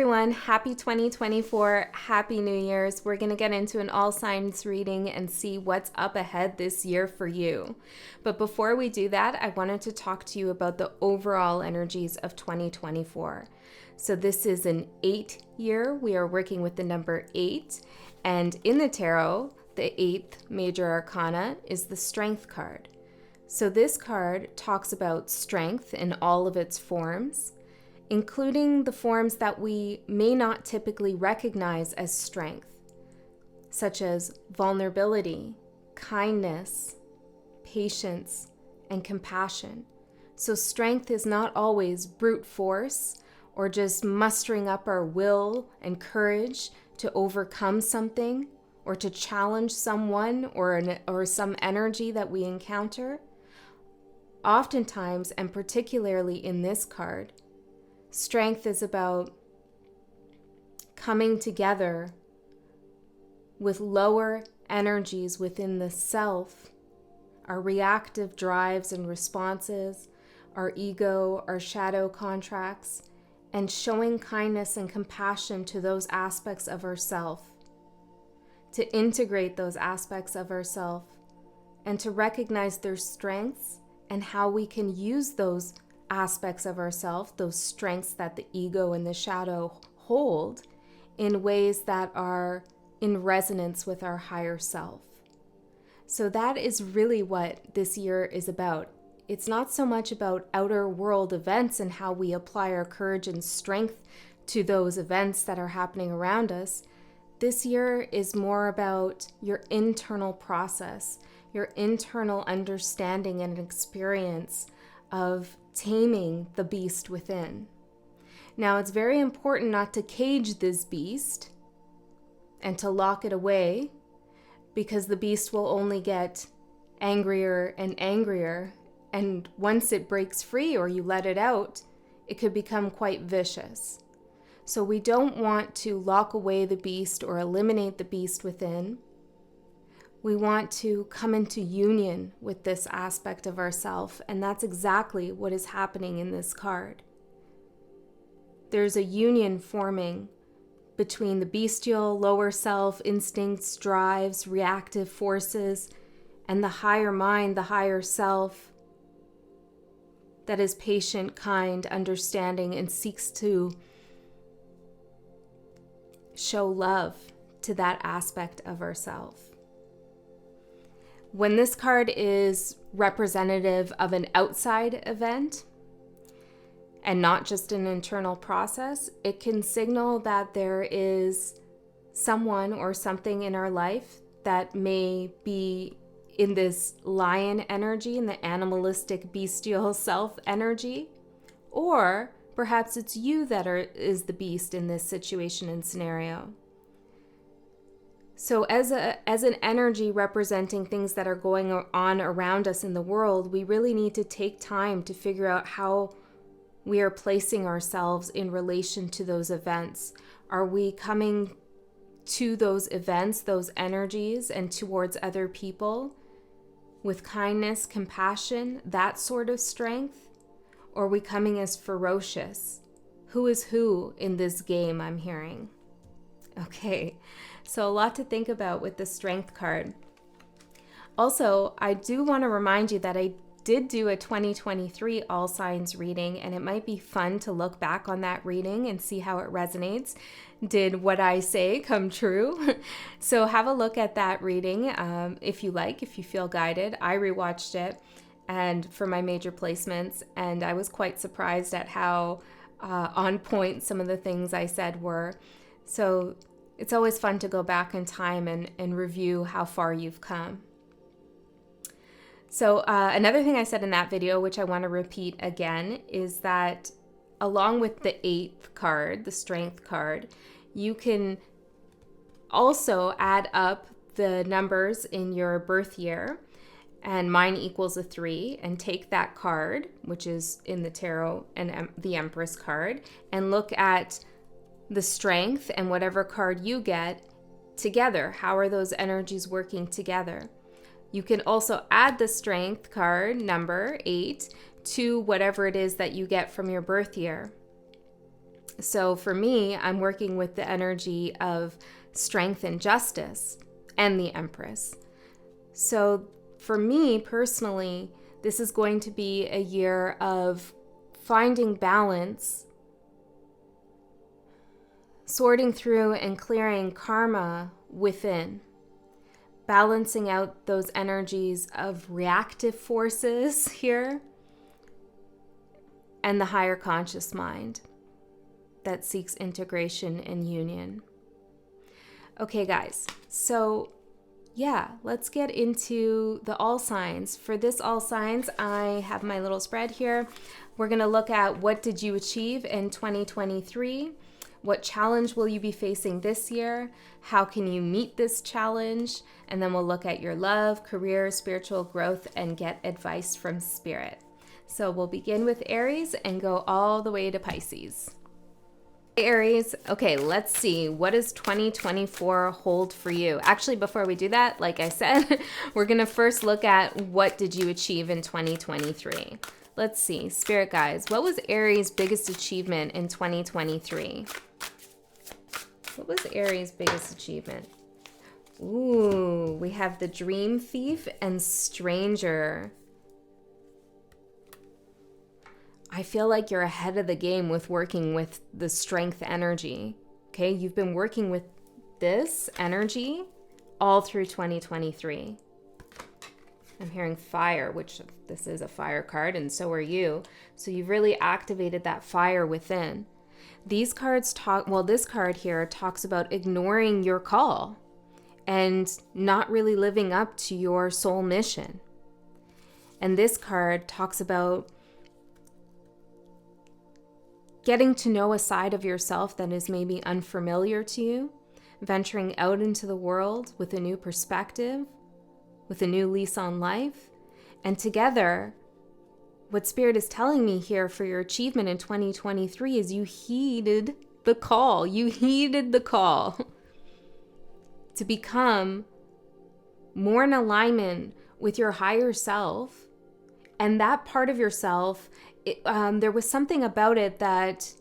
Everyone, happy 2024, happy New Year's. We're going to get into an all signs reading and see what's up ahead this year for you. But before we do that, I wanted to talk to you about the overall energies of 2024. So this is an 8 year. We are working with the number 8. And in the tarot, the 8th major arcana is the Strength card. So this card talks about strength in all of its forms, including the forms that we may not typically recognize as strength, such as vulnerability, kindness, patience, and compassion. So strength is not always brute force or just mustering up our will and courage to overcome something or to challenge someone or some energy that we encounter. Oftentimes, and particularly in this card, strength is about coming together with lower energies within the self, our reactive drives and responses, our ego, our shadow contracts, and showing kindness and compassion to those aspects of ourself, to integrate those aspects of ourself, and to recognize their strengths and how we can use those aspects of ourselves, those strengths that the ego and the shadow hold, in ways that are in resonance with our higher self. So that is really what this year is about. It's not so much about outer world events and how we apply our courage and strength to those events that are happening around us. This year is more about your internal process, your internal understanding and experience of taming the beast within. Now, it's very important not to cage this beast and to lock it away, because the beast will only get angrier and angrier. And once it breaks free or you let it out, it could become quite vicious. So we don't want to lock away the beast or eliminate the beast within. We want to come into union with this aspect of ourself, and that's exactly what is happening in this card. There's a union forming between the bestial, lower self, instincts, drives, reactive forces, and the higher mind, the higher self, that is patient, kind, understanding, and seeks to show love to that aspect of ourself. When this card is representative of an outside event and not just an internal process, it can signal that there is someone or something in our life that may be in this lion energy, in the animalistic, bestial self energy, or perhaps it's you that is the beast in this situation and scenario. So as an energy representing things that are going on around us in the world, we really need to take time to figure out how we are placing ourselves in relation to those events. Are we coming to those events, those energies, and towards other people with kindness, compassion, that sort of strength? Or are we coming as ferocious? Who is who in this game, I'm hearing? Okay, so a lot to think about with the Strength card. Also, I do want to remind you that I did do a 2023 all signs reading, and it might be fun to look back on that reading and see how it resonates. Did what I say come true? So have a look at that reading if you like, if you feel guided. I rewatched it and for my major placements, and I was quite surprised at how on point some of the things I said were. So it's always fun to go back in time and review how far you've come. So another thing I said in that video, which I want to repeat again, is that along with the 8th card, the Strength card, you can also add up the numbers in your birth year, and mine equals a 3, and take that card, which is in the tarot and the Empress card, and look at the Strength and whatever card you get together. How are those energies working together? You can also add the Strength card, number 8, to whatever it is that you get from your birth year. So for me, I'm working with the energy of strength and justice and the Empress. So for me personally, this is going to be a year of finding balance, sorting through and clearing karma within, balancing out those energies of reactive forces here and the higher conscious mind that seeks integration and union. Okay, guys, so yeah, let's get into the all signs. For this all signs, I have my little spread here. We're going to look at what did you achieve in 2023? What challenge will you be facing this year? How can you meet this challenge? And then we'll look at your love, career, spiritual growth, and get advice from Spirit. So we'll begin with Aries and go all the way to Pisces. Aries, okay, let's see. What does 2024 hold for you? Actually, before we do that, like I said, we're going to first look at what did you achieve in 2023. Let's see. Spirit guides, what was Aries' biggest achievement in 2023? What was Aries' biggest achievement? Ooh, we have the Dream Thief and Stranger. I feel like you're ahead of the game with working with the strength energy. Okay, you've been working with this energy all through 2023. I'm hearing fire, which this is a fire card, and so are you. So you've really activated that fire within. These cards talk, well, this card here talks about ignoring your call and not really living up to your soul mission. And this card talks about getting to know a side of yourself that is maybe unfamiliar to you, venturing out into the world with a new perspective, with a new lease on life. And together, what Spirit is telling me here for your achievement in 2023 is you heeded the call. You heeded the call to become more in alignment with your higher self. And that part of yourself, there was something about it that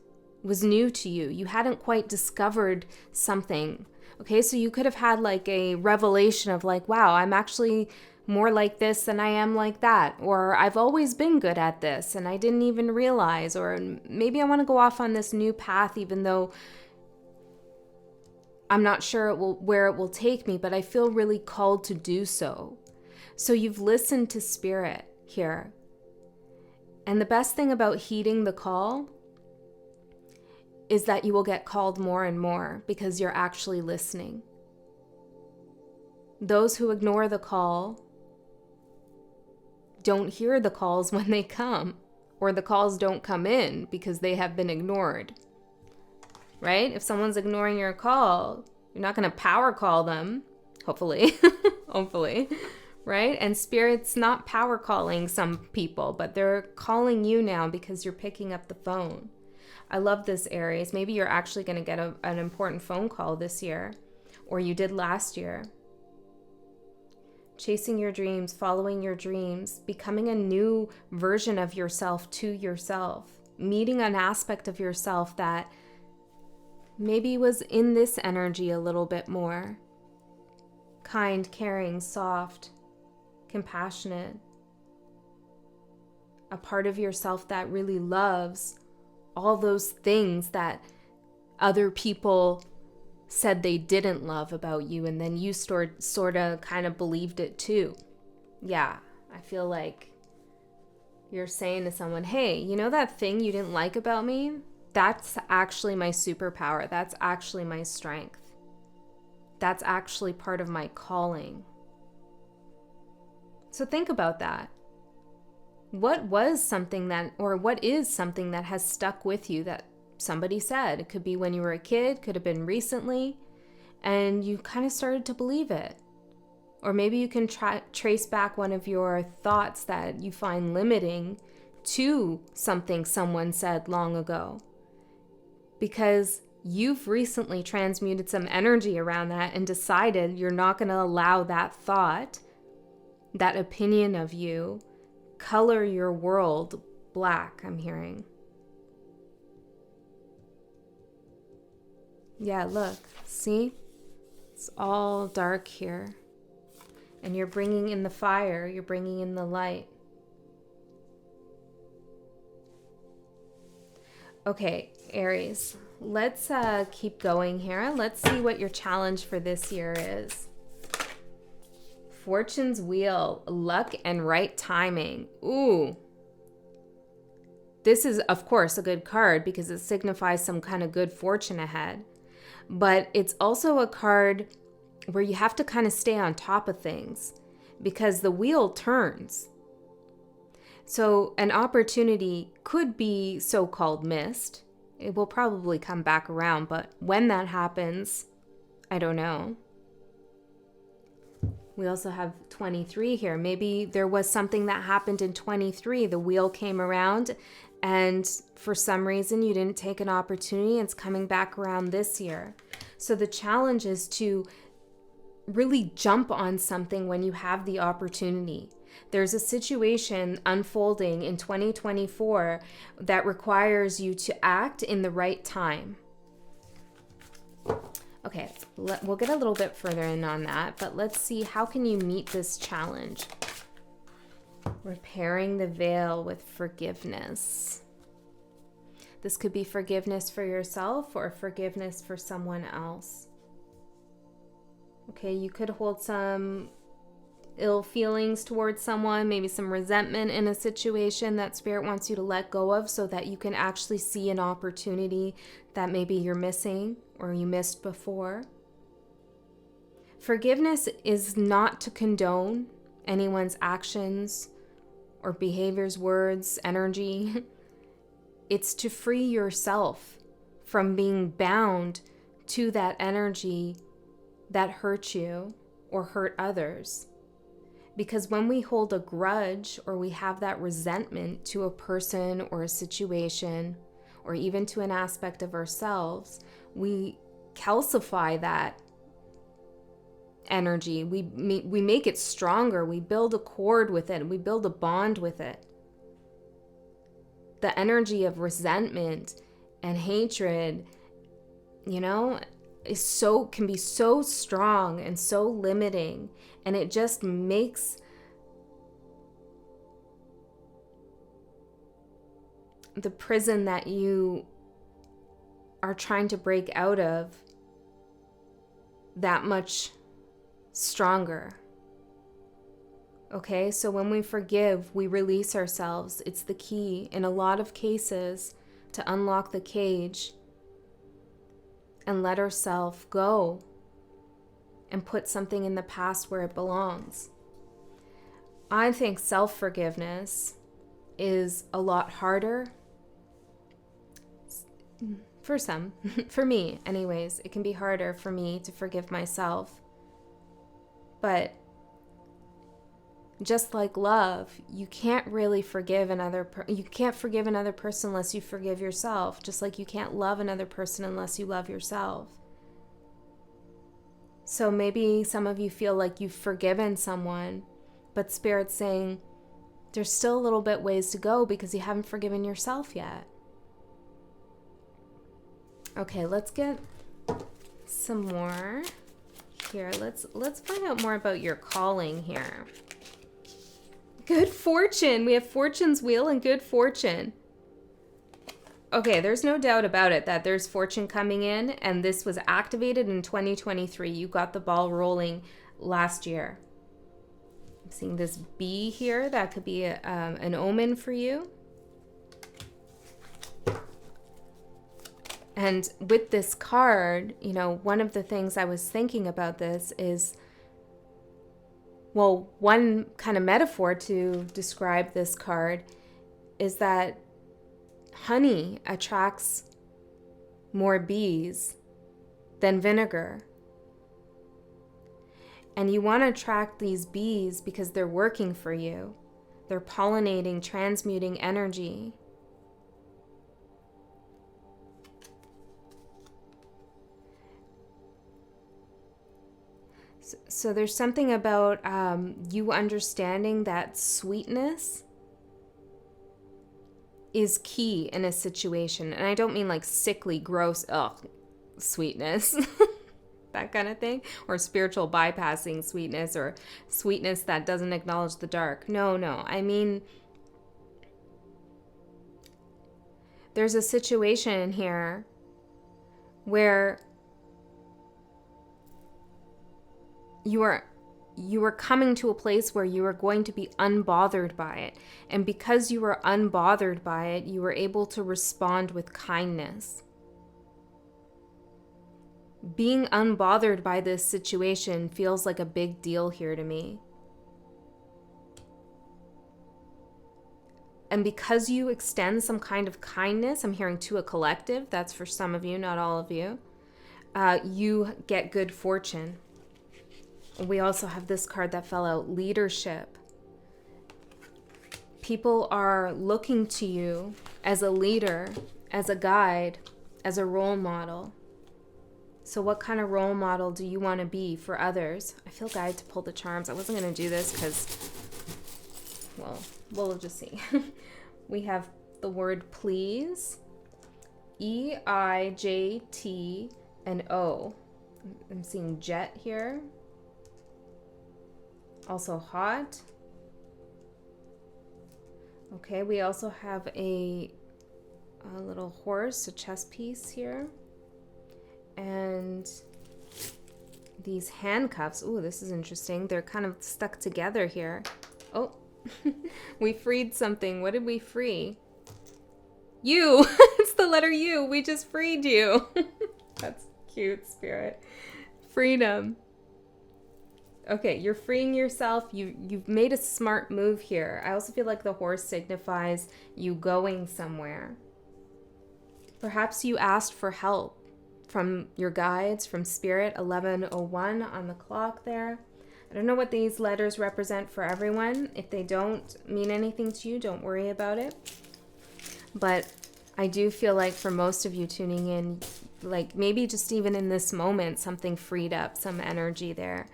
was new to you. You hadn't quite discovered something. Okay, so you could have had like a revelation of like, wow, I'm actually more like this than I am like that. Or I've always been good at this and I didn't even realize. Or maybe I want to go off on this new path even though I'm not sure where it will take me, but I feel really called to do so. So you've listened to Spirit here. And the best thing about heeding the call is that you will get called more and more because you're actually listening. Those who ignore the call don't hear the calls when they come, or the calls don't come in because they have been ignored. Right? If someone's ignoring your call, you're not going to power call them, hopefully. Hopefully. Right? And Spirit's not power calling some people, but they're calling you now because you're picking up the phone. I love this, Aries. Maybe you're actually going to get an important phone call this year, or you did last year. Chasing your dreams, following your dreams, becoming a new version of yourself to yourself, meeting an aspect of yourself that maybe was in this energy a little bit more. Kind, caring, soft, compassionate, a part of yourself that really loves all those things that other people said they didn't love about you, and then you sort of kind of believed it too. Yeah, I feel like you're saying to someone, hey, you know that thing you didn't like about me? That's actually my superpower. That's actually my strength. That's actually part of my calling. So think about that. What was something that, or what is something that has stuck with you that somebody said? It could be when you were a kid, could have been recently, and you kind of started to believe it. Or maybe you can trace back one of your thoughts that you find limiting to something someone said long ago. Because you've recently transmuted some energy around that and decided you're not going to allow that thought, that opinion of you, color your world black, I'm hearing. Yeah, look, see? It's all dark here. And you're bringing in the fire, you're bringing in the light. Okay, Aries, let's keep going here. Let's see what your challenge for this year is. Fortune's Wheel, luck and right timing. Ooh. This is, of course, a good card because it signifies some kind of good fortune ahead. But it's also a card where you have to kind of stay on top of things because the wheel turns. So an opportunity could be so-called missed. It will probably come back around, but when that happens, I don't know. We also have 23 here. Maybe there was something that happened in 23. The wheel came around and for some reason you didn't take an opportunity and it's coming back around this year. So the challenge is to really jump on something when you have the opportunity. There's a situation unfolding in 2024 that requires you to act in the right time. Okay, we'll get a little bit further in on that, but let's see, how can you meet this challenge? Repairing the veil with forgiveness. This could be forgiveness for yourself or forgiveness for someone else. Okay, you could hold some ill feelings towards someone, maybe some resentment in a situation that Spirit wants you to let go of so that you can actually see an opportunity that maybe you're missing or you missed before. Forgiveness is not to condone anyone's actions or behaviors, words, energy. It's to free yourself from being bound to that energy that hurt you or hurt others. Because when we hold a grudge or we have that resentment to a person or a situation or even to an aspect of ourselves, we calcify that energy. We make it stronger. We build a cord with it. We build a bond with it. The energy of resentment and hatred, can be so strong and so limiting, and it just makes the prison that you are trying to break out of that much stronger. Okay, so when we forgive, we release ourselves. It's the key in a lot of cases to unlock the cage and let ourselves go and put something in the past where it belongs. I think self-forgiveness is a lot harder for some. For me, anyways, it can be harder for me to forgive myself. But just like love, you can't really forgive you can't forgive another person unless you forgive yourself, just like you can't love another person unless you love yourself. So maybe some of you feel like you've forgiven someone, but Spirit's saying there's still a little bit ways to go because you haven't forgiven yourself yet. Okay, let's get some more here. Let's find out more about your calling here. Good fortune. We have Fortune's Wheel and good fortune. Okay, there's no doubt about it that there's fortune coming in, and this was activated in 2023. You got the ball rolling last year. I'm seeing this bee here. That could be an omen for you. And with this card, one of the things I was thinking about this is, well, one kind of metaphor to describe this card is that honey attracts more bees than vinegar. And you want to attract these bees because they're working for you. They're pollinating, transmuting energy. So there's something about you understanding that sweetness is key in a situation. And I don't mean like sickly, gross, sweetness, that kind of thing, or spiritual bypassing sweetness, or sweetness that doesn't acknowledge the dark. No, I mean, there's a situation here where you are coming to a place where you are going to be unbothered by it. And because you are unbothered by it, you are able to respond with kindness. Being unbothered by this situation feels like a big deal here to me. And because you extend some kind of kindness, I'm hearing to a collective, that's for some of you, not all of you, you get good fortune. We also have this card that fell out, leadership. People are looking to you as a leader, as a guide, as a role model. So what kind of role model do you want to be for others? I feel guided to pull the charms. I wasn't going to do this because, well, we'll just see. We have the word please, E-I-J-T, and O. I'm seeing jet here. Also hot. Okay, we also have a little horse, a chess piece here. And these handcuffs. Ooh, this is interesting. They're kind of stuck together here. Oh, we freed something. What did we free? You. It's the letter U. We just freed you. That's cute, Spirit. Freedom. Okay, you're freeing yourself. You've made a smart move here. I also feel like the horse signifies you going somewhere. Perhaps you asked for help from your guides, from Spirit. 11:01 on the clock there. I don't know what these letters represent for everyone. If they don't mean anything to you, don't worry about it. But I do feel like for most of you tuning in, like maybe just even in this moment, something freed up, some energy there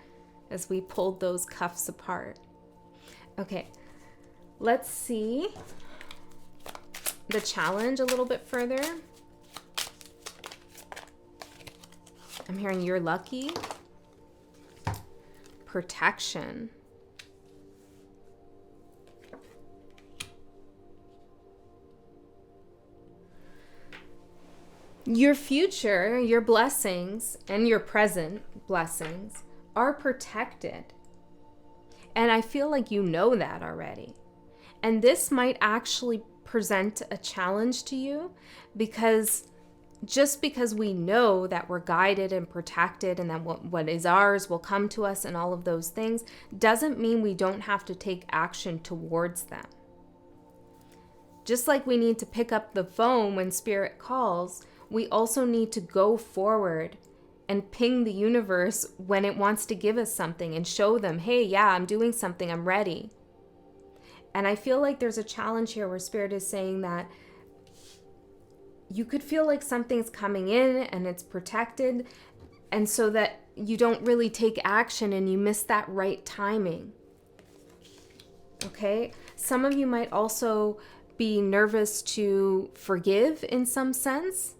as we pulled those cuffs apart. Okay, let's see the challenge a little bit further. I'm hearing you're lucky. Protection. Your future, your blessings, and your present blessings are protected. And I feel like you know that already. And this might actually present a challenge to you, because just because we know that we're guided and protected and that what is ours will come to us and all of those things, doesn't mean we don't have to take action towards them. Just like we need to pick up the phone when Spirit calls, we also need to go forward and ping the universe when it wants to give us something and show them, hey, yeah, I'm doing something, I'm ready. And I feel like there's a challenge here where Spirit is saying that you could feel like something's coming in and it's protected, and so that you don't really take action and you miss that right timing. Okay? Some of you might also be nervous to forgive in some sense,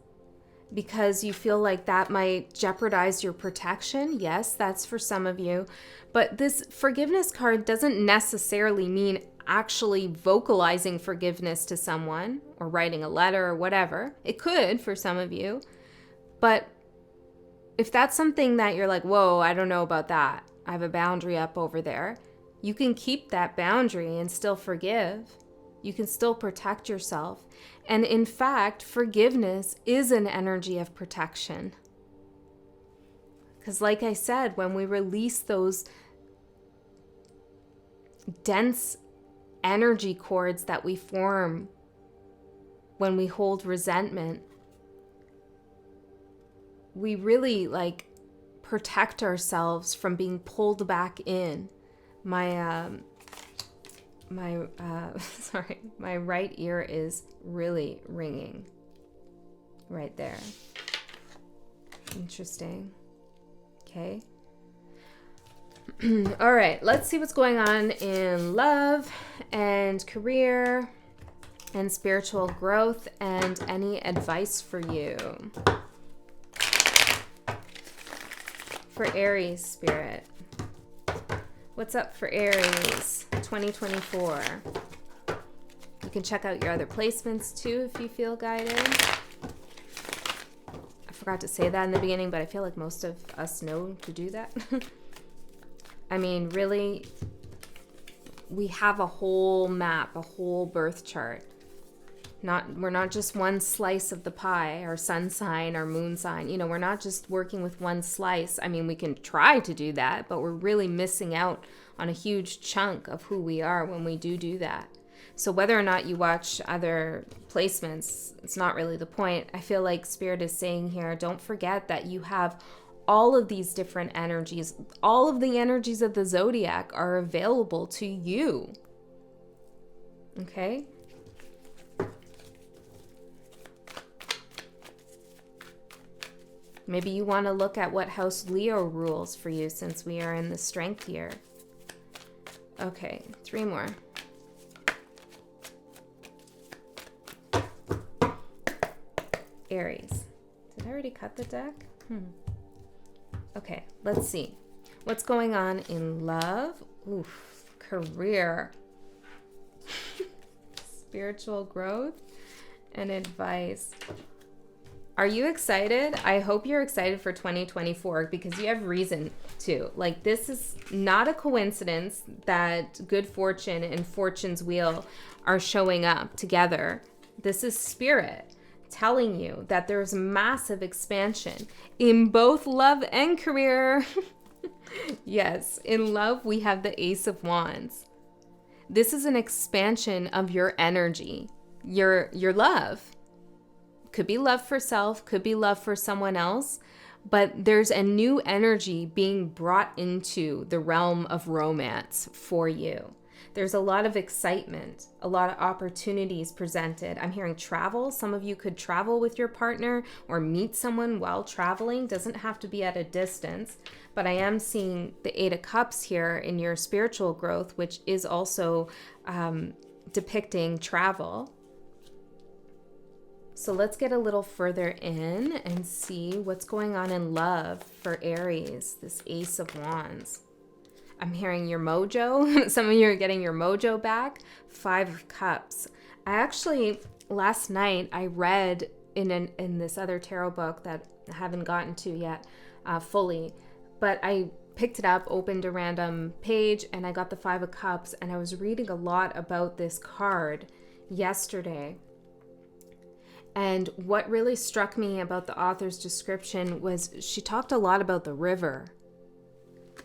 because you feel like that might jeopardize your protection. Yes, that's for some of you. But this forgiveness card doesn't necessarily mean actually vocalizing forgiveness to someone or writing a letter or whatever. It could for some of you. But if that's something that you're like, whoa, I don't know about that, I have a boundary up over there, you can keep that boundary and still forgive. You can still protect yourself. And in fact, forgiveness is an energy of protection. Because like I said, when we release those dense energy cords that we form when we hold resentment, we really like protect ourselves from being pulled back in. My right ear is really ringing right there. Interesting. Okay. All right, let's see what's going on in love and career and spiritual growth and any advice for you. for Aries, Spirit? What's up for Aries 2024? You can check out your other placements too if you feel guided. I forgot to say that in the beginning, but I feel like most of us know to do that. I mean, really, we have a whole map, a whole birth chart. We're not just one slice of the pie, our sun sign, our moon sign. You know, we're not just working with one slice. I mean, we can try to do that, but we're really missing out on a huge chunk of who we are when we do that. So whether or not you watch other placements, it's not really the point. I feel like Spirit is saying here, don't forget that you have all of these different energies. All of the energies of the zodiac are available to you. Okay? Maybe you want to look at what house Leo rules for you since we are in the strength year. Okay, 3 more. Aries. Did I already cut the deck? Okay, let's see. What's going on in love? Oof, career. Spiritual growth and advice. Are you excited? I hope you're excited for 2024 because you have reason to. Like, this is not a coincidence that good fortune and fortune's wheel are showing up together. This is Spirit telling you that there's massive expansion in both love and career. Yes, in love, we have the Ace of Wands. This is an expansion of your energy, your love. Could be love for self, could be love for someone else, but there's a new energy being brought into the realm of romance for you. There's a lot of excitement, a lot of opportunities presented. I'm hearing travel. Some of you could travel with your partner or meet someone while traveling. Doesn't have to be at a distance, but I am seeing the 8 of Cups here in your spiritual growth, which is also depicting travel. So let's get a little further in and see what's going on in love for Aries, this Ace of Wands. I'm hearing your mojo. Some of you are getting your mojo back. 5 of Cups. I actually, last night, I read in this other tarot book that I haven't gotten to yet fully, but I picked it up, opened a random page, and I got the 5 of Cups, and I was reading a lot about this card yesterday. And what really struck me about the author's description was she talked a lot about the river,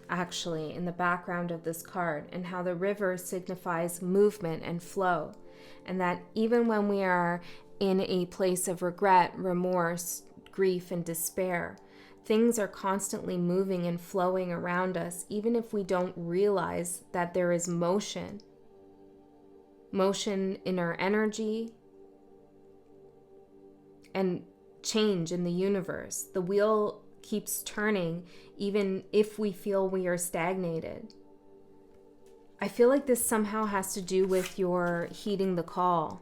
actually, in the background of this card, and how the river signifies movement and flow. And that even when we are in a place of regret, remorse, grief, and despair, things are constantly moving and flowing around us, even if we don't realize that there is motion. Motion in our energy, and change in the universe. The wheel keeps turning even if we feel we are stagnated. I feel like this somehow has to do with your heeding the call.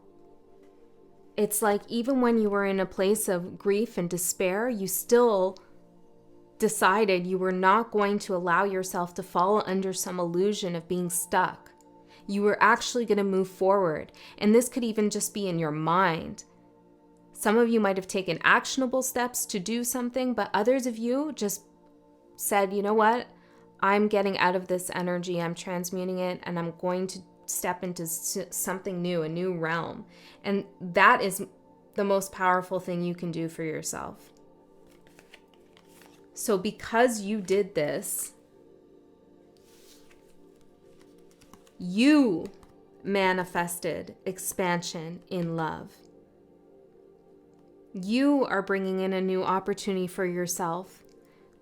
It's like even when you were in a place of grief and despair, you still decided you were not going to allow yourself to fall under some illusion of being stuck. You were actually going to move forward. And this could even just be in your mind. Some of you might have taken actionable steps to do something, but others of you just said, you know what? I'm getting out of this energy, I'm transmuting it, and I'm going to step into something new, a new realm. And that is the most powerful thing you can do for yourself. So because you did this, you manifested expansion in love. You are bringing in a new opportunity for yourself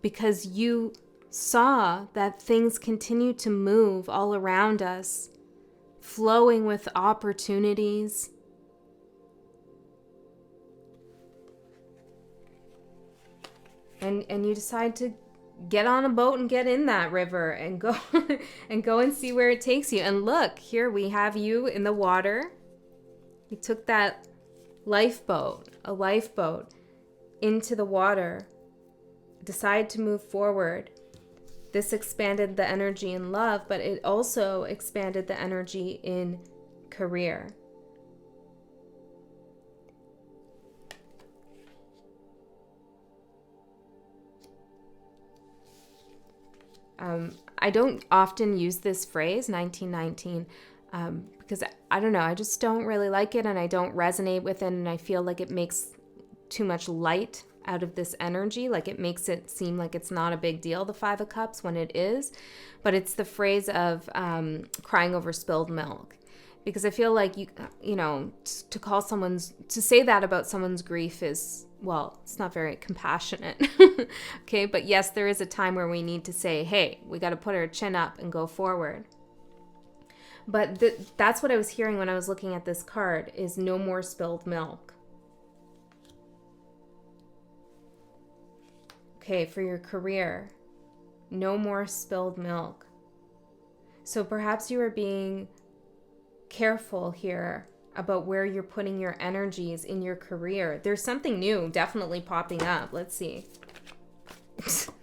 because you saw that things continue to move all around us, flowing with opportunities. And you decide to get on a boat and get in that river and go and see where it takes you. And look, here we have you in the water. You took that a lifeboat into the water. decide to move forward. This expanded the energy in love, but it also expanded the energy in career. I don't often use this phrase, 1919, because I don't know, I just don't really like it, and I don't resonate with it, and I feel like it makes too much light out of this energy. Like it makes it seem like it's not a big deal, the Five of Cups, when it is. But it's the phrase of crying over spilled milk. Because I feel like, to say that about someone's grief is, well, it's not very compassionate. Okay, but yes, there is a time where we need to say, hey, we got to put our chin up and go forward. But that's what I was hearing when I was looking at this card, is no more spilled milk. Okay, for your career, no more spilled milk. So perhaps you are being careful here about where you're putting your energies in your career. There's something new definitely popping up. Let's see. In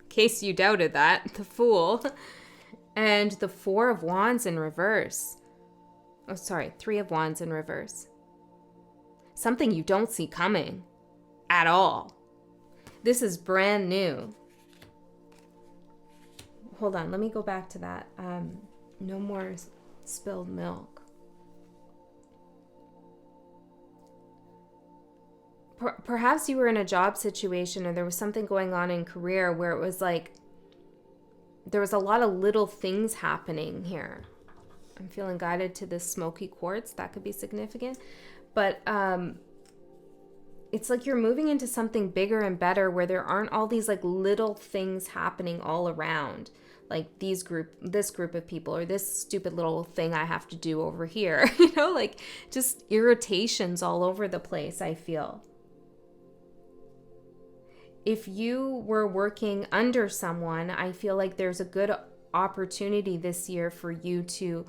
case you doubted that, the Fool. And the Four of Wands in reverse. Oh, sorry, Three of Wands in reverse. Something you don't see coming at all. This is brand new. Hold on, let me go back to that. No more spilled milk. Perhaps you were in a job situation, or there was something going on in career where it was like there was a lot of little things happening here. I'm feeling guided to this smoky quartz. That could be significant. But it's like you're moving into something bigger and better, where there aren't all these like little things happening all around. Like this group of people, or this stupid little thing I have to do over here. Like just irritations all over the place, I feel. If you were working under someone, I feel like there's a good opportunity this year for you to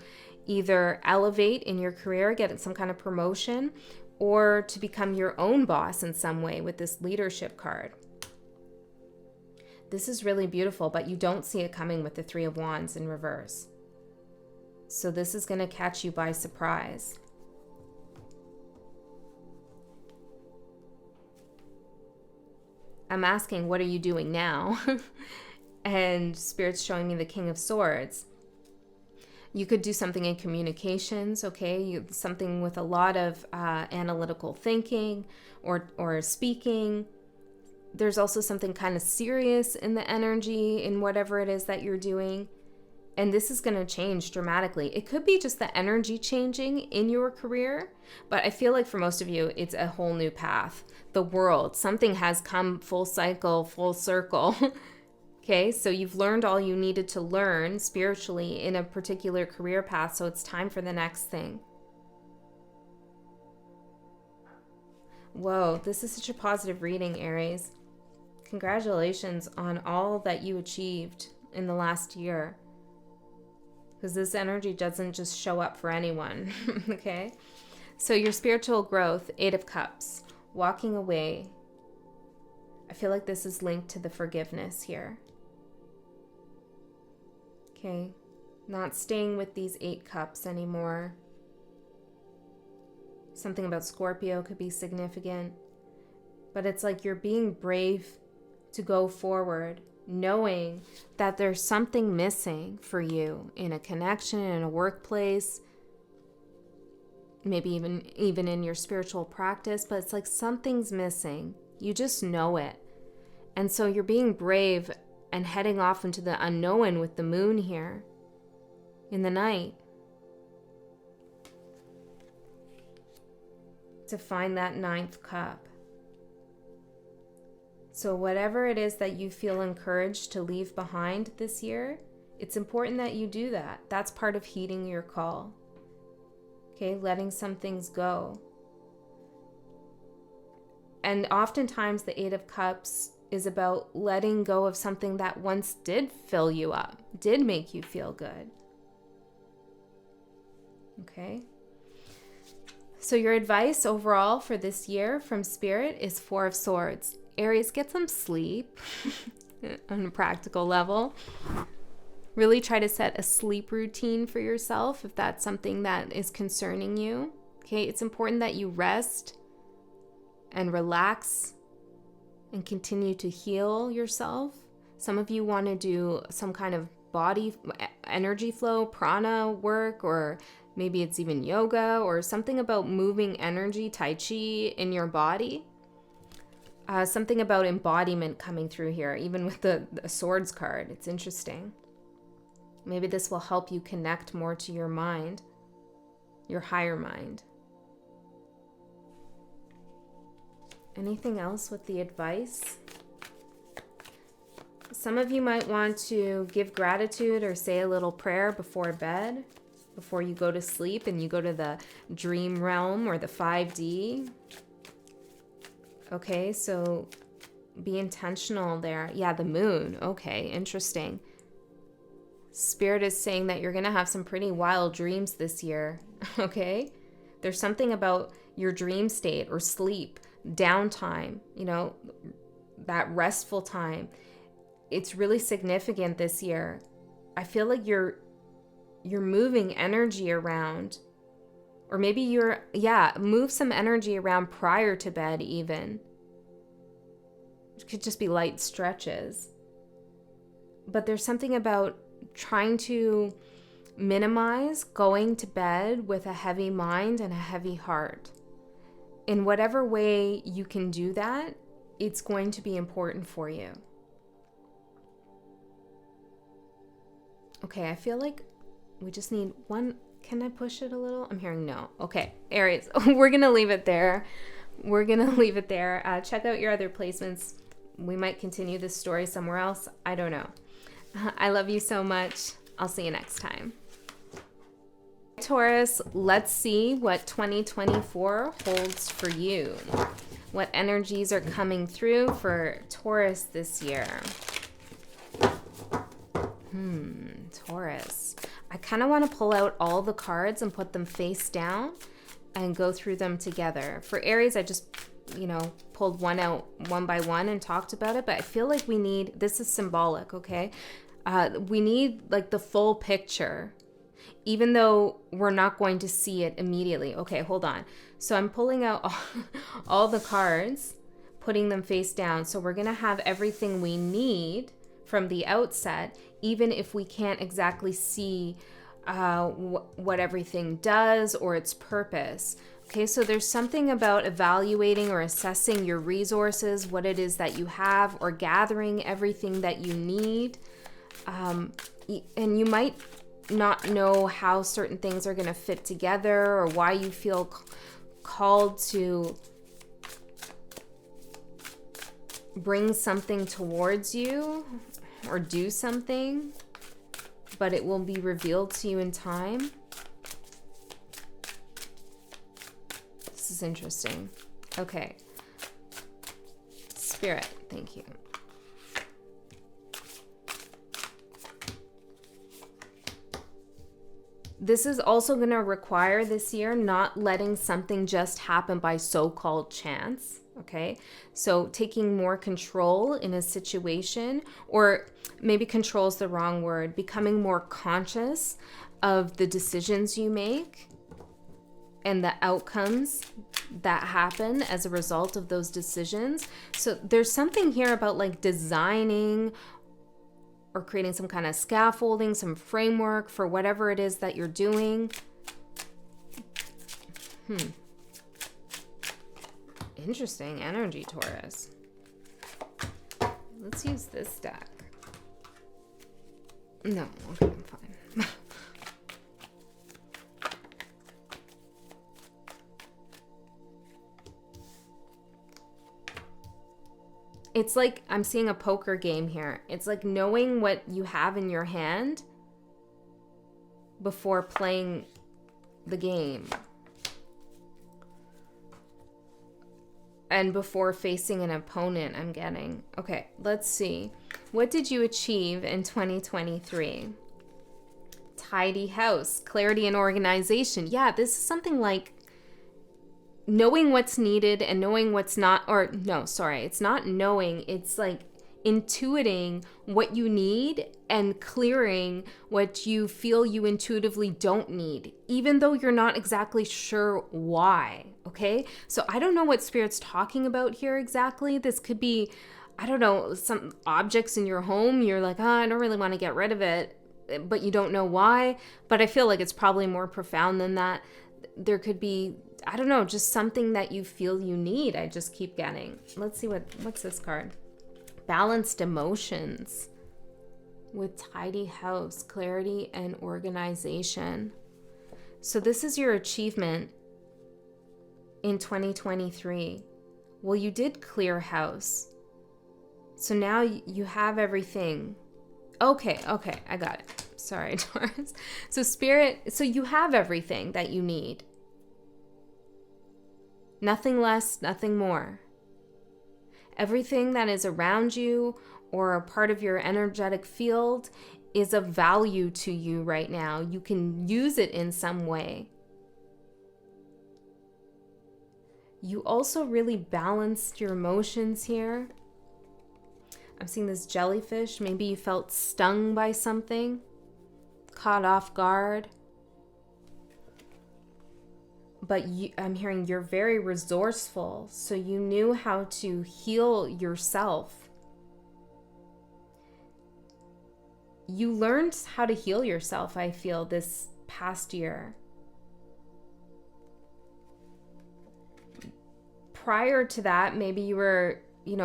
either elevate in your career, get some kind of promotion, or to become your own boss in some way with this leadership card. This is really beautiful, but you don't see it coming with the Three of Wands in reverse. So this is going to catch you by surprise. I'm asking, what are you doing now? And Spirit's showing me the King of Swords. You could do something in communications, okay? Something with a lot of analytical thinking or speaking. There's also something kind of serious in the energy in whatever it is that you're doing. And this is going to change dramatically. It could be just the energy changing in your career, but I feel like for most of you, it's a whole new path. The world, something has come full cycle, full circle. Okay, so you've learned all you needed to learn spiritually in a particular career path, so it's time for the next thing. Whoa, this is such a positive reading, Aries. Congratulations on all that you achieved in the last year. Because this energy doesn't just show up for anyone, okay? So your spiritual growth, Eight of Cups, walking away. I feel like this is linked to the forgiveness here. Okay, not staying with these 8 cups anymore. Something about Scorpio could be significant. But it's like you're being brave to go forward, knowing that there's something missing for you in a connection, in a workplace, maybe even in your spiritual practice, but it's like something's missing. You just know it. And so you're being brave and heading off into the unknown with the moon here in the night to find that 9th cup. So whatever it is that you feel encouraged to leave behind this year, it's important that you do that. That's part of heeding your call. Okay, letting some things go. And oftentimes the 8 of Cups is about letting go of something that once did fill you up, did make you feel good. Okay. So your advice overall for this year from Spirit is 4 of Swords. Aries, get some sleep on a practical level. Really try to set a sleep routine for yourself if that's something that is concerning you. Okay, it's important that you rest and relax and continue to heal yourself. Some of you want to do some kind of body energy flow, prana work, or maybe it's even yoga or something about moving energy, tai chi in your body. Something about embodiment coming through here, even with the swords card. It's interesting. Maybe this will help you connect more to your mind, your higher mind. Anything else with the advice? Some of you might want to give gratitude or say a little prayer before bed, before you go to sleep and you go to the dream realm or the 5D. Okay, so be intentional there. Yeah, the moon. Okay, interesting. Spirit is saying that you're going to have some pretty wild dreams this year. Okay? There's something about your dream state or sleep, downtime, that restful time. It's really significant this year. I feel like you're moving energy around. Or maybe move some energy around prior to bed even. It could just be light stretches. But there's something about trying to minimize going to bed with a heavy mind and a heavy heart. In whatever way you can do that, it's going to be important for you. Okay, I feel like we just need one. Can I push it a little? I'm hearing no. Okay, Aries, we're going to leave it there. Check out your other placements. We might continue this story somewhere else. I don't know. I love you so much. I'll see you next time. Taurus, let's see what 2024 holds for you. What energies are coming through for Taurus this year? Taurus. I kind of want to pull out all the cards and put them face down and go through them together. For Aries, I just, pulled one out one by one and talked about it, but I feel like this is symbolic, okay? We need like the full picture, even though we're not going to see it immediately. Okay, hold on. So I'm pulling out all the cards, putting them face down. So we're going to have everything we need from the outset, even if we can't exactly see what everything does or its purpose. Okay, so there's something about evaluating or assessing your resources, what it is that you have, or gathering everything that you need. And you might not know how certain things are going to fit together or why you feel called to bring something towards you or do something, but it will be revealed to you in time. This is interesting. Okay. Spirit, thank you. This is also going to require this year not letting something just happen by so-called chance, okay? So taking more control in a situation, or maybe control is the wrong word, becoming more conscious of the decisions you make and the outcomes that happen as a result of those decisions. So there's something here about like designing or creating some kind of scaffolding, some framework for whatever it is that you're doing. Interesting energy, Taurus. Let's use this deck. No, okay, I'm fine. It's like I'm seeing a poker game here. It's like knowing what you have in your hand before playing the game. And before facing an opponent, I'm getting. Okay, let's see. What did you achieve in 2023? Tidy house, clarity and organization. Yeah, this is something like knowing what's needed and knowing what's not, or no, sorry, it's not knowing, it's like intuiting what you need and clearing what you feel you intuitively don't need, even though you're not exactly sure why, okay? So I don't know what Spirit's talking about here exactly. This could be, I don't know, some objects in your home. You're like, oh, I don't really want to get rid of it, but you don't know why. But I feel like it's probably more profound than that. There could be, I don't know, just something that you feel you need. I just keep getting. Let's see what's this card? Balanced emotions with tidy house, clarity and organization. So this is your achievement in 2023. Well, you did clear house. So now you have everything. Okay, I got it. Sorry, Taurus. So Spirit, so you have everything that you need. Nothing less, nothing more. Everything that is around you or a part of your energetic field is of value to you right now. You can use it in some way. You also really balanced your emotions here. I'm seeing this jellyfish. Maybe you felt stung by something, caught off guard. But I'm hearing you're very resourceful, so you knew how to heal yourself. You learned how to heal yourself, I feel, this past year. Prior to that, maybe you were,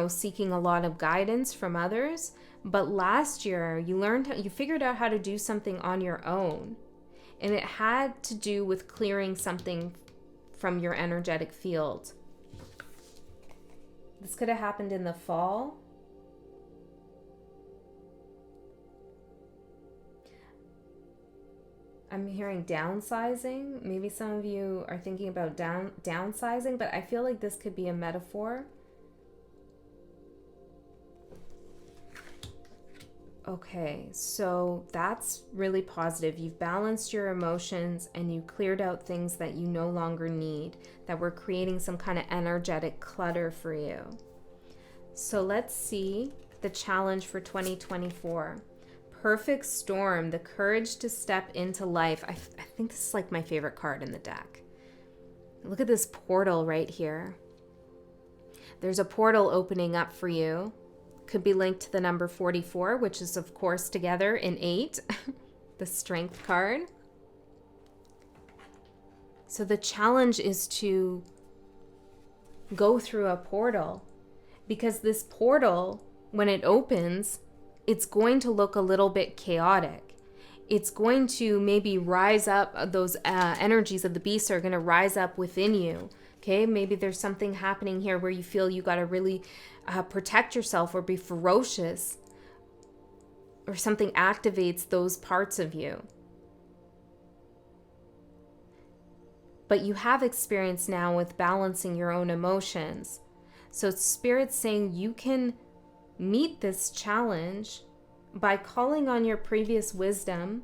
seeking a lot of guidance from others, but last year you figured out how to do something on your own, and it had to do with clearing something from your energetic field. This could have happened in the fall. I'm hearing downsizing. Maybe some of you are thinking about downsizing, but I feel like this could be a metaphor. Okay, so that's really positive. You've balanced your emotions and you cleared out things that you no longer need, that were creating some kind of energetic clutter for you. So let's see the challenge for 2024. Perfect storm, the courage to step into life. I think this is like my favorite card in the deck. Look at this portal right here. There's a portal opening up for you. Could be linked to the number 44, which is of course together in 8, the strength card. So the challenge is to go through a portal, because this portal, when it opens, it's going to look a little bit chaotic. It's going to maybe rise up, those energies of the beast are going to rise up within you. Okay, maybe there's something happening here where you feel you got to really protect yourself or be ferocious, or something activates those parts of you. But you have experience now with balancing your own emotions. So Spirit's saying you can meet this challenge by calling on your previous wisdom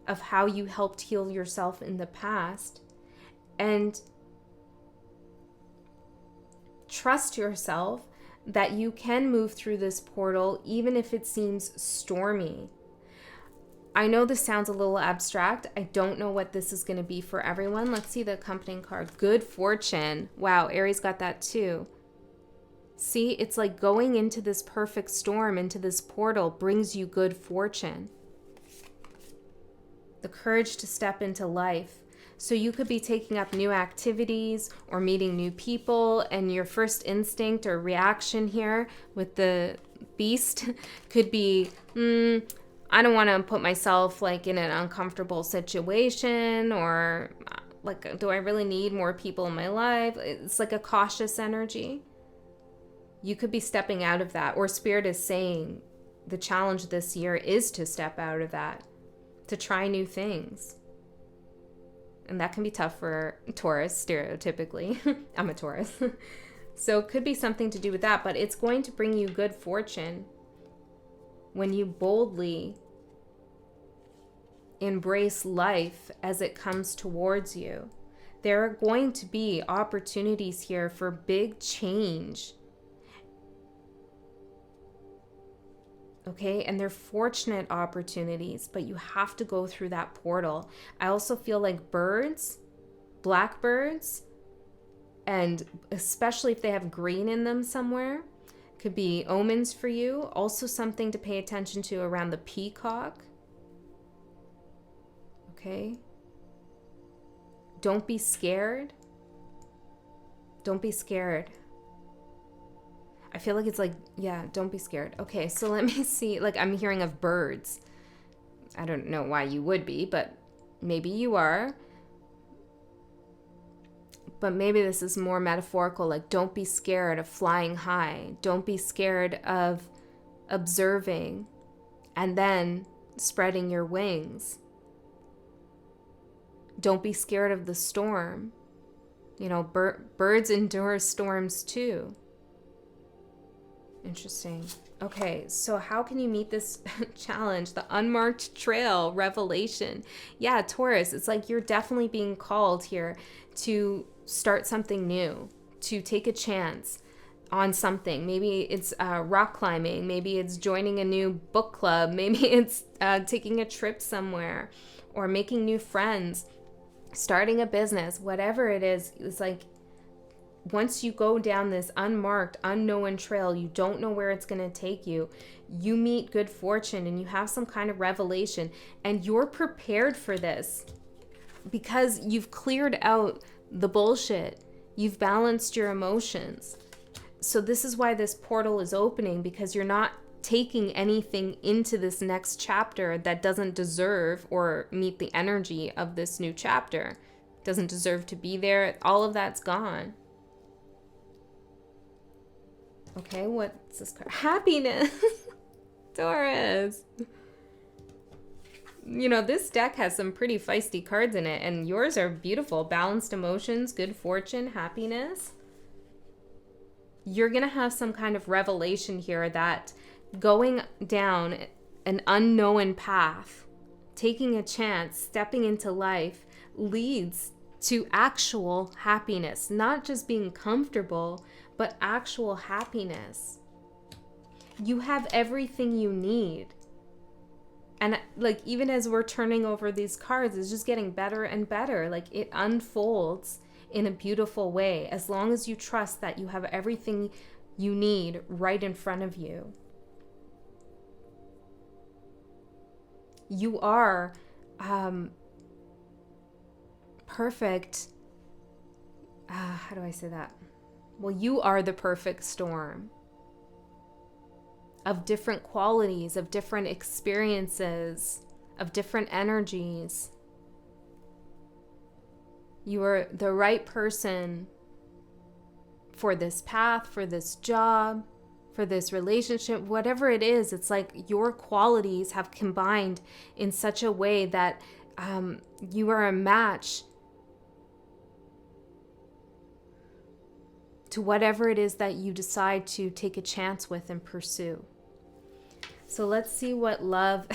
of how you helped heal yourself in the past, and trust yourself that you can move through this portal even if it seems stormy. I know this sounds a little abstract. I don't know what this is going to be for everyone. Let's see the accompanying card. Good fortune. Wow, Aries got that too. See, it's like going into this perfect storm, into this portal, brings you good fortune. The courage to step into life. So you could be taking up new activities or meeting new people, and your first instinct or reaction here with the beast could be, I don't want to put myself like in an uncomfortable situation, or like, do I really need more people in my life? It's like a cautious energy. You could be stepping out of that, or Spirit is saying the challenge this year is to step out of that, to try new things. And that can be tough for Taurus, stereotypically. I'm a Taurus. So it could be something to do with that, but it's going to bring you good fortune when you boldly embrace life as it comes towards you. There are going to be opportunities here for big change. Okay, and they're fortunate opportunities, but you have to go through that portal. I also feel like birds, blackbirds, and especially if they have green in them somewhere, could be omens for you. Also something to pay attention to around the peacock. Okay. Don't be scared. Don't be scared. I feel like it's like, yeah, don't be scared. Okay, so let me see. Like, I'm hearing of birds. I don't know why you would be, but maybe you are. But maybe this is more metaphorical, like don't be scared of flying high. Don't be scared of observing and then spreading your wings. Don't be scared of the storm. You know, birds endure storms too. Interesting. Okay, so how can you meet this challenge? The unmarked trail, revelation. Yeah, Taurus, it's like you're definitely being called here to start something new, to take a chance on something. Maybe it's rock climbing. Maybe it's joining a new book club. Maybe it's taking a trip somewhere or making new friends, starting a business, whatever it is. It's like once you go down this unmarked, unknown trail, you don't know where it's going to take you. You meet good fortune and you have some kind of revelation, and you're prepared for this because you've cleared out the bullshit. You've balanced your emotions. So this is why this portal is opening, because you're not taking anything into this next chapter that doesn't deserve or meet the energy of this new chapter. Doesn't deserve to be there. All of that's gone. Okay, what's this card? Happiness. Taurus. You know, this deck has some pretty feisty cards in it, and yours are beautiful. Balanced emotions, good fortune, happiness. You're going to have some kind of revelation here that going down an unknown path, taking a chance, stepping into life, leads to actual happiness. Not just being comfortable, but actual happiness. You have everything you need. And like, even as we're turning over these cards, it's just getting better and better. Like, it unfolds in a beautiful way, as long as you trust that you have everything you need right in front of you. You are perfect. How do I say that? Well, you are the perfect storm of different qualities, of different experiences, of different energies. You are the right person for this path, for this job, for this relationship, whatever it is. It's like your qualities have combined in such a way that you are a match to whatever it is that you decide to take a chance with and pursue. So let's see what love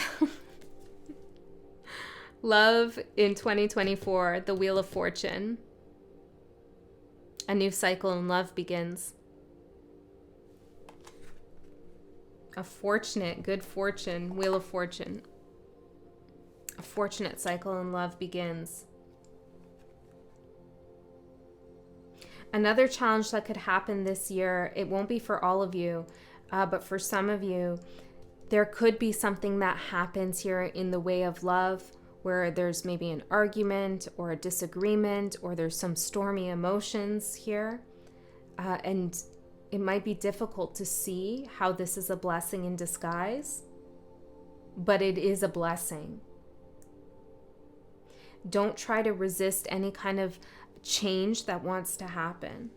in 2024, the Wheel of Fortune. A new cycle in love begins. A fortunate, good fortune, Wheel of Fortune. A fortunate cycle in love begins. Another challenge that could happen this year, it won't be for all of you, but for some of you, there could be something that happens here in the way of love, where there's maybe an argument or a disagreement, or there's some stormy emotions here. And it might be difficult to see how this is a blessing in disguise, but it is a blessing. Don't try to resist any kind of change that wants to happen,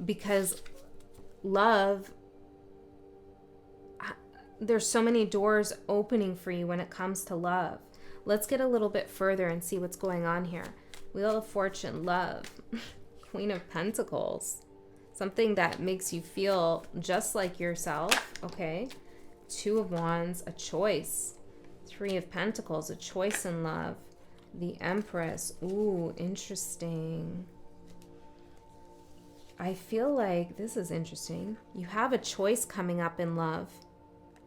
because love, there's so many doors opening for you when it comes to love. Let's get a little bit further and see what's going on here. Wheel of Fortune, love. Queen of Pentacles. Something that makes you feel just like yourself. Okay. Two of Wands, a choice. Three of Pentacles, a choice in love. The Empress. Ooh, interesting. I feel like this is interesting. You have a choice coming up in love.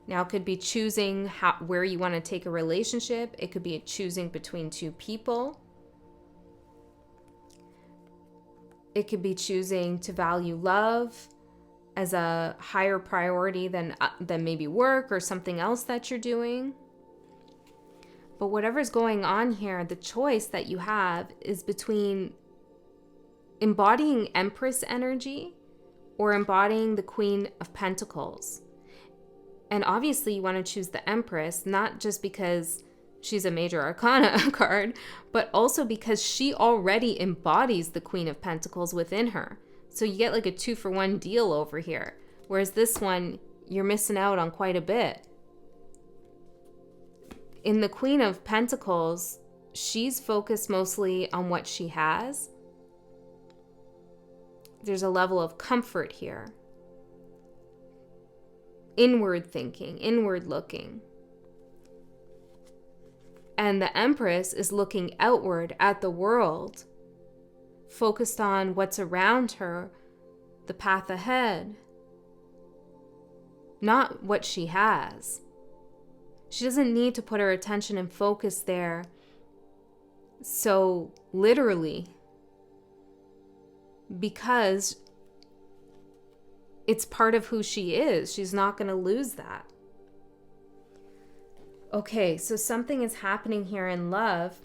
Now, it could be choosing where you want to take a relationship. It could be choosing between two people. It could be choosing to value love as a higher priority than maybe work or something else that you're doing. But whatever's going on here, the choice that you have is between embodying Empress energy or embodying the Queen of Pentacles. And obviously you want to choose the Empress, not just because she's a major arcana card, but also because she already embodies the Queen of Pentacles within her. So you get like a 2-for-1 deal over here. Whereas this one, you're missing out on quite a bit. In the Queen of Pentacles, she's focused mostly on what she has. There's a level of comfort here. Inward thinking, inward looking. And the Empress is looking outward at the world, focused on what's around her, the path ahead, not what she has. She doesn't need to put her attention and focus there so literally, because it's part of who she is. She's not going to lose that. Okay, so something is happening here in love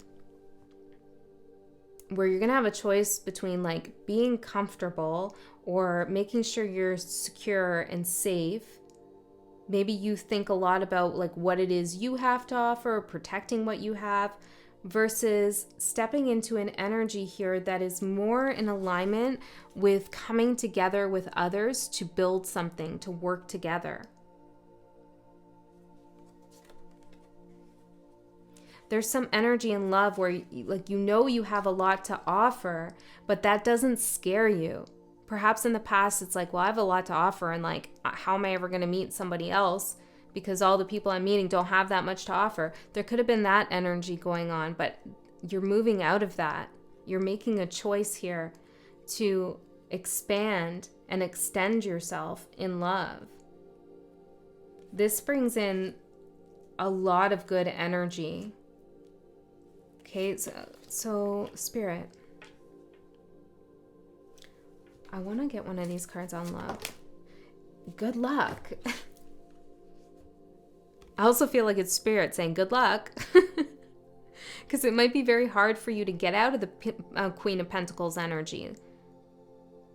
where you're going to have a choice between like being comfortable or making sure you're secure and safe. Maybe you think a lot about like what it is you have to offer, protecting what you have, versus stepping into an energy here that is more in alignment with coming together with others to build something, to work together. There's some energy in love where you have a lot to offer, but that doesn't scare you. Perhaps in the past it's like, well, I have a lot to offer, and like, how am I ever going to meet somebody else? Because all the people I'm meeting don't have that much to offer. There could have been that energy going on, but you're moving out of that. You're making a choice here to expand and extend yourself in love. This brings in a lot of good energy. Okay, so Spirit, I want to get one of these cards on love. Good luck. I also feel like it's Spirit saying good luck, because it might be very hard for you to get out of the Queen of Pentacles energy.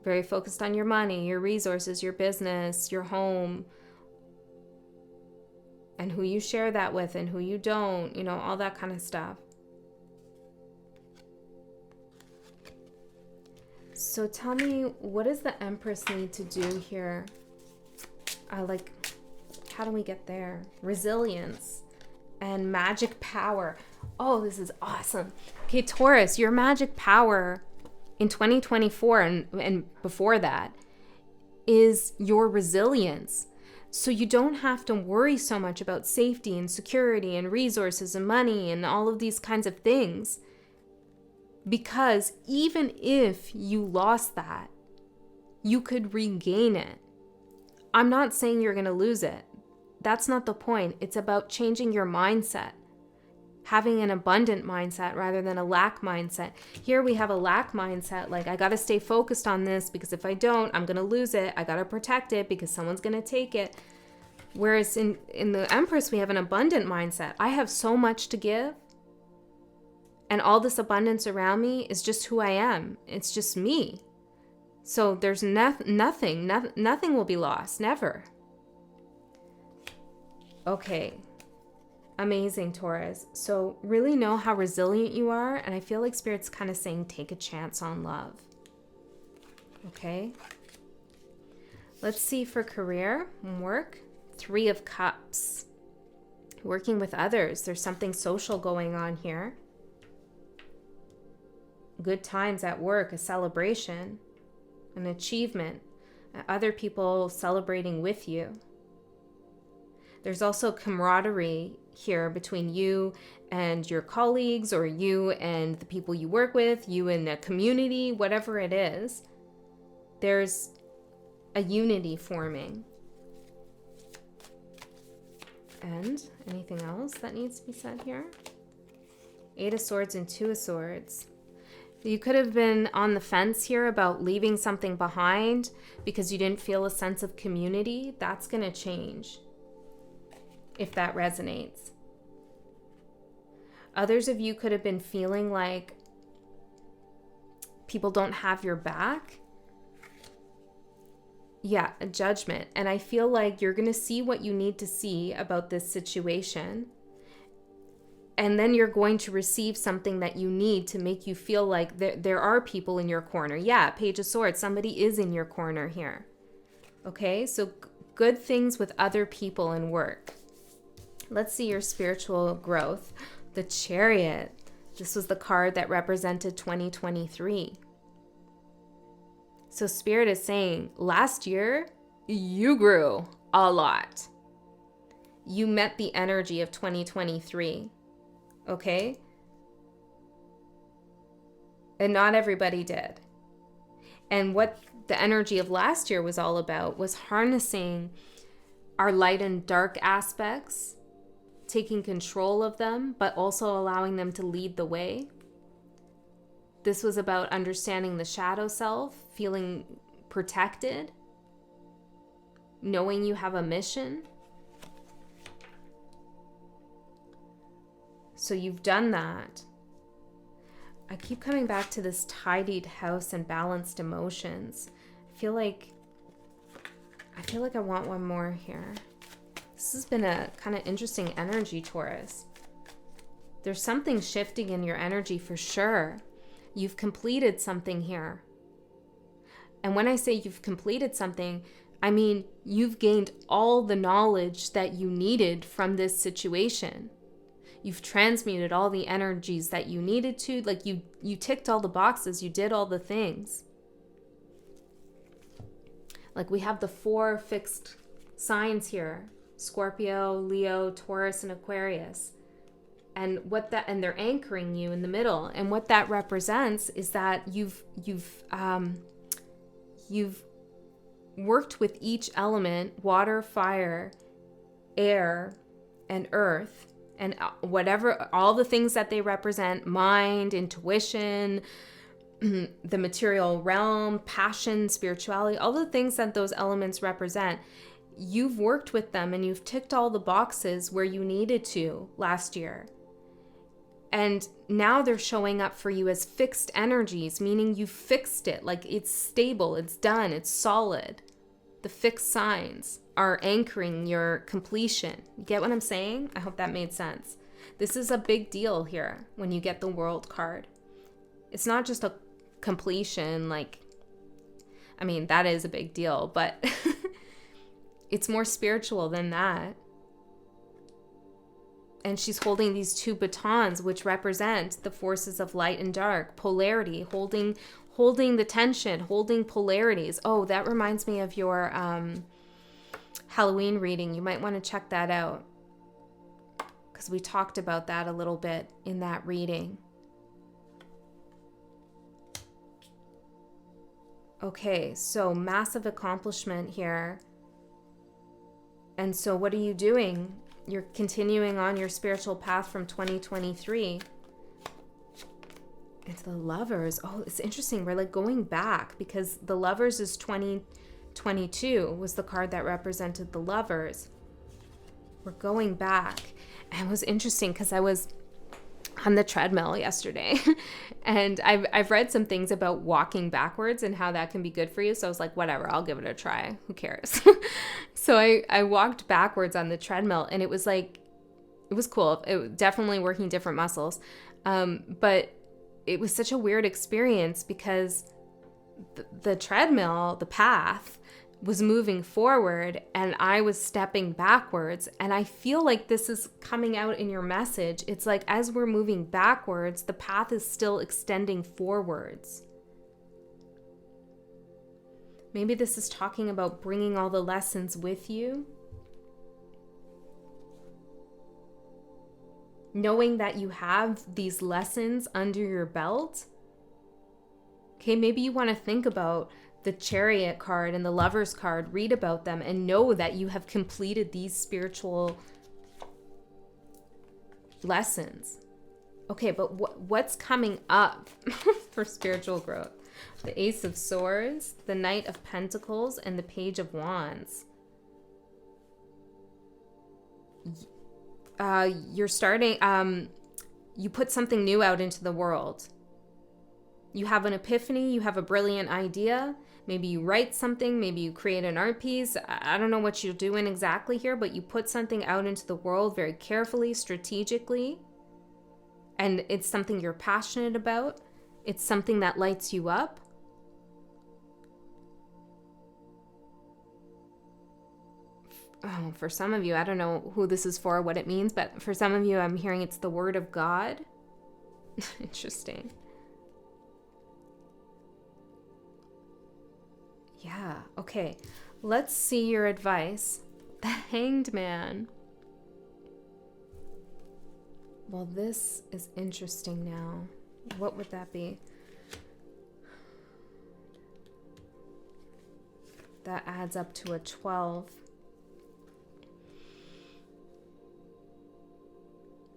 Very focused on your money, your resources, your business, your home, and who you share that with and who you don't, all that kind of stuff. So tell me, what does the Empress need to do here? How do we get there? Resilience and magic power. Oh, this is awesome. Okay, Taurus, your magic power in 2024 and before that is your resilience. So you don't have to worry so much about safety and security and resources and money and all of these kinds of things. Because even if you lost that, you could regain it. I'm not saying you're going to lose it. That's not the point. It's about changing your mindset, having an abundant mindset rather than a lack mindset. Here we have a lack mindset, like I got to stay focused on this because if I don't, I'm going to lose it. I got to protect it because someone's going to take it. Whereas in the Empress, we have an abundant mindset. I have so much to give. And all this abundance around me is just who I am. It's just me. So there's nothing will be lost, never. Okay, amazing, Taurus. So really know how resilient you are, and I feel like Spirit's kind of saying take a chance on love. Okay, let's see for career and work. 3 of Cups. Working with others. There's something social going on here. Good times at work, a celebration, an achievement, other people celebrating with you. There's also camaraderie here between you and your colleagues, or you and the people you work with, you and the community, whatever it is. There's a unity forming. And anything else that needs to be said here? 8 of Swords and 2 of Swords. You could have been on the fence here about leaving something behind because you didn't feel a sense of community. That's going to change if that resonates. Others of you could have been feeling like people don't have your back. Yeah, a judgment. And I feel like you're going to see what you need to see about this situation. And then you're going to receive something that you need to make you feel like there are people in your corner. Yeah, Page of Swords. Somebody is in your corner here. Okay, so good things with other people and work. Let's see your spiritual growth. The Chariot. This was the card that represented 2023. So Spirit is saying, last year, you grew a lot. You met the energy of 2023, okay? And not everybody did. And what the energy of last year was all about was harnessing our light and dark aspects, taking control of them, but also allowing them to lead the way. This was about understanding the shadow self, feeling protected, knowing you have a mission. So you've done that. I keep coming back to this tidied house and balanced emotions. I feel like I want one more here. This has been a kind of interesting energy, Taurus. There's something shifting in your energy for sure. You've completed something here. And when I say you've completed something, I mean you've gained all the knowledge that you needed from this situation. You've transmuted all the energies that you needed to. Like you ticked all the boxes. You did all the things. Like we have the 4 fixed signs here. Scorpio, Leo, Taurus, and Aquarius. And they're anchoring you in the middle. And what that represents is that you've worked with each element, water, fire, air, and earth, and whatever, all the things that they represent, mind, intuition, the material realm, passion, spirituality, all the things that those elements represent. You've worked with them and you've ticked all the boxes where you needed to last year. And now they're showing up for you as fixed energies, meaning you fixed it, like it's stable, it's done, it's solid. The fixed signs are anchoring your completion. You get what I'm saying? I hope that made sense. This is a big deal here when you get the World card. It's not just a completion, that is a big deal, but it's more spiritual than that. And she's holding these 2 batons, which represent the forces of light and dark, polarity, holding the tension, holding polarities. Oh, that reminds me of your Halloween reading. You might want to check that out because we talked about that a little bit in that reading. Okay, so massive accomplishment here. And so what are you doing? You're continuing on your spiritual path from 2023 into the Lovers. Oh, it's interesting. We're like going back because the Lovers is 2022 was the card that represented the Lovers. We're going back. And it was interesting because I was on the treadmill yesterday and I've read some things about walking backwards and how that can be good for you. So I was like, whatever, I'll give it a try. Who cares? So I walked backwards on the treadmill and it was cool. It definitely working different muscles. But it was such a weird experience because the treadmill, the path was moving forward and I was stepping backwards. And I feel like this is coming out in your message. It's like as we're moving backwards, the path is still extending forwards. Maybe this is talking about bringing all the lessons with you. knowing that you have these lessons under your belt. Okay, maybe you want to think about the Chariot card and the Lover's card, read about them, and know that you have completed these spiritual lessons. Okay, but what's coming up for spiritual growth? The Ace of Swords, the Knight of Pentacles, and the Page of Wands. You're starting, you put something new out into the world. You have an epiphany, you have a brilliant idea. Maybe you write something, maybe you create an art piece. I don't know what you're doing exactly here, but you put something out into the world very carefully, strategically. And it's something you're passionate about. It's something that lights you up. Oh, for some of you, I don't know who this is for, what it means, but for some of you, I'm hearing it's the word of God. Interesting. Yeah, okay. Let's see your advice. The Hanged Man. Well, this is interesting now. What would that be? That adds up to a 12.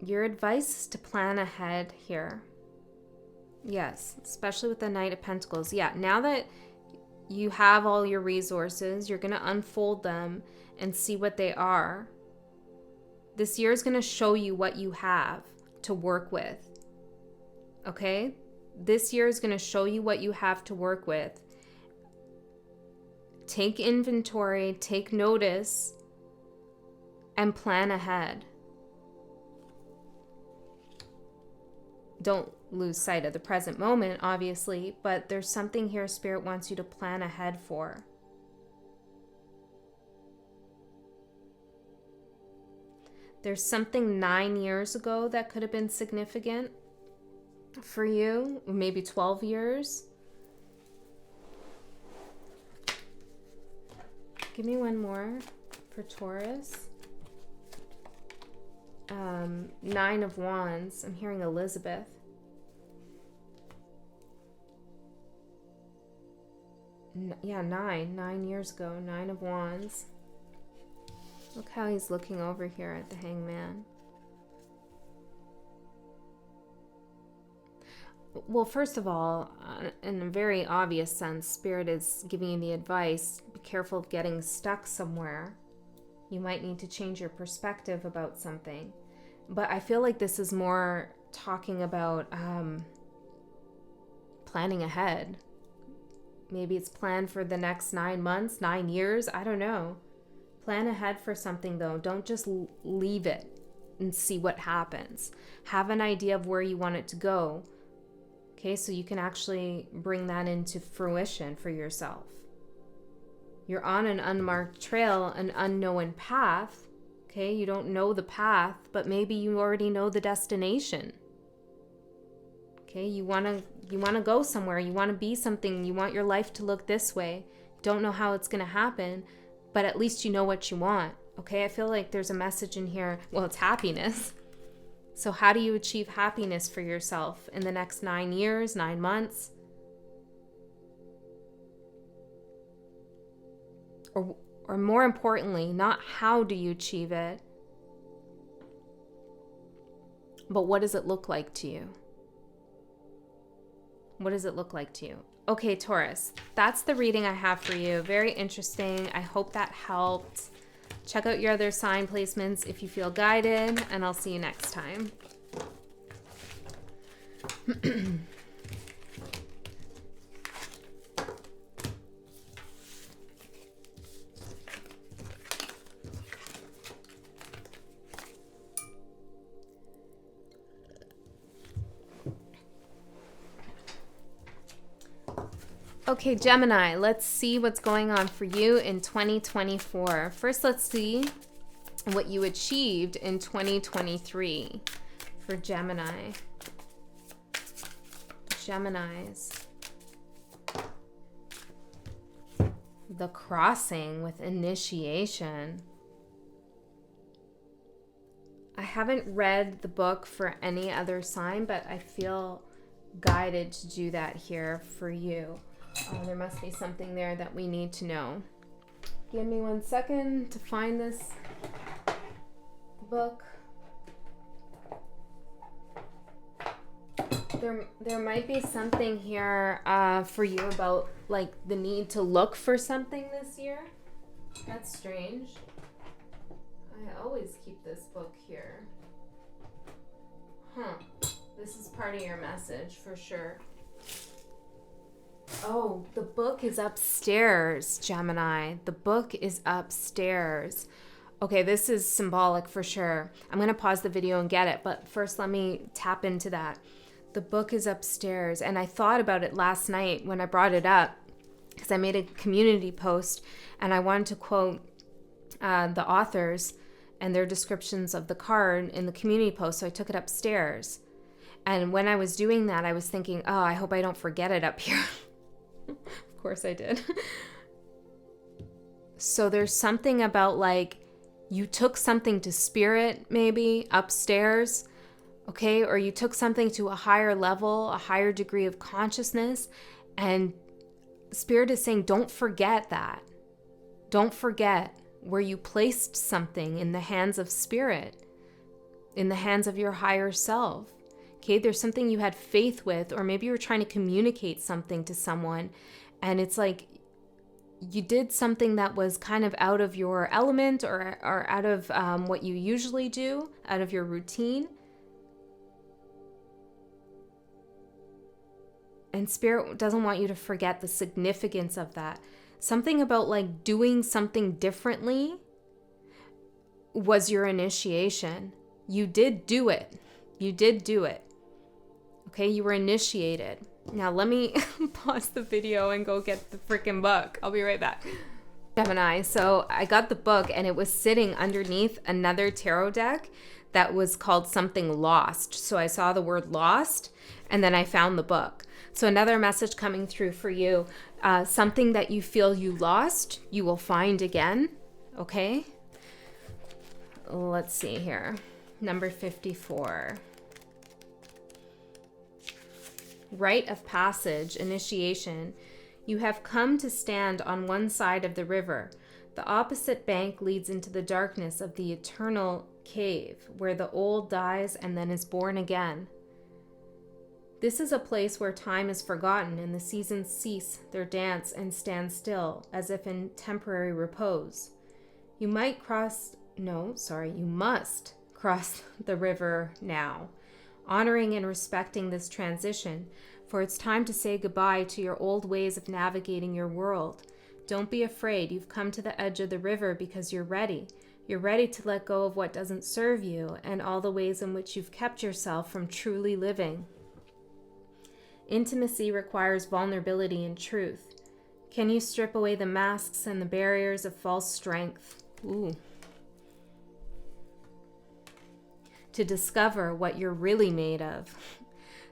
Your advice is to plan ahead here. Yes, especially with the Knight of Pentacles. Yeah, now that you have all your resources, you're going to unfold them and see what they are. This year is going to show you what you have to work with. Okay? This year is going to show you what you have to work with. Take inventory, take notice, and plan ahead. Don't lose sight of the present moment, obviously, but there's something here Spirit wants you to plan ahead for. There's something 9 years ago that could have been significant for you, or maybe 12 years. Give me one more for Taurus. 9 of Wands. I'm hearing Elizabeth. Yeah, 9 years ago. 9 of Wands. Look how he's looking over here at the Hangman. Well, first of all, in a very obvious sense, Spirit is giving you the advice, be careful of getting stuck somewhere. You might need to change your perspective about something. But I feel like this is more talking about planning ahead. Maybe it's planned for the next 9 months, 9 years, I don't know. Plan ahead for something though. Don't just leave it and see what happens. Have an idea of where you want it to go. Okay, so you can actually bring that into fruition for yourself. You're on an unmarked trail, an unknown path. Okay, you don't know the path, but maybe you already know the destination. Okay, you want to go somewhere, you want to be something, you want your life to look this way. Don't know how it's going to happen, but at least you know what you want. Okay, I feel like there's a message in here. Well, it's happiness. So how do you achieve happiness for yourself in the next 9 years, 9 months? Or more importantly, not how do you achieve it, but what does it look like to you? What does it look like to you? Okay, Taurus, that's the reading I have for you. Very interesting. I hope that helped. Check out your other sign placements if you feel guided, and I'll see you next time. Okay, Gemini, let's see what's going on for you in 2024. First, let's see what you achieved in 2023 for Gemini. Geminis. The Crossing with initiation. I haven't read the book for any other sign, but I feel guided to do that here for you. There must be something there that we need to know. Give me 1 second to find this book. There might be something here for you about like the need to look for something this year. That's strange. I always keep this book here. This is part of your message for sure. Oh, the book is upstairs, Gemini. The book is upstairs. Okay, this is symbolic for sure. I'm going to pause the video and get it, but first let me tap into that. The book is upstairs, and I thought about it last night when I brought it up because I made a community post and I wanted to quote the authors and their descriptions of the card in the community post, so I took it upstairs. And when I was doing that, I was thinking, oh, I hope I don't forget it up here. Of course I did. So there's something about like you took something to spirit maybe upstairs, okay? Or you took something to a higher level, a higher degree of consciousness, and spirit is saying, don't forget that. Don't forget where you placed something in the hands of spirit, in the hands of your higher self. Okay, there's something you had faith with, or maybe you were trying to communicate something to someone, and it's like you did something that was kind of out of your element or out of what you usually do, out of your routine. And Spirit doesn't want you to forget the significance of that. Something about like doing something differently was your initiation. You did do it. You did do it. Okay, you were initiated. Now let me pause the video and go get the freaking book. I'll be right back. Gemini, so I got the book and it was sitting underneath another tarot deck that was called something lost. So I saw the word lost and then I found the book. So another message coming through for you. Something that you feel you lost, you will find again. Okay? Let's see here. Number 54. Rite of passage, initiation. You have come to stand on one side of the river. The opposite bank leads into the darkness of the eternal cave, where the old dies and then is born again. This is a place where time is forgotten and the seasons cease their dance and stand still, as if in temporary repose. You must cross the river now, honoring and respecting this transition, for it's time to say goodbye to your old ways of navigating your world. Don't be afraid. You've come to the edge of the river because you're ready. You're ready to let go of what doesn't serve you and all the ways in which you've kept yourself from truly living. Intimacy requires vulnerability and truth. Can you strip away the masks and the barriers of false strength? To discover what you're really made of.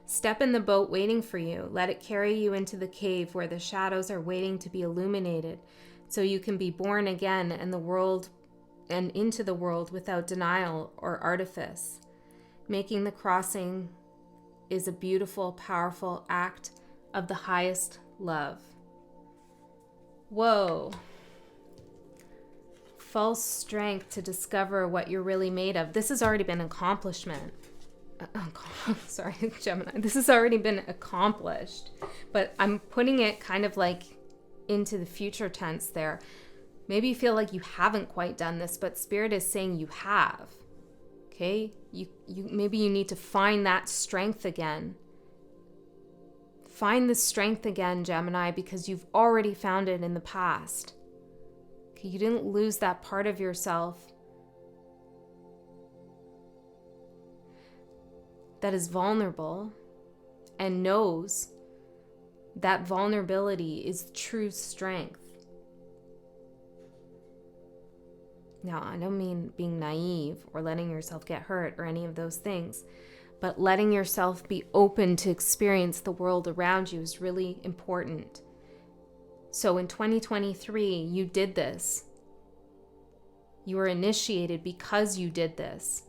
Step in the boat waiting for you. Let it carry you into the cave where the shadows are waiting to be illuminated, so you can be born again in the world and into the world without denial or artifice. Making the crossing is a beautiful, powerful act of the highest love. Whoa. False strength to discover what you're really made of. This has already been an accomplishment. Sorry, Gemini. This has already been accomplished, but I'm putting it kind of like into the future tense there. Maybe you feel like you haven't quite done this, but Spirit is saying you have. Okay? You maybe you need to find that strength again. Find the strength again, Gemini, because you've already found it in the past. Okay? You didn't lose that part of yourself that is vulnerable and knows that vulnerability is true strength. Now, I don't mean being naive or letting yourself get hurt or any of those things, but letting yourself be open to experience the world around you is really important. So in 2023, you did this. You were initiated because you did this.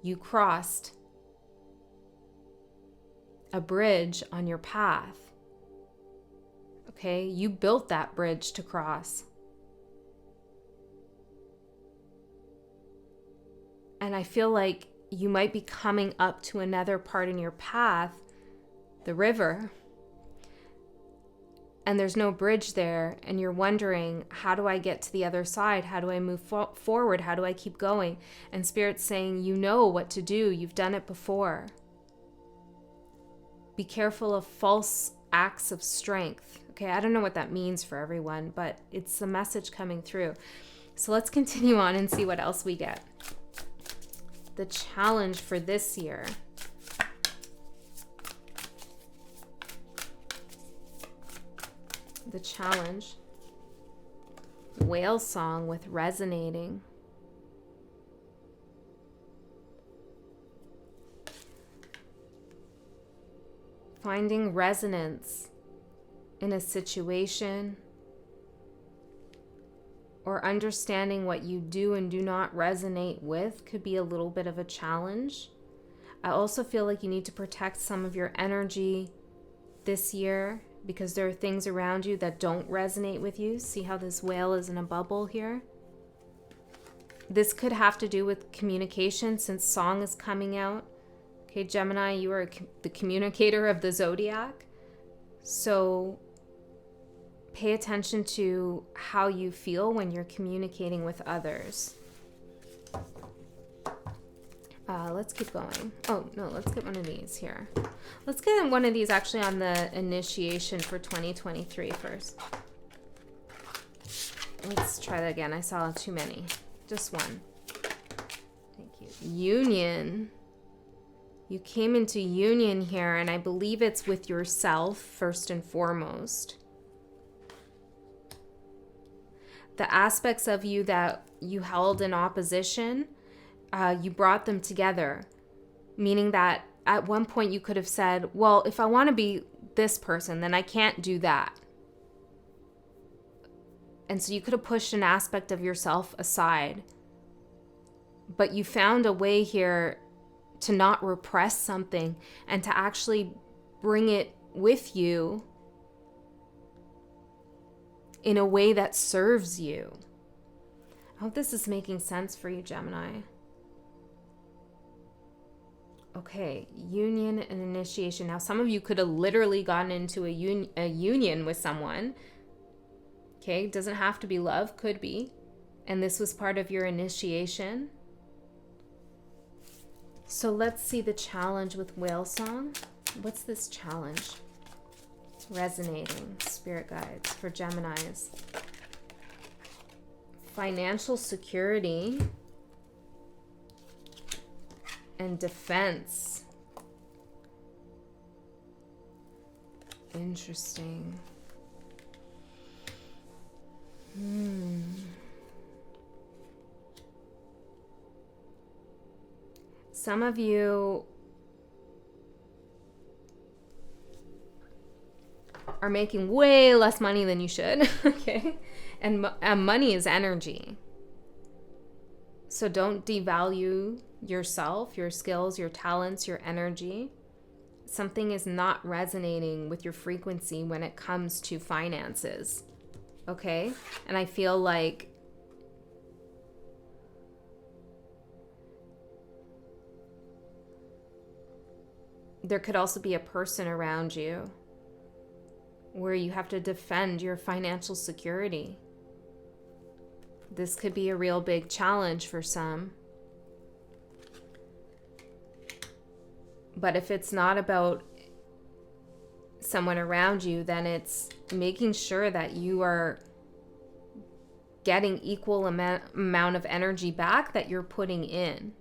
you crossed a bridge on your path. Okay, you built that bridge to cross. And I feel like you might be coming up to another part in your path, the river, and there's no bridge there, and you're wondering, how do I get to the other side? How do I move forward? How do I keep going? And Spirit's saying, you know what to do. You've done it before. Be careful of false acts of strength. Okay, I don't know what that means for everyone, but it's the message coming through. So let's continue on and see what else we get. The challenge for this year. The challenge. Whale song with resonating. Finding resonance in a situation, or understanding what you do and do not resonate with could be a little bit of a challenge. I also feel like you need to protect some of your energy this year because there are things around you that don't resonate with you. See how this whale is in a bubble here? This could have to do with communication since song is coming out. Okay, Gemini, you are the communicator of the zodiac. So pay attention to how you feel when you're communicating with others. Let's keep going. Oh, no, let's get one of these here. Let's get one of these actually on the initiation for 2023 first. Let's try that again. I saw too many. Just one. Thank you. Union. You came into union here, and I believe it's with yourself first and foremost. The aspects of you that you held in opposition, you brought them together, meaning that at one point you could have said, well, if I want to be this person, then I can't do that. And so you could have pushed an aspect of yourself aside, but you found a way here to not repress something and to actually bring it with you in a way that serves you. I hope this is making sense for you, Gemini. Okay, union and initiation. Now, some of you could have literally gotten into a union with someone. Okay, doesn't have to be love, could be. And this was part of your initiation. So let's see the challenge with whale song. What's this challenge? Resonating, spirit guides for Geminis. Financial security and defense. Interesting. Some of you are making way less money than you should, okay? And money is energy. So don't devalue yourself, your skills, your talents, your energy. Something is not resonating with your frequency when it comes to finances, okay? And I feel like there could also be a person around you where you have to defend your financial security. This could be a real big challenge for some. But if it's not about someone around you, then it's making sure that you are getting equal amount of energy back that you're putting in.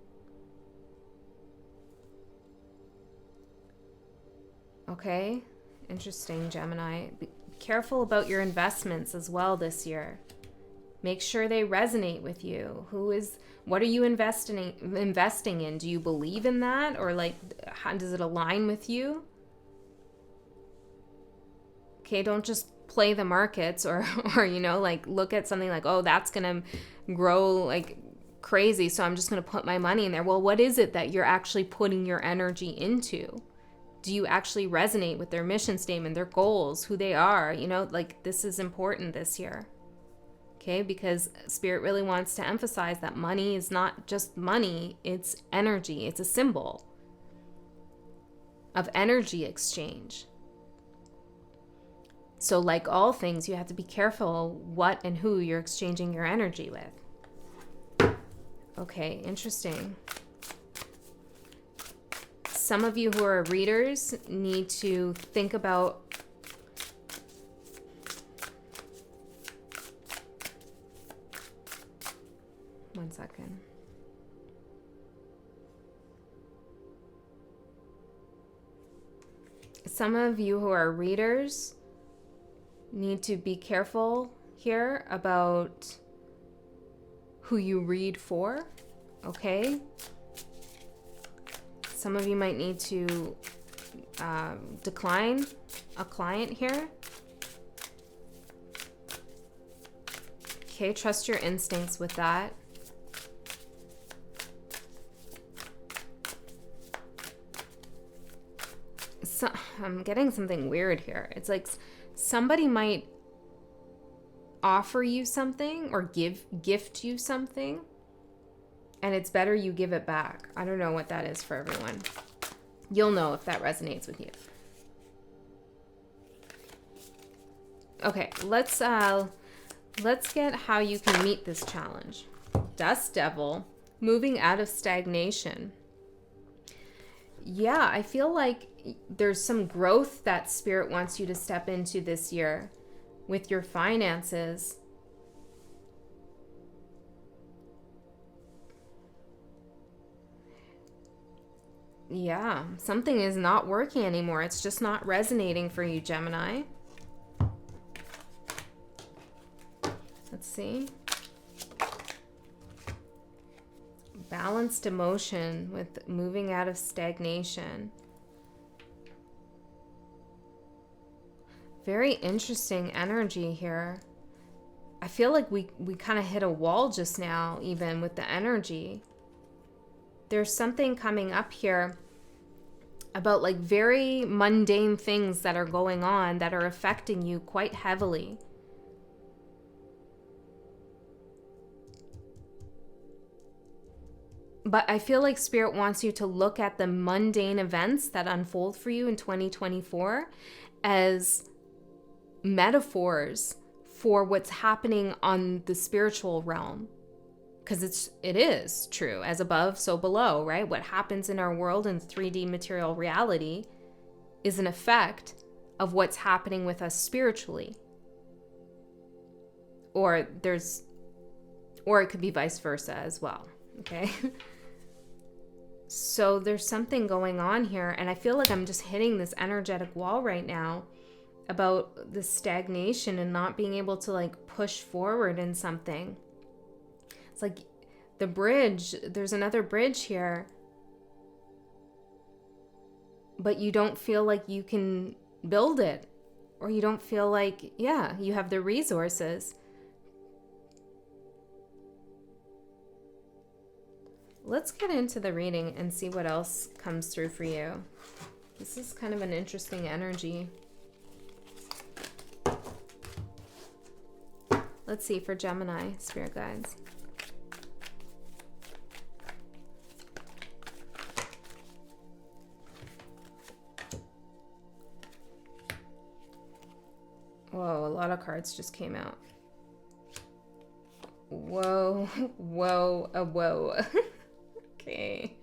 Okay, interesting, Gemini. Be careful about your investments as well this year. Make sure they resonate with you. What are you investing in? Do you believe in that? Or like, how does it align with you? Okay, don't just play the markets or like look at something like, oh, that's going to grow like crazy, so I'm just going to put my money in there. Well, what is it that you're actually putting your energy into? Do you actually resonate with their mission statement, their goals, who they are? You know, like, this is important this year. Okay, because Spirit really wants to emphasize that money is not just money, it's energy. It's a symbol of energy exchange. So like all things, you have to be careful what and who you're exchanging your energy with. Okay, interesting. Some of you who are readers need to think about one second. Some of you who are readers need to be careful here about who you read for, okay? Some of you might need to decline a client here. Okay, trust your instincts with that. So, I'm getting something weird here. It's like somebody might offer you something or gift you something, and it's better you give it back. I don't know what that is for everyone. You'll know if that resonates with you. Okay, let's get how you can meet this challenge. Dust Devil, moving out of stagnation. Yeah, I feel like there's some growth that Spirit wants you to step into this year with your finances. Yeah, something is not working anymore. It's just not resonating for you, Gemini. Let's see. Balanced emotion with moving out of stagnation. Very interesting energy here. I feel like we kind of hit a wall just now, even with the energy. There's something coming up here about like very mundane things that are going on that are affecting you quite heavily. But I feel like Spirit wants you to look at the mundane events that unfold for you in 2024 as metaphors for what's happening on the spiritual realm. Because it is true, as above, so below, right? What happens in our world in 3D material reality is an effect of what's happening with us spiritually. Or it could be vice versa as well, okay? So there's something going on here, and I feel like I'm just hitting this energetic wall right now about the stagnation and not being able to like push forward in something. It's like the bridge, there's another bridge here, but you don't feel like you can build it, or you don't feel like, yeah, you have the resources. Let's get into the reading and see what else comes through for you. This is kind of an interesting energy. Let's see for Gemini, Spirit Guides. Whoa, a lot of cards just came out. Whoa, whoa, whoa. Okay,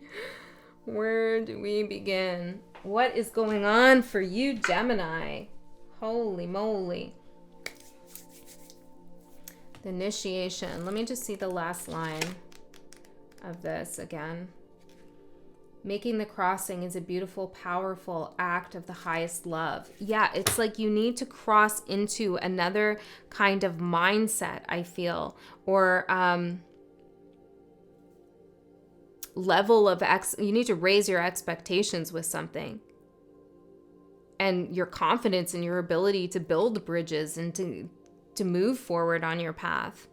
where do we begin? What is going on for you, Gemini? Holy moly. The initiation. Let me just see the last line of this again. Making the crossing is a beautiful, powerful act of the highest love. Yeah, it's like you need to cross into another kind of mindset, I feel, or level of you need to raise your expectations with something, and your confidence in your ability to build bridges and to move forward on your path.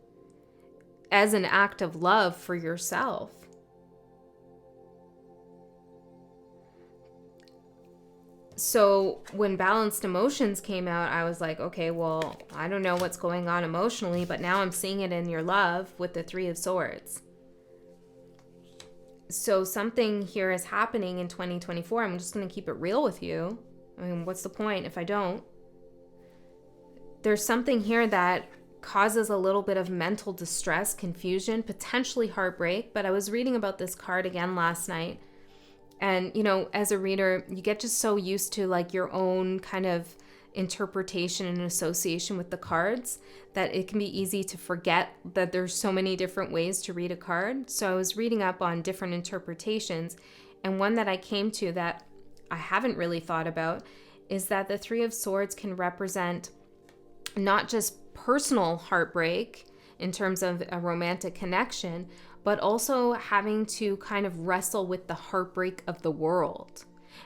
as an act of love for yourself. So when balanced emotions came out, I was like, okay, well, I don't know what's going on emotionally, but now I'm seeing it in your love with the Three of Swords. So something here is happening in 2024. I'm just going to keep it real with you. I mean, what's the point if I don't? There's something here that causes a little bit of mental distress, confusion, potentially heartbreak. But I was reading about this card again last night. And, you know, as a reader, you get just so used to like your own kind of interpretation and association with the cards that it can be easy to forget that there's so many different ways to read a card. So I was reading up on different interpretations, and one that I came to that I haven't really thought about is that the Three of Swords can represent not just personal heartbreak in terms of a romantic connection, but also having to kind of wrestle with the heartbreak of the world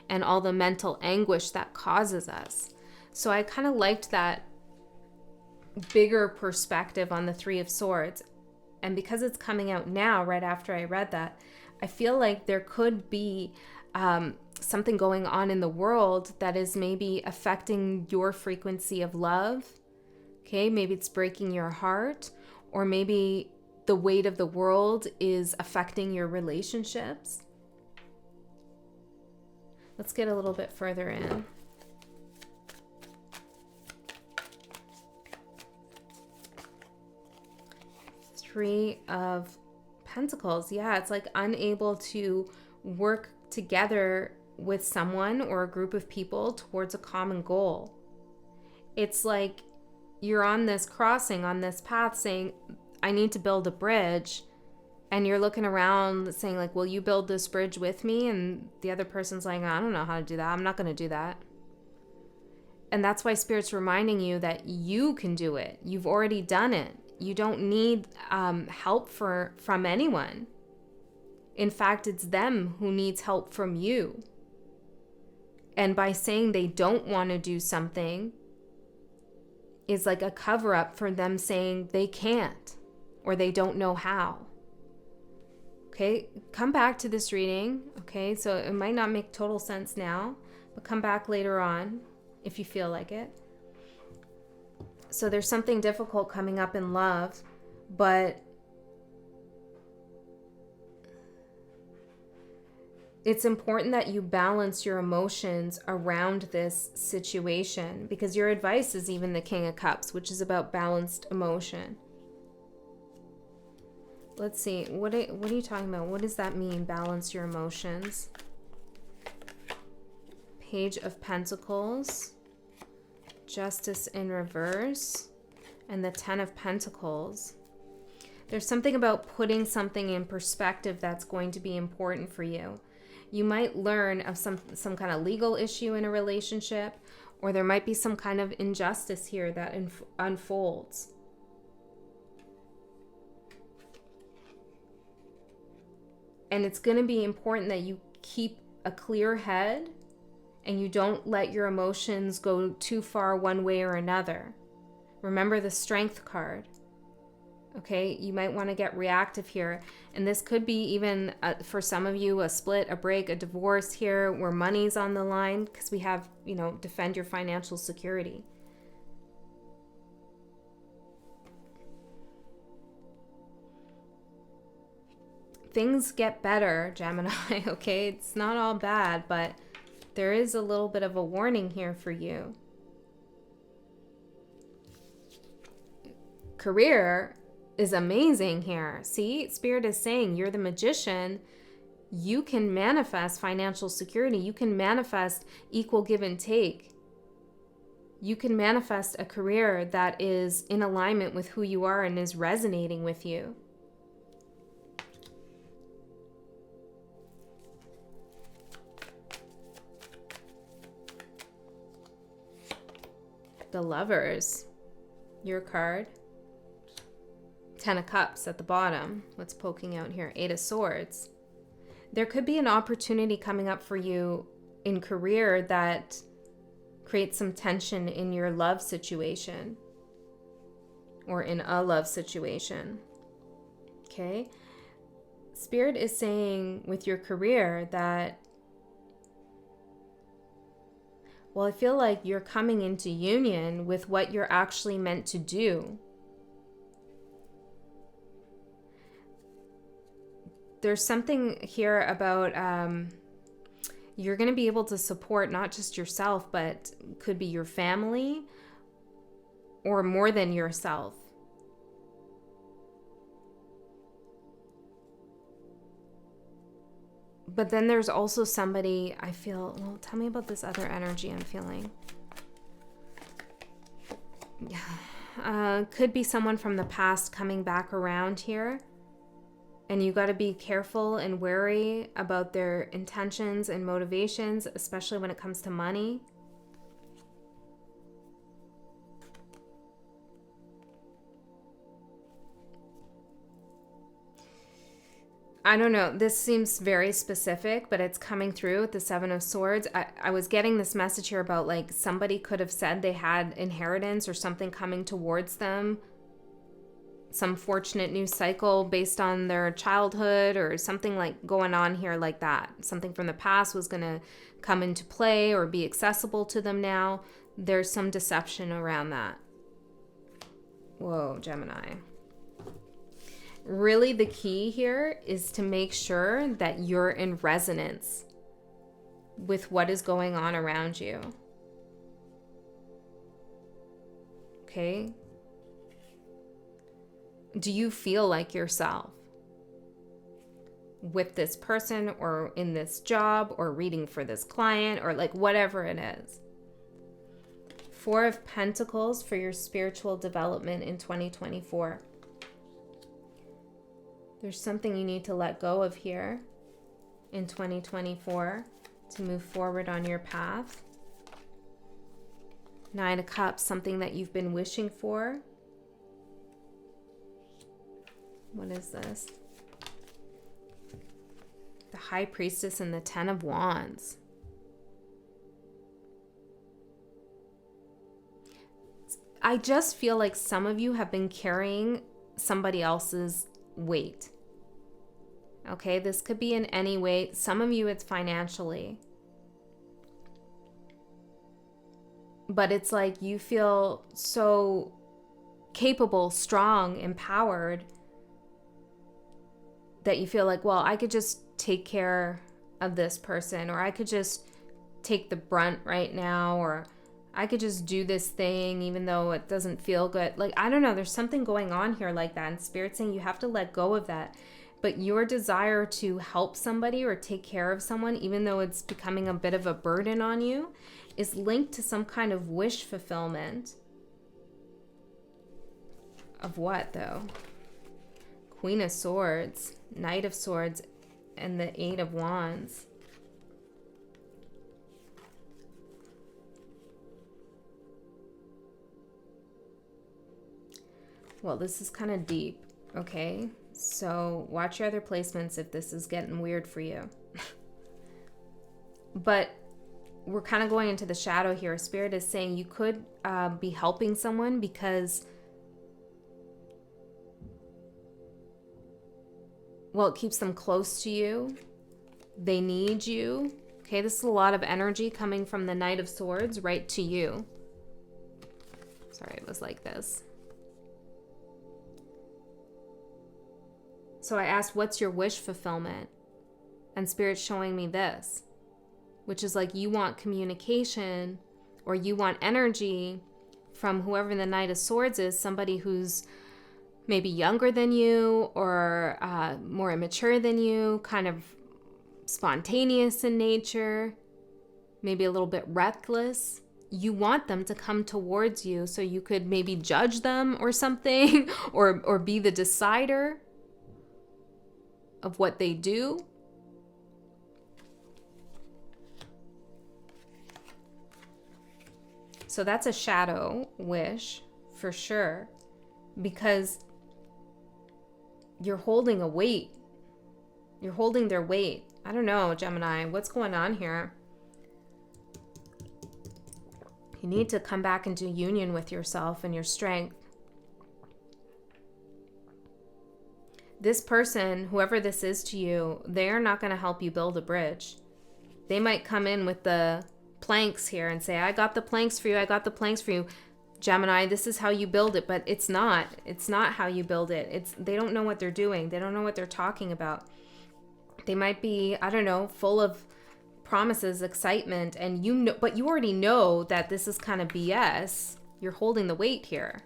and all the mental anguish that causes us. So I kind of liked that bigger perspective on the Three of Swords. And because it's coming out now, right after I read that, I feel like there could be something going on in the world that is maybe affecting your frequency of love. Okay, maybe it's breaking your heart, or maybe the weight of the world is affecting your relationships. Let's get a little bit further in. Three of Pentacles. Yeah, it's like unable to work together with someone or a group of people towards a common goal. It's like you're on this crossing, on this path saying, I need to build a bridge. And you're looking around saying like, will you build this bridge with me? And the other person's like, I don't know how to do that. I'm not going to do that. And that's why Spirit's reminding you that you can do it. You've already done it. You don't need help from anyone. In fact, it's them who needs help from you. And by saying they don't want to do something is like a cover-up for them saying they can't or they don't know how. Okay, come back to this reading. Okay, so it might not make total sense now, but come back later on if you feel like it. So there's something difficult coming up in love, but it's important that you balance your emotions around this situation, because your advice is even the King of Cups, which is about balanced emotion. Let's see, what are you talking about? What does that mean, balance your emotions? Page of Pentacles, Justice in reverse, and the Ten of Pentacles. There's something about putting something in perspective that's going to be important for you. You might learn of some kind of legal issue in a relationship, or there might be some kind of injustice here that unfolds. And it's going to be important that you keep a clear head and you don't let your emotions go too far one way or another. Remember the Strength card. Okay, you might want to get reactive here. And this could be even, for some of you, a split, a break, a divorce here where money's on the line, because we have, defend your financial security. Things get better, Gemini, okay? It's not all bad, but there is a little bit of a warning here for you. Career is amazing here. See, Spirit is saying you're the magician. You can manifest financial security. You can manifest equal give and take. You can manifest a career that is in alignment with who you are and is resonating with you. The Lovers, your card. Ten of Cups at the bottom. What's poking out here? Eight of Swords. There could be an opportunity coming up for you in career that creates some tension in your love situation or in a love situation. okay? Spirit is saying with your career that, well, I feel like you're coming into union with what you're actually meant to do. There's something here about you're going to be able to support not just yourself, but could be your family or more than yourself. But then there's also somebody, I feel, well, tell me about this other energy I'm feeling. Could be someone from the past coming back around here. And you got to be careful and wary about their intentions and motivations, especially when it comes to money. I don't know. This seems very specific, but it's coming through with the Seven of Swords. I was getting this message here about like somebody could have said they had inheritance or something coming towards them. Some fortunate new cycle based on their childhood or something like going on here like that. Something from the past was going to come into play or be accessible to them now. There's some deception around that. Whoa, Gemini. Really, the key here is to make sure that you're in resonance with what is going on around you. Okay? Do you feel like yourself with this person or in this job or reading for this client or like whatever it is? Four of Pentacles for your spiritual development in 2024. There's something you need to let go of here in 2024 to move forward on your path. Nine of Cups, something that you've been wishing for. What is this? The High Priestess and the Ten of Wands. I just feel like some of you have been carrying somebody else's weight. Okay, this could be in any way. Some of you it's financially. But it's like you feel so capable, strong, empowered that you feel like, well, I could just take care of this person, or I could just take the brunt right now, or I could just do this thing even though it doesn't feel good. Like, I don't know, there's something going on here like that. And Spirit's saying you have to let go of that. But your desire to help somebody or take care of someone, even though it's becoming a bit of a burden on you, is linked to some kind of wish fulfillment. Of what, though? Queen of Swords, Knight of Swords, and the Eight of Wands. Well, this is kind of deep, okay? So watch your other placements if this is getting weird for you. But we're kind of going into the shadow here. Spirit is saying you could be helping someone because, well, it keeps them close to you. They need you. Okay, this is a lot of energy coming from the Knight of Swords right to you. Sorry, it was like this. So I asked, what's your wish fulfillment? And Spirit's showing me this, which is like you want communication or you want energy from whoever the Knight of Swords is, somebody who's maybe younger than you or more immature than you, kind of spontaneous in nature, maybe a little bit reckless. You want them to come towards you so you could maybe judge them or something or be the decider of what they do. So that's a shadow wish for sure, because you're holding a weight. You're holding their weight. I don't know, Gemini, what's going on here? You need to come back into union with yourself and your strength. this person, whoever this is to you, they're not going to help you build a bridge. They might come in with the planks here and say, I got the planks for you. I got the planks for you. Gemini, this is how you build it, but it's not how you build it. They don't know what they're doing. They don't know what they're talking about. They might be, I don't know, full of promises, excitement, and you know, but you already know that this is kind of BS. You're holding the weight here.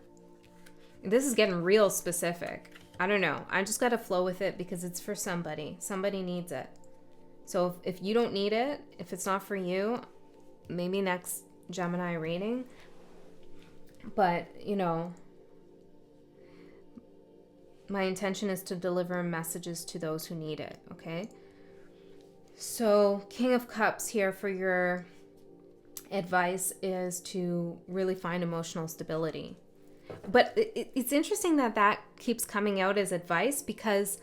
This is getting real specific. I don't know. I just got to flow with it because it's for somebody. Somebody needs it. So if you don't need it, if it's not for you, maybe next Gemini reading. But, you know, my intention is to deliver messages to those who need it, okay? So King of Cups here for your advice is to really find emotional stability. But it's interesting that that keeps coming out as advice because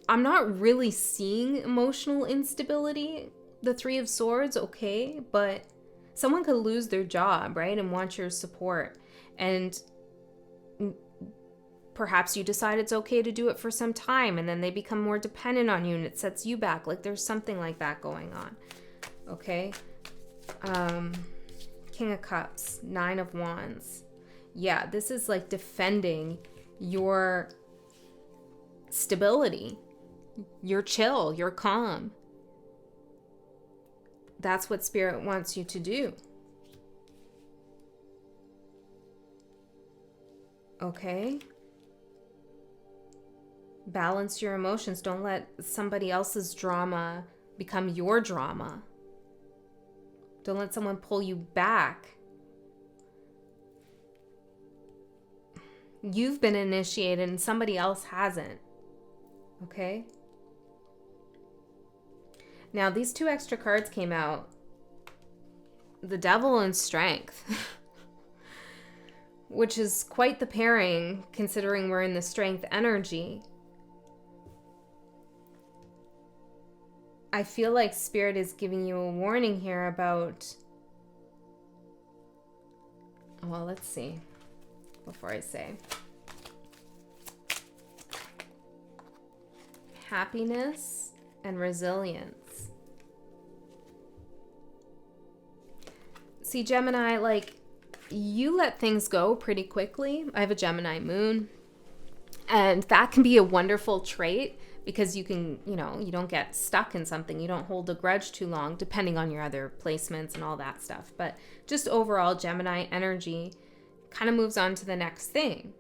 I'm not really seeing emotional instability. The Three of Swords, okay, but someone could lose their job, right, and want your support. And perhaps you decide it's okay to do it for some time, and then they become more dependent on you, and it sets you back. Like there's something like that going on, okay? King of Cups, Nine of Wands. Yeah, this is like defending your stability. You're chill, you're calm. That's what Spirit wants you to do. Okay? Balance your emotions. Don't let somebody else's drama become your drama. Don't let someone pull you back. You've been initiated and somebody else hasn't. Okay? Now, these two extra cards came out. The Devil and Strength. Which is quite the pairing, considering we're in the Strength energy. I feel like Spirit is giving you a warning here about... Well, let's see. Before I say. Happiness and resilience. See, Gemini, like, you let things go pretty quickly. I have a Gemini moon, and that can be a wonderful trait because you can, you know, you don't get stuck in something. You don't hold a grudge too long, depending on your other placements and all that stuff. But just overall, Gemini energy kind of moves on to the next thing.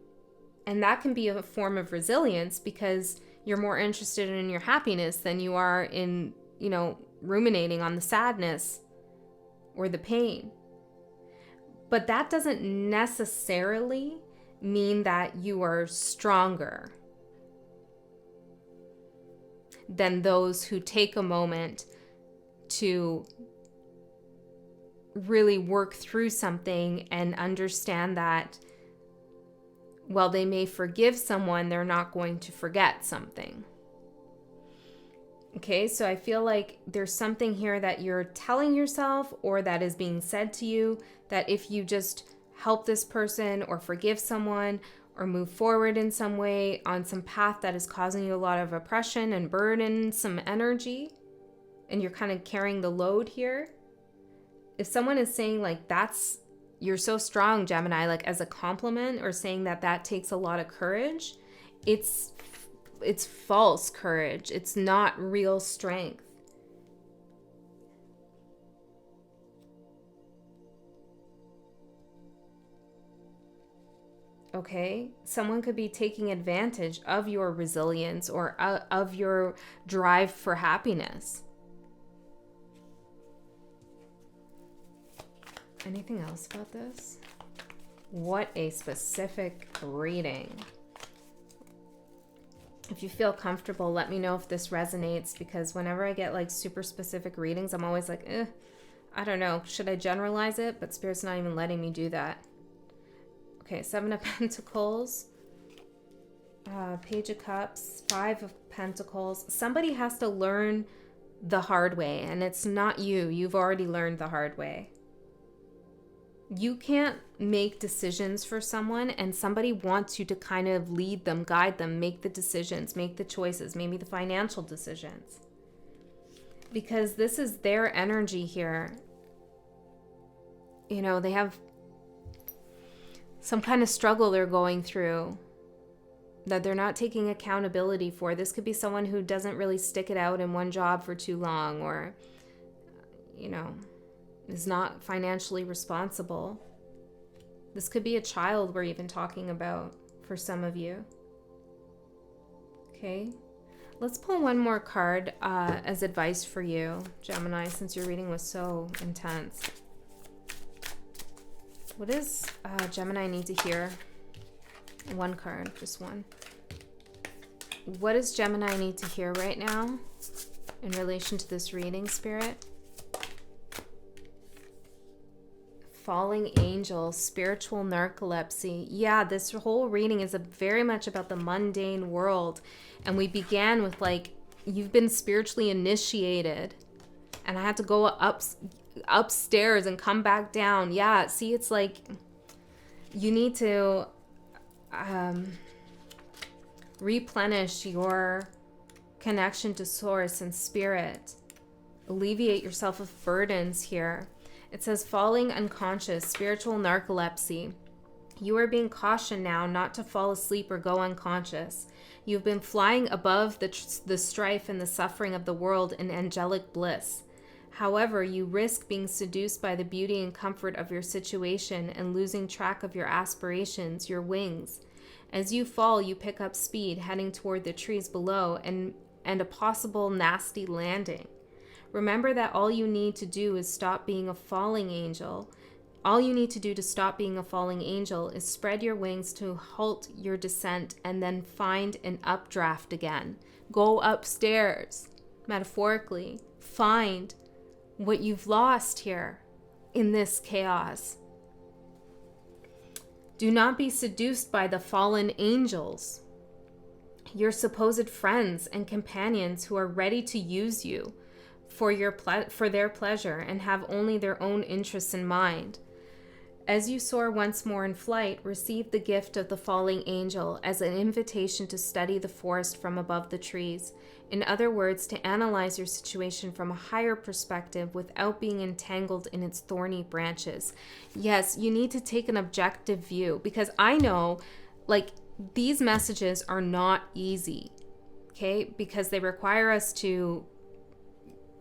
And that can be a form of resilience because you're more interested in your happiness than you are in, you know, ruminating on the sadness or the pain. But that doesn't necessarily mean that you are stronger than those who take a moment to really work through something and understand that while they may forgive someone, they're not going to forget something. Okay, so I feel like there's something here that you're telling yourself or that is being said to you that if you just help this person or forgive someone or move forward in some way on some path that is causing you a lot of oppression and burden, some energy, and you're kind of carrying the load here. If someone is saying like you're so strong, Gemini, like as a compliment or saying that takes a lot of courage, it's false courage. It's not real strength. Okay? Someone could be taking advantage of your resilience or of your drive for happiness. Anything else about this? What a specific reading. If you feel comfortable, let me know if this resonates, because whenever I get like super specific readings, I'm always like, I don't know. Should I generalize it? But Spirit's not even letting me do that. Okay, Seven of Pentacles, Page of Cups, Five of Pentacles. Somebody has to learn the hard way, and it's not you. You've already learned the hard way. You can't make decisions for someone, and somebody wants you to kind of lead them, guide them, make the decisions, make the choices, maybe the financial decisions. Because this is their energy here. You know, they have some kind of struggle they're going through that they're not taking accountability for. This could be someone who doesn't really stick it out in one job for too long, or, you know, is not financially responsible. This could be a child we're even talking about for some of you. Okay, let's pull one more card as advice for you, Gemini, since your reading was so intense. What does Gemini need to hear? One card, just one. What does Gemini need to hear right now in relation to this reading, Spirit? Falling angel, spiritual narcolepsy. Yeah, this whole reading is very much about the mundane world. And we began with like, you've been spiritually initiated. And I had to go upstairs and come back down. Yeah, see, it's like you need to replenish your connection to source and spirit. Alleviate yourself of burdens here. It says falling unconscious, spiritual narcolepsy. You are being cautioned now not to fall asleep or go unconscious. You've been flying above the strife and the suffering of the world in angelic bliss. However, you risk being seduced by the beauty and comfort of your situation and losing track of your aspirations, your wings. As you fall, you pick up speed, heading toward the trees below and a possible nasty landing. Remember that all you need to do is stop being a falling angel. All you need to do to stop being a falling angel is spread your wings to halt your descent and then find an updraft again. Go upstairs, metaphorically. Find what you've lost here in this chaos. Do not be seduced by the fallen angels, your supposed friends and companions who are ready to use you for their pleasure and have only their own interests in mind. As you soar once more in flight, receive the gift of the falling angel as an invitation to study the forest from above the trees. In other words, to analyze your situation from a higher perspective without being entangled in its thorny branches. Yes, you need to take an objective view, because I know, like, these messages are not easy, okay? Because they require us to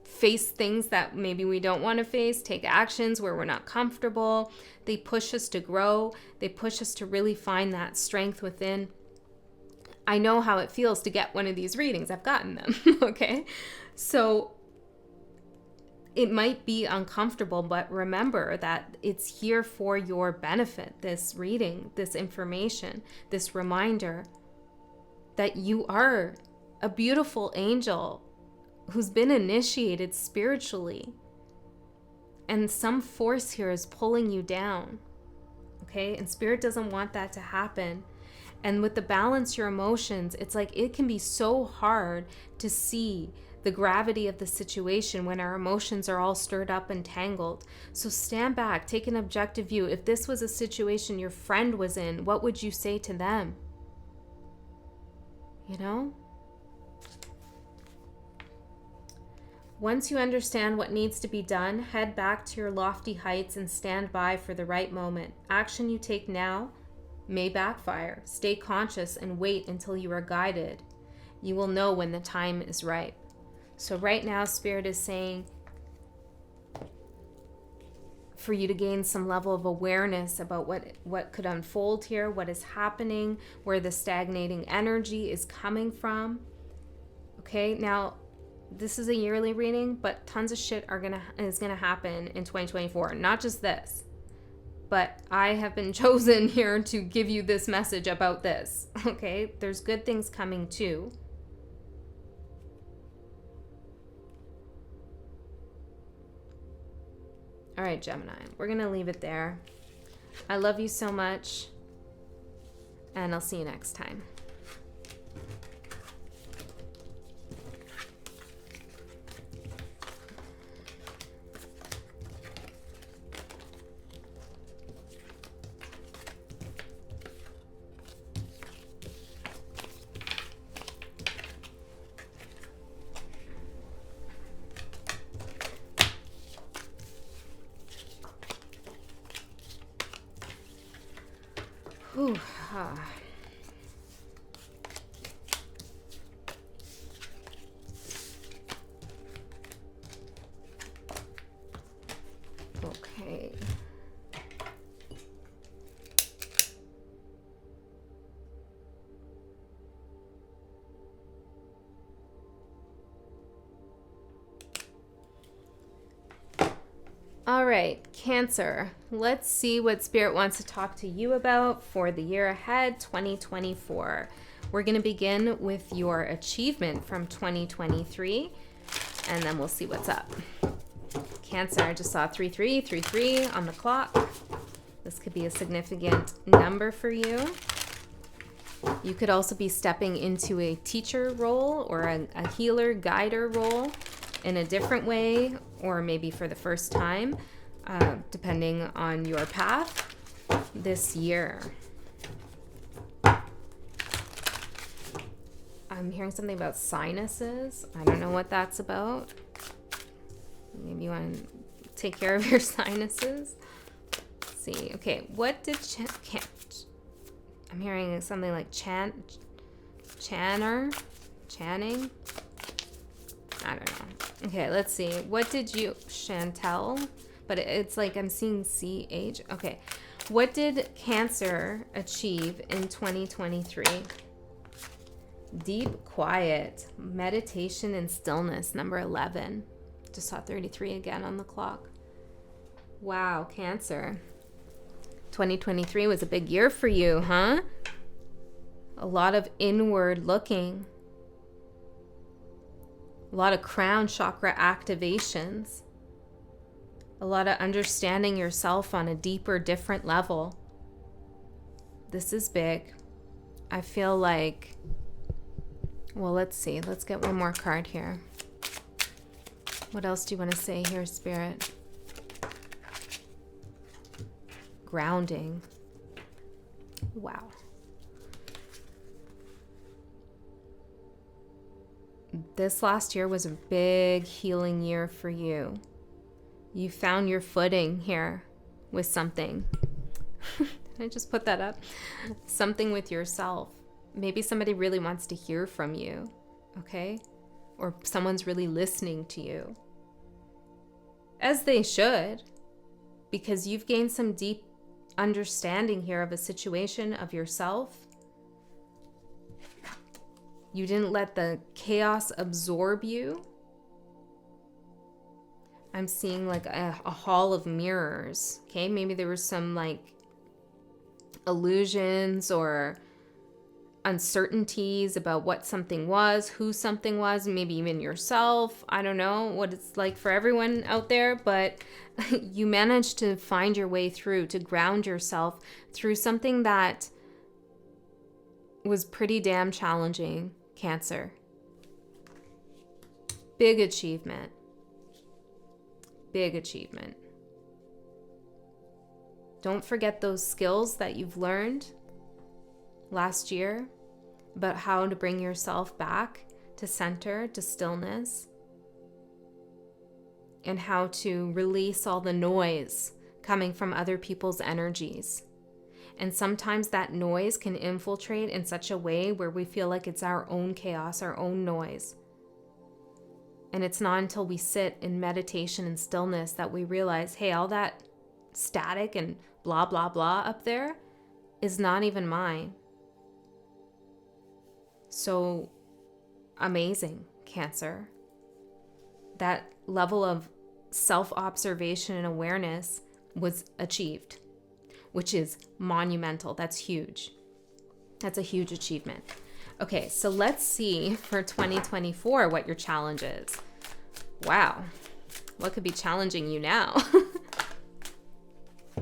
face things that maybe we don't want to face, take actions where we're not comfortable. They push us to grow. They push us to really find that strength within. I know how it feels to get one of these readings. I've gotten them, okay? So it might be uncomfortable, but remember that it's here for your benefit, this reading, this information, this reminder that you are a beautiful angel who's been initiated spiritually, and some force here is pulling you down, okay? And spirit doesn't want that to happen. And with the balance your emotions, it's like it can be so hard to see the gravity of the situation when our emotions are all stirred up and tangled. So stand back, take an objective view. If this was a situation your friend was in, what would you say to them? You know? Once you understand what needs to be done, head back to your lofty heights and stand by for the right moment. Action you take now may backfire. Stay conscious and wait until you are guided. You will know when the time is right. So right now, Spirit is saying for you to gain some level of awareness about what could unfold here, what is happening, where the stagnating energy is coming from. Okay, now this is a yearly reading, but tons of shit is gonna happen in 2024. Not just this, but I have been chosen here to give you this message about this. Okay, there's good things coming too. All right, Gemini, we're gonna leave it there. I love you so much, and I'll see you next time. All right, Cancer. Let's see what Spirit wants to talk to you about for the year ahead, 2024. We're going to begin with your achievement from 2023, and then we'll see what's up. Cancer, I just saw 3333 on the clock. This could be a significant number for you. You could also be stepping into a teacher role or a healer, guider role in a different way, or maybe for the first time, depending on your path this year. I'm hearing something about sinuses. I don't know what that's about. Maybe you want to take care of your sinuses. Let's see. Okay, what did I'm hearing something like channing. I don't know. Okay, let's see. What did you, Chantel? But it's like I'm seeing CH. Okay. What did Cancer achieve in 2023? Deep quiet, meditation and stillness, number 11. Just saw 33 again on the clock. Wow, Cancer. 2023 was a big year for you, huh? A lot of inward looking. A lot of crown chakra activations. A lot of understanding yourself on a deeper, different level. This is big. I feel like, well, let's see. Let's get one more card here. What else do you want to say here, Spirit? Grounding. Wow. This last year was a big healing year for you. You found your footing here with something. Did I just put that up? Something with yourself. Maybe somebody really wants to hear from you, okay? Or someone's really listening to you. As they should, because you've gained some deep understanding here of a situation, of yourself. You didn't let the chaos absorb you. I'm seeing like a hall of mirrors, okay? Maybe there were some like illusions or uncertainties about what something was, who something was, maybe even yourself. I don't know what it's like for everyone out there, but you managed to find your way through, to ground yourself through something that was pretty damn challenging, Cancer. Big achievement. Big achievement. Don't forget those skills that you've learned last year about how to bring yourself back to center, to stillness, and how to release all the noise coming from other people's energies. And sometimes that noise can infiltrate in such a way where we feel like it's our own chaos, our own noise. And it's not until we sit in meditation and stillness that we realize, hey, all that static and blah, blah, blah up there is not even mine. So amazing, Cancer. That level of self-observation and awareness was achieved, which is monumental. That's huge. That's a huge achievement. Okay, so let's see for 2024 what your challenge is. Wow, what could be challenging you now?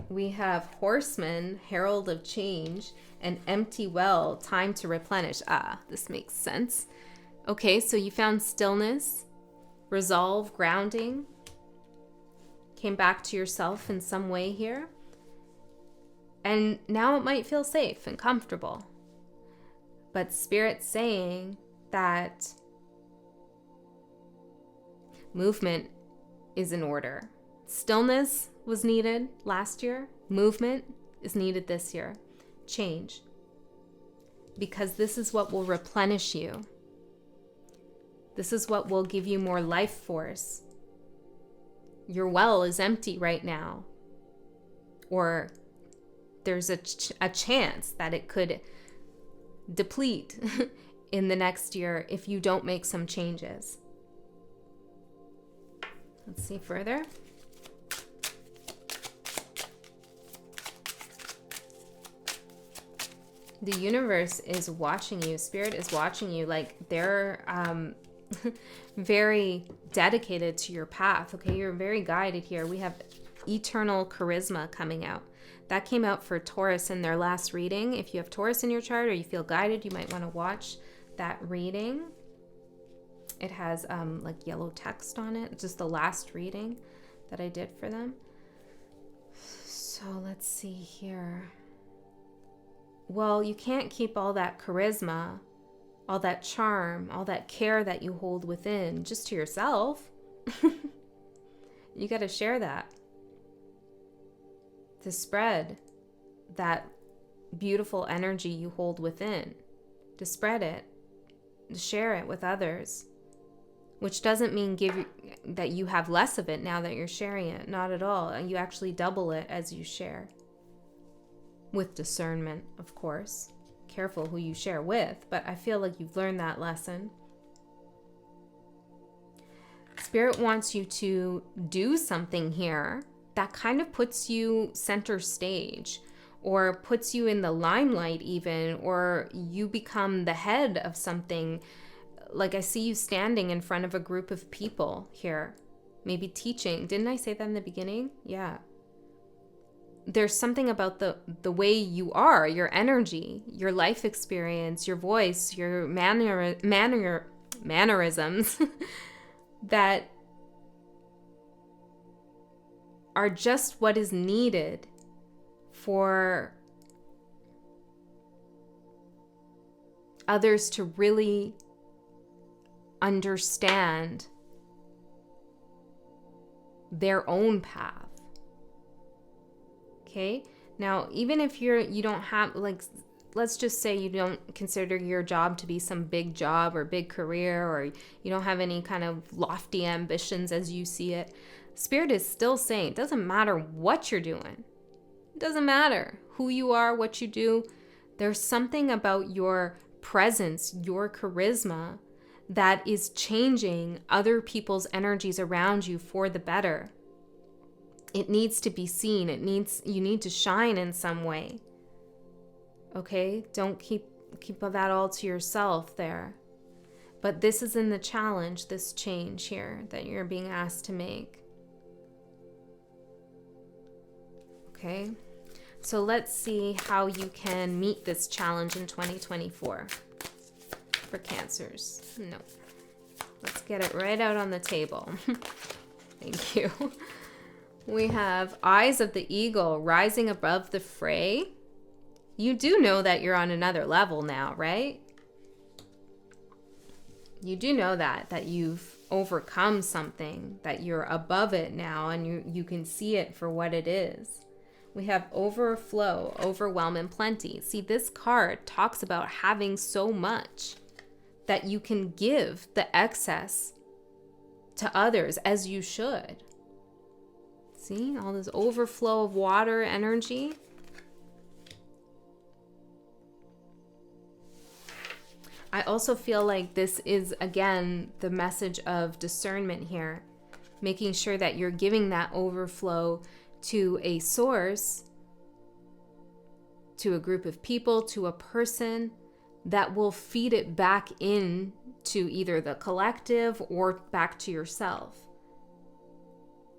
We have Horseman, Herald of Change, and Empty Well, Time to Replenish. Ah, this makes sense. Okay, so you found stillness, resolve, grounding, came back to yourself in some way here. And now it might feel safe and comfortable. But Spirit's saying that movement is in order. Stillness was needed last year. Movement is needed this year. Change. Because this is what will replenish you. This is what will give you more life force. Your well is empty right now. Or there's a chance that it could deplete in the next year if you don't make some changes. Let's see further. The universe is watching you. Spirit is watching you. Like, they're very dedicated to your path. Okay, you're very guided here. We have eternal charisma coming out. That came out for Taurus in their last reading. If you have Taurus in your chart or you feel guided, you might want to watch that reading. It has like yellow text on it. It's just the last reading that I did for them. So let's see here. Well, you can't keep all that charisma, all that charm, all that care that you hold within just to yourself. You got to share that. To spread that beautiful energy you hold within. To spread it. To share it with others. Which doesn't mean that you have less of it now that you're sharing it. Not at all. You actually double it as you share. With discernment, of course. Careful who you share with, but I feel like you've learned that lesson. Spirit wants you to do something here that kind of puts you center stage, or puts you in the limelight even, or you become the head of something. Like, I see you standing in front of a group of people here, maybe teaching. Didn't I say that in the beginning? Yeah. There's something about the way you are, your energy, your life experience, your voice, your mannerisms that are just what is needed for others to really understand their own path. Okay? Now, even if you don't have, like, let's just say you don't consider your job to be some big job or big career, or you don't have any kind of lofty ambitions as you see it, Spirit is still saying it doesn't matter what you're doing. It doesn't matter who you are, what you do. There's something about your presence, your charisma, that is changing other people's energies around you for the better. It needs to be seen. You need to shine in some way. Okay? Don't keep that all to yourself there. But this is in the challenge, this change here that you're being asked to make. Okay? So let's see how you can meet this challenge in 2024 for Cancers. No. Let's get it right out on the table. Thank you. We have Eyes of the Eagle rising above the fray. You do know that you're on another level now, right? You do know that you've overcome something, that you're above it now, and you can see it for what it is. We have overflow, overwhelm, and plenty. See, this card talks about having so much that you can give the excess to others, as you should. See, all this overflow of water energy. I also feel like this is, again, the message of discernment here. Making sure that you're giving that overflow to a source, to a group of people, to a person that will feed it back in to either the collective or back to yourself.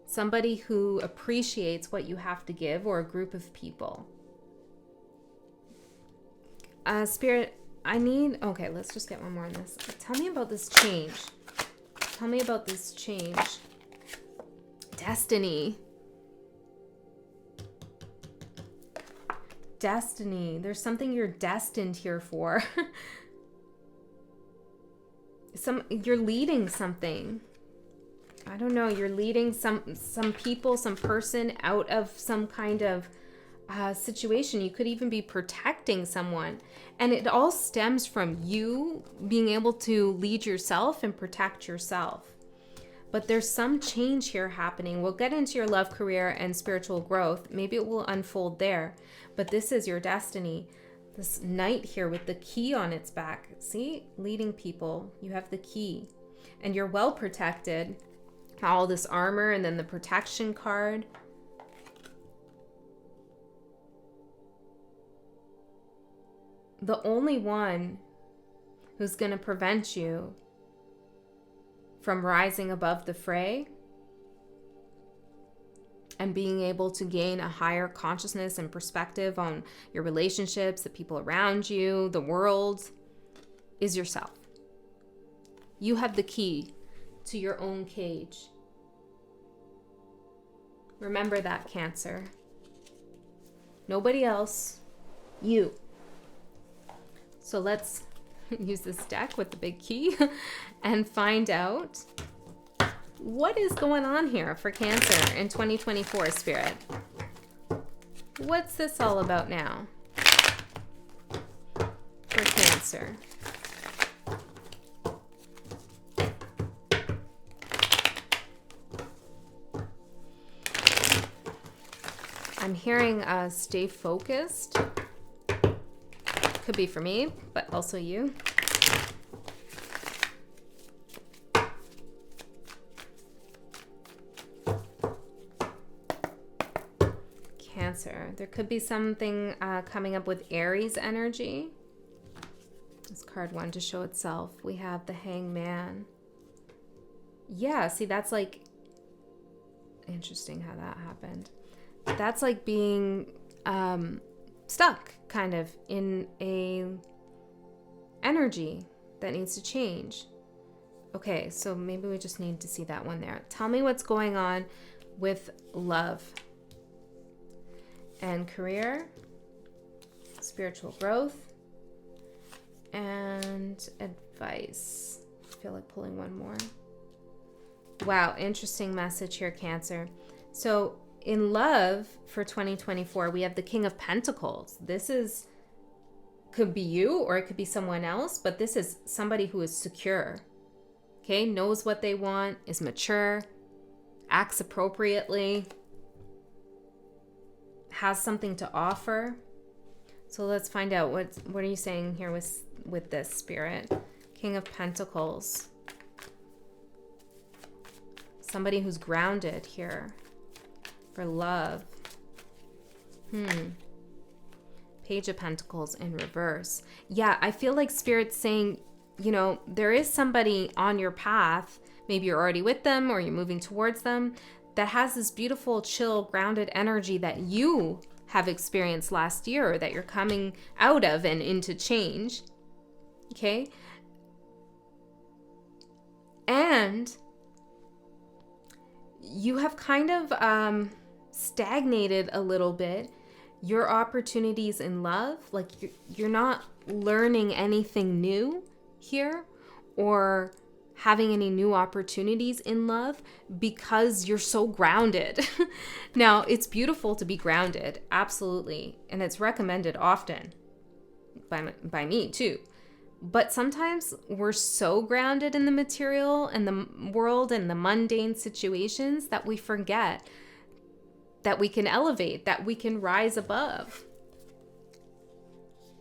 Somebody who appreciates what you have to give, or a group of people. Spirit, okay, let's just get one more on this. Tell me about this change. Tell me about this change. Destiny. Destiny. There's something you're destined here for. You're leading something. I don't know, you're leading some people, some person out of some kind of situation. You could even be protecting someone. And it all stems from you being able to lead yourself and protect yourself. But there's some change here happening. We'll get into your love, career, and spiritual growth. Maybe it will unfold there. But this is your destiny. This knight here with the key on its back. See? Leading people. You have the key. And you're well protected. All this armor and then the protection card. the only one who's going to prevent you from rising above the fray and being able to gain a higher consciousness and perspective on your relationships, the people around you, the world, is yourself. You have the key to your own cage. Remember that, Cancer. Nobody else, you. So let's use this deck with the big key and find out what is going on here for Cancer in 2024, Spirit. What's this all about now for Cancer? I'm hearing stay focused. Could be for me, but also you. Cancer. There could be something coming up with Aries energy. This card wanted to show itself. We have the Hangman. Yeah, see, that's like interesting how that happened. That's like being stuck kind of in a energy that needs to change. Okay, so maybe we just need to see that one there. Tell me what's going on with love and career, spiritual growth, and advice. I feel like pulling one more. Wow, interesting message here, Cancer. So in love for 2024, we have the King of Pentacles. This could be you or it could be someone else, but this is somebody who is secure, okay? Knows what they want, is mature, acts appropriately, has something to offer. So let's find out what are you saying here with this, Spirit? King of Pentacles. Somebody who's grounded here. For love. Page of Pentacles in reverse. Yeah, I feel like Spirit's saying, you know, there is somebody on your path. Maybe you're already with them or you're moving towards them that has this beautiful, chill, grounded energy that you have experienced last year or that you're coming out of and into change. Okay? And you have kind of stagnated a little bit your opportunities in love. Like you're not learning anything new here or having any new opportunities in love because you're so grounded. Now, it's beautiful to be grounded, absolutely, and it's recommended often by me too. But sometimes we're so grounded in the material and the world and the mundane situations that we forget that we can elevate, that we can rise above,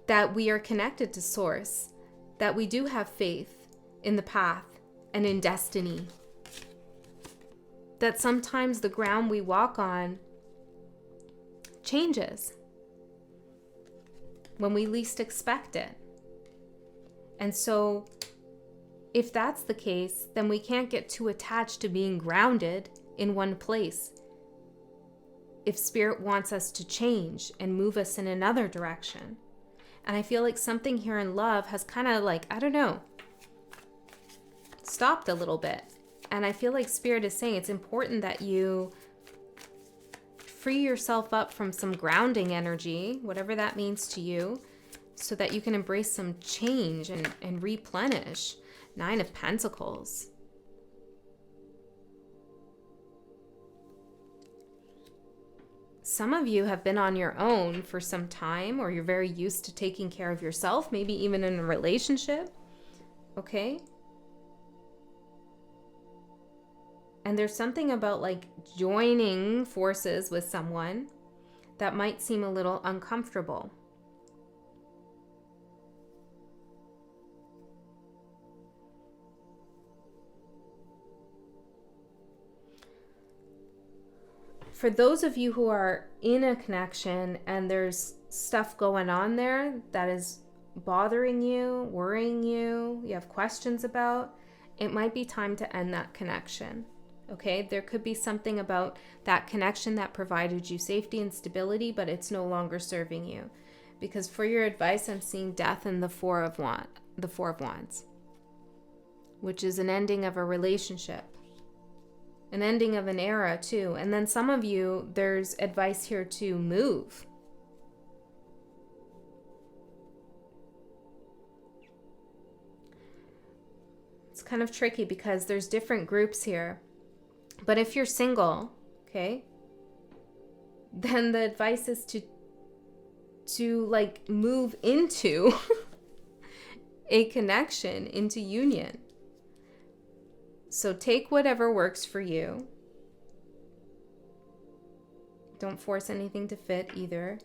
that we are connected to Source, that we do have faith in the path and in destiny, that sometimes the ground we walk on changes when we least expect it. And so if that's the case, then we can't get too attached to being grounded in one place. If Spirit wants us to change and move us in another direction. And I feel like something here in love has kind of like, I don't know, stopped a little bit. And I feel like Spirit is saying it's important that you free yourself up from some grounding energy, whatever that means to you, so that you can embrace some change and replenish. 9 of Pentacles. Some of you have been on your own for some time, or you're very used to taking care of yourself, maybe even in a relationship, okay? And there's something about like joining forces with someone that might seem a little uncomfortable. For those of you who are in a connection and there's stuff going on there that is bothering you, worrying you, you have questions about, it might be time to end that connection. Okay, there could be something about that connection that provided you safety and stability, but it's no longer serving you. Because for your advice, I'm seeing death in the Four of Wands, which is an ending of a relationship, an ending of an era too. And then some of you, there's advice here to move. It's kind of tricky because there's different groups here. But if you're single, okay, then the advice is to like move into a connection, into union. So take whatever works for you. Don't force anything to fit either.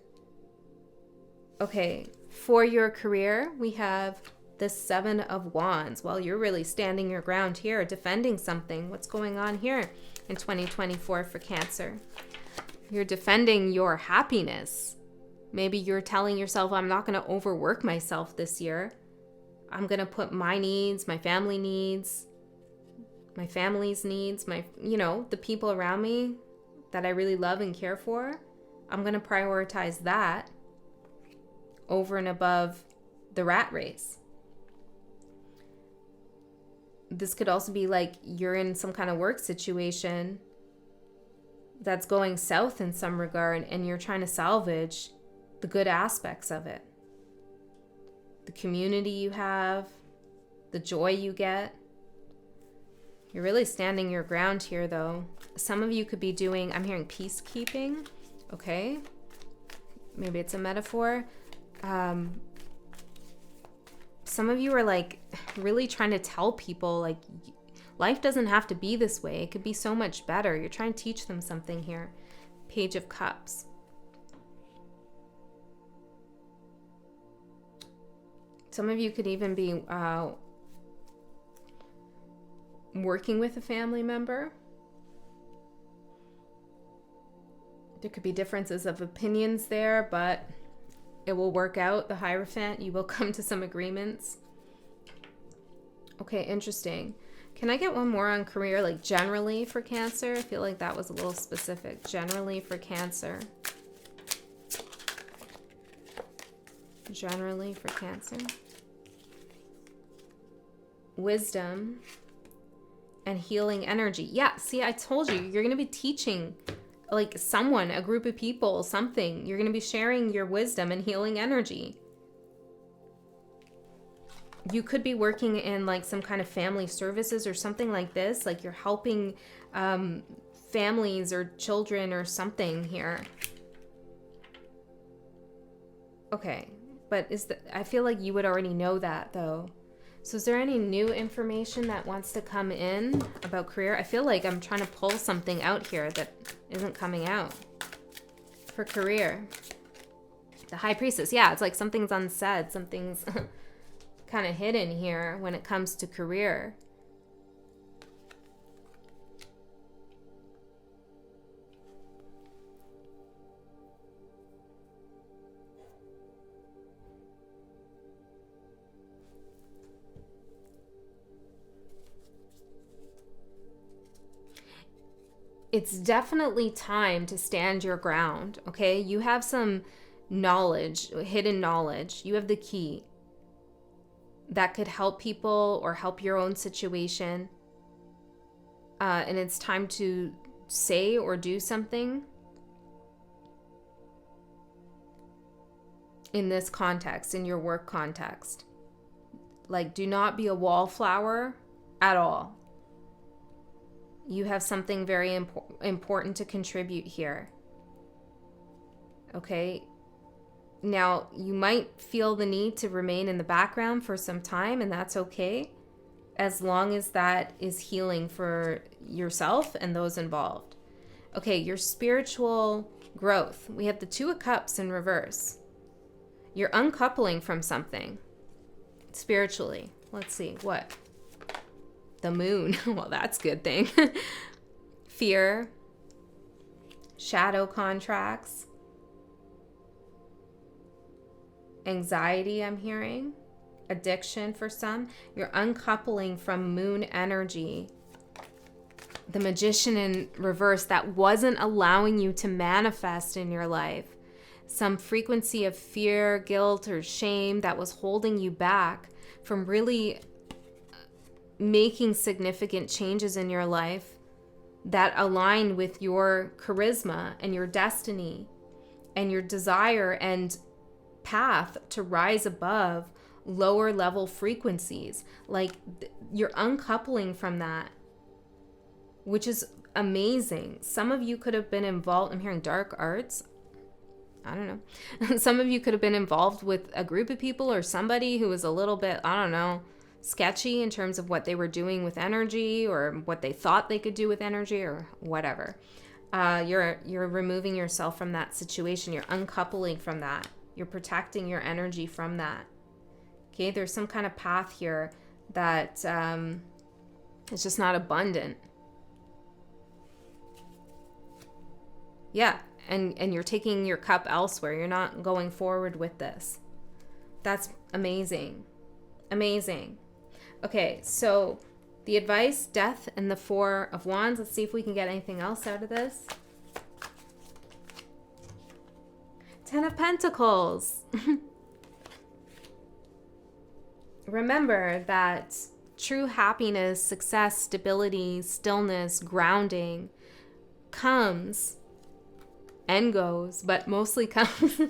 Okay, for your career, we have the Seven of Wands. Well, you're really standing your ground here, defending something. What's going on here in 2024 for Cancer? You're defending your happiness. Maybe you're telling yourself, I'm not going to overwork myself this year. I'm going to put my needs, my family needs, my family's needs, the people around me that I really love and care for. I'm going to prioritize that over and above the rat race. This could also be like you're in some kind of work situation that's going south in some regard, and you're trying to salvage the good aspects of it. The community you have, the joy you get. You're really standing your ground here, though. Some of you could be doing, I'm hearing peacekeeping, okay? Maybe it's a metaphor. Some of you are like really trying to tell people like life doesn't have to be this way. It could be so much better. You're trying to teach them something here. Page of Cups. Some of you could even be working with a family member. There could be differences of opinions there, but it will work out. The Hierophant, you will come to some agreements. Okay, interesting. Can I get one more on career, like generally for Cancer? I feel like that was a little specific. Generally for Cancer. Generally for Cancer. Wisdom and healing energy. Yeah, see, I told you, you're going to be teaching like someone, a group of people, something. You're going to be sharing your wisdom and healing energy. You could be working in like some kind of family services or something like this. Like you're helping families or children or something here. Okay, but I feel like you would already know that though. So is there any new information that wants to come in about career? I feel like I'm trying to pull something out here that isn't coming out for career. The High Priestess. Yeah, it's like something's unsaid. Something's kind of hidden here when it comes to career. It's definitely time to stand your ground, okay? You have some knowledge, hidden knowledge. You have the key that could help people or help your own situation. And it's time to say or do something in this context, in your work context. Like, do not be a wallflower at all. You have something very important to contribute here. Okay? Now, you might feel the need to remain in the background for some time, and that's okay, as long as that is healing for yourself and those involved. Okay, your spiritual growth. We have the Two of Cups in reverse. You're uncoupling from something spiritually. Let's see, what? The Moon. Well, that's a good thing. Fear. Shadow contracts. anxiety, I'm hearing. Addiction for some. You're uncoupling from moon energy. The Magician in reverse that wasn't allowing you to manifest in your life. Some frequency of fear, guilt, or shame that was holding you back from really making significant changes in your life that align with your charisma and your destiny and your desire and path to rise above lower level frequencies. Like you're uncoupling from that, which is amazing. Some of you could have been involved. I'm hearing dark arts. I don't know. Some of you could have been involved with a group of people or somebody who was a little bit, I don't know, sketchy in terms of what they were doing with energy or what they thought they could do with energy or whatever. You're removing yourself from that situation. You're uncoupling from that. You're protecting your energy from that. Okay, there's some kind of path here that is just not abundant. Yeah, and you're taking your cup elsewhere. You're not going forward with this. That's amazing. Amazing. Okay, so the advice, Death and the Four of Wands. Let's see if we can get anything else out of this. Ten of Pentacles. Remember that true happiness, success, stability, stillness, grounding comes and goes, but mostly comes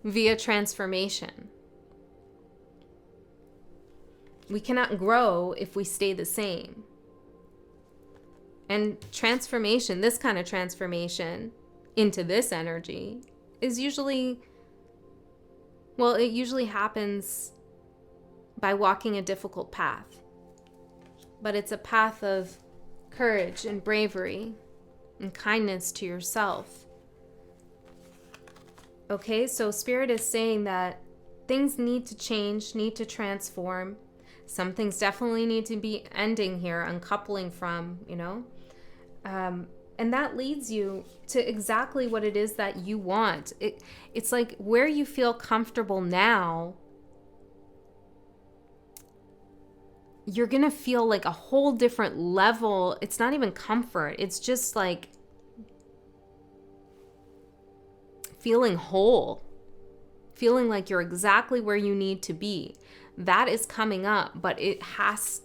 via transformation. We cannot grow if we stay the same. And transformation, this kind of transformation into this energy is usually, well, it usually happens by walking a difficult path. But it's a path of courage and bravery and kindness to yourself. Okay, so Spirit is saying that things need to change, need to transform. Some things definitely need to be ending here, uncoupling from, and that leads you to exactly what it is that you want. It's like where you feel comfortable now, you're going to feel like a whole different level. It's not even comfort. It's just like feeling whole, feeling like you're exactly where you need to be. That is coming up, but it has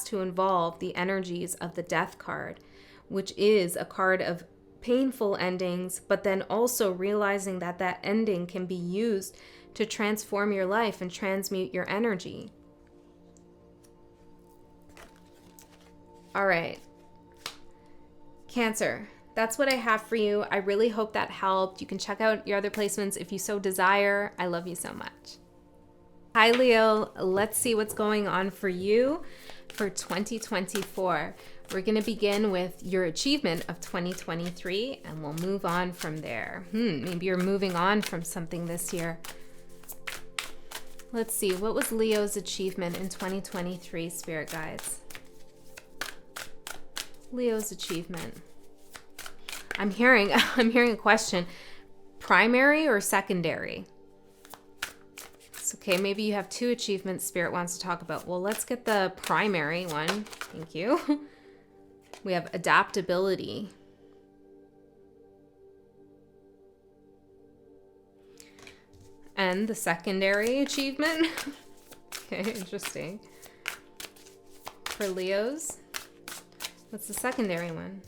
to involve the energies of the Death card, which is a card of painful endings, but then also realizing that that ending can be used to transform your life and transmute your energy. All right, Cancer. That's what I have for you. I really hope that helped. You can check out your other placements if you so desire. I love you so much. Hi, Leo. Let's see what's going on for you for 2024. We're going to begin with your achievement of 2023, and we'll move on from there. Maybe you're moving on from something this year. Let's see. What was Leo's achievement in 2023, Spirit Guides? Leo's achievement. I'm hearing a question. Primary or secondary? It's okay. Maybe you have two achievements Spirit wants to talk about. Well, let's get the primary one. Thank you. We have adaptability. And the secondary achievement. Okay, interesting. For Leos, what's the secondary one?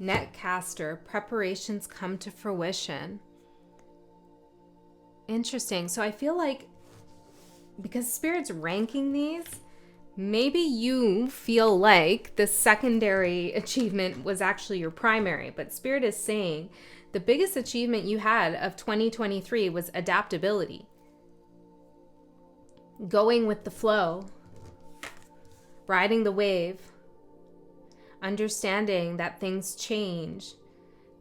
Netcaster, preparations come to fruition. Interesting. So I feel like because Spirit's ranking these, maybe you feel like the secondary achievement was actually your primary, but Spirit is saying the biggest achievement you had of 2023 was adaptability. Going with the flow, riding the wave, understanding that things change,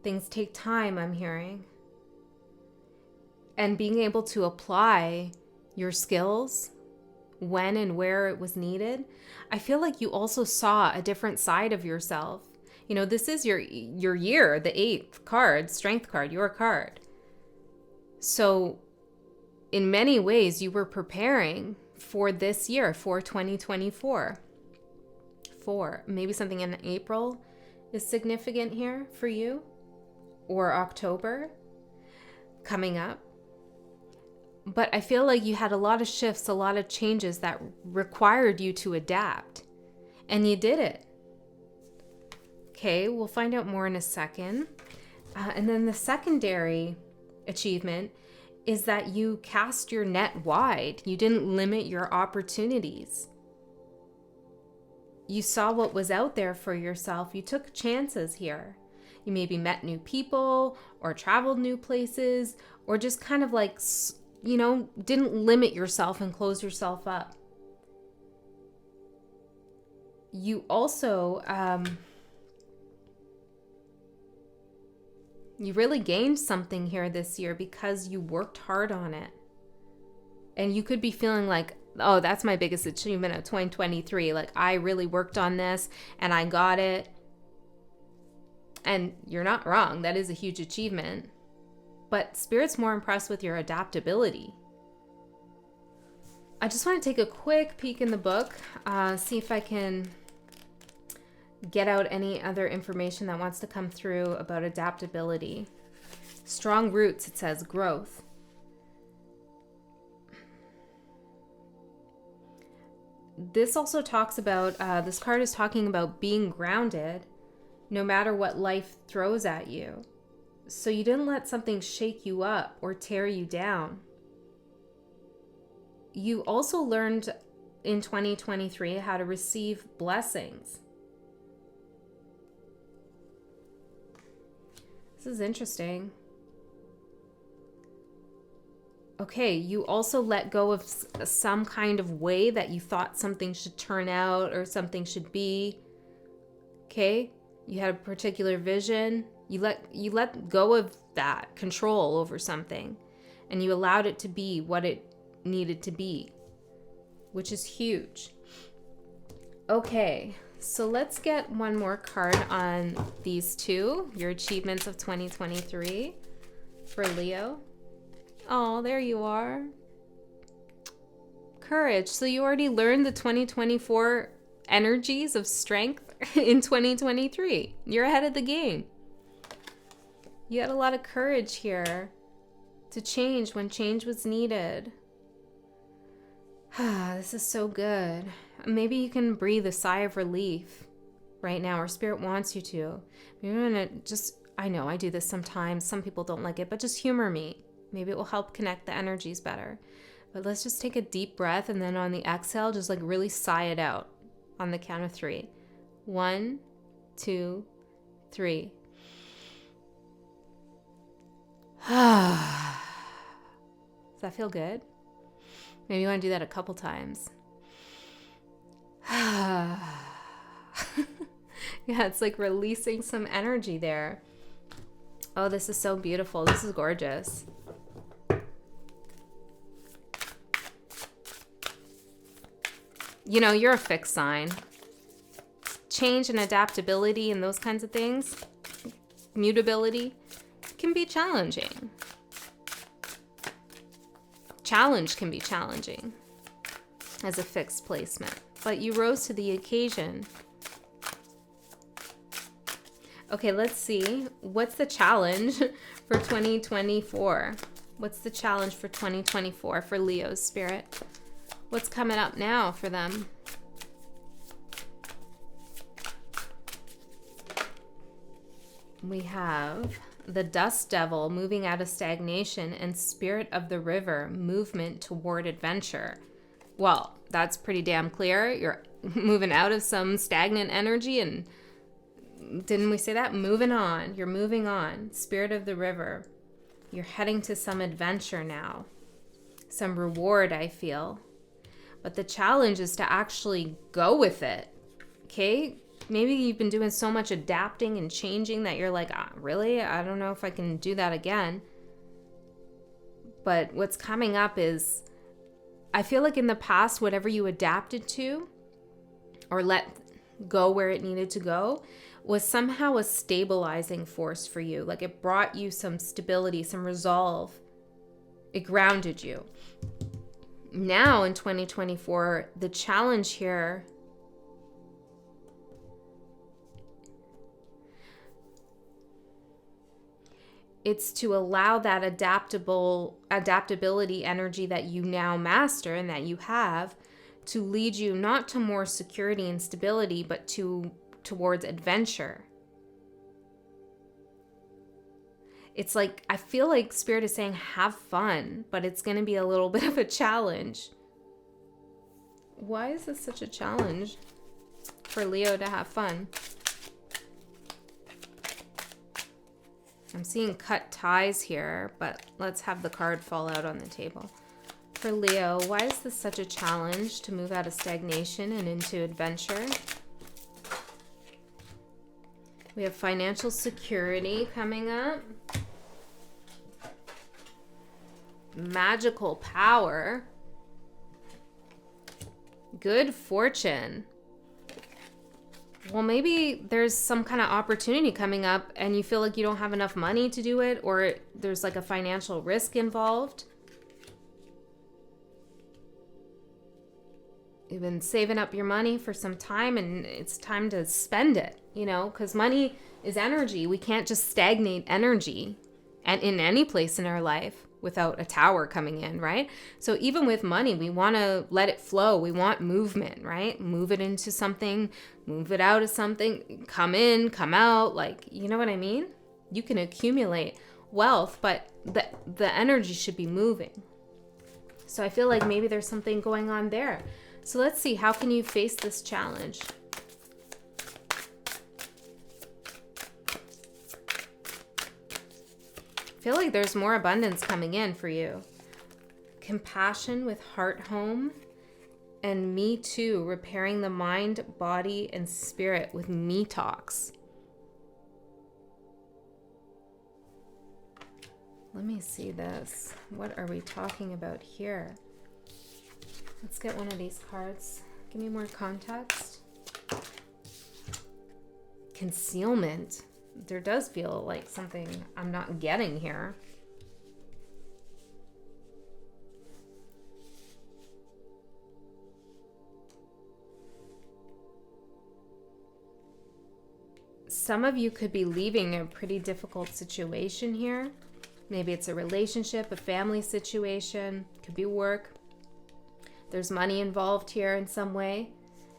things take time, I'm hearing, and being able to apply your skills when and where it was needed. I feel like you also saw a different side of yourself. This is your year, the 8th card, strength card, your card. So in many ways, you were preparing for this year, for 2024. Maybe something in April is significant here for you, or October coming up. But I feel like you had a lot of shifts, a lot of changes that required you to adapt, and you did it. Okay, we'll find out more in a second. And then the secondary achievement is that you cast your net wide. You didn't limit your opportunities. You saw what was out there for yourself. You took chances here. You maybe met new people or traveled new places, or just kind of like, you know, didn't limit yourself and close yourself up. You also, you really gained something here this year because you worked hard on it. And you could be feeling like, oh, that's my biggest achievement of 2023. Like, I really worked on this and I got it. And you're not wrong. That is a huge achievement. But Spirit's more impressed with your adaptability. I just want to take a quick peek in the book, see if I can get out any other information that wants to come through about adaptability. Strong roots, it says growth. This also talks about, this card is talking about being grounded no matter what life throws at you. So you didn't let something shake you up or tear you down. You also learned in 2023 how to receive blessings. This is interesting. Okay, you also let go of some kind of way that you thought something should turn out or something should be. Okay, you had a particular vision. You let go of that control over something, and you allowed it to be what it needed to be, which is huge. Okay, so let's get one more card on these two, your achievements of 2023 for Leo. Oh, there you are. Courage. So you already learned the 2024 energies of strength in 2023. You're ahead of the game. You had a lot of courage here to change when change was needed. This is so good. Maybe you can breathe a sigh of relief right now, or Spirit wants you to. Maybe I'm gonna just, I know I do this sometimes. Some people don't like it, but just humor me. Maybe it will help connect the energies better. But let's just take a deep breath, and then on the exhale, just like really sigh it out on the count of 3. 1, 2, 3. Does that feel good? Maybe you want to do that a couple times. Yeah, it's like releasing some energy there. Oh, this is so beautiful. This is gorgeous. You know, you're a fixed sign. Change and adaptability and those kinds of things, mutability, can be challenging. Challenge can be challenging as a fixed placement, but you rose to the occasion. Okay, let's see. What's the challenge for 2024? What's the challenge for 2024 for Leo's Spirit? What's coming up now for them? We have the Dust Devil moving out of stagnation and Spirit of the River movement toward adventure. Well, that's pretty damn clear. You're moving out of some stagnant energy, and didn't we say that? Moving on. You're moving on. Spirit of the River. You're heading to some adventure now. Some reward, I feel. But the challenge is to actually go with it. Okay? Maybe you've been doing so much adapting and changing that you're like, really? I don't know if I can do that again. But what's coming up is, I feel like in the past, whatever you adapted to or let go where it needed to go was somehow a stabilizing force for you. Like it brought you some stability, some resolve. It grounded you. Now in 2024, the challenge here it's to allow that adaptability energy that you now master and that you have to lead you not to more security and stability, but towards adventure. It's like, I feel like Spirit is saying have fun, but it's going to be a little bit of a challenge. Why is this such a challenge for Leo to have fun? I'm seeing cut ties here, but let's have the card fall out on the table. For Leo, why is this such a challenge to move out of stagnation and into adventure? We have financial security coming up. Magical power. Good fortune. Well, maybe there's some kind of opportunity coming up and you feel like you don't have enough money to do it, or there's like a financial risk involved. You've been saving up your money for some time and it's time to spend it, you know, because money is energy. We can't just stagnate energy and in any place in our life without a tower coming in, right? So even with money, we want to let it flow. We want movement, right? Move it into something, move it out of something, come in, come out, like, you know what I mean? You can accumulate wealth, but the energy should be moving. So I feel like maybe there's something going on there. So let's see, how can you face this challenge? I feel like there's more abundance coming in for you. Compassion with heart home, and me too, repairing the mind, body, and spirit with me talks. Let me see this. What are we talking about here? Let's get one of these cards. Give me more context. Concealment. There does feel like something I'm not getting here. Some of you could be leaving a pretty difficult situation here. Maybe it's a relationship, a family situation, could be work. There's money involved here in some way,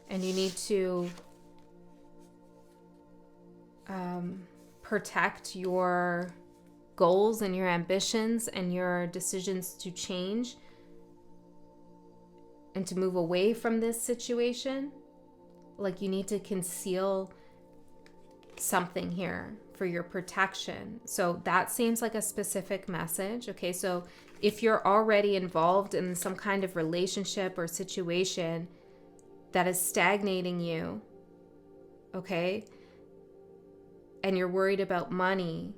and you need to protect your goals and your ambitions and your decisions to change and to move away from this situation. Like, you need to conceal something here for your protection. So that seems like a specific message. Okay, so if you're already involved in some kind of relationship or situation that is stagnating you, okay, and you're worried about money,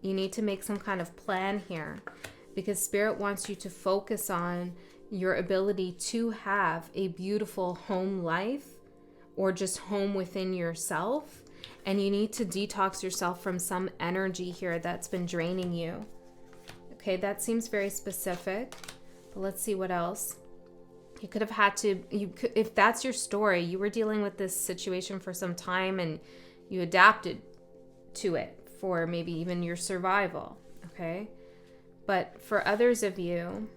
you need to make some kind of plan here, because Spirit wants you to focus on your ability to have a beautiful home life, or just home within yourself. And you need to detox yourself from some energy here that's been draining you. Okay, that seems very specific, but let's see what else. You could have had to, if that's your story, you were dealing with this situation for some time and you adapted to it for maybe even your survival, okay? But for others of you,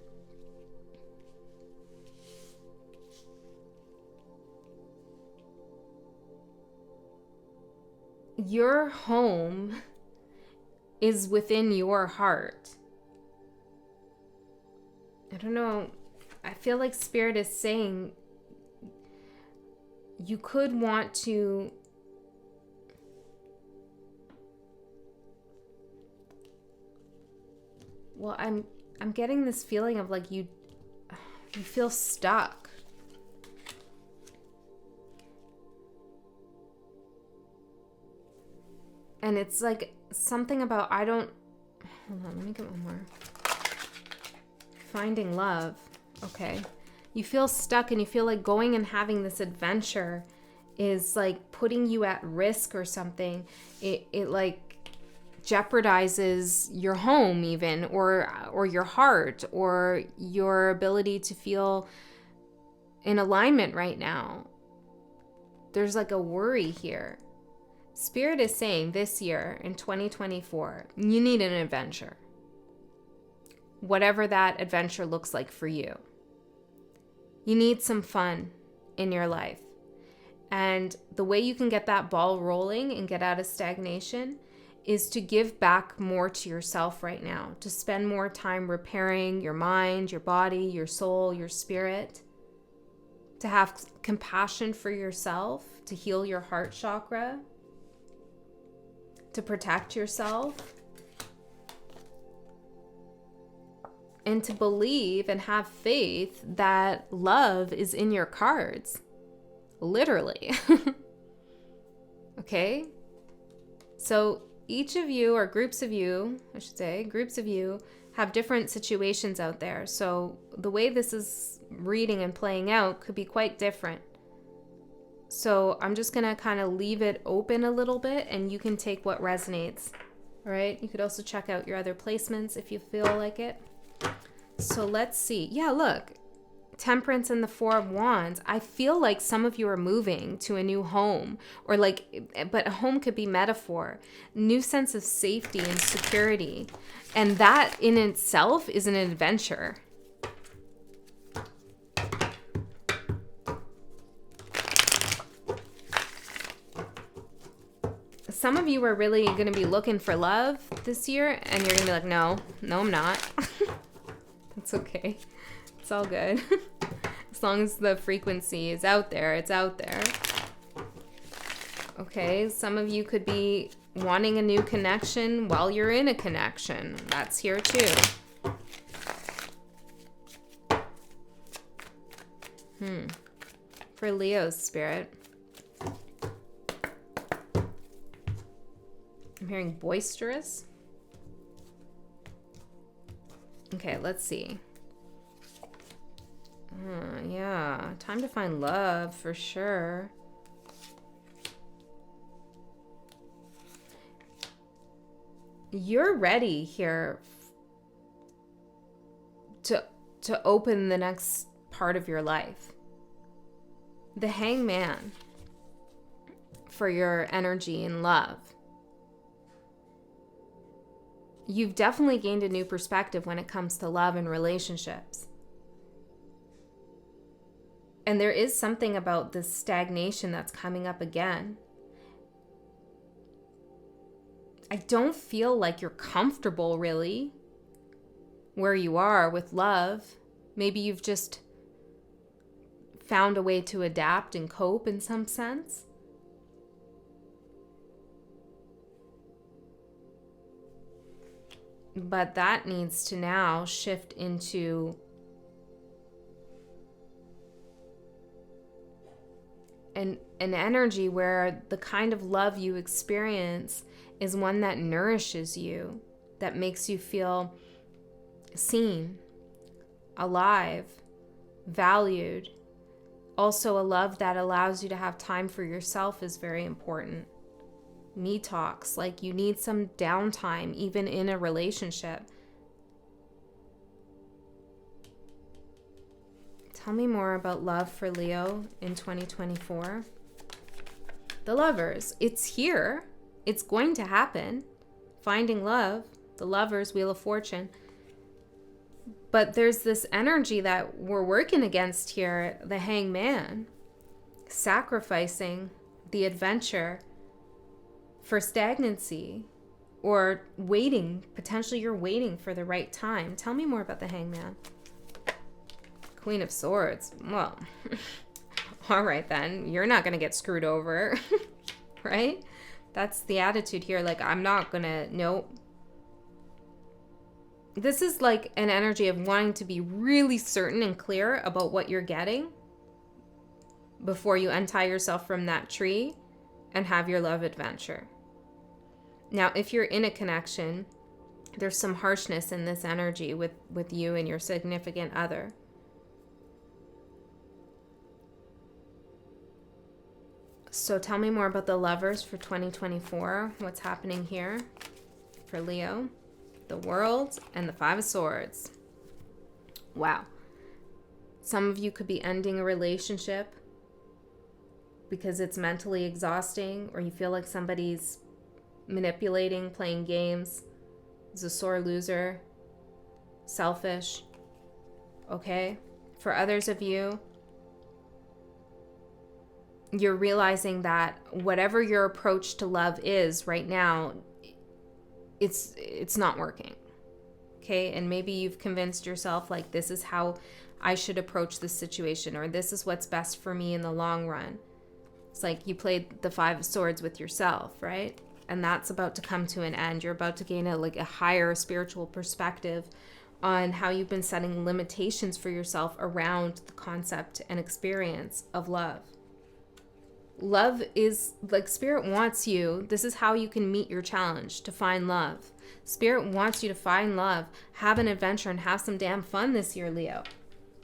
your home is within your heart. I don't know. I feel like Spirit is saying you could want to I'm getting this feeling of like you feel stuck. And it's like something about, hold on, let me get one more. Finding love. Okay. You feel stuck and you feel like going and having this adventure is like putting you at risk or something. It like jeopardizes your home even, or your heart, or your ability to feel in alignment right now. There's like a worry here. Spirit is saying this year in 2024, you need an adventure. Whatever that adventure looks like for you. You need some fun in your life. And the way you can get that ball rolling and get out of stagnation is to give back more to yourself right now, to spend more time repairing your mind, your body, your soul, your spirit, to have compassion for yourself, to heal your heart chakra, to protect yourself, and to believe and have faith that love is in your cards. Literally. Okay? So each of you, or groups of you, I should say, groups of you have different situations out there. So the way this is reading and playing out could be quite different. So I'm just going to kind of leave it open a little bit, and you can take what resonates. All right? You could also check out your other placements if you feel like it. So let's see. Yeah, look. Temperance and the Four of Wands. I feel like some of you are moving to a new home, or but a home could be metaphor. New sense of safety and security. And that in itself is an adventure. Some of you are really going to be looking for love this year, and you're going to be like, no, I'm not. That's okay. It's all good. As long as the frequency is out there, it's out there. Okay, some of you could be wanting a new connection while you're in a connection. That's here too. For Leo's spirit, I'm hearing boisterous. Okay, let's see. Yeah, time to find love for sure. You're ready here to open the next part of your life. The Hangman for your energy and love. You've definitely gained a new perspective when it comes to love and relationships. And there is something about this stagnation that's coming up again. I don't feel like you're comfortable really where you are with love. Maybe you've just found a way to adapt and cope in some sense. But that needs to now shift into an energy where the kind of love you experience is one that nourishes you, that makes you feel seen, alive, valued. Also, a love that allows you to have time for yourself is very important. Me talks, like you need some downtime even in a relationship. Tell me more about love for Leo in 2024. The Lovers, it's here. It's going to happen. Finding love, the Lovers, Wheel of Fortune. But there's this energy that we're working against here, the Hangman, sacrificing the adventure for stagnancy, or waiting. Potentially you're waiting for the right time. Tell me more about the Hangman. Queen of Swords. Well, all right then. You're not going to get screwed over, right? That's the attitude here. Like, I'm not going to, nope. This is like an energy of wanting to be really certain and clear about what you're getting before you untie yourself from that tree and have your love adventure. Now, if you're in a connection, there's some harshness in this energy with you and your significant other. So tell me more about the Lovers for 2024. What's happening here? for Leo, the World, and the Five of Swords. Wow. Some of you could be ending a relationship because it's mentally exhausting, or you feel like somebody's manipulating, playing games, is a sore loser, selfish. Okay? For others of you, you're realizing that whatever your approach to love is right now, it's not working. Okay? And maybe you've convinced yourself like, this is how I should approach this situation, or this is what's best for me in the long run. It's like you played the Five of Swords with yourself, right? And that's about to come to an end. You're about to gain a higher spiritual perspective on how you've been setting limitations for yourself around the concept and experience of love. Love is like, Spirit wants you. This is how you can meet your challenge to find love. Spirit wants you to find love, have an adventure, and have some damn fun this year, Leo.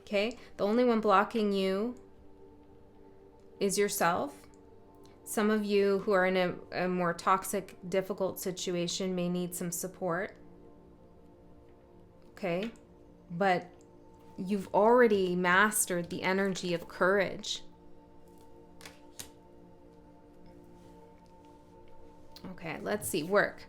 Okay? The only one blocking you is yourself. Some of you who are in a more toxic, difficult situation may need some support. Okay? But you've already mastered the energy of courage. Okay, let's see. Work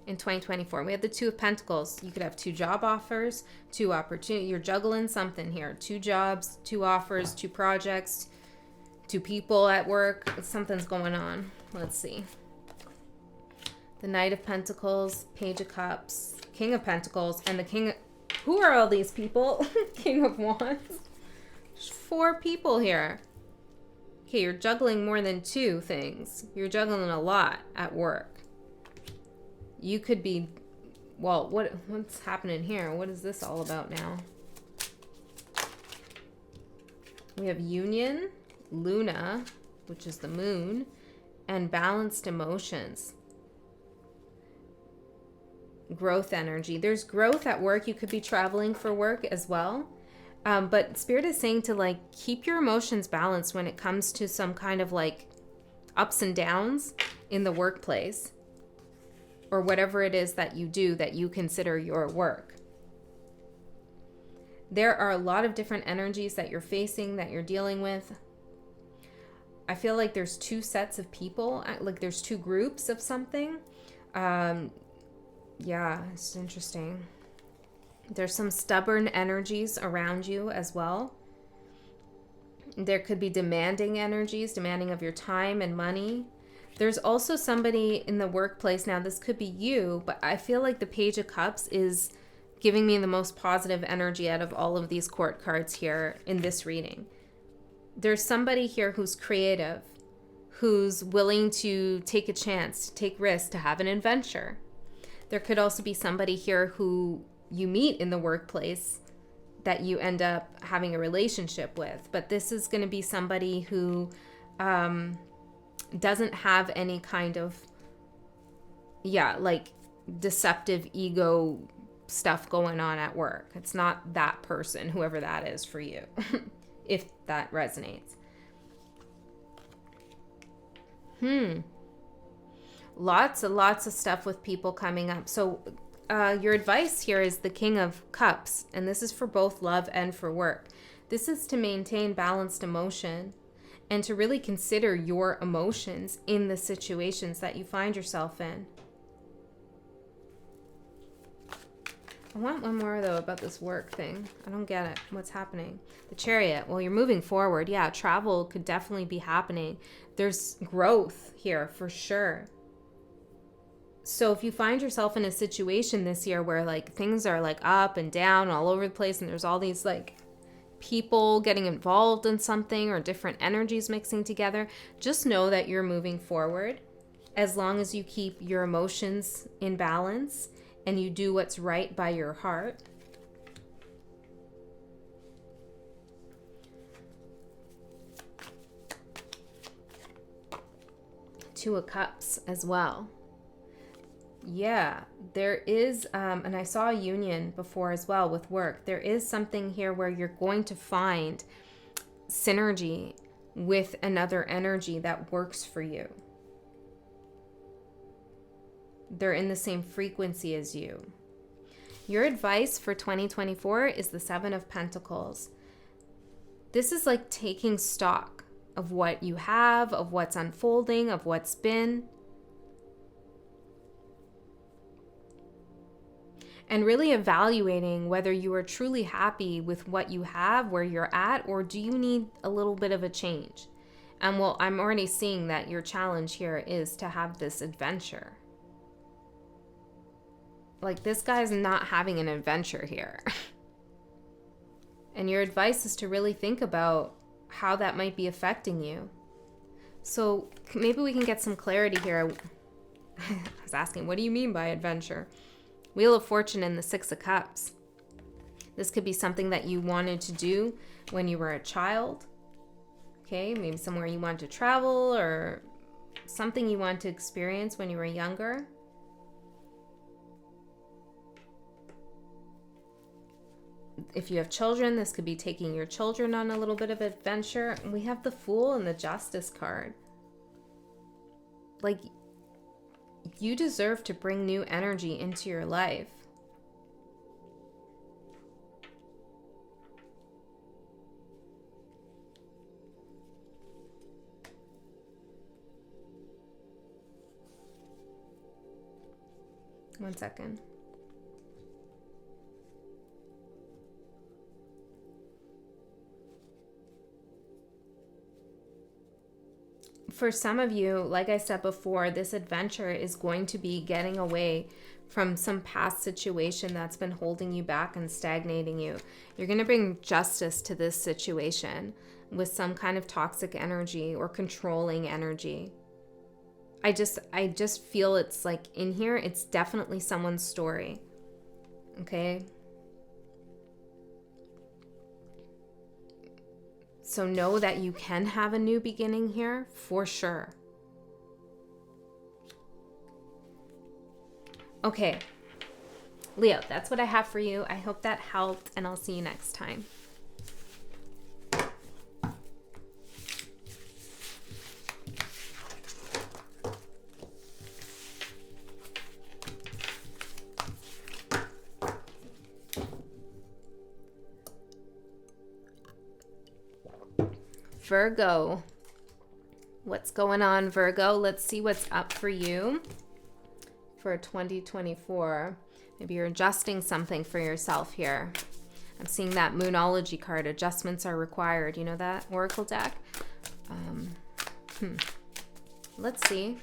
in 2024. We have the Two of Pentacles. You could have 2 job offers, 2 opportunities. You're juggling something here. 2 jobs, 2 offers, 2 projects, 2 people at work. Something's going on. Let's see. The Knight of Pentacles, Page of Cups, King of Pentacles, and the King of... Who are all these people? King of Wands. There's 4 people here. Okay, you're juggling more than 2 things. You're juggling a lot at work. You could be... Well, what's happening here? What is this all about now? We have Union, Luna, which is the moon, and balanced emotions. Growth energy. There's growth at work. You could be traveling for work as well. But Spirit is saying to keep your emotions balanced when it comes to some kind of ups and downs in the workplace, or whatever it is that you do that you consider your work. There are a lot of different energies that you're facing, that you're dealing with. I feel like there's 2 sets of people, like there's 2 groups of something. Yeah, it's interesting. There's some stubborn energies around you as well. There could be demanding energies, demanding of your time and money. There's also somebody in the workplace. Now, this could be you, but I feel like the Page of Cups is giving me the most positive energy out of all of these court cards here in this reading. There's somebody here who's creative, who's willing to take a chance, to take risks, to have an adventure. There could also be somebody here who you meet in the workplace that you end up having a relationship with. But this is going to be somebody who doesn't have any kind of, deceptive ego stuff going on at work. It's not that person, whoever that is for you, if that resonates. Lots and lots of stuff with people coming up. So your advice here is the King of Cups, and this is for both love and for work. This is to maintain balanced emotion and to really consider your emotions in the situations that you find yourself in. I want one more, though, about this work thing. I don't get it. What's happening? The Chariot. Well, you're moving forward. Yeah, travel could definitely be happening. There's growth here for sure. So if you find yourself in a situation this year where things are up and down all over the place, and there's all these people getting involved in something or different energies mixing together, just know that you're moving forward as long as you keep your emotions in balance and you do what's right by your heart. Two of Cups as well. Yeah, there is, and I saw a union before as well with work. There is something here where you're going to find synergy with another energy that works for you. they're in the same frequency as you. Your advice for 2024 is the Seven of Pentacles. This is like taking stock of what you have, of what's unfolding, of what's been. And really evaluating whether you are truly happy with what you have, where you're at, or do you need a little bit of a change? And well, I'm already seeing that your challenge here is to have this adventure. Like, this guy's not having an adventure here. And your advice is to really think about how that might be affecting you. So maybe we can get some clarity here. I was asking, what do you mean by adventure? Wheel of Fortune and the Six of Cups. This could be something that you wanted to do when you were a child. Okay, maybe somewhere you wanted to travel, or something you wanted to experience when you were younger. If you have children, this could be taking your children on a little bit of adventure. We have the Fool and the Justice card. Like, you deserve to bring new energy into your life. One second. For some of you, like I said before, this adventure is going to be getting away from some past situation that's been holding you back and stagnating you. You're going to bring justice to this situation with some kind of toxic energy or controlling energy. I just feel it's like in here, it's definitely someone's story. Okay? So know that you can have a new beginning here for sure. Okay, Leo, that's what I have for you. I hope that helped, and I'll see you next time. Virgo. What's going on, Virgo? Let's see what's up for you for 2024. Maybe you're adjusting something for yourself here. I'm seeing that Moonology card. Adjustments are required. You know that Oracle deck? Let's see.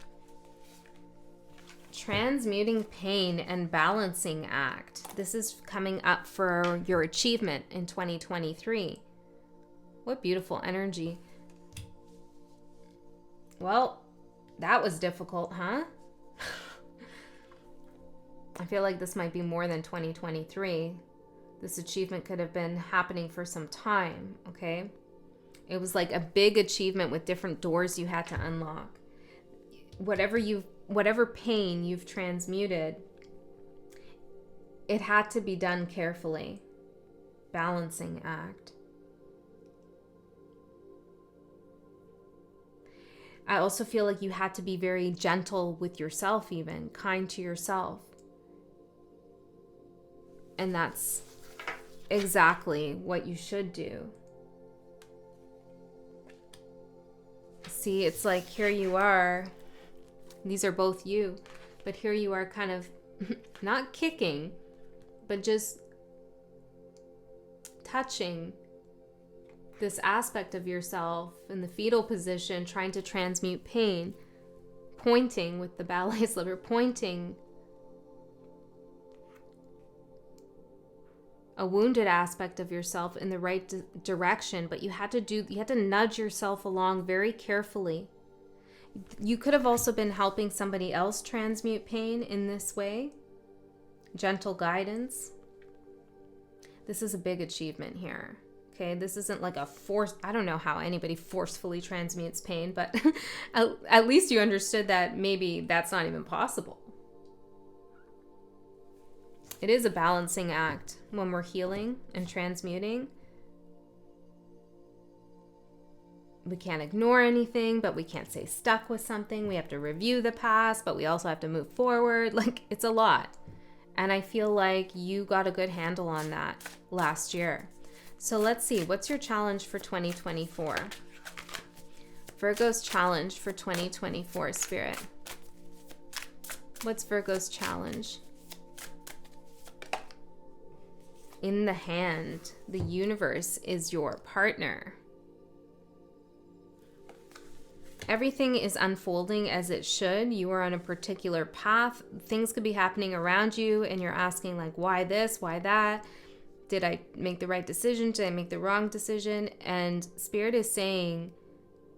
Transmuting pain and balancing act. This is coming up for your achievement in 2023. What beautiful energy. Well, that was difficult, huh? I feel like this might be more than 2023. This achievement could have been happening for some time, okay? It was like a big achievement with different doors you had to unlock. Whatever pain you've transmuted, it had to be done carefully. Balancing act. I also feel like you had to be very gentle with yourself, even kind to yourself. And that's exactly what you should do. See, it's like here you are. These are both you. But here you are kind of not kicking, but just touching this aspect of yourself in the fetal position, trying to transmute pain, pointing with the ballet sliver, pointing a wounded aspect of yourself in the right direction, but you had to nudge yourself along very carefully. You could have also been helping somebody else transmute pain in this way. Gentle guidance. This is a big achievement here. Okay, this isn't like a force. I don't know how anybody forcefully transmutes pain, but at least you understood that maybe that's not even possible. It is a balancing act when we're healing and transmuting. we can't ignore anything, but we can't stay stuck with something. We have to review the past, but we also have to move forward. Like, it's a lot. And I feel like you got a good handle on that last year. So let's see, what's your challenge for 2024? Virgo's challenge for 2024, Spirit. What's Virgo's challenge? In the hand, the universe is your partner. Everything is unfolding as it should. You are on a particular path. Things could be happening around you and you're asking like, why this, why that? Did I make the right decision? Did I make the wrong decision? And Spirit is saying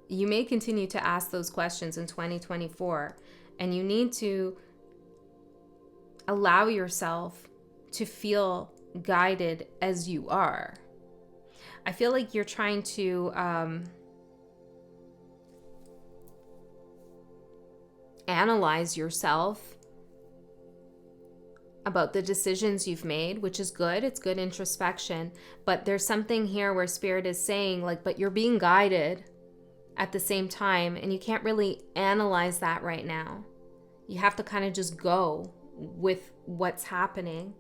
you may continue to ask those questions in 2024, and you need to allow yourself to feel guided as you are. I feel like you're trying to analyze yourself about the decisions you've made, which is good. It's good introspection. But there's something here where Spirit is saying like, but you're being guided at the same time, and you can't really analyze that right now. You have to kind of just go with what's happening,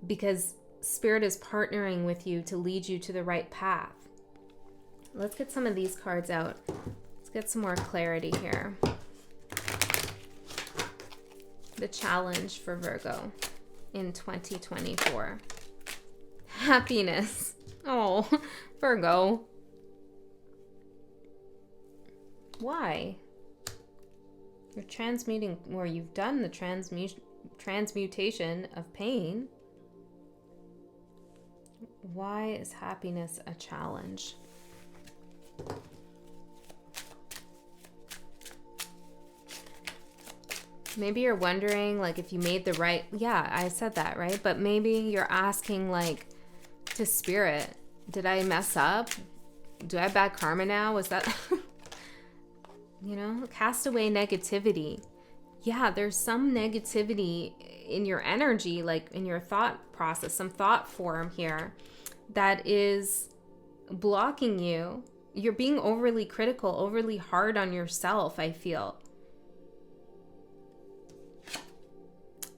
because Spirit is partnering with you to lead you to the right path. Let's get some of these cards out. Let's get some more clarity here. The challenge for Virgo in 2024. Happiness. Oh, Virgo. Why? You're transmuting, or you've done the transmutation of pain. Why is happiness a challenge? Maybe you're wondering, like, if you made the right... Yeah, I said that, right? But maybe you're asking, like, to Spirit, did I mess up? Do I have bad karma now? Was that... You know, cast away negativity. Yeah, there's some negativity in your energy, like in your thought process, some thought form here that is blocking you. You're being overly critical, overly hard on yourself, I feel.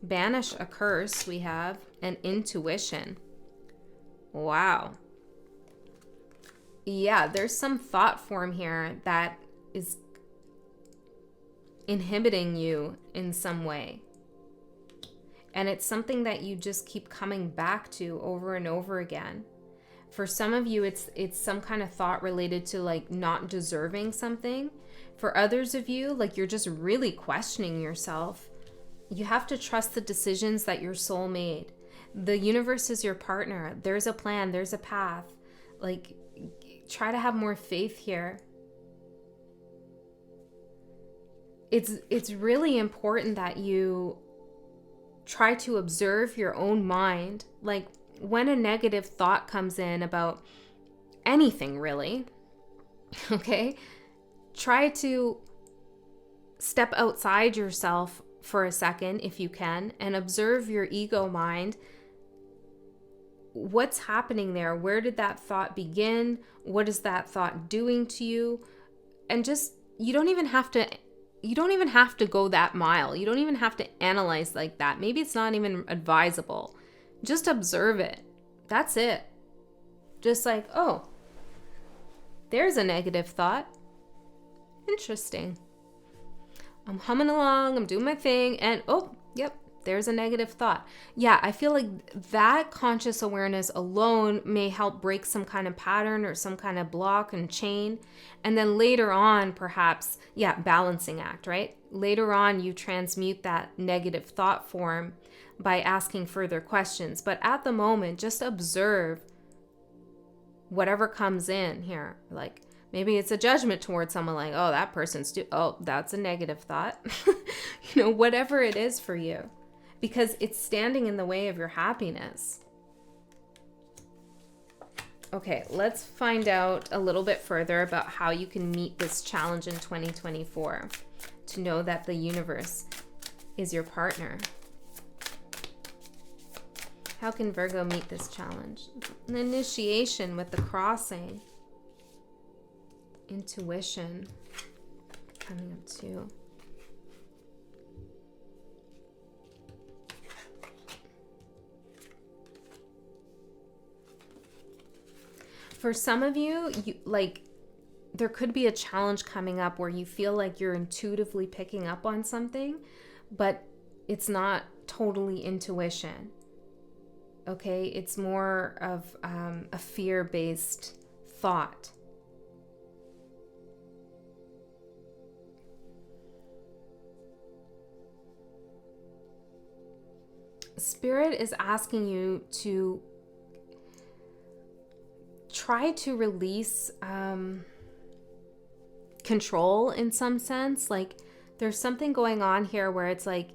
Banish a curse, we have, and intuition. Wow. Yeah, there's some thought form here that is inhibiting you in some way. And it's something that you just keep coming back to over and over again. For some of you, it's some kind of thought related to like not deserving something. For others of you, like you're just really questioning yourself. You have to trust the decisions that your soul made. The universe is your partner. There's a plan, there's a path. Like, try to have more faith here. It's really important that you try to observe your own mind. Like, when a negative thought comes in about anything, really, okay, try to step outside yourself for a second, if you can, and observe your ego mind. What's happening there? Where did that thought begin? What is that thought doing to you? And just, you don't even have to go that mile. You don't even have to analyze like that. Maybe it's not even advisable. Just observe it. That's it. Just like, oh, there's a negative thought. Interesting. I'm humming along, I'm doing my thing, and oh, yep, there's a negative thought. Yeah, I feel like that conscious awareness alone may help break some kind of pattern or some kind of block and chain. And then later on, perhaps, yeah, balancing act, right? Later on, you transmute that negative thought form by asking further questions. But at the moment, just observe whatever comes in here. Like, maybe it's a judgment towards someone, like, oh, that person's that's a negative thought. You know, whatever it is for you, because it's standing in the way of your happiness. Okay, let's find out a little bit further about how you can meet this challenge in 2024 to know that the universe is your partner. How can Virgo meet this challenge? An initiation with the crossing. Intuition coming up too. For some of you, like, there could be a challenge coming up where you feel like you're intuitively picking up on something, but it's not totally intuition. Okay, it's more of a fear-based thought. Spirit is asking you to try to release control in some sense. Like, there's something going on here where it's like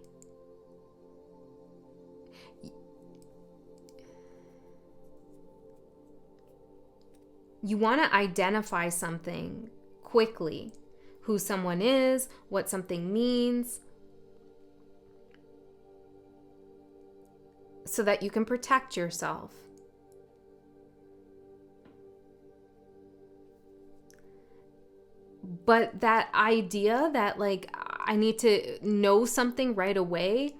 you want to identify something quickly, who someone is, what something means, so that you can protect yourself. But that idea that, like, I need to know something right away,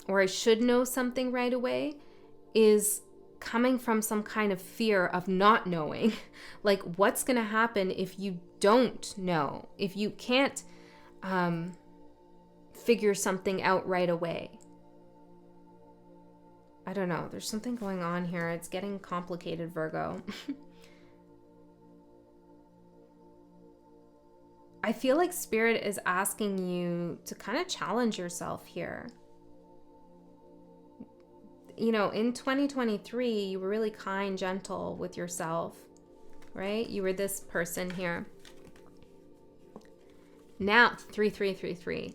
or I should know something right away, is coming from some kind of fear of not knowing. Like, what's going to happen if you don't know? If you can't figure something out right away? I don't know. There's something going on here. It's getting complicated, Virgo. I feel like Spirit is asking you to kind of challenge yourself here. You know, in 2023, you were really kind, gentle with yourself, right? You were this person here. Now, 3333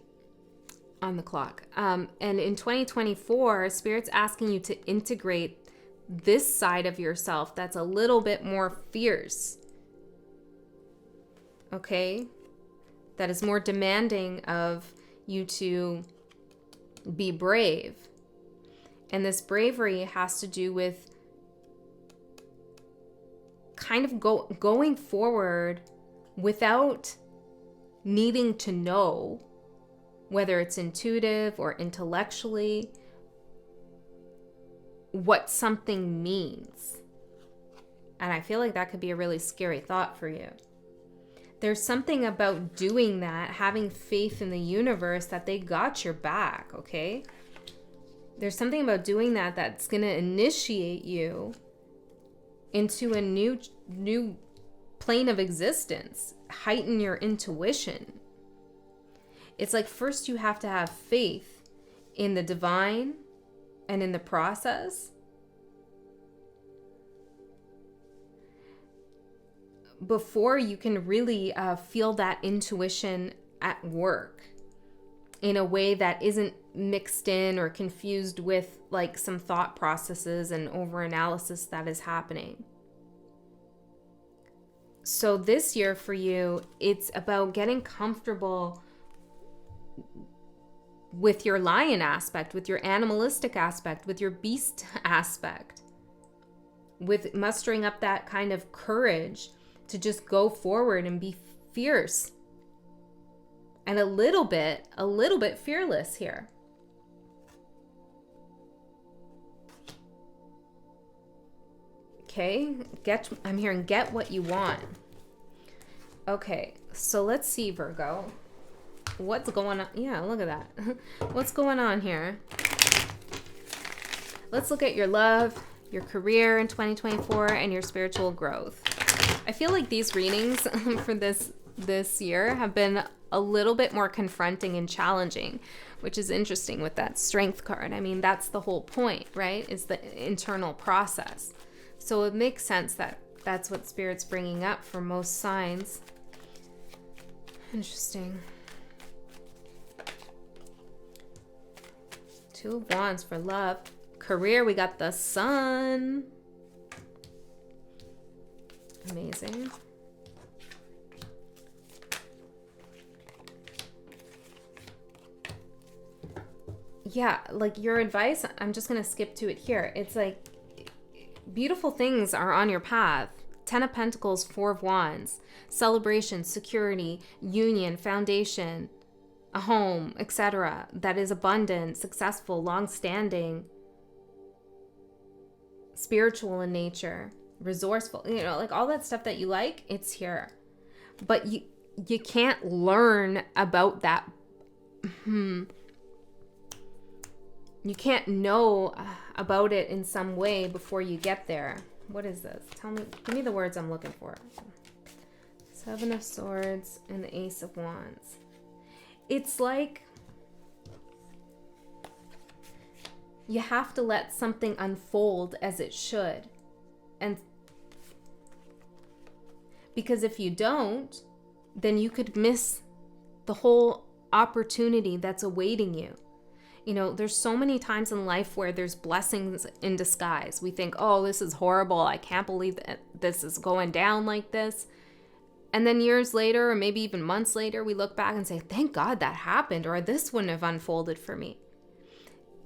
on the clock. And in 2024, Spirit's asking you to integrate this side of yourself that's a little bit more fierce. Okay? That is more demanding of you to be brave. And this bravery has to do with kind of going forward without needing to know, whether it's intuitive or intellectually, what something means. And I feel like that could be a really scary thought for you. There's something about doing that, having faith in the universe that they got your back, okay? There's something about doing that that's going to initiate you into a new plane of existence, heighten your intuition. It's like, first you have to have faith in the divine and in the process, before you can really feel that intuition at work in a way that isn't mixed in or confused with like some thought processes and overanalysis that is happening. So this year for you, it's about getting comfortable with your lion aspect, with your animalistic aspect, with your beast aspect, with mustering up that kind of courage to just go forward and be fierce and a little bit fearless here. Okay, I'm hearing get what you want. Okay, so let's see, Virgo. What's going on? Yeah, look at that. What's going on here? Let's look at your love, your career in 2024, and your spiritual growth. I feel like these readings for this year have been a little bit more confronting and challenging, which is interesting with that Strength card. I mean, that's the whole point, right? Is the internal process. So it makes sense that that's what Spirit's bringing up for most signs. Interesting. Two of Wands for love. Career, we got the Sun. Amazing. Yeah, like your advice, I'm just going to skip to it here. It's like beautiful things are on your path. Ten of Pentacles, Four of Wands, celebration, security, union, foundation, a home, etc. That is abundant, successful, long-standing, spiritual in nature, resourceful, like all that stuff that you like, it's here. But you can't learn about that. You can't know about it in some way before you get there. What is this? Give me the words I'm looking for. Seven of Swords and the Ace of Wands. It's like you have to let something unfold as it should. And because if you don't, then you could miss the whole opportunity that's awaiting you. There's so many times in life where there's blessings in disguise. We think, oh, this is horrible. I can't believe that this is going down like this. And then years later, or maybe even months later, we look back and say, thank God that happened, or this wouldn't have unfolded for me.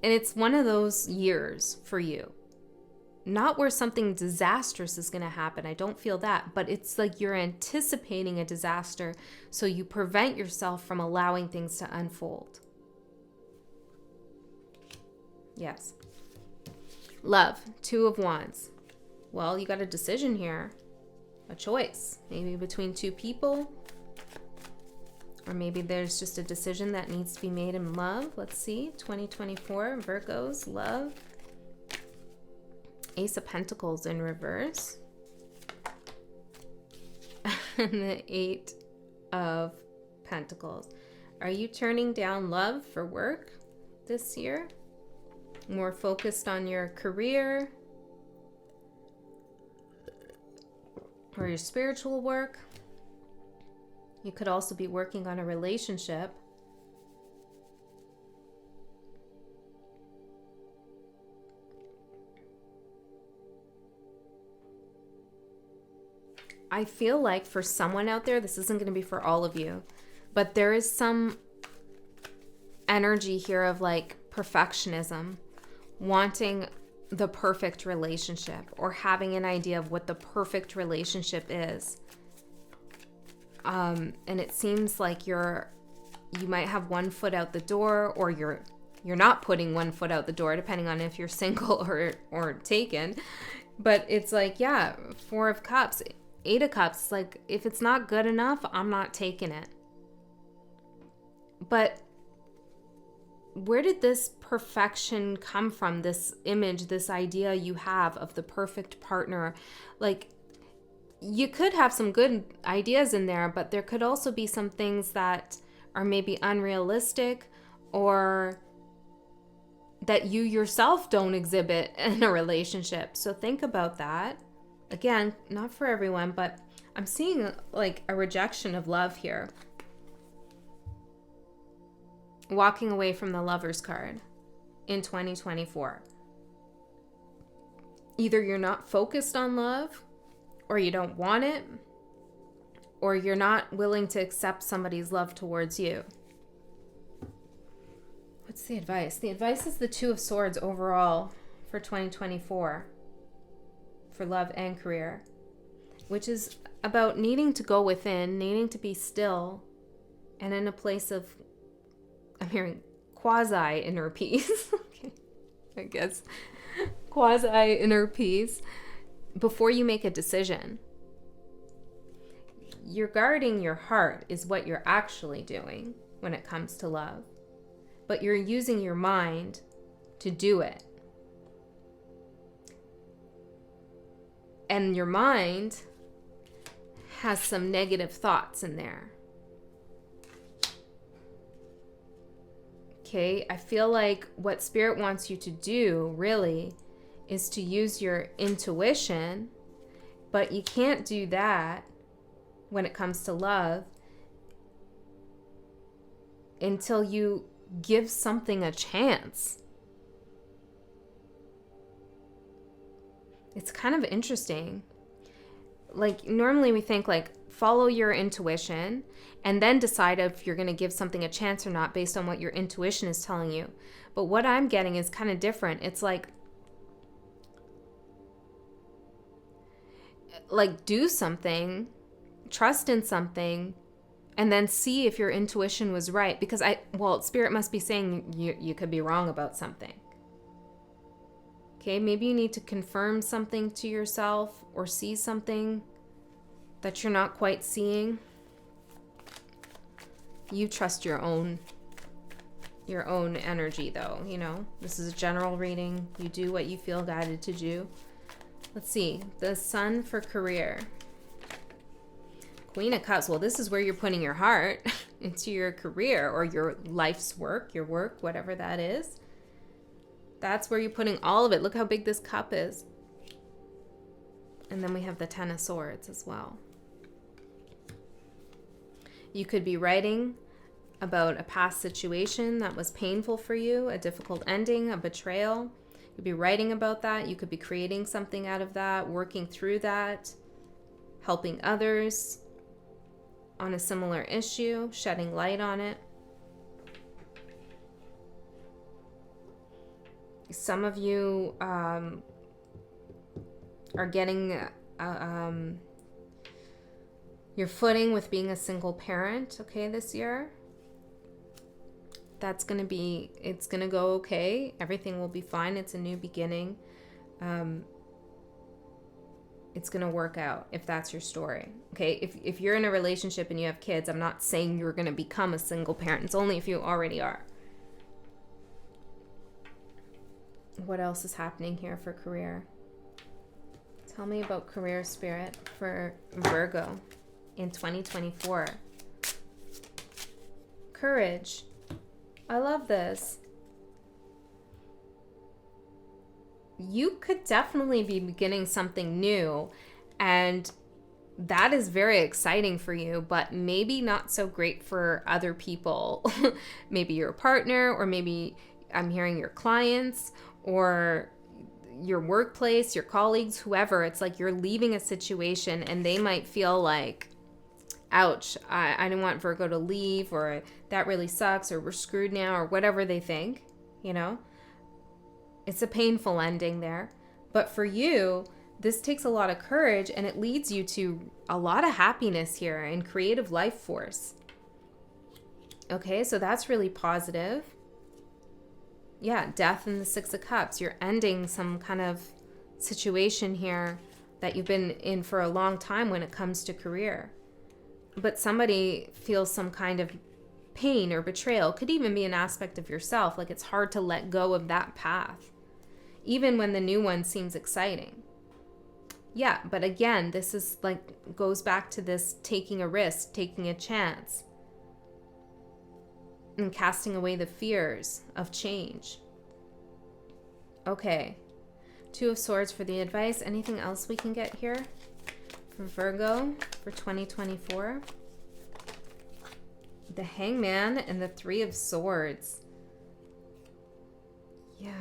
And it's one of those years for you. Not where something disastrous is going to happen. I don't feel that. But it's like you're anticipating a disaster, so you prevent yourself from allowing things to unfold. Yes. Love, Two of Wands. Well, you got a decision here. A choice. Maybe between two people. Or maybe there's just a decision that needs to be made in love. Let's see. 2024, Virgos, love. Ace of Pentacles in reverse. And the Eight of Pentacles. Are you turning down love for work this year? More focused on your career or your spiritual work? You could also be working on a relationship. I feel like for someone out there, this isn't going to be for all of you, but there is some energy here of like perfectionism, wanting the perfect relationship or having an idea of what the perfect relationship is. And it seems like you might have one foot out the door, or you're not putting one foot out the door, depending on if you're single or taken. But it's like, yeah, Four of Cups, Eight of Cups, like if it's not good enough, I'm not taking it. But where did this perfection come from? This image, this idea you have of the perfect partner? Like, you could have some good ideas in there, but there could also be some things that are maybe unrealistic or that you yourself don't exhibit in a relationship. So think about that. Again, not for everyone, but I'm seeing like a rejection of love here. Walking away from the Lover's card in 2024. Either you're not focused on love, or you don't want it, or you're not willing to accept somebody's love towards you. What's the advice? The advice is the Two of Swords overall for 2024 for love and career, which is about needing to go within, needing to be still, and in a place of, I'm hearing quasi inner peace. Okay, I guess quasi inner peace before you make a decision. You're guarding your heart is what you're actually doing when it comes to love, but you're using your mind to do it. And your mind has some negative thoughts in there. Okay, I feel like what Spirit wants you to do really is to use your intuition, but you can't do that when it comes to love until you give something a chance. It's kind of interesting. Like, normally we think like follow your intuition and then decide if you're going to give something a chance or not based on what your intuition is telling you. But what I'm getting is kind of different. It's like like do something, trust in something, and then see if your intuition was right. Because Spirit must be saying you could be wrong about something. Okay, maybe you need to confirm something to yourself or see something that you're not quite seeing. You trust your own energy, though, you know. This is a general reading. You do what you feel guided to do. Let's see. The Sun for career. Queen of Cups. Well, this is where you're putting your heart into your career or your life's work, your work, whatever that is. That's where you're putting all of it. Look how big this cup is. And then we have the Ten of Swords as well. You could be writing about a past situation that was painful for you, a difficult ending, a betrayal. You could be writing about that. You could be creating something out of that, working through that, helping others on a similar issue, shedding light on it. Some of you are getting your footing with being a single parent, okay, this year. It's going to go okay. Everything will be fine. It's a new beginning. It's going to work out if that's your story. Okay, if you're in a relationship and you have kids, I'm not saying you're going to become a single parent. It's only if you already are. What else is happening here for career? Tell me about career, Spirit, for Virgo in 2024. Courage. I love this. You could definitely be beginning something new, and that is very exciting for you, but maybe not so great for other people. Maybe your partner, or maybe I'm hearing your clients, or your workplace, your colleagues, whoever. It's like you're leaving a situation and they might feel like, ouch, I didn't want Virgo to leave, or that really sucks, or we're screwed now, or whatever they think, you know? It's a painful ending there. But for you, this takes a lot of courage, and it leads you to a lot of happiness here and creative life force. Okay, so that's really positive. Yeah, Death and the Six of Cups. You're ending some kind of situation here that you've been in for a long time when it comes to career. But somebody feels some kind of pain or betrayal. Could even be an aspect of yourself. Like it's hard to let go of that path, even when the new one seems exciting. Yeah, but again, this is like, goes back to this taking a risk, taking a chance, and casting away the fears of change. Okay. Two of Swords for the advice. Anything else we can get here for Virgo for 2024? The Hangman and the Three of Swords. Yeah.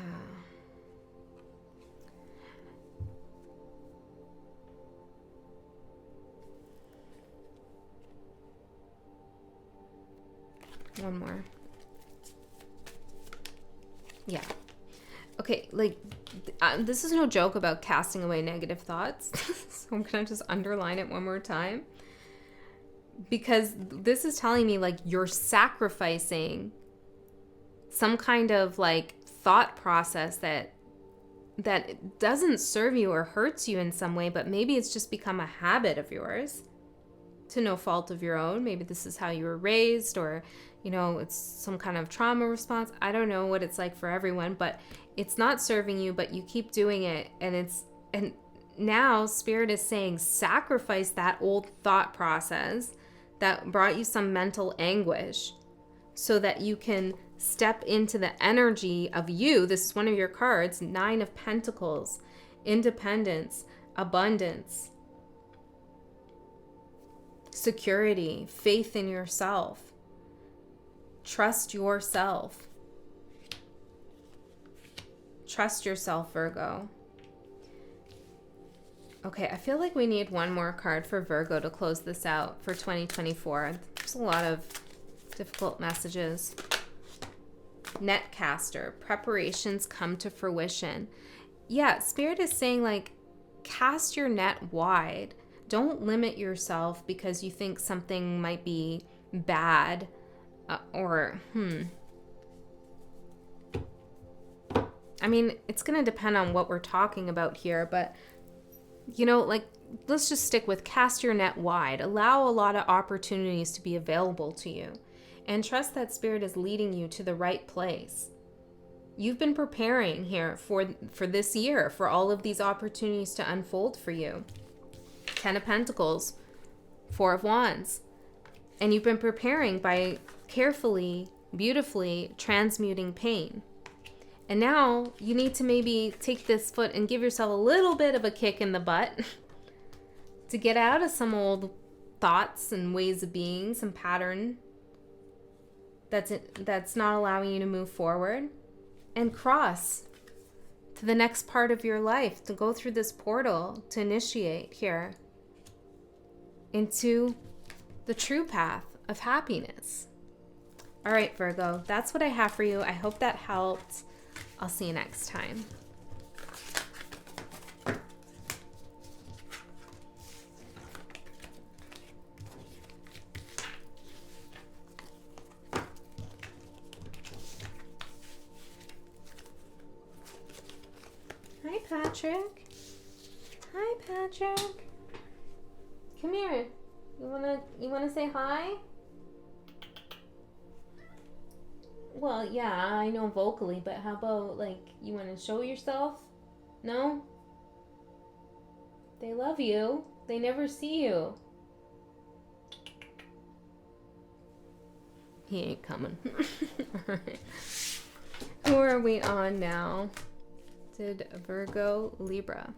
One more. Yeah. Okay, like, this is no joke about casting away negative thoughts. So I'm going to just underline it one more time. Because this is telling me, like, you're sacrificing some kind of, like, thought process that doesn't serve you or hurts you in some way, but maybe it's just become a habit of yours to no fault of your own. Maybe this is how you were raised, or, you know, it's some kind of trauma response. I don't know what it's like for everyone, but it's not serving you, but you keep doing it. And now Spirit is saying, sacrifice that old thought process that brought you some mental anguish so that you can step into the energy of you. This is one of your cards, Nine of Pentacles, independence, abundance, security, faith in yourself. Trust yourself. Trust yourself, Virgo. Okay, I feel like we need one more card for Virgo to close this out for 2024. There's a lot of difficult messages. Netcaster, preparations come to fruition. Yeah, Spirit is saying, like, cast your net wide. Don't limit yourself because you think something might be bad I mean, it's going to depend on what we're talking about here, but like, let's just stick with cast your net wide. Allow a lot of opportunities to be available to you and trust that Spirit is leading you to the right place. You've been preparing here for this year, for all of these opportunities to unfold for you. 10 of Pentacles, 4 of Wands. And you've been preparing by carefully, beautifully transmuting pain. And now you need to maybe take this foot and give yourself a little bit of a kick in the butt to get out of some old thoughts and ways of being, some pattern that's not allowing you to move forward, and cross to the next part of your life, to go through this portal, to initiate here into the true path of happiness. All right, Virgo, that's what I have for you. I hope that helped. I'll see you next time. Hi, Patrick. Hi, Patrick. Come here. You wanna say hi? Well, yeah, I know vocally, but how about, like, you want to show yourself? No? They love you. They never see you. He ain't coming. Alright. Who are we on now? Did Virgo, Libra.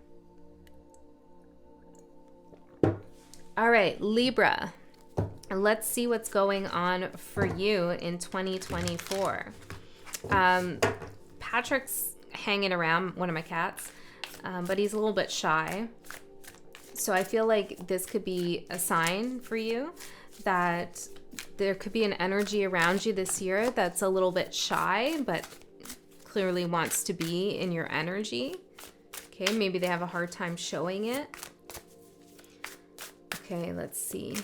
Alright, Libra. Let's see what's going on for you in 2024. Patrick's hanging around, one of my cats, but he's a little bit shy. So I feel like this could be a sign for you that there could be an energy around you this year that's a little bit shy, but clearly wants to be in your energy. Okay, maybe they have a hard time showing it. Okay, let's see.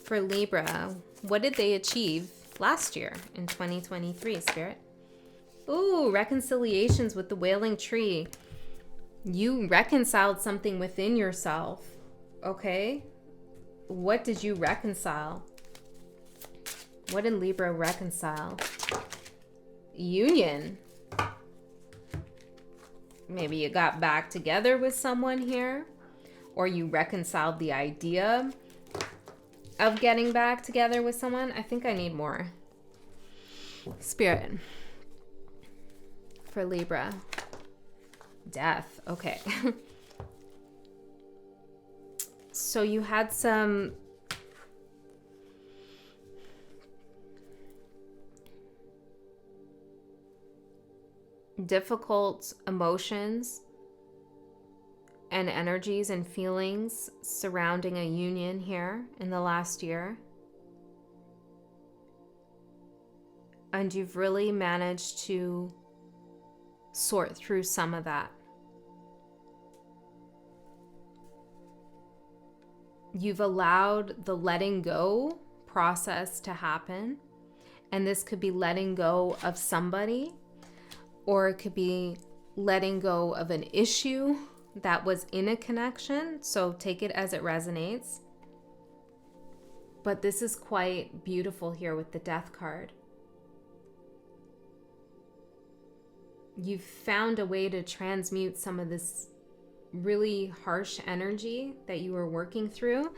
For Libra, what did they achieve last year in 2023, Spirit? Ooh, reconciliations with the wailing tree. You reconciled something within yourself, okay? What did you reconcile? What did Libra reconcile? Union. Maybe you got back together with someone here, or you reconciled the idea of getting back together with someone. I think I need more. Spirit. For Libra. Death. Okay. So you had some difficult emotions and energies and feelings surrounding a union here in the last year. And you've really managed to sort through some of that. You've allowed the letting go process to happen. And this could be letting go of somebody, or it could be letting go of an issue that was in a connection. So take it as it resonates. But this is quite beautiful here with the Death card. You've found a way to transmute some of this really harsh energy that you were working through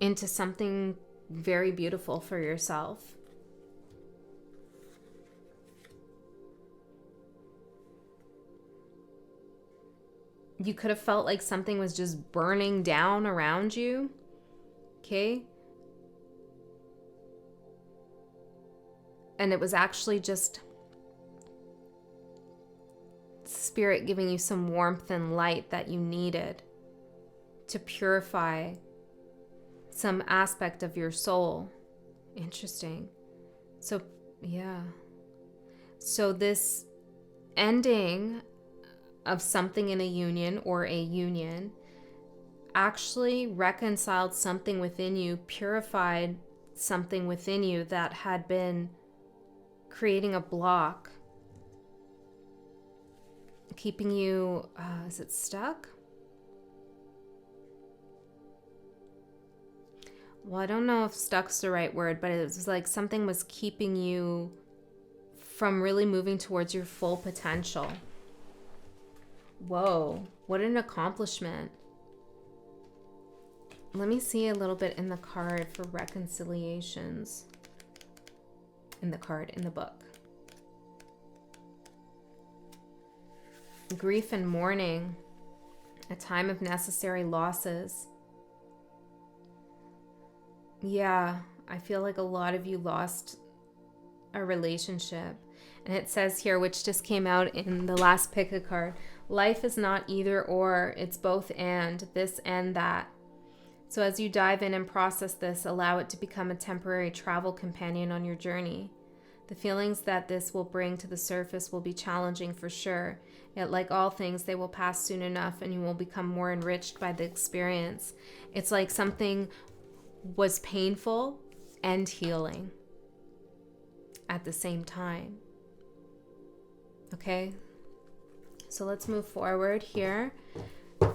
into something very beautiful for yourself. You could have felt like something was just burning down around you. Okay? And it was actually just Spirit giving you some warmth and light that you needed to purify some aspect of your soul. Interesting. So, yeah. So this ending of something in a union or a union actually reconciled something within you, purified something within you that had been creating a block, keeping you, is it stuck? Well, I don't know if stuck's the right word, but it was like something was keeping you from really moving towards your full potential. Whoa, what an accomplishment. Let me see a little bit in the card for reconciliations. In the book. Grief and mourning, a time of necessary losses. Yeah, I feel like a lot of you lost a relationship. And it says here, which just came out in the last pick a card, life is not either or, it's both and, this and that. So as you dive in and process this, allow it to become a temporary travel companion on your journey. The feelings that this will bring to the surface will be challenging for sure, yet like all things, they will pass soon enough and you will become more enriched by the experience. It's like something was painful and healing at the same time. Okay, so let's move forward here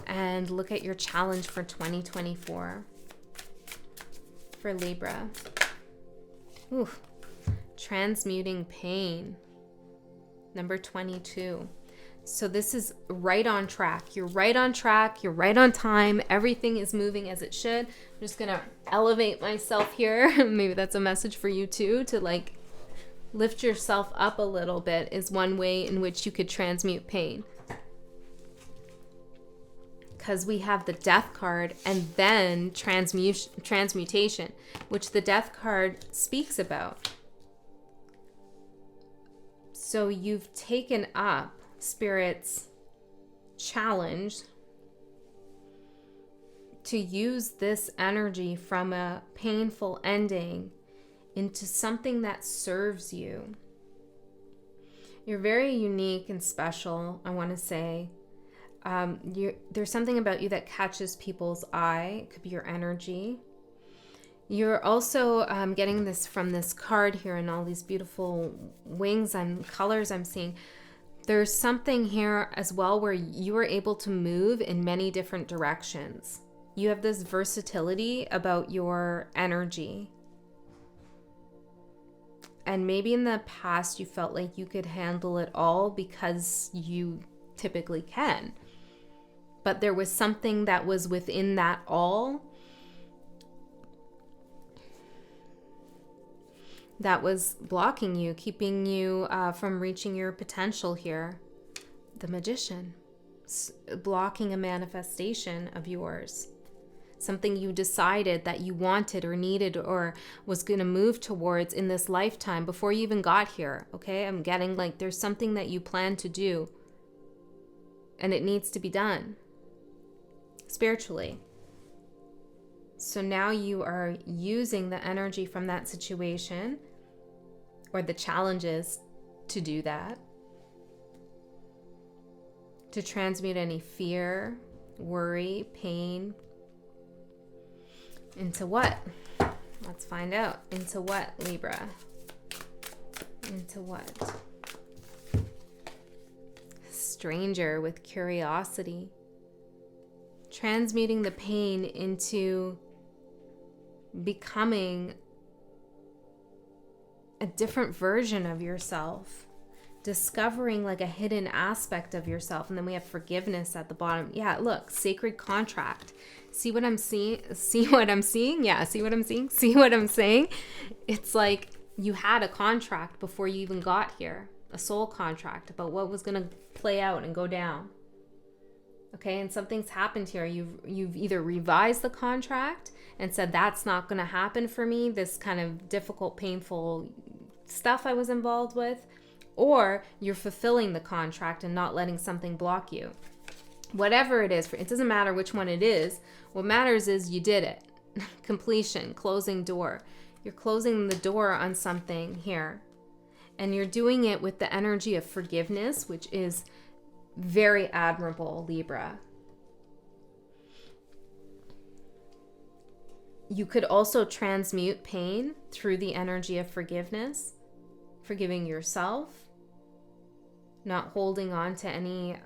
and look at your challenge for 2024 for Libra. Ooh, transmuting pain, number 22. So this is right on track. You're right on track. You're right on time. Everything is moving as it should. I'm just going to elevate myself here. Maybe that's a message for you too, to like lift yourself up a little bit is one way in which you could transmute pain. Because we have the death card and then transmutation, which the death card speaks about. So you've taken up Spirit's challenge to use this energy from a painful ending into something that serves you. You're very unique and special, I want to say. There's something about you that catches people's eye. It could be your energy. You're also getting this from this card here and all these beautiful wings and colors I'm seeing. There's something here as well where you are able to move in many different directions. You have this versatility about your energy. And maybe in the past you felt like you could handle it all because you typically can. But there was something that was within that all that was blocking you, keeping you from reaching your potential here. The Magician, blocking a manifestation of yours. Something you decided that you wanted or needed or was going to move towards in this lifetime before you even got here, okay? I'm getting like there's something that you plan to do and it needs to be done spiritually. So now you are using the energy from that situation or the challenges to do that, to transmute any fear, worry, pain, into what? Let's find out. Into what, Libra? Into what? Stranger with curiosity. Transmuting the pain into becoming a different version of yourself. Discovering like a hidden aspect of yourself. And then we have forgiveness at the bottom. Yeah, look, sacred contract. See what I'm seeing? See what I'm seeing? Yeah, see what I'm seeing? See what I'm saying? It's like you had a contract before you even got here. A soul contract about what was going to play out and go down. Okay, and something's happened here. You've either revised the contract and said that's not going to happen for me, this kind of difficult, painful stuff I was involved with, or you're fulfilling the contract and not letting something block you. Whatever it is, it doesn't matter which one it is. What matters is you did it. Completion, closing door. You're closing the door on something here. And you're doing it with the energy of forgiveness, which is very admirable, Libra. You could also transmute pain through the energy of forgiveness, forgiving yourself, not holding on to any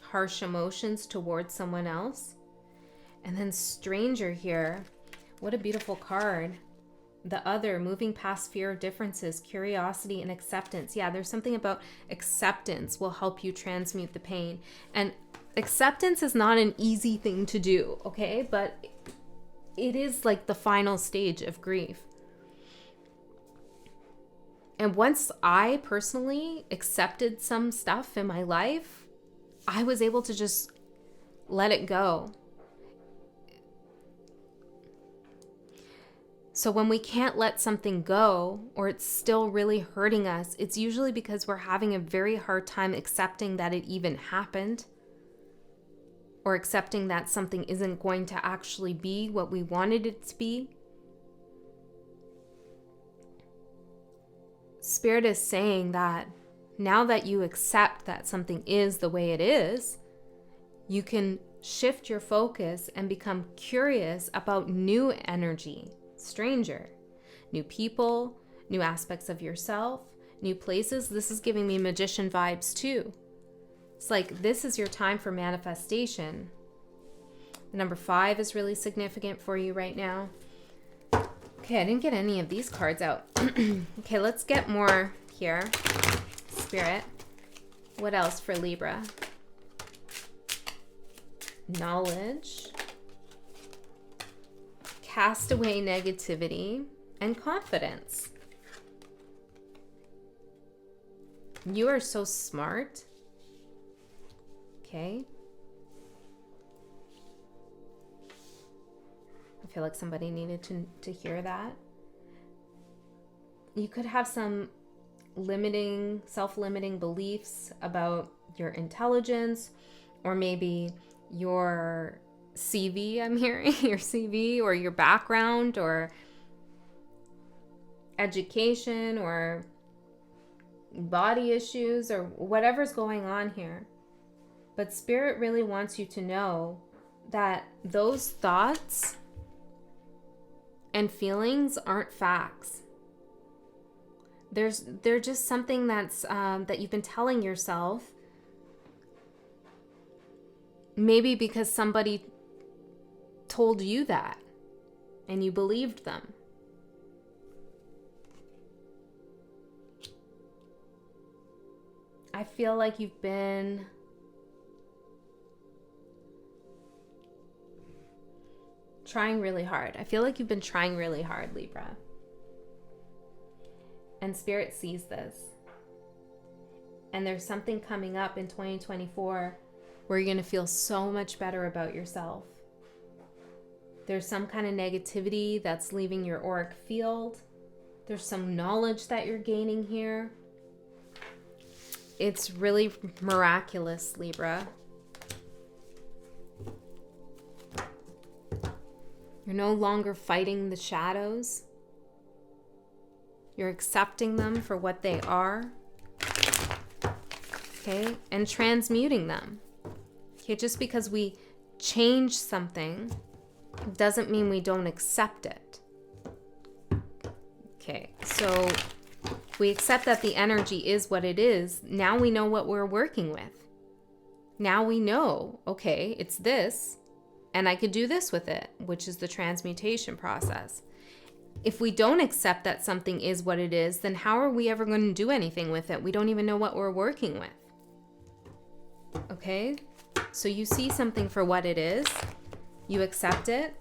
harsh emotions towards someone else. And then stranger here, what a beautiful card. The other, moving past fear of differences, curiosity and acceptance. Yeah, there's something about acceptance will help you transmute the pain. And acceptance is not an easy thing to do, okay? But it is like the final stage of grief. And once I personally accepted some stuff in my life, I was able to just let it go. So when we can't let something go, or it's still really hurting us, it's usually because we're having a very hard time accepting that it even happened, or accepting that something isn't going to actually be what we wanted it to be. Spirit is saying that now that you accept that something is the way it is, you can shift your focus and become curious about new energy, stranger, new people, new aspects of yourself, new places. This is giving me magician vibes too. It's like this is your time for manifestation. The number 5 is really significant for you right now. Okay, I didn't get any of these cards out. Okay, let's get more here. Spirit. What else for Libra? Knowledge. Cast away negativity and confidence. You are so smart. Okay. I feel like somebody needed to hear that. You could have some self-limiting beliefs about your intelligence, or maybe your CV, I'm hearing, your CV or your background or education or body issues or whatever's going on here. But Spirit really wants you to know that those thoughts and feelings aren't facts. They're just something that's that you've been telling yourself, maybe because somebody told you that and you believed them. I feel like you've been trying really hard. I feel like you've been trying really hard, Libra. And Spirit sees this. And there's something coming up in 2024 where you're going to feel so much better about yourself. There's some kind of negativity that's leaving your auric field. There's some knowledge that you're gaining here. It's really miraculous, Libra. You're no longer fighting the shadows. You're accepting them for what they are. Okay? And transmuting them. Okay, just because we change something doesn't mean we don't accept it. Okay, so we accept that the energy is what it is. Now we know what we're working with. Now we know, okay, it's this, and I could do this with it, which is the transmutation process. If we don't accept that something is what it is, then how are we ever going to do anything with it? We don't even know what we're working with. Okay? So you see something for what it is, you accept it,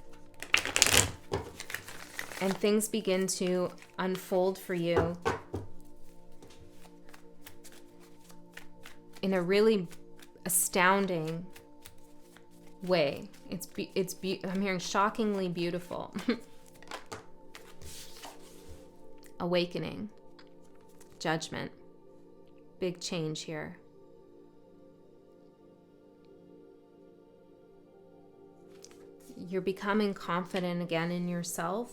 and things begin to unfold for you in a really astounding way. I'm hearing shockingly beautiful. Awakening, judgment, big change here. You're becoming confident again in yourself,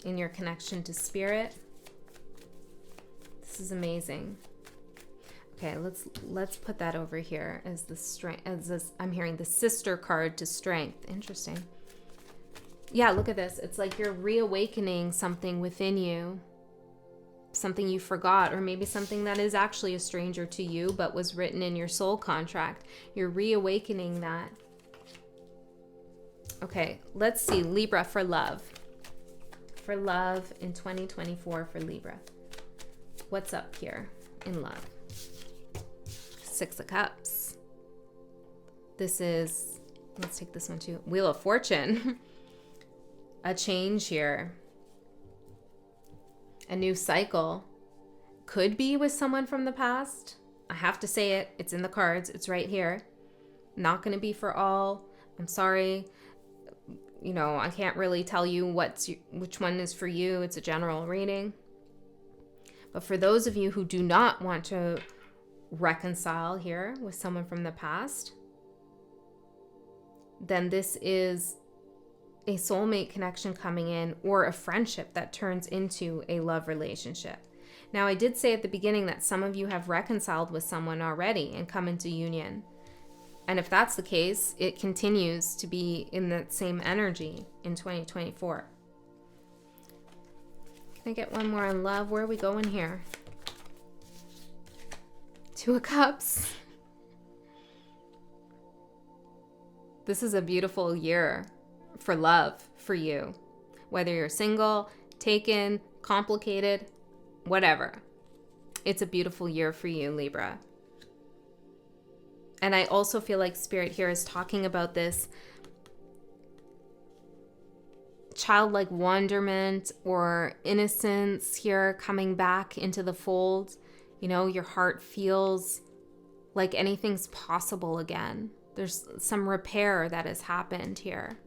in your connection to Spirit. This is amazing. Okay, let's put that over here as the strength, as this, I'm hearing the sister card to strength. Interesting. Yeah, look at this. It's like you're reawakening something within you, something you forgot, or maybe something that is actually a stranger to you but was written in your soul contract. You're reawakening that. Okay, let's see. Libra for love. For love in 2024 for Libra. What's up here in love? Six of Cups. This is, let's take this one too. Wheel of Fortune. A change here. A new cycle. Could be with someone from the past. I have to say it. It's in the cards. It's right here. Not going to be for all. I'm sorry. You know, I can't really tell you which one is for you. It's a general reading. But for those of you who do not want to reconcile here with someone from the past, then this is a soulmate connection coming in, or a friendship that turns into a love relationship. Now, I did say at the beginning that some of you have reconciled with someone already and come into union. And if that's the case, it continues to be in that same energy in 2024. Can I get one more on love? Where are we going here? Two of Cups. This is a beautiful year for love for you. Whether you're single, taken, complicated, whatever. It's a beautiful year for you, Libra. And I also feel like Spirit here is talking about this childlike wonderment or innocence here coming back into the fold. You know, your heart feels like anything's possible again. There's some repair that has happened here.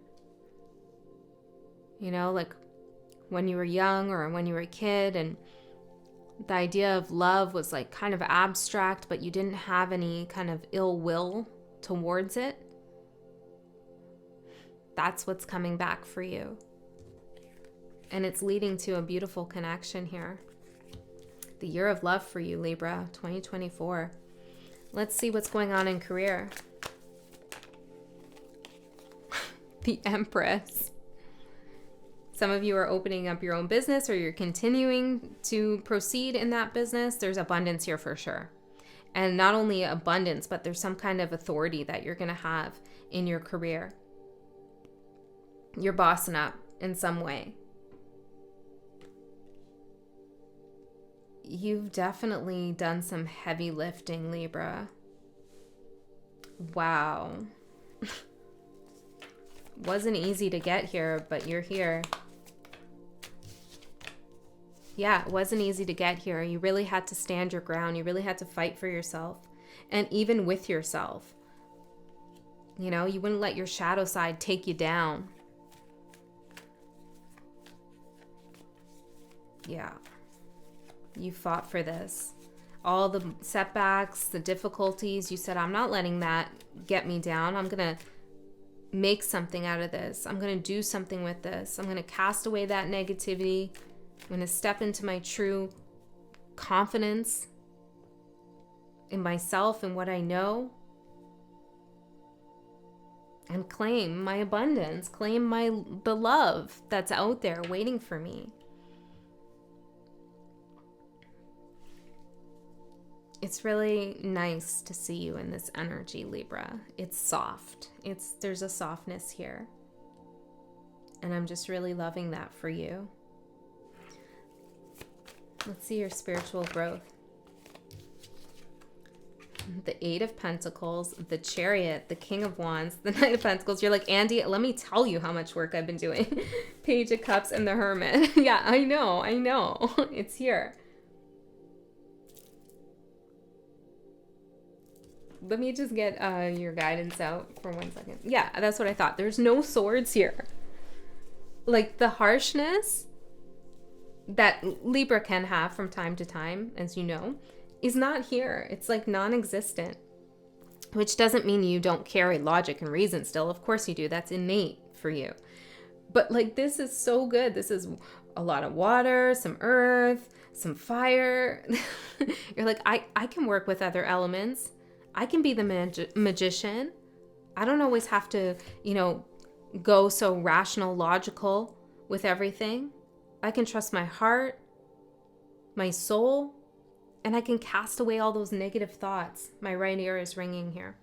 You know, like when you were young or when you were a kid, and the idea of love was like kind of abstract, but you didn't have any kind of ill will towards it. That's what's coming back for you. And it's leading to a beautiful connection here. The year of love for you, Libra, 2024. Let's see what's going on in career. The Empress. Some of you are opening up your own business, or you're continuing to proceed in that business. There's abundance here for sure. And not only abundance, but there's some kind of authority that you're going to have in your career. You're bossing up in some way. You've definitely done some heavy lifting, Libra. Wow. Wasn't easy to get here, but you're here. Yeah, it wasn't easy to get here. You really had to stand your ground. You really had to fight for yourself. And even with yourself. You know, you wouldn't let your shadow side take you down. Yeah. You fought for this. All the setbacks, the difficulties, you said, I'm not letting that get me down. I'm going to make something out of this. I'm going to do something with this. I'm going to cast away that negativity. I'm going to step into my true confidence in myself and what I know, and claim my abundance, claim the love that's out there waiting for me. It's really nice to see you in this energy, Libra. It's soft. There's a softness here. And I'm just really loving that for you. Let's see your spiritual growth. The Eight of Pentacles, the Chariot, the King of Wands, the Knight of Pentacles. You're like, Andy, let me tell you how much work I've been doing. Page of Cups and the Hermit. Yeah, I know. It's here. Let me just get your guidance out for 1 second. Yeah, that's what I thought. There's no swords here. Like, the harshness that Libra can have from time to time, as you know, is not here. It's like non-existent, which doesn't mean you don't carry logic and reason still. Of course you do. That's innate for you. But like, this is so good. This is a lot of water, some earth, some fire. You're like, I can work with other elements. I can be the magician. I don't always have to, go so rational, logical with everything. I can trust my heart, my soul, and I can cast away all those negative thoughts. My right ear is ringing here.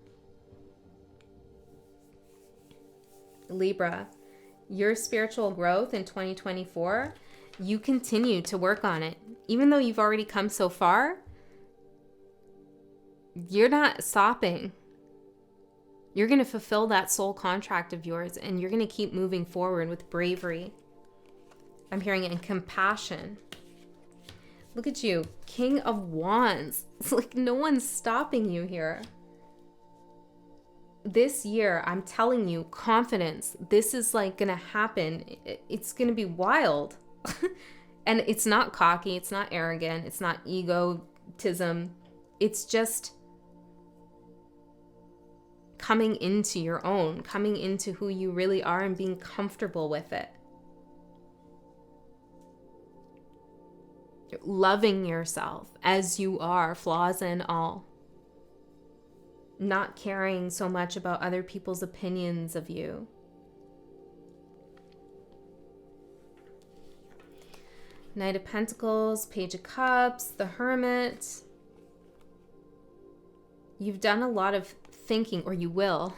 Libra, your spiritual growth in 2024, you continue to work on it. Even though you've already come so far, you're not stopping. You're going to fulfill that soul contract of yours, and you're going to keep moving forward with bravery. I'm hearing it in compassion. Look at you, King of Wands. It's like no one's stopping you here. This year, I'm telling you, confidence. This is like going to happen. It's going to be wild. And it's not cocky. It's not arrogant. It's not egotism. It's just coming into your own, coming into who you really are and being comfortable with it. Loving yourself as you are, flaws and all. Not caring so much about other people's opinions of you. Knight of Pentacles, Page of Cups, the Hermit. You've done a lot of thinking, or you will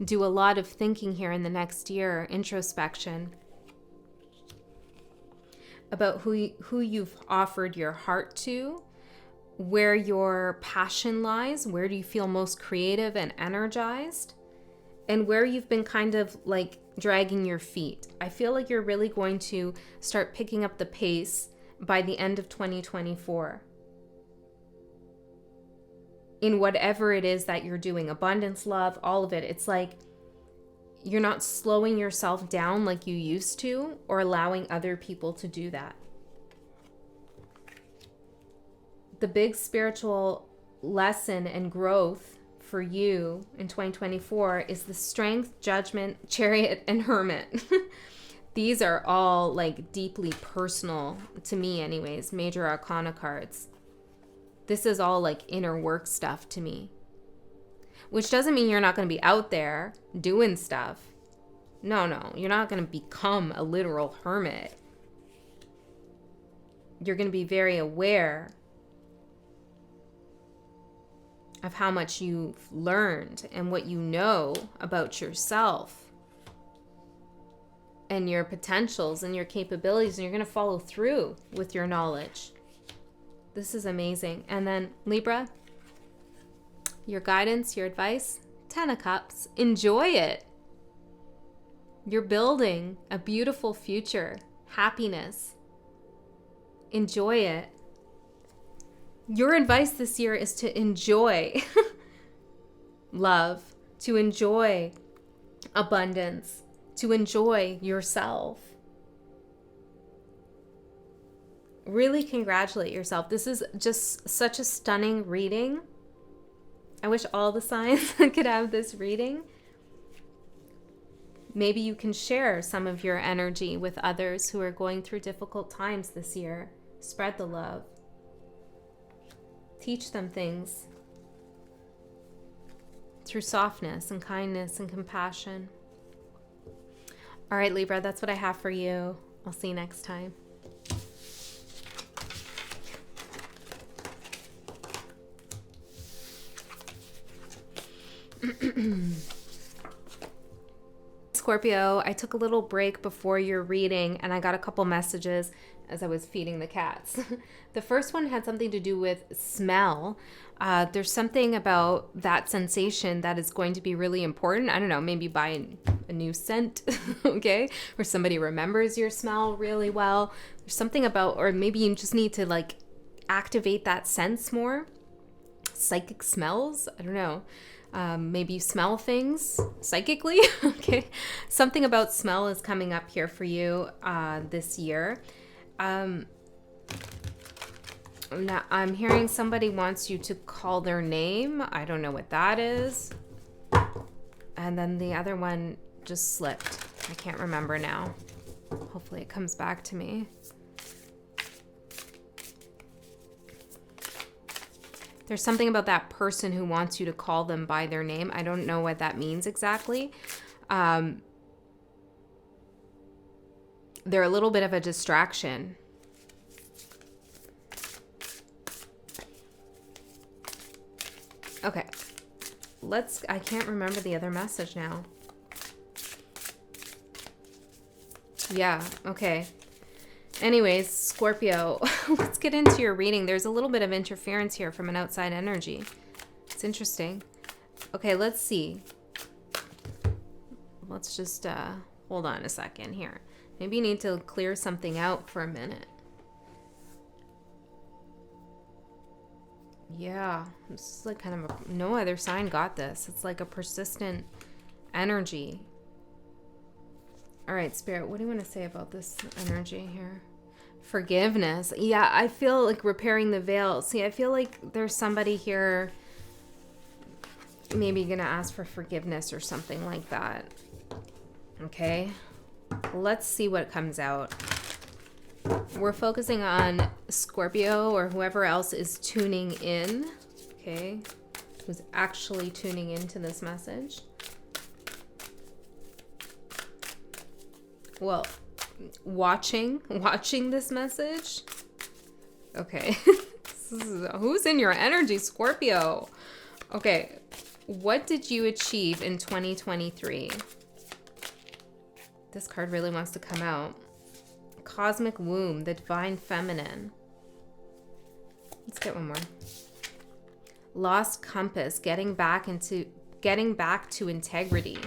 do a lot of thinking here in the next year, introspection, about who you've offered your heart to, where your passion lies, where do you feel most creative and energized, and where you've been kind of like dragging your feet. I feel like you're really going to start picking up the pace by the end of 2024. In whatever it is that you're doing, abundance, love, all of it. It's like you're not slowing yourself down like you used to, or allowing other people to do that. The big spiritual lesson and growth for you in 2024 is the Strength, Judgment, Chariot, and Hermit. These are all like deeply personal to me anyways, major arcana cards. This is all like inner work stuff to me. Which doesn't mean you're not going to be out there doing stuff. No, you're not going to become a literal hermit. You're going to be very aware of how much you've learned and what you know about yourself and your potentials and your capabilities, and you're going to follow through with your knowledge. This is amazing. And then Libra, your guidance, your advice, 10 of Cups. Enjoy it. You're building a beautiful future, happiness. Enjoy it. Your advice this year is to enjoy love, to enjoy abundance, to enjoy yourself. Really congratulate yourself. This is just such a stunning reading. I wish all the signs could have this reading. Maybe you can share some of your energy with others who are going through difficult times this year. Spread the love. Teach them things through softness and kindness and compassion. All right, Libra, that's what I have for you. I'll see you next time. Scorpio, I took a little break before your reading and I got a couple messages as I was feeding the cats. The first one had something to do with smell. There's something about that sensation that is going to be really important. I don't know, maybe buy a new scent, okay? Or somebody remembers your smell really well. There's something about, or maybe you just need to like activate that sense more. Psychic smells, I don't know. Maybe you smell things psychically, okay? Something about smell is coming up here for you this year. Now I'm hearing somebody wants you to call their name. I don't know what that is. And then the other one just slipped. I can't remember now. Hopefully it comes back to me. There's something about that person who wants you to call them by their name. I don't know what that means exactly. They're a little bit of a distraction. Okay. I can't remember the other message now. Yeah, okay. Anyways, Scorpio, let's get into your reading. There's a little bit of interference here from an outside energy. It's interesting. Okay, let's see. Let's just hold on a second here. Maybe you need to clear something out for a minute. Yeah, this is like kind of no other sign got this. It's like a persistent energy. All right, Spirit, what do you want to say about this energy here? Forgiveness. Yeah, I feel like repairing the veil. See, I feel like there's somebody here maybe going to ask for forgiveness or something like that. Okay, let's see what comes out. We're focusing on Scorpio or whoever else is tuning in. Okay, who's actually tuning into this message. Well, watching this message. Okay. Who's in your energy, Scorpio? Okay. What did you achieve in 2023? This card really wants to come out. Cosmic womb, the divine feminine. Let's get one more. Lost compass, getting back to integrity.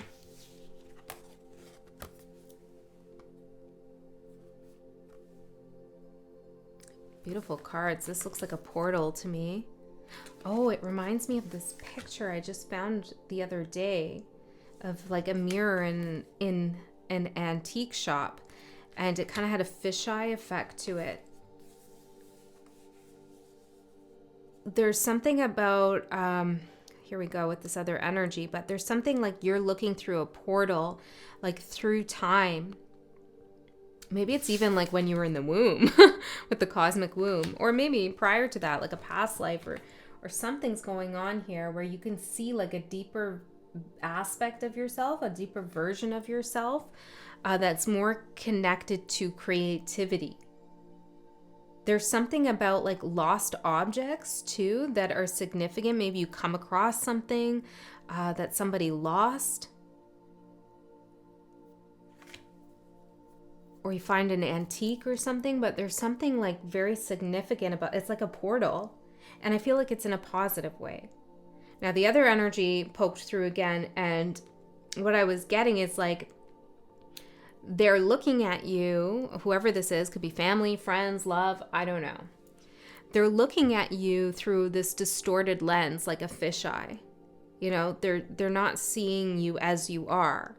Beautiful cards. This looks like a portal to me. Oh, it reminds me of this picture I just found the other day of like a mirror in an antique shop, and it kind of had a fisheye effect to it. There's something about here we go with this other energy, but there's something like you're looking through a portal, like through time. Maybe it's even like when you were in the womb with the cosmic womb, or maybe prior to that, like a past life or something's going on here where you can see like a deeper aspect of yourself, a deeper version of yourself that's more connected to creativity. There's something about like lost objects too that are significant. Maybe you come across something that somebody lost. Or you find an antique or something, but there's something like very significant about it's like a portal. And I feel like it's in a positive way. Now the other energy poked through again, and what I was getting is like they're looking at you, whoever this is, could be family, friends, love, I don't know. They're looking at you through this distorted lens, like a fisheye. You know, they're not seeing you as you are.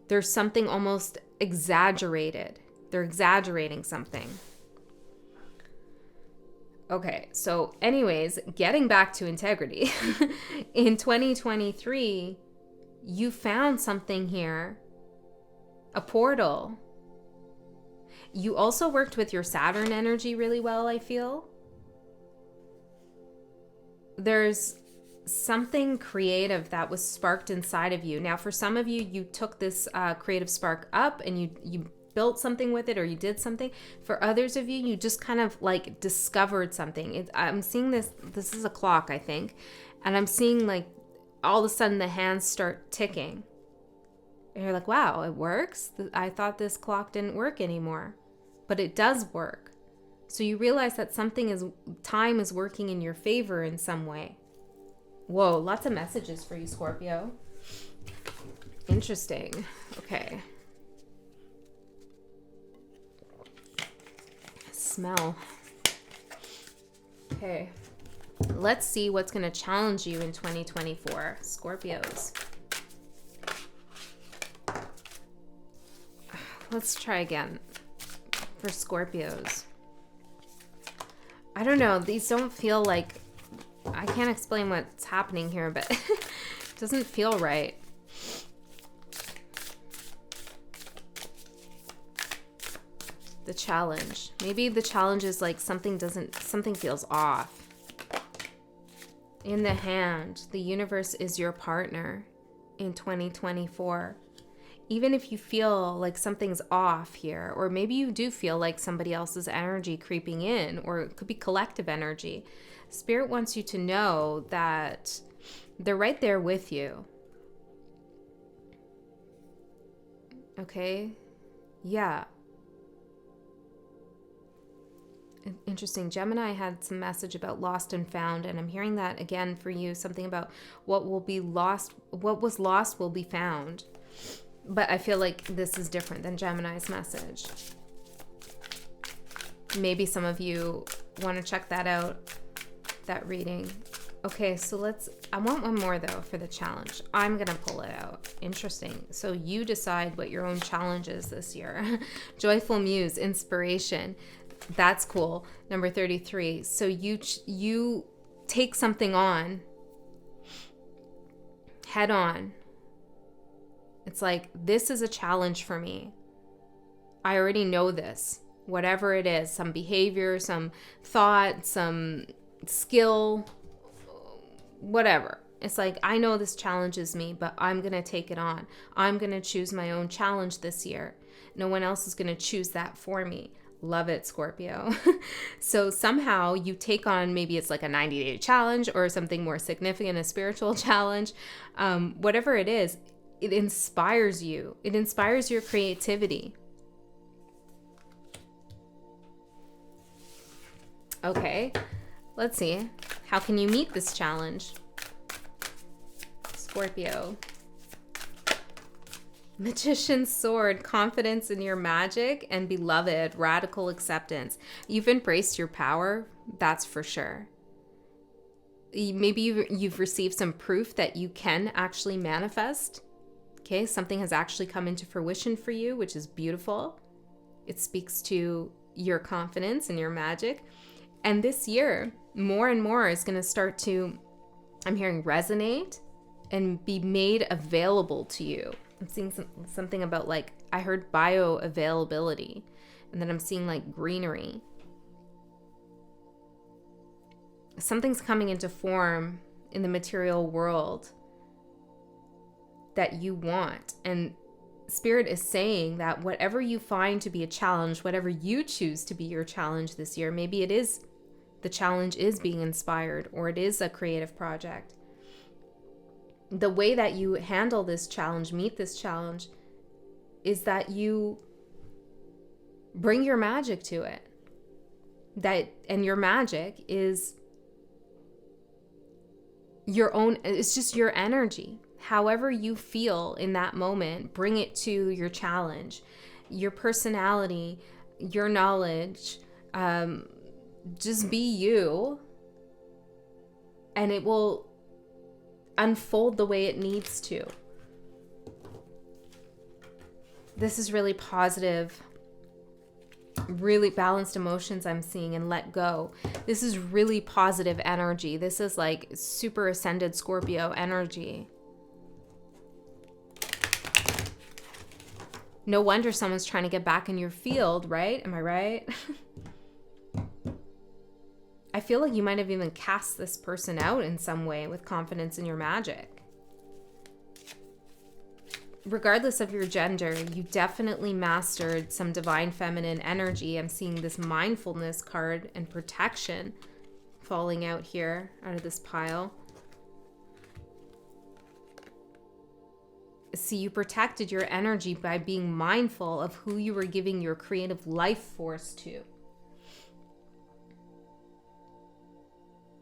There's something almost exaggerated. They're exaggerating something. Okay, so anyways, getting back to integrity. In 2023, you found something here. A portal. You also worked with your Saturn energy really well, I feel. There's something creative that was sparked inside of you. Now, for some of you, you took this creative spark up and you built something with it, or you did something. For others of you, you just kind of like discovered something. I'm seeing this is a clock, I think, and I'm seeing like all of a sudden the hands start ticking. And you're like, wow, it works? I thought this clock didn't work anymore, but it does work. So you realize that time is working in your favor in some way. Whoa, lots of messages for you, Scorpio. Interesting. Okay. Smell. Okay. Let's see what's going to challenge you in 2024, Scorpios. Let's try again for Scorpios. I don't know. These don't feel like... I can't explain what's happening here, but it doesn't feel right. The challenge. Maybe the challenge is like something feels off. In the hand, the universe is your partner in 2024. Even if you feel like something's off here, or maybe you do feel like somebody else's energy creeping in, or it could be collective energy, Spirit wants you to know that they're right there with you. Okay? Yeah. Interesting. Gemini had some message about lost and found, and I'm hearing that again for you, something about what was lost will be found. But I feel like this is different than Gemini's message. Maybe some of you want to check that out, that reading. Okay, so I want one more though for the challenge. I'm going to pull it out. Interesting. So you decide what your own challenge is this year. Joyful Muse, inspiration. That's cool. Number 33. So you take something on head on. It's like, this is a challenge for me. I already know this. Whatever it is, some behavior, some thought, some skill, whatever. It's like, I know this challenges me, but I'm going to take it on. I'm going to choose my own challenge this year. No one else is going to choose that for me. Love it, Scorpio. So somehow you take on, maybe it's like a 90-day challenge or something more significant, a spiritual challenge. Whatever it is, it inspires you. It inspires your creativity. Okay, let's see. How can you meet this challenge? Scorpio. Magician's sword, confidence in your magic, and beloved, radical acceptance. You've embraced your power, that's for sure. Maybe you've received some proof that you can actually manifest. Okay, something has actually come into fruition for you, which is beautiful. It speaks to your confidence and your magic. And this year, more and more is going to start to, I'm hearing, resonate and be made available to you. I'm seeing something about, like, I heard bioavailability, and then I'm seeing like greenery. Something's coming into form in the material world that you want. And Spirit is saying that whatever you find to be a challenge, whatever you choose to be your challenge this year, maybe it is, the challenge is being inspired, or it is a creative project. The way that you handle this challenge, meet this challenge, is that you bring your magic to it. And your magic is your own, it's just your energy. However you feel in that moment, bring it to your challenge. Your personality, your knowledge, just be you, and it will unfold the way it needs to. This is really positive, really balanced emotions I'm seeing, and let go. This is really positive energy. This is like super ascended Scorpio energy. No wonder someone's trying to get back in your field, right? Am I right? I feel like you might have even cast this person out in some way with confidence in your magic. Regardless of your gender, you definitely mastered some divine feminine energy. I'm seeing this mindfulness card and protection falling out here out of this pile. See, you protected your energy by being mindful of who you were giving your creative life force to.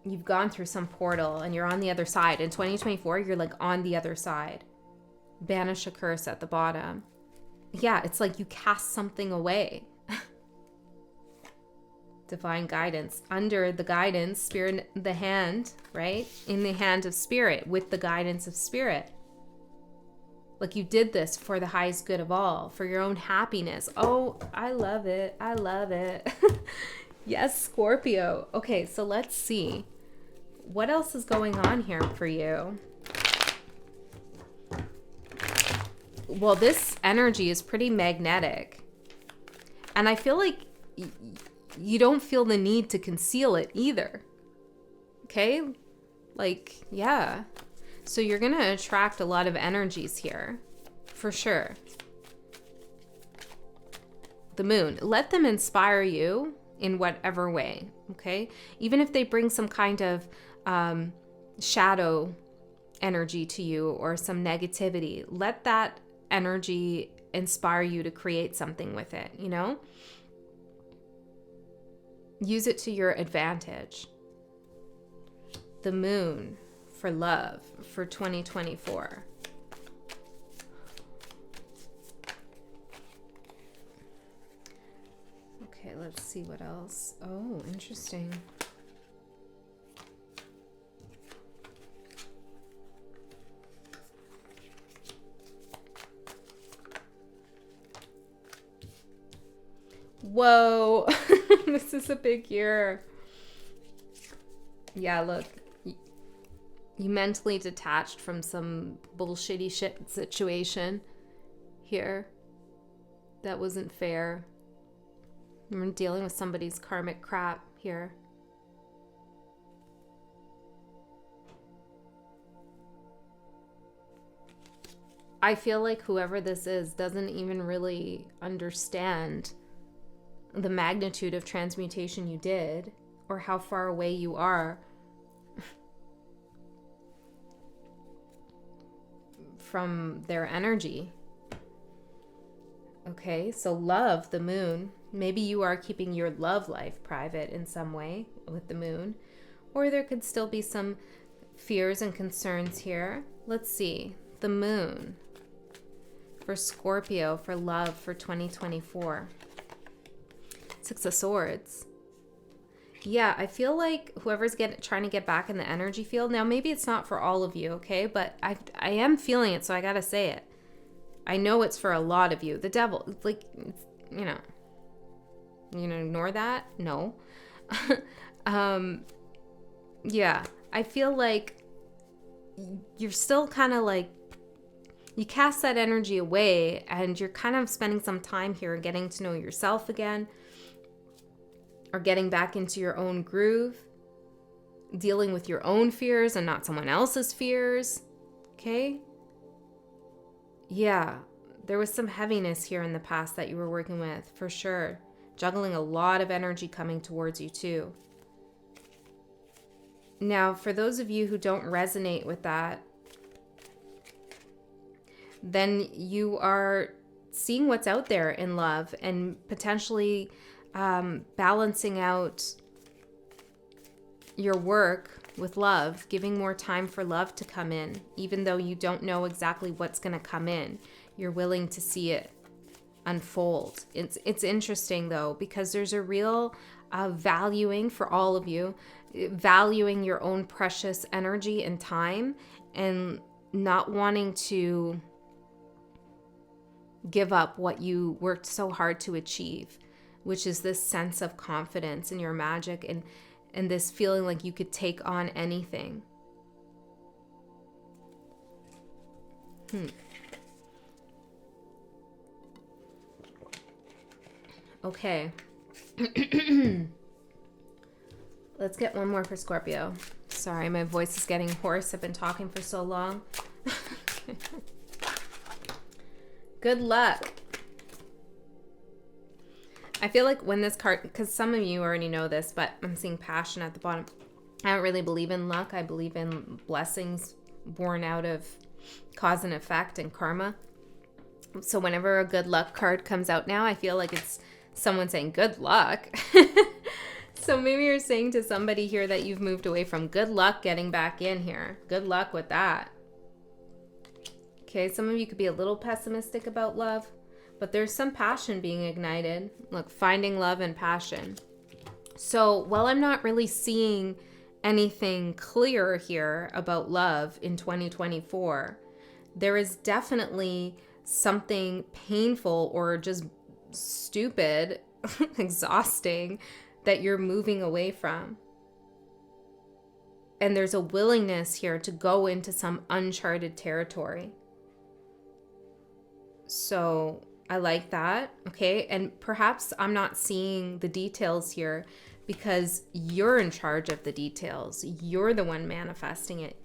You've gone through some portal and you're on the other side. In 2024, you're like on the other side. Banish a curse at the bottom. Yeah, it's like you cast something away. Divine guidance. Under the guidance, Spirit, the hand, right? In the hand of Spirit, with the guidance of Spirit. Like you did this for the highest good of all, for your own happiness. Oh, I love it. I love it. Yes, Scorpio. Okay, so let's see. What else is going on here for you? Well, this energy is pretty magnetic. And I feel like you don't feel the need to conceal it either. Okay? Like, yeah. So you're going to attract a lot of energies here, for sure. The moon. Let them inspire you in whatever way, okay? Even if they bring some kind of shadow energy to you or some negativity, let that energy inspire you to create something with it, you know? Use it to your advantage. The moon for love for 2024. Okay, let's see what else. Oh, interesting. Whoa, this is a big year. Yeah, look, you mentally detached from some bullshitty shit situation here. That wasn't fair. You're dealing with somebody's karmic crap here. I feel like whoever this is doesn't even really understand the magnitude of transmutation you did or how far away you are from their energy. Okay, so love, the moon. Maybe you are keeping your love life private in some way with the moon, or there could still be some fears and concerns here. Let's see, the moon for Scorpio for love for 2024. Six of Swords. Yeah, I feel like whoever's trying to get back in the energy field. Now, maybe it's not for all of you, okay? But I am feeling it, so I gotta say it. I know it's for a lot of you. The devil, like, you know, ignore that? No. Yeah, I feel like you're still kind of like, you cast that energy away and you're kind of spending some time here getting to know yourself again, or getting back into your own groove, dealing with your own fears and not someone else's fears, okay? Yeah, there was some heaviness here in the past that you were working with, for sure. Juggling a lot of energy coming towards you too. Now, for those of you who don't resonate with that, then you are seeing what's out there in love and potentially balancing out your work with love, giving more time for love to come in, even though you don't know exactly what's going to come in. You're willing to see it unfold. It's interesting though, because there's a real valuing for all of you, valuing your own precious energy and time, and not wanting to give up what you worked so hard to achieve, which is this sense of confidence in your magic and this feeling like you could take on anything. Okay. Let's get one more for Scorpio. Sorry, my voice is getting hoarse. I've been talking for so long. Good luck. I feel like when this card, because some of you already know this, but I'm seeing passion at the bottom. I don't really believe in luck. I believe in blessings born out of cause and effect and karma. So whenever a good luck card comes out now, I feel like it's someone saying good luck. So maybe you're saying to somebody here that you've moved away from, good luck getting back in here. Good luck with that. Okay, some of you could be a little pessimistic about love, but there's some passion being ignited. Look, finding love and passion. So while I'm not really seeing anything clear here about love in 2024, there is definitely something painful or just stupid, exhausting that you're moving away from. And there's a willingness here to go into some uncharted territory. So I like that. Okay. And perhaps I'm not seeing the details here because you're in charge of the details. You're the one manifesting it.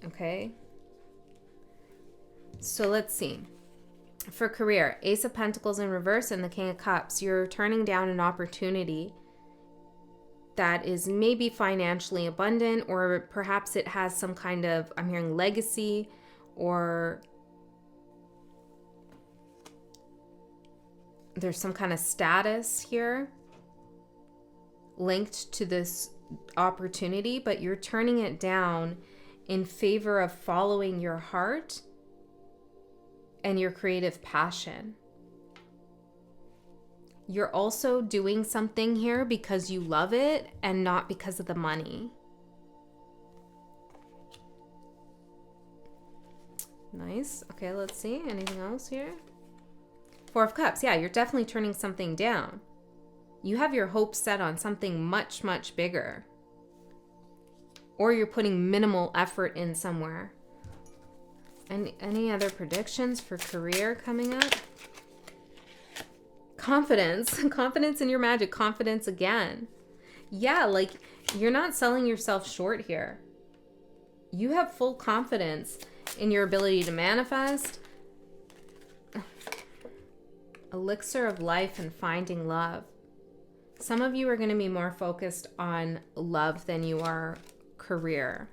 Okay. So let's see. For career, Ace of Pentacles in reverse and the King of Cups. You're turning down an opportunity that is maybe financially abundant, or perhaps it has some kind of, I'm hearing legacy, or there's some kind of status here linked to this opportunity, but you're turning it down in favor of following your heart and your creative passion. You're also doing something here because you love it and not because of the money. Nice. Okay, let's see. Anything else here? Four of Cups. Yeah, you're definitely turning something down. You have your hopes set on something much, much bigger. Or you're putting minimal effort in somewhere. And any other predictions for career coming up? Confidence. Confidence in your magic. Confidence again. Yeah, like you're not selling yourself short here. You have full confidence in your ability to manifest. Elixir of life and finding love. Some of you are going to be more focused on love than you are career.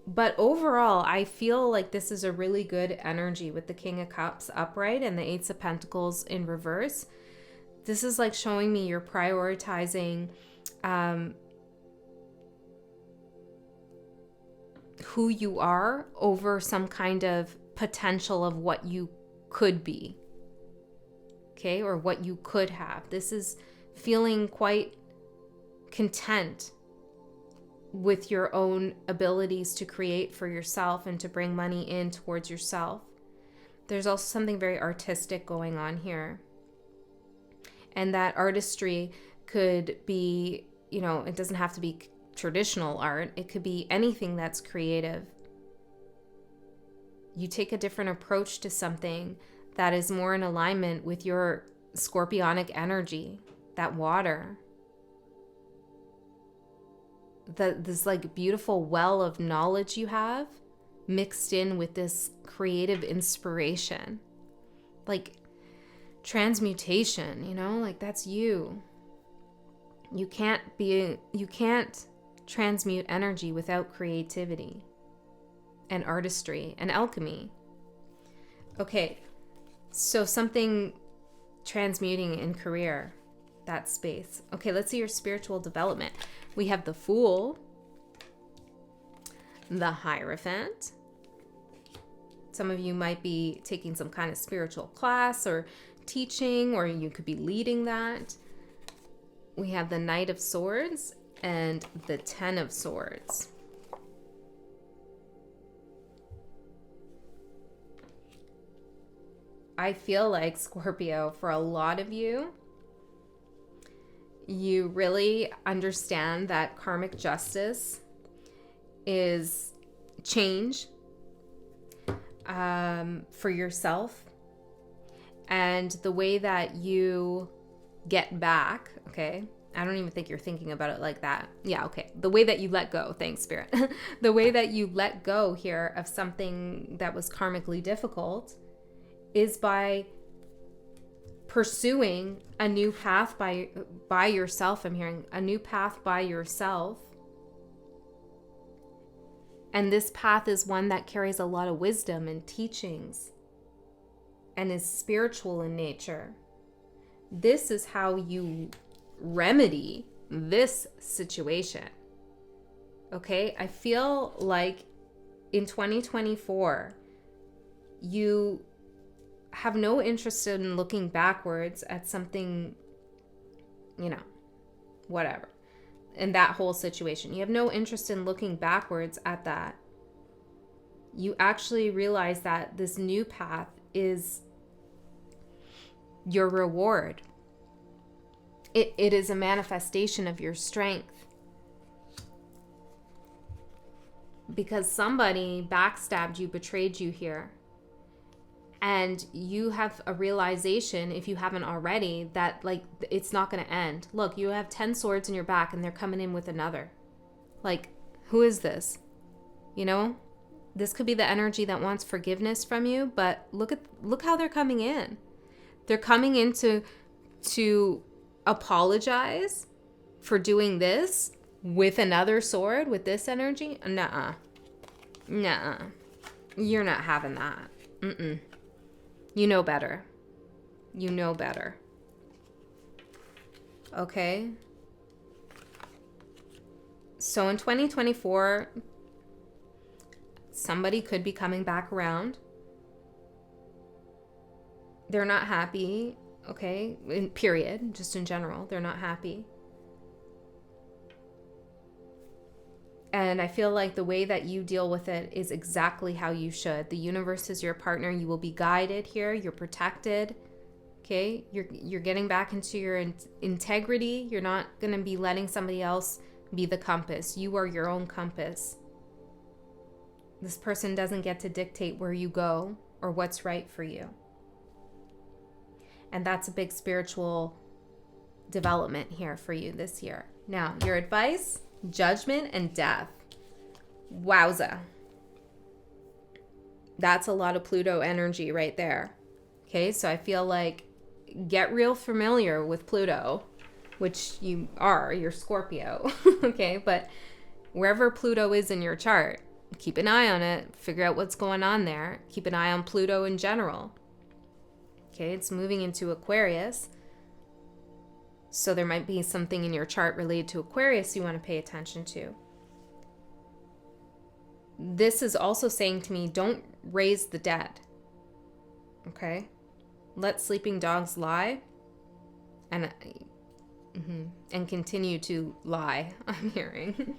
But overall, I feel like this is a really good energy with the King of Cups upright and the Ace of Pentacles in reverse. This is like showing me you're prioritizing who you are over some kind of potential of what you could be. Okay, or what you could have. This is feeling quite content with your own abilities to create for yourself and to bring money in towards yourself. There's also something very artistic going on here. And that artistry could be, you know, it doesn't have to be traditional art. It could be anything that's creative. You take a different approach to something that is more in alignment with your scorpionic energy, that water. This like beautiful well of knowledge you have mixed in with this creative inspiration, like transmutation, you know, like that's you. You can't transmute energy without creativity and artistry and alchemy. Okay, so something transmuting in career, that space. Okay, let's see your spiritual development. We have the Fool, the Hierophant. Some of you might be taking some kind of spiritual class or teaching, or you could be leading that. We have the Knight of Swords and the Ten of Swords. I feel like, Scorpio, for a lot of you, you really understand that karmic justice is change for yourself, and the way that you get back, okay? I don't even think you're thinking about it like that. Yeah, okay. The way that you let go, thanks, Spirit. The way that you let go here of something that was karmically difficult is by pursuing a new path by yourself. I'm hearing a new path by yourself. And this path is one that carries a lot of wisdom and teachings and is spiritual in nature. This is how you remedy this situation. Okay? I feel like in 2024, you have no interest in looking backwards at something, you know, whatever, in that whole situation. You have no interest in looking backwards at that. You actually realize that this new path is your reward. It is a manifestation of your strength. because somebody backstabbed you, betrayed you here. And you have a realization, if you haven't already, that like it's not going to end. Look, you have 10 swords in your back and they're coming in with another. Like, who is this? You know, this could be the energy that wants forgiveness from you, but look how they're coming in. They're coming in to apologize for doing this with another sword, with this energy. Nuh-uh. You're not having that. You know better. You know better. Okay? So in 2024, somebody could be coming back around. They're not happy, okay? Period. Just in general, they're not happy. And I feel like the way that you deal with it is exactly how you should. The universe is your partner. You will be guided here. You're protected. Okay? You're getting back into your integrity. You're not going to be letting somebody else be the compass. You are your own compass. This person doesn't get to dictate where you go or what's right for you. And that's a big spiritual development here for you this year. Now, your advice: judgment and death. Wowza. That's a lot of Pluto energy right there. Okay, so I feel like get real familiar with Pluto, which you are, you're Scorpio. Okay, but wherever Pluto is in your chart, keep an eye on it, figure out what's going on there. Keep an eye on Pluto in general. Okay, it's moving into Aquarius. So there might be something in your chart related to Aquarius you want to pay attention to. This is also saying to me, don't raise the dead. Okay? Let sleeping dogs lie and continue to lie, I'm hearing.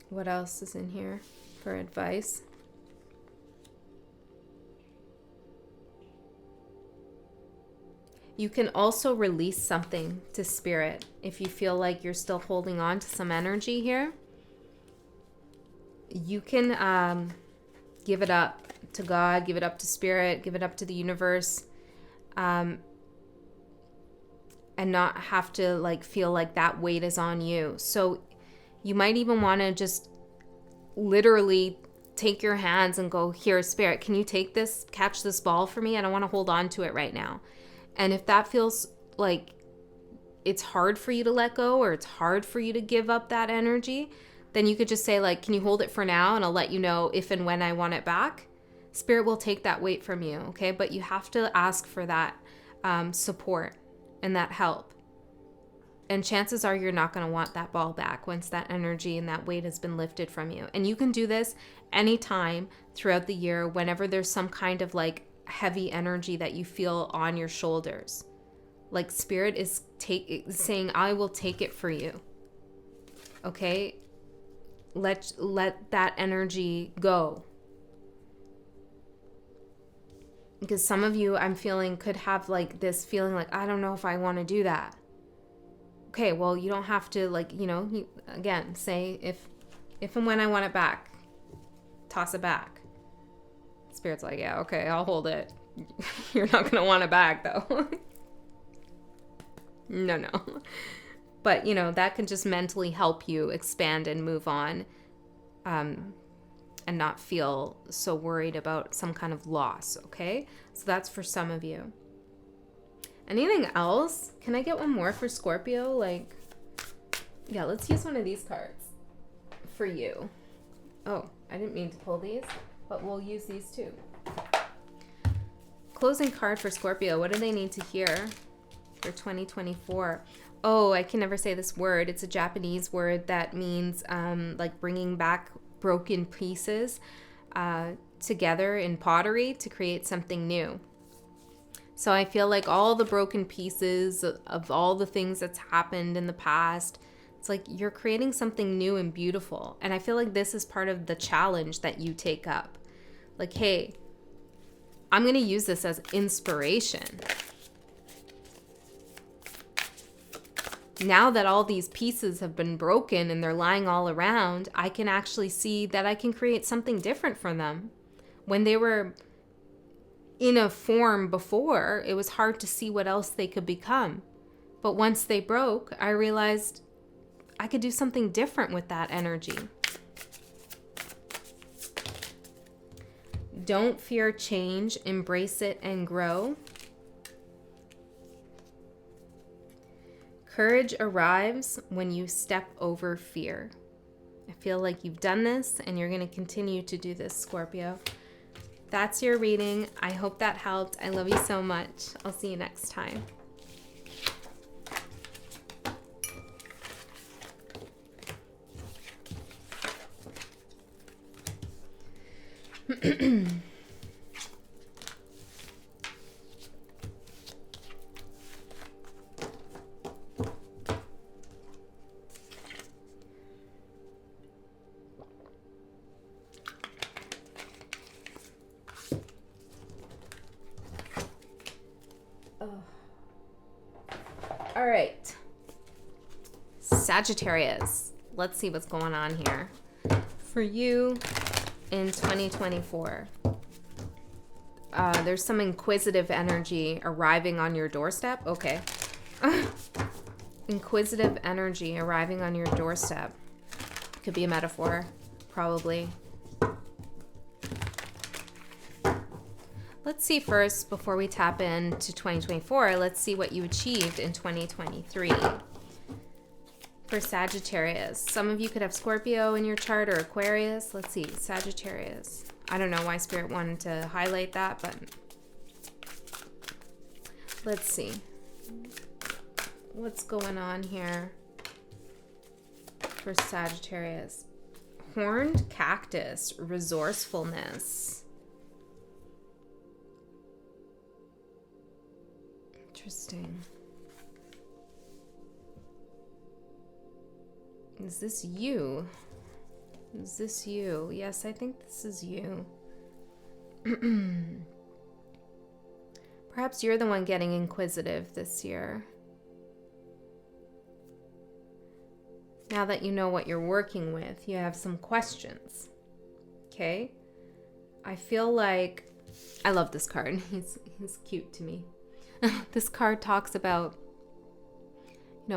What else is in here for advice? You can also release something to spirit if you feel like you're still holding on to some energy here. You can give it up to God, give it up to spirit, give it up to the universe, and not have to like feel like that weight is on you. So you might even want to just literally take your hands and go, here, spirit, can you take this, catch this ball for me? I don't want to hold on to it right now. And if that feels like it's hard for you to let go, or it's hard for you to give up that energy, then you could just say like, can you hold it for now? And I'll let you know if and when I want it back. Spirit will take that weight from you. Okay. But you have to ask for that support and that help. And chances are you're not going to want that ball back once that energy and that weight has been lifted from you. And you can do this anytime throughout the year, whenever there's some kind of like heavy energy that you feel on your shoulders. Like spirit is saying, I will take it for you. Okay? Let that energy go. Because some of you, I'm feeling, could have like this feeling like, I don't know if I want to do that. Okay, well, you don't have to like, again, say if and when I want it back, toss it back. Spirit's like, yeah, okay, I'll hold it. You're not going to want it back though. No. But, that can just mentally help you expand and move on, and not feel so worried about some kind of loss, okay? So that's for some of you. Anything else? Can I get one more for Scorpio? Yeah, let's use one of these cards for you. Oh, I didn't mean to pull these, but we'll use these too. Closing card for Scorpio. What do they need to hear for 2024? Oh, I can never say this word. It's a Japanese word that means like bringing back broken pieces together in pottery to create something new. So I feel like all the broken pieces of all the things that's happened in the past, it's like you're creating something new and beautiful. And I feel like this is part of the challenge that you take up. Like, hey, I'm going to use this as inspiration. now that all these pieces have been broken and they're lying all around, I can actually see that I can create something different from them. When they were in a form before, it was hard to see what else they could become. But once they broke, I realized I could do something different with that energy. Don't fear change, embrace it and grow. Courage arrives when you step over fear. I feel like you've done this and you're going to continue to do this, Scorpio. That's your reading. I hope that helped. I love you so much. I'll see you next time. All right, Sagittarius, let's see what's going on here for you in 2024. There's some inquisitive energy arriving on your doorstep. Okay. Inquisitive energy arriving on your doorstep. Could be a metaphor, probably. Let's see first, before we tap into 2024, let's see what you achieved in 2023. For Sagittarius, some of you could have Scorpio in your chart or Aquarius. Let's see, Sagittarius. I don't know why Spirit wanted to highlight that, but let's see. What's going on here for Sagittarius? Horned cactus, resourcefulness. Interesting. Is this you? Is this you? Yes, I think this is you. Perhaps you're the one getting inquisitive this year. Now that you know what you're working with, you have some questions. Okay? I feel like I love this card. He's cute to me. This card talks about,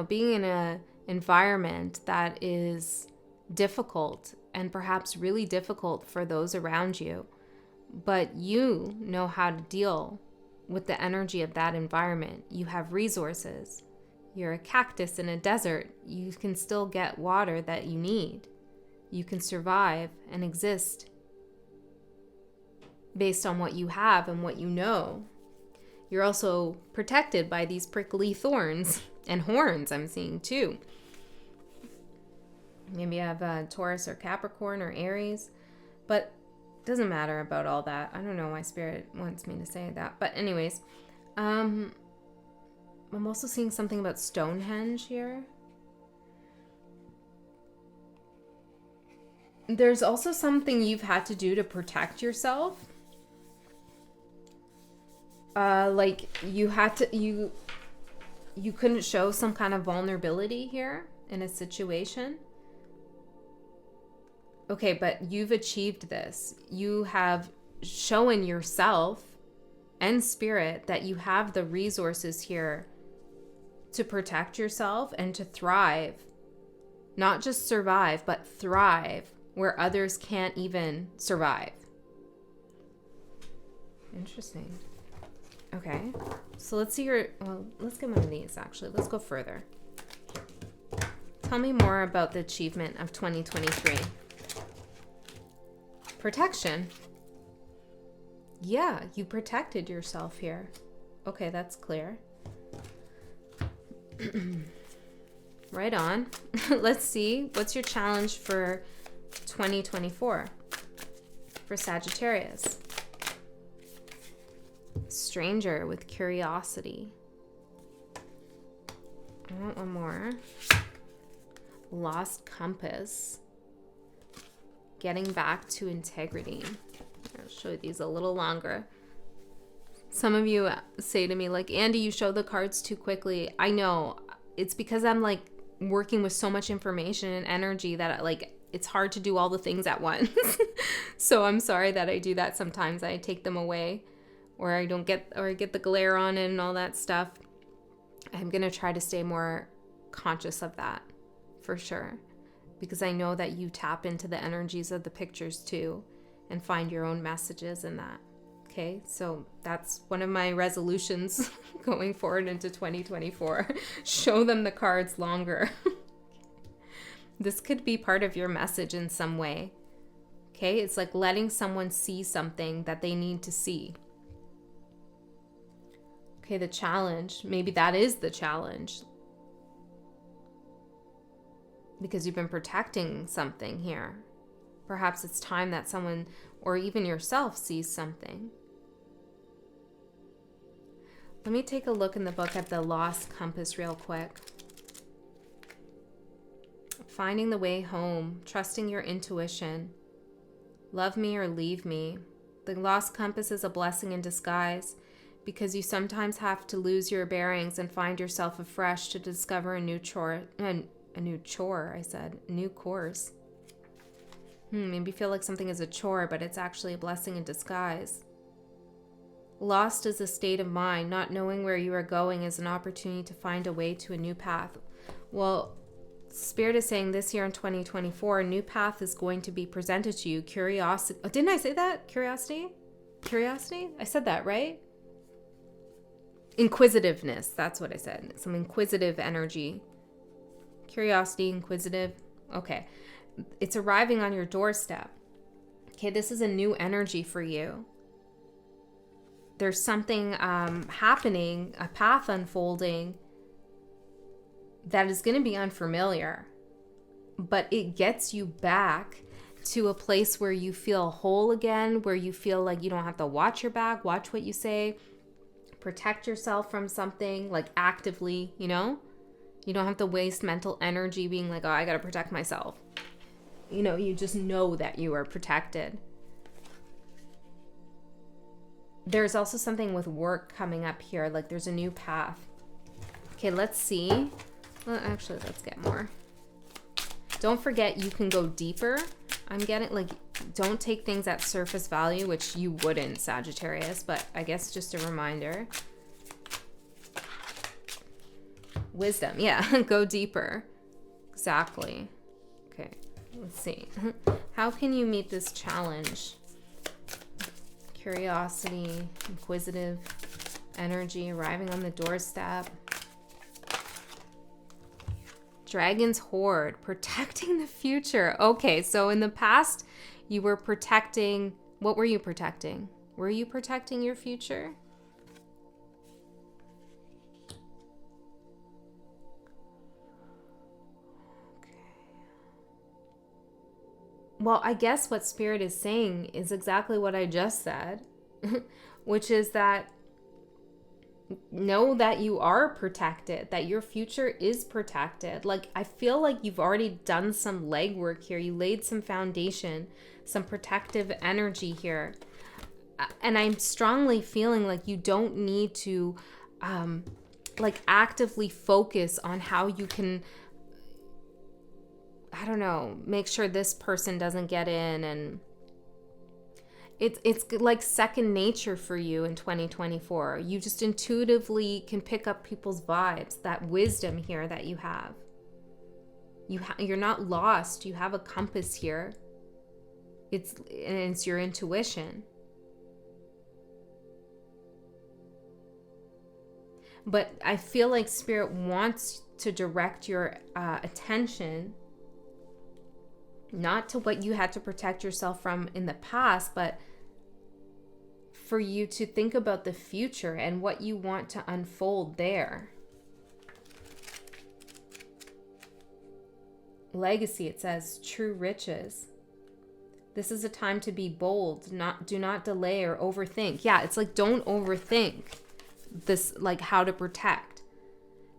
being in an environment that is difficult and perhaps really difficult for those around you, but you know how to deal with the energy of that environment. You have resources. You're a cactus in a desert. You can still get water that you need. You can survive and exist based on what you have and what you know. You're also protected by these prickly thorns and horns I'm seeing too. Maybe you have a Taurus or Capricorn or Aries, but it doesn't matter about all that. I don't know why Spirit wants me to say that. But anyways, I'm also seeing something about Stonehenge here. There's also something you've had to do to protect yourself. Like you couldn't show some kind of vulnerability here in a situation. Okay, but you've achieved this. You have shown yourself and Spirit that you have the resources here to protect yourself and to thrive. Not just survive, but thrive where others can't even survive. Interesting. Okay, so let's see let's get one of these actually. Let's go further. Tell me more about the achievement of 2023. Protection. Yeah, you protected yourself here. Okay, that's clear. Right on. Let's see. What's your challenge for 2024 for Sagittarius? Stranger with curiosity. I want one more. Lost compass. Getting back to integrity. I'll show you these a little longer. Some of you say to me, like, Andy, you show the cards too quickly. I know. it's because I'm like working with so much information and energy that it's hard to do all the things at once. So I'm sorry that I do that sometimes. I take them away, or I get the glare on it and all that stuff. I'm going to try to stay more conscious of that for sure, because I know that you tap into the energies of the pictures too and find your own messages in that. Okay, so that's one of my resolutions going forward into 2024. Show them the cards longer. This could be part of your message in some way. Okay, it's like letting someone see something that they need to see. Okay, the challenge, maybe that is the challenge, because you've been protecting something here. Perhaps it's time that someone, or even yourself, sees something. Let me take a look in the book at the Lost Compass real quick. Finding the way home, trusting your intuition. Love me or leave me. The Lost Compass is a blessing in disguise, because you sometimes have to lose your bearings and find yourself afresh to discover a new course. Maybe feel like something is a chore, but it's actually a blessing in disguise. Lost is a state of mind. Not knowing where you are going is an opportunity to find a way to a new path. Well, Spirit is saying this year in 2024, a new path is going to be presented to you. Curiosity. Oh, didn't I say that? Curiosity? I said that, right? Inquisitiveness. That's what I said. Some inquisitive energy. Curiosity, inquisitive. Okay. It's arriving on your doorstep. Okay, this is a new energy for you. There's something happening, a path unfolding that is going to be unfamiliar, but it gets you back to a place where you feel whole again, where you feel like you don't have to watch your back, watch what you say, protect yourself from something, like actively, you know? You don't have to waste mental energy being like, oh, I got to protect myself. You know, you just know that you are protected. There's also something with work coming up here, like there's a new path. Okay, let's see. Well, actually, let's get more. Don't forget, you can go deeper. I'm getting, like, don't take things at surface value, which you wouldn't, Sagittarius, but I guess just a reminder. Wisdom, yeah, go deeper. Exactly. Okay, let's see. How can you meet this challenge? Curiosity, inquisitive energy, arriving on the doorstep. Dragon's Hoard, protecting the future. Okay, so in the past, you were protecting, what were you protecting? Were you protecting your future? Okay. Well, I guess what Spirit is saying is exactly what I just said, which is that know that you are protected, that your future is protected. Like, I feel like you've already done some legwork here. You laid some foundation, some protective energy here. And I'm strongly feeling like you don't need to like actively focus on how you can, I don't know, make sure this person doesn't get in, and it's like second nature for you in 2024. You just intuitively can pick up people's vibes, that wisdom here that you have. You're not lost. You have a compass here. It's your intuition. But I feel like Spirit wants to direct your attention not to what you had to protect yourself from in the past, but for you to think about the future and what you want to unfold there. Legacy, it says, true riches. This is a time to be bold, do not delay or overthink. Yeah, it's like, don't overthink this, like how to protect.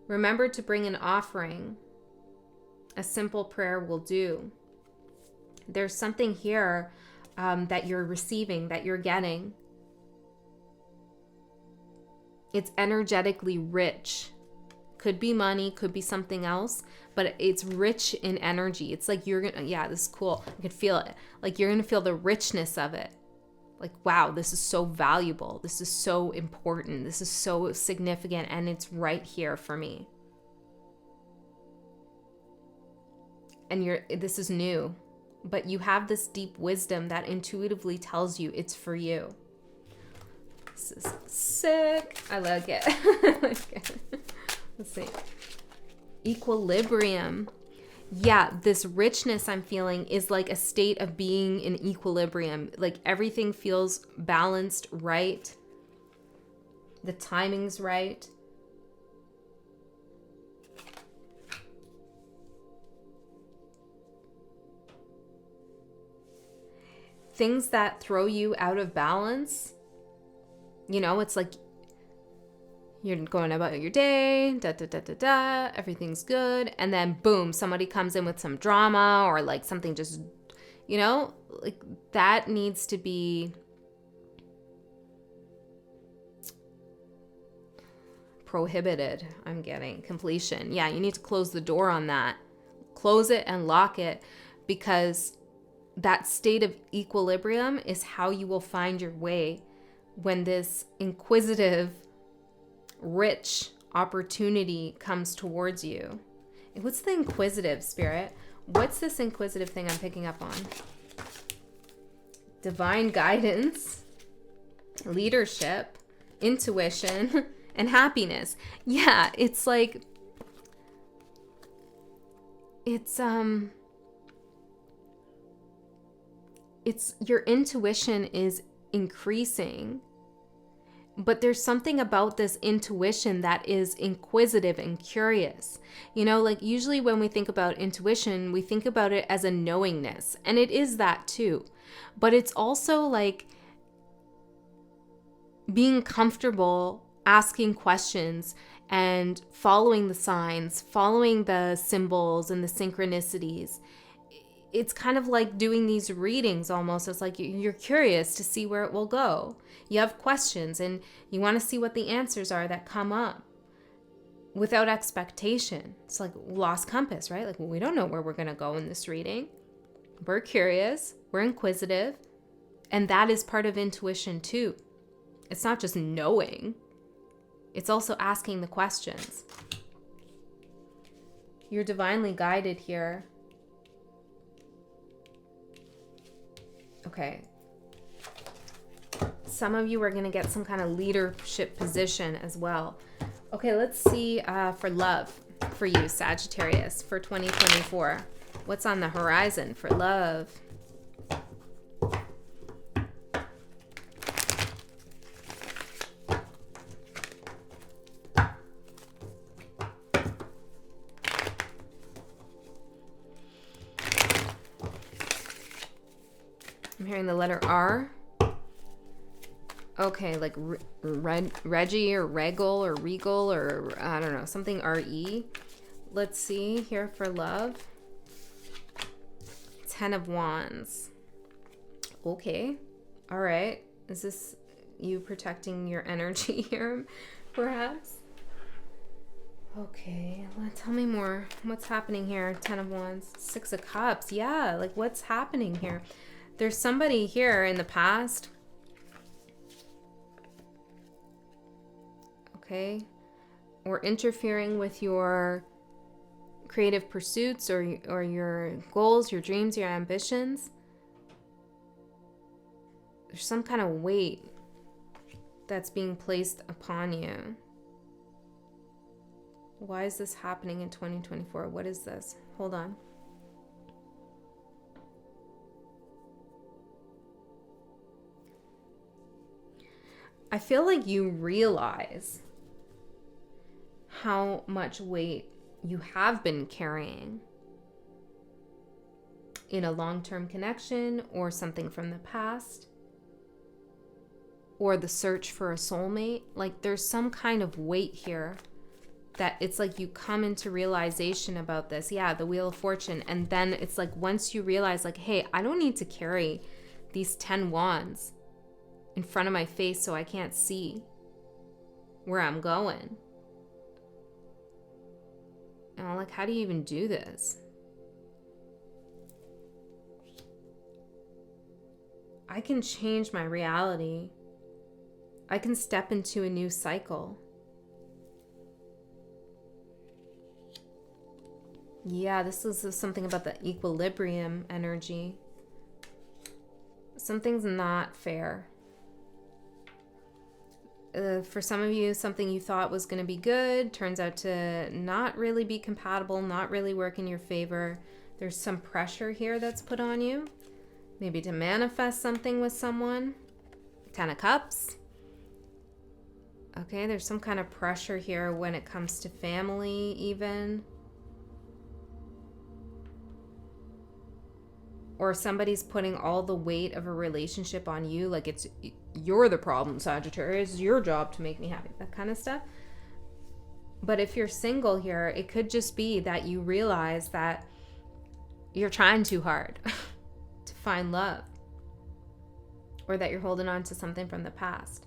Remember to bring an offering. A simple prayer will do. There's something here that you're receiving, that you're getting. It's energetically rich, Could be money, could be something else, but it's rich in energy. It's like you're gonna, yeah, this is cool. I could feel it. Like you're gonna feel the richness of it. Like, wow, this is so valuable. This is so important. This is so significant, and it's right here for me. And this is new, but you have this deep wisdom that intuitively tells you it's for you. This is sick. I like it. Let's see. Equilibrium. Yeah, this richness I'm feeling is like a state of being in equilibrium. Like everything feels balanced, right? The timing's right. Things that throw you out of balance, it's like you're going about your day, everything's good, and then boom, somebody comes in with some drama or like something just, like that needs to be prohibited. I'm getting completion. Yeah, you need to close the door on that. Close it and lock it, because that state of equilibrium is how you will find your way when this inquisitive, rich opportunity comes towards you. What's the inquisitive, Spirit? What's this inquisitive thing I'm picking up on? Divine guidance, leadership, intuition, and happiness. Yeah, it's like, it's your intuition is increasing, but there's something about this intuition that is inquisitive and curious. Like usually when we think about intuition, we think about it as a knowingness, and it is that too. But it's also like being comfortable asking questions and following the signs, following the symbols and the synchronicities. It's kind of like doing these readings almost. It's like you're curious to see where it will go. You have questions and you want to see what the answers are that come up without expectation. It's like lost compass, right? Like, we don't know where we're going to go in this reading. We're curious, we're inquisitive, and that is part of intuition too. It's not just knowing. It's also asking the questions. You're divinely guided here. Okay. Some of you are going to get some kind of leadership position as well. Okay, let's see for love for you, Sagittarius, for 2024. What's on the horizon for love? I'm hearing the letter R. Okay, like Reggie or Regal or Regal or I don't know, something R-E. Let's see here for love. 10 of Wands. Okay. All right. Is this you protecting your energy here, perhaps? Okay. Well, tell me more. What's happening here? 10 of Wands. 6 of Cups. Yeah, like what's happening here? There's somebody here in the past. Okay. Or interfering with your creative pursuits or your goals, your dreams, your ambitions. There's some kind of weight that's being placed upon you. Why is this happening in 2024? What is this? Hold on. I feel like you realize how much weight you have been carrying in a long-term connection or something from the past or the search for a soulmate. Like there's some kind of weight here that it's like you come into realization about this. Yeah, the Wheel of Fortune. And then it's like once you realize like, hey, I don't need to carry these 10 wands in front of my face so I can't see where I'm going. You know, like, how do you even do this? I can change my reality. I can step into a new cycle. Yeah, this is something about the equilibrium energy. Something's not fair. For some of you, something you thought was going to be good turns out to not really be compatible, not really work in your favor. There's some pressure here that's put on you. Maybe to manifest something with someone. 10 of Cups. Okay, there's some kind of pressure here when it comes to family even. Or somebody's putting all the weight of a relationship on you, like you're the problem, Sagittarius. It's your job to make me happy, that kind of stuff. But if you're single here, it could just be that you realize that you're trying too hard to find love, or that you're holding on to something from the past.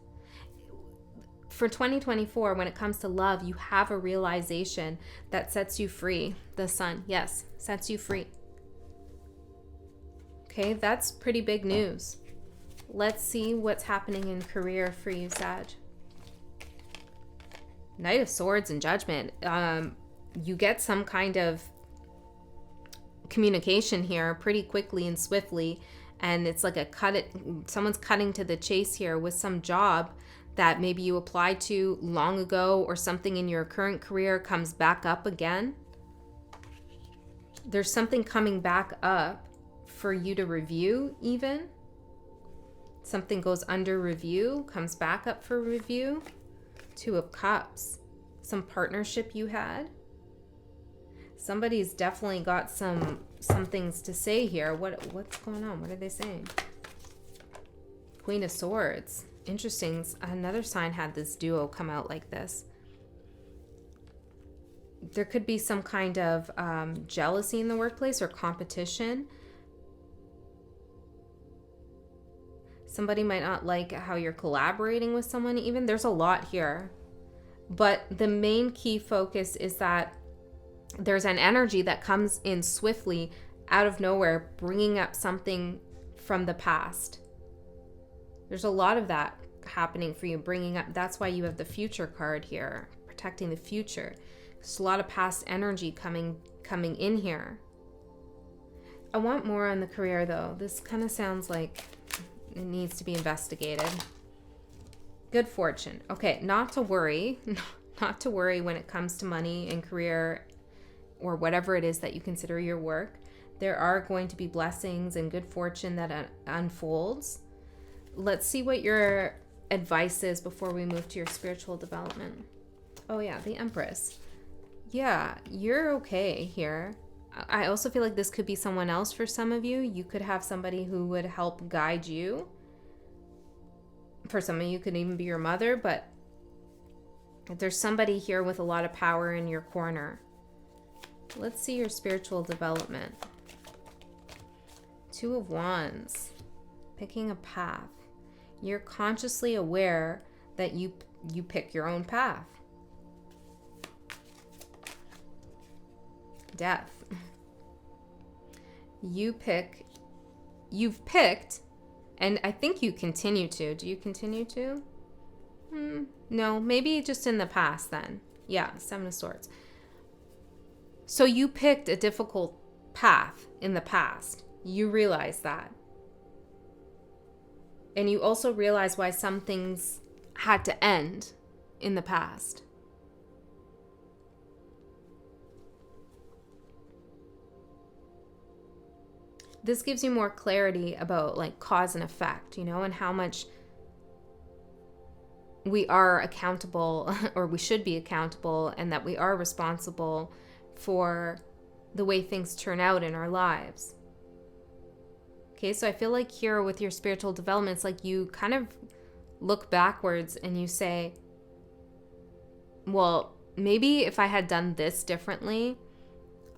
For 2024, when it comes to love, you have a realization that sets you free. The Sun, yes, sets you free. Okay, that's pretty big news. Let's see what's happening in career for you, Sag. Knight of Swords and Judgment. You get some kind of communication here pretty quickly and swiftly, and it's like someone's cutting to the chase here with some job that maybe you applied to long ago, or something in your current career comes back up again. There's something coming back up for you to review even. Something goes under review, comes back up for review. 2 of Cups. Some partnership you had. Somebody's definitely got some things to say here. What's going on? What are they saying? Queen of Swords. Interesting. Another sign had this duo come out like this. There could be some kind of jealousy in the workplace or competition. Somebody might not like how you're collaborating with someone even. There's a lot here. But the main key focus is that there's an energy that comes in swiftly out of nowhere, bringing up something from the past. There's a lot of that happening for you, bringing up. That's why you have the future card here, protecting the future. There's a lot of past energy coming in here. I want more on the career though. This kind of sounds like it needs to be investigated. Good fortune. Okay, not to worry. Not to worry when it comes to money and career, or whatever it is that you consider your work. There are going to be blessings and good fortune that unfolds. Let's see what your advice is before we move to your spiritual development. Oh yeah, the Empress. Yeah, you're okay here. I also feel like this could be someone else for some of you. You could have somebody who would help guide you. For some of you, it could even be your mother, but there's somebody here with a lot of power in your corner. Let's see your spiritual development. 2 of Wands. Picking a path. You're consciously aware that you pick your own path. Death. You've picked, and I think you continue to. Do you continue to? No, maybe just in the past then. Yeah, 7 of Swords. So you picked a difficult path in the past. You realize that. And you also realize why some things had to end in the past. This gives you more clarity about like cause and effect, you know, and how much we are accountable, or we should be accountable, and that we are responsible for the way things turn out in our lives. Okay, so I feel like here with your spiritual development, it's like you kind of look backwards and you say, well, maybe if I had done this differently,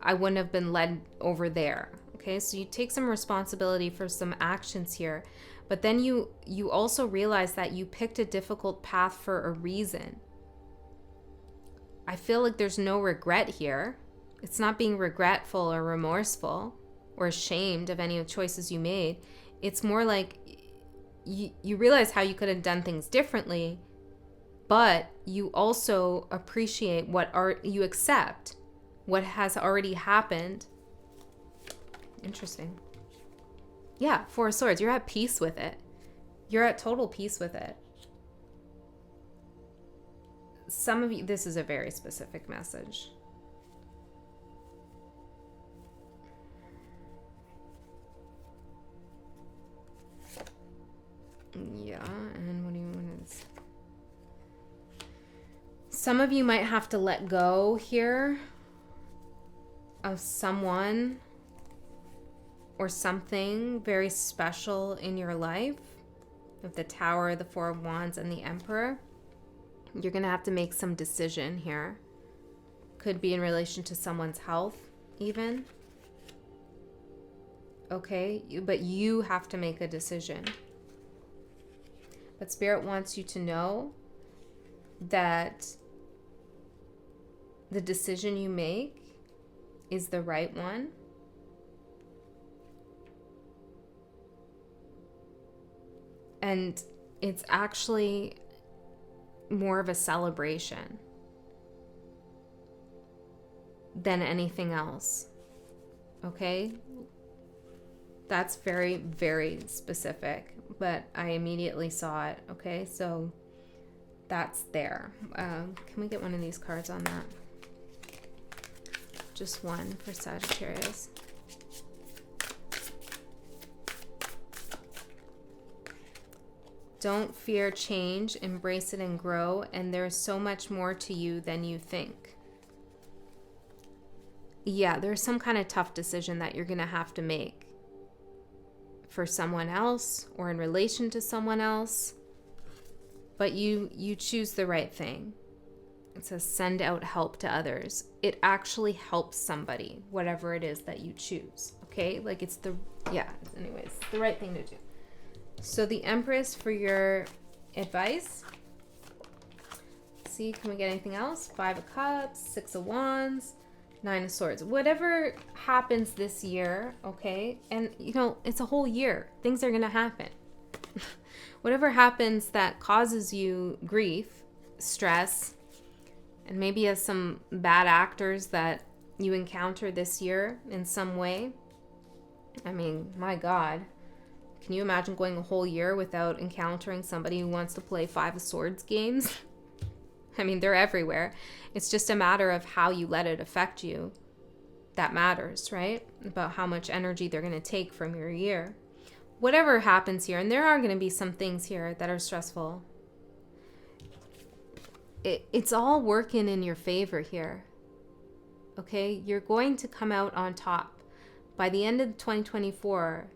I wouldn't have been led over there. Okay, so you take some responsibility for some actions here, but then you also realize that you picked a difficult path for a reason. I feel like there's no regret here. It's not being regretful or remorseful or ashamed of any of the choices you made. It's more like you realize how you could have done things differently, but you also appreciate you accept what has already happened. Interesting. Yeah, Four of Swords. You're at peace with it. You're at total peace with it. Some of you, this is a very specific message. Yeah, and what do you want to... Some of you might have to let go here of someone or something very special in your life. With the Tower, the Four of Wands, and the Emperor. You're going to have to make some decision here. Could be in relation to someone's health, even. Okay, but you have to make a decision. But Spirit wants you to know that the decision you make is the right one. And it's actually more of a celebration than anything else. Okay? That's very, very specific, but I immediately saw it. Okay, so that's there. Can we get one of these cards on that? Just one for Sagittarius. Don't fear change, embrace it and grow, and there's so much more to you than you think. Yeah, there's some kind of tough decision that you're going to have to make for someone else or in relation to someone else, but you choose the right thing. It says send out help to others. It actually helps somebody, whatever it is that you choose. Okay, like it's the right thing to do. So the Empress for your advice. See, can we get anything else? Five of Cups, Six of Wands, Nine of Swords. Whatever happens this year, okay? And, it's a whole year. Things are going to happen. Whatever happens that causes you grief, stress, and maybe has some bad actors that you encounter this year in some way. I mean, my God. Can you imagine going a whole year without encountering somebody who wants to play Five of Swords games? I mean, they're everywhere. It's just a matter of how you let it affect you. That matters, right? About how much energy they're going to take from your year. Whatever happens here, and there are going to be some things here that are stressful. It's all working in your favor here. Okay? You're going to come out on top. By the end of 2024,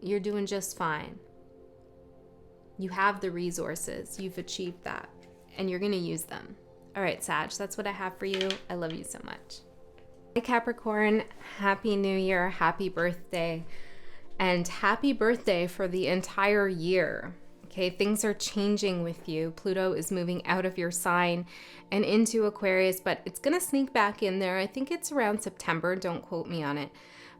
you're doing just fine. You have the resources. You've achieved that. And you're going to use them. All right, Sag, that's what I have for you. I love you so much. Hi, Capricorn. Happy New Year. Happy birthday. And happy birthday for the entire year. Okay, things are changing with you. Pluto is moving out of your sign and into Aquarius, but it's going to sneak back in there. I think it's around September. Don't quote me on it.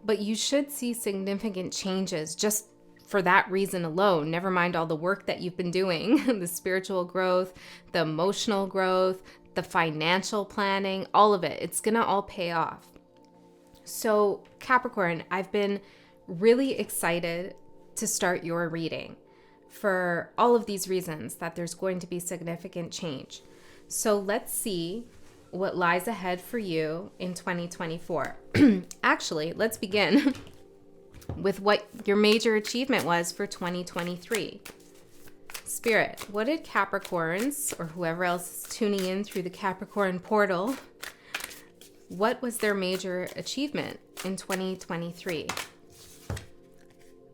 But you should see significant changes just for that reason alone. Never mind all the work that you've been doing, the spiritual growth, the emotional growth, the financial planning, all of it. It's going to all pay off. So Capricorn, I've been really excited to start your reading for all of these reasons that there's going to be significant change. So let's see what lies ahead for you in 2024. Actually, let's begin with what your major achievement was for 2023. Spirit, what did Capricorns, or whoever else is tuning in through the Capricorn portal, what was their major achievement in 2023?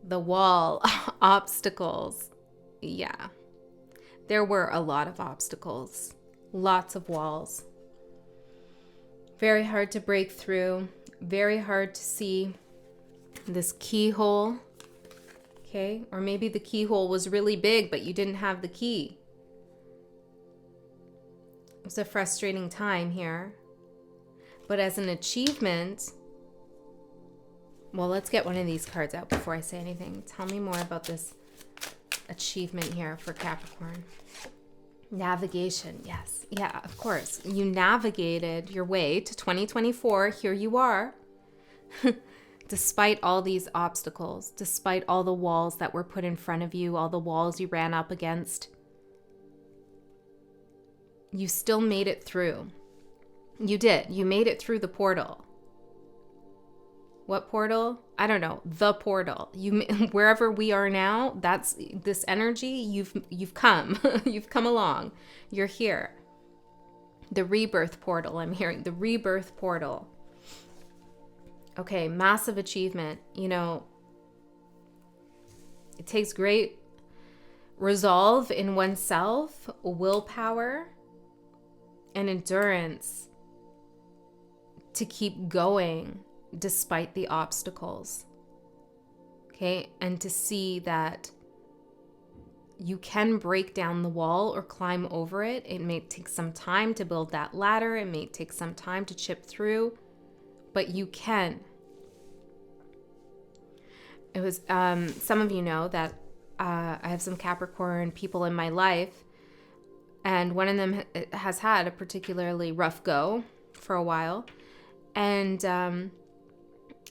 The wall, obstacles. Yeah, there were a lot of obstacles, lots of walls. Very hard to break through, very hard to see this keyhole, okay? Or maybe the keyhole was really big, but you didn't have the key. It was a frustrating time here. But as an achievement, well, let's get one of these cards out before I say anything. Tell me more about this achievement here for Capricorn. Navigation, yes. Yeah, of course. You navigated your way to 2024. Here you are. Despite all these obstacles, despite all the walls that were put in front of you, all the walls you ran up against, you still made it through. You did. You made it through the portal. What portal? I don't know. The portal. You, wherever we are now, that's this energy. You've come. You've come along. You're here. The rebirth portal. I'm hearing the rebirth portal. Okay, massive achievement. You know, it takes great resolve in oneself, willpower, and endurance to keep going despite the obstacles. Okay, and to see that you can break down the wall or climb over it. It may take some time to build that ladder. It may take some time to chip through, but you can. It was, some of you know that I have some Capricorn people in my life, and one of them has had a particularly rough go for a while. And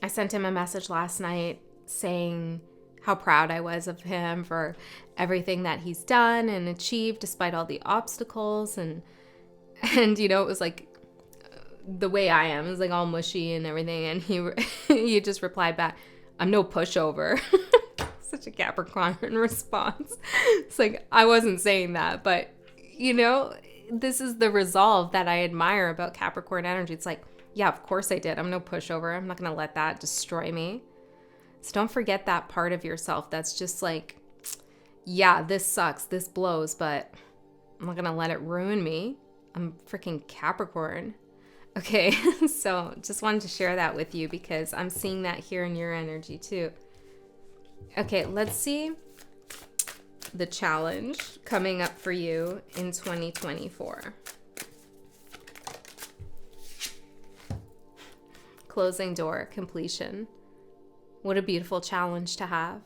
I sent him a message last night saying how proud I was of him for everything that he's done and achieved despite all the obstacles. And you know, it was like the way I am. It was like all mushy and everything. And he just replied back, "I'm no pushover." Such a Capricorn response. It's like, I wasn't saying that, but you know, this is the resolve that I admire about Capricorn energy. It's like, yeah, of course I did. I'm no pushover. I'm not going to let that destroy me. So don't forget that part of yourself that's just like, yeah, this sucks, this blows, but I'm not going to let it ruin me. I'm freaking Capricorn. Okay, so just wanted to share that with you because I'm seeing that here in your energy too. Okay, let's see the challenge coming up for you in 2024. Closing door, completion. What a beautiful challenge to have.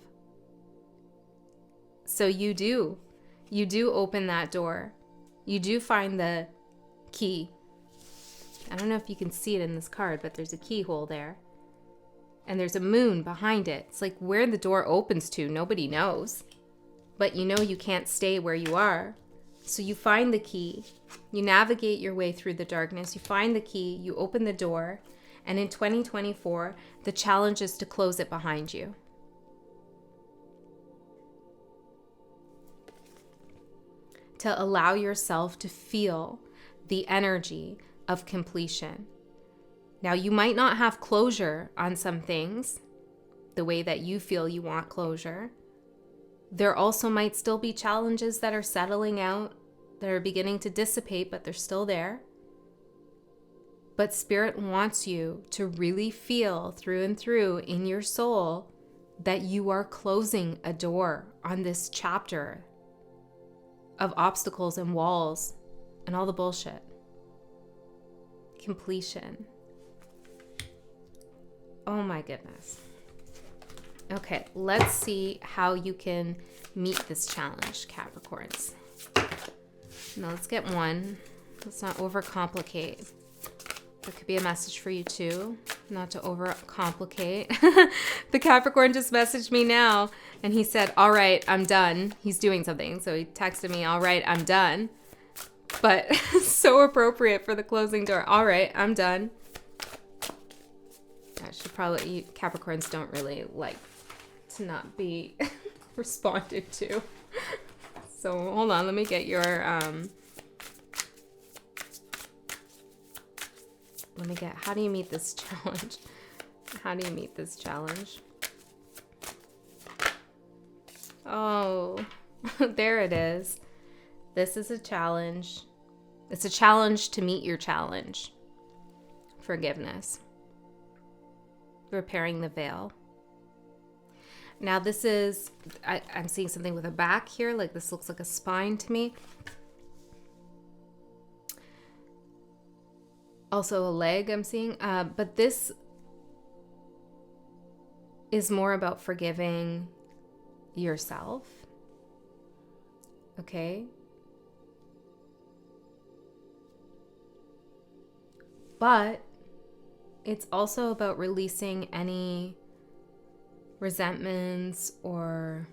So you do open that door. You do find the key. I don't know if you can see it in this card, but there's a keyhole there. And there's a moon behind it. It's like where the door opens to, nobody knows. But you know you can't stay where you are. So you find the key. You navigate your way through the darkness. You find the key. You open the door. And in 2024, the challenge is to close it behind you. To allow yourself to feel the energy of completion. Now, you might not have closure on some things, the way that you feel you want closure. There also might still be challenges that are settling out, that are beginning to dissipate, but they're still there. But Spirit wants you to really feel through and through in your soul that you are closing a door on this chapter of obstacles and walls and all the bullshit. Completion. Oh my goodness. Okay, let's see how you can meet this challenge, Capricorns. Now let's get one. Let's not overcomplicate. There could be a message for you too, not to overcomplicate. The Capricorn just messaged me now and he said, "All right, I'm done." He's doing something. So he texted me, "All right, I'm done." But so appropriate for the closing door. "All right, I'm done." I should probably, Capricorns don't really like to not be responded to. So hold on, let me get your, how do you meet this challenge? How do you meet this challenge? Oh, there it is. This is a challenge. It's a challenge to meet your challenge. Forgiveness. Repairing the veil. Now this is, I'm seeing something with a back here, like this looks like a spine to me. Also a leg I'm seeing. But this is more about forgiving yourself. Okay? But it's also about releasing any resentments or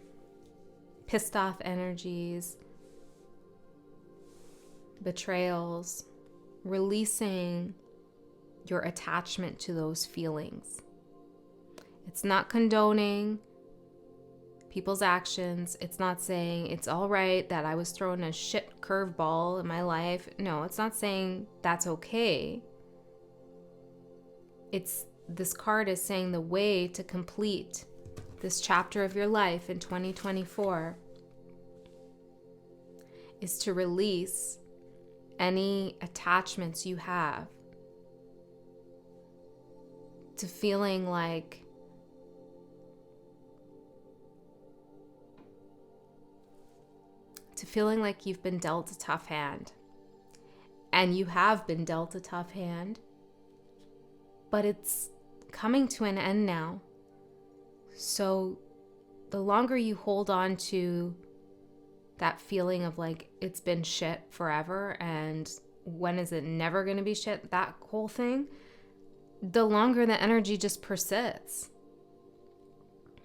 pissed off energies, betrayals, releasing your attachment to those feelings. It's not condoning people's actions. It's not saying it's all right that I was thrown a shit curveball in my life. No, it's not saying that's okay. This card is saying the way to complete this chapter of your life in 2024 is to release any attachments you have to feeling like you've been dealt a tough hand. And you have been dealt a tough hand, but it's coming to an end now. So the longer you hold on to that feeling of like it's been shit forever and when is it never going to be shit, that whole thing, the longer the energy just persists.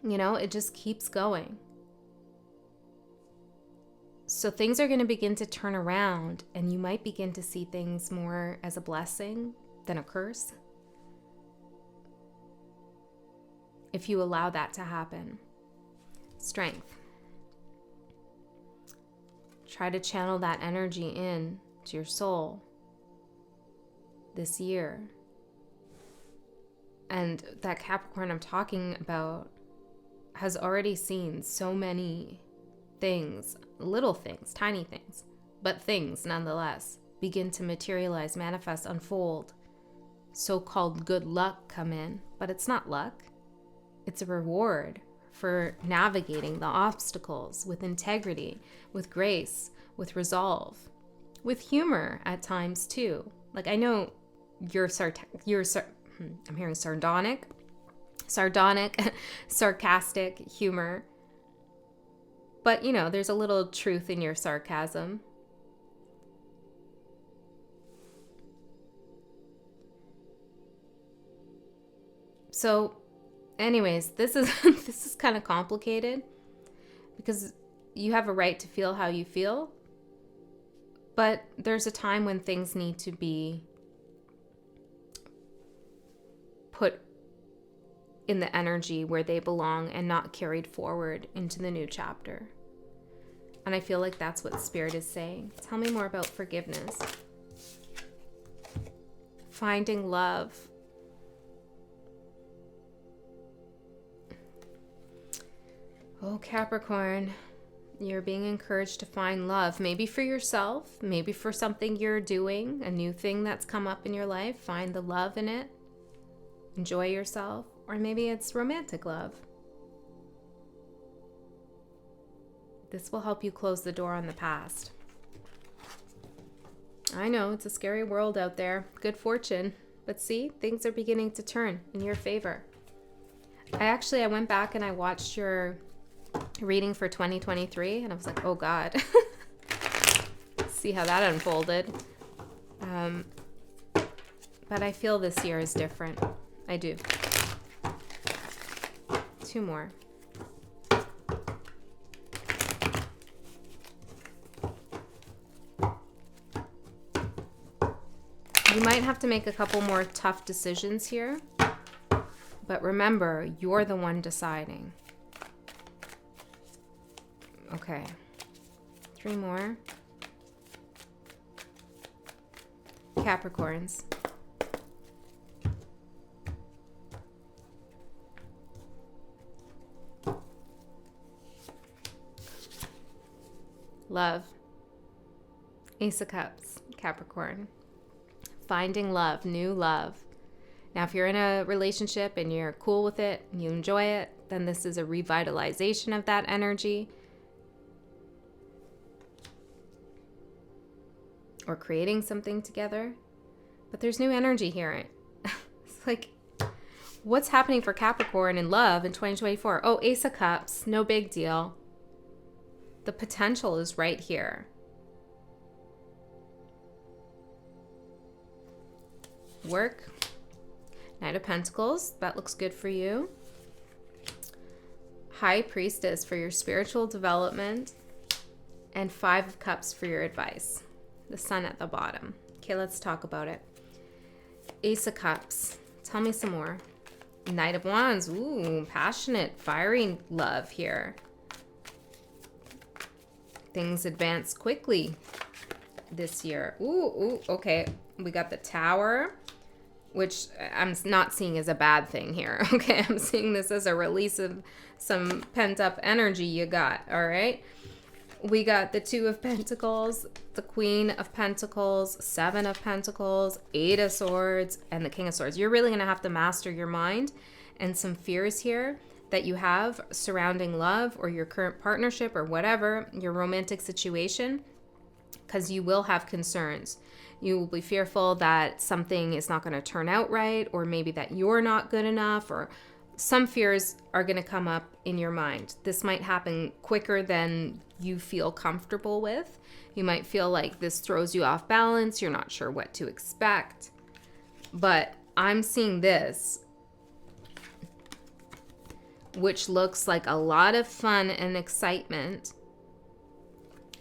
You know, it just keeps going. So things are going to begin to turn around, and you might begin to see things more as a blessing than a curse if you allow that to happen. Strength. Try to channel that energy in to your soul this year. And that Capricorn I'm talking about has already seen so many things, little things, tiny things, but things nonetheless, begin to materialize, manifest, unfold. So-called good luck come in, but it's not luck. It's a reward for navigating the obstacles with integrity, with grace, with resolve, with humor at times too. Like I know I'm hearing sardonic, sarcastic humor. But, you know, there's a little truth in your sarcasm. So, anyways, this is kind of complicated because you have a right to feel how you feel. But there's a time when things need to be put in the energy where they belong and not carried forward into the new chapter. And I feel like that's what Spirit is saying. Tell me more about forgiveness. Finding love. Oh, Capricorn, you're being encouraged to find love. Maybe for yourself, maybe for something you're doing, a new thing that's come up in your life. Find the love in it. Enjoy yourself. Or maybe it's romantic love. This will help you close the door on the past. I know, it's a scary world out there. Good fortune. But see, things are beginning to turn in your favor. I went back and I watched your reading for 2023, and I was like, oh God. See how that unfolded. But I feel this year is different. I do. 2 more. You might have to make a couple more tough decisions here, but remember, you're the one deciding. Okay. 3 more. Capricorns. Love. Ace of Cups, Capricorn. Finding love, new love. Now, if you're in a relationship and you're cool with it, and you enjoy it, then this is a revitalization of that energy. Or creating something together. but there's new energy here. It's like, what's happening for Capricorn in love in 2024? Oh, Ace of Cups, no big deal. The potential is right here. Work, Knight of Pentacles, that looks good for you. High Priestess for your spiritual development, and Five of Cups for your advice. The Sun at the bottom. Okay, let's talk about it. Ace of Cups, tell me some more. Knight of Wands, ooh, passionate, fiery love here. Things advance quickly this year. Ooh, okay. We got the Tower, which I'm not seeing as a bad thing here. Okay, I'm seeing this as a release of some pent-up energy you got, all right? We got the Two of Pentacles, the Queen of Pentacles, Seven of Pentacles, Eight of Swords, and the King of Swords. You're really going to have to master your mind and some fears here that you have surrounding love or your current partnership or whatever, your romantic situation, because you will have concerns. You will be fearful that something is not going to turn out right, or maybe that you're not good enough, or some fears are going to come up in your mind. This might happen quicker than you feel comfortable with. You might feel like this throws you off balance. You're not sure what to expect. But I'm seeing this, which looks like a lot of fun and excitement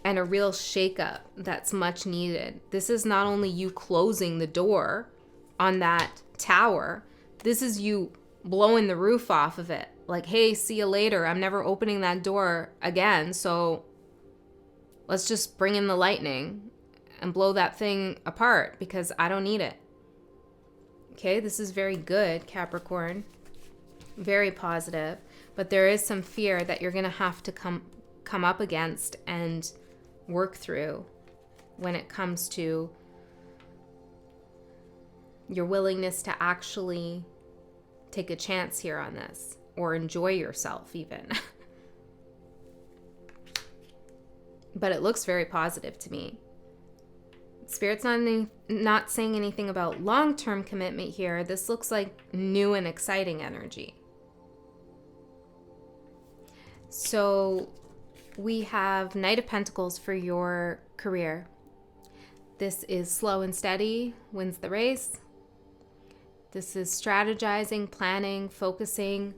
and a real shakeup that's much needed. This is not only you closing the door on that tower, this is you blowing the roof off of it. Like, hey, see you later. I'm never opening that door again. So let's just bring in the lightning and blow that thing apart because I don't need it. Okay, this is very good, Capricorn. Very positive. But there is some fear that you're going to have to come up against and work through when it comes to your willingness to actually take a chance here on this, or enjoy yourself even. But it looks very positive to me. Spirit's not saying anything about long-term commitment here. This looks like new and exciting energy. So we have Knight of Pentacles for your career. This is slow and steady, wins the race. This is strategizing, planning, focusing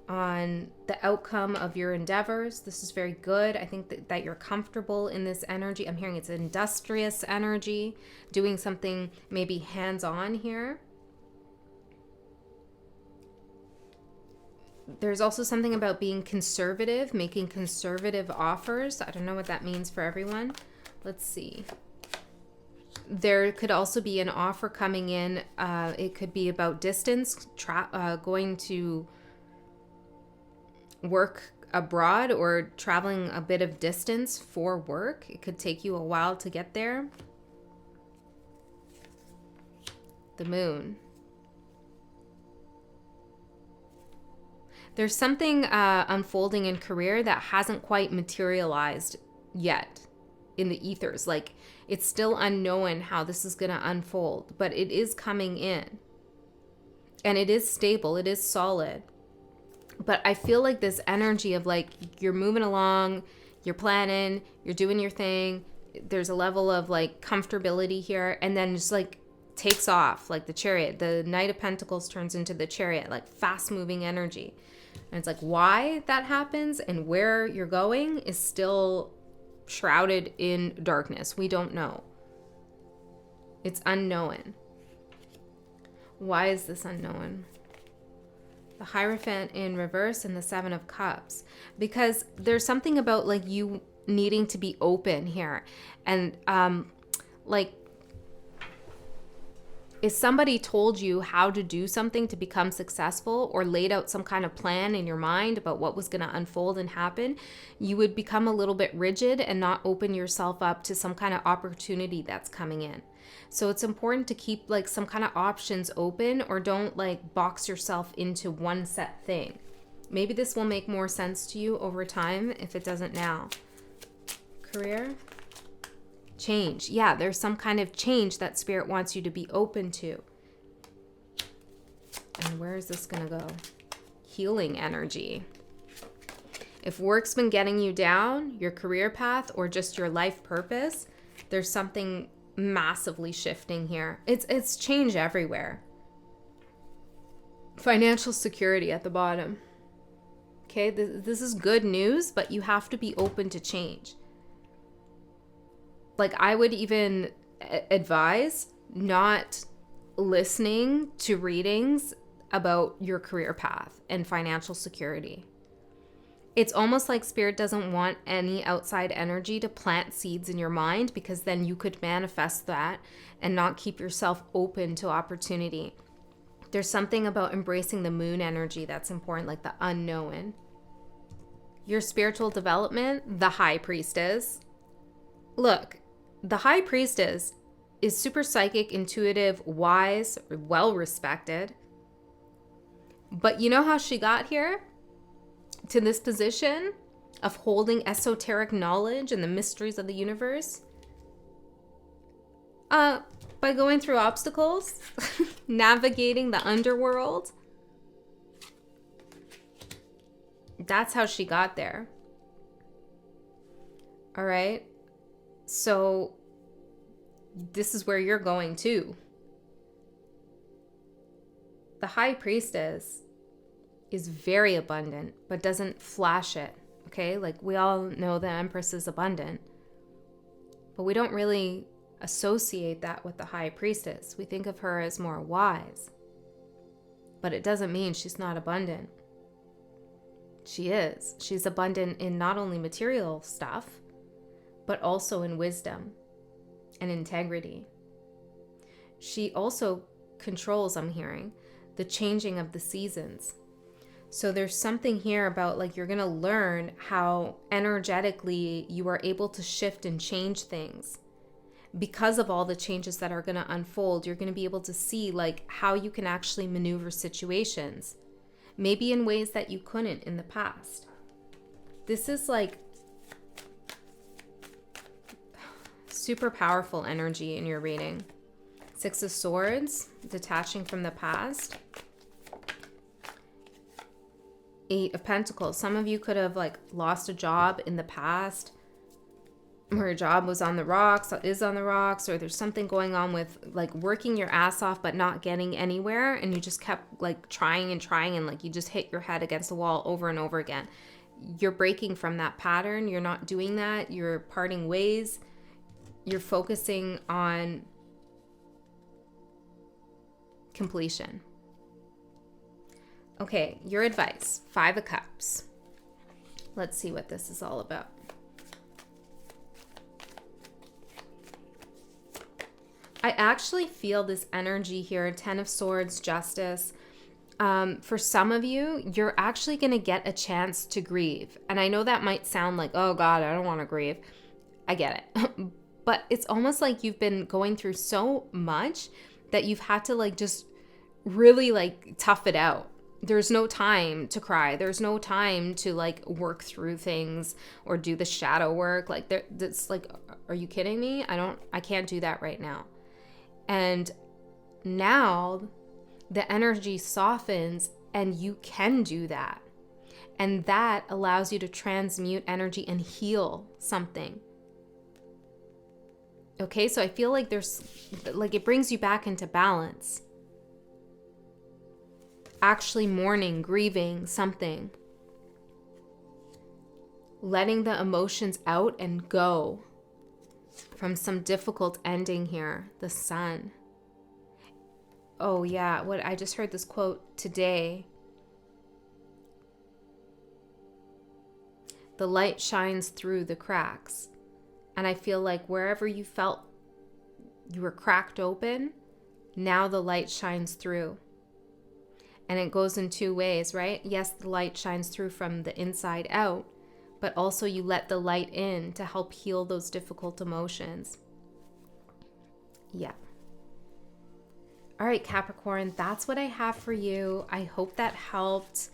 on the outcome of your endeavors. This is very good. I think that you're comfortable in this energy. I'm hearing it's industrious energy, doing something maybe hands-on here. There's also something about being conservative, making conservative offers. I don't know what that means for everyone. Let's see. There could also be an offer coming in. It could be about distance, going to work abroad or traveling a bit of distance for work. It could take you a while to get there. The Moon. There's something unfolding in career that hasn't quite materialized yet in the ethers. Like, it's still unknown how this is going to unfold, but it is coming in. And it is stable. It is solid. But I feel like this energy of like, you're moving along, you're planning, you're doing your thing. There's a level of like comfortability here, and then just like takes off like the Chariot. The Knight of Pentacles turns into the Chariot, like fast moving energy. And it's like, why that happens and where you're going is still shrouded in darkness. We don't know. It's unknown. Why is this unknown? The Hierophant in reverse and the Seven of Cups. Because there's something about like you needing to be open here. And like, if somebody told you how to do something to become successful, or laid out some kind of plan in your mind about what was going to unfold and happen, you would become a little bit rigid and not open yourself up to some kind of opportunity that's coming in. So it's important to keep like some kind of options open, or don't like box yourself into one set thing. Maybe this will make more sense to you over time if it doesn't now. Career, Change. Yeah, there's some kind of change that Spirit wants you to be open to. And where is this going to go? Healing energy. If work's been getting you down, your career path, or just your life purpose, there's something massively shifting here. It's change everywhere. Financial security at the bottom. Okay, this is good news, but you have to be open to change. Like, I would even advise not listening to readings about your career path and financial security. It's almost like Spirit doesn't want any outside energy to plant seeds in your mind, because then you could manifest that and not keep yourself open to opportunity. There's something about embracing the moon energy that's important, like the unknown. Your spiritual development, the High Priestess. Look, the High Priestess is super psychic, intuitive, wise, well-respected. But you know how she got here? To this position of holding esoteric knowledge and the mysteries of the universe? By going through obstacles, navigating the underworld. That's how she got there. All right? So this is where you're going too. The High Priestess is very abundant, but doesn't flash it, okay? Like, we all know the Empress is abundant, but we don't really associate that with the High Priestess. We think of her as more wise, but it doesn't mean she's not abundant. She is. She's abundant in not only material stuff, but also in wisdom and integrity. She also controls, I'm hearing, the changing of the seasons. So there's something here about, like, you're going to learn how energetically you are able to shift and change things. Because of all the changes that are going to unfold, you're going to be able to see, like, how you can actually maneuver situations. Maybe in ways that you couldn't in the past. This is like super powerful energy in your reading. Six of Swords, detaching from the past. Eight of Pentacles. Some of you could have, like, lost a job in the past, or your job was on the rocks, is on the rocks, or there's something going on with, like, working your ass off but not getting anywhere, and you just kept, like, trying, and, like, you just hit your head against the wall over and over again. You're breaking from that pattern. You're not doing that. You're parting ways. You're focusing on completion. Okay, your advice. 5 of Cups. Let's see what this is all about. I actually feel this energy here, 10 of Swords, Justice. For some of you, you're actually going to get a chance to grieve. And I know that might sound like, oh God, I don't want to grieve. I get it. But it's almost like you've been going through so much that you've had to, like, just really, like, tough it out. There's no time to cry. There's no time to, like, work through things or do the shadow work. Like, that's like, are you kidding me? I can't do that right now. And now the energy softens and you can do that. And that allows you to transmute energy and heal something. Okay, so I feel like there's, like, it brings you back into balance. Actually mourning, grieving something. Letting the emotions out and go from some difficult ending here. The Sun. Oh yeah, what I just heard this quote today. The light shines through the cracks. And I feel like wherever you felt you were cracked open, now the light shines through. And it goes in 2 ways, right? Yes, the light shines through from the inside out, but also you let the light in to help heal those difficult emotions. Yeah. All right, Capricorn, that's what I have for you. I hope that helped.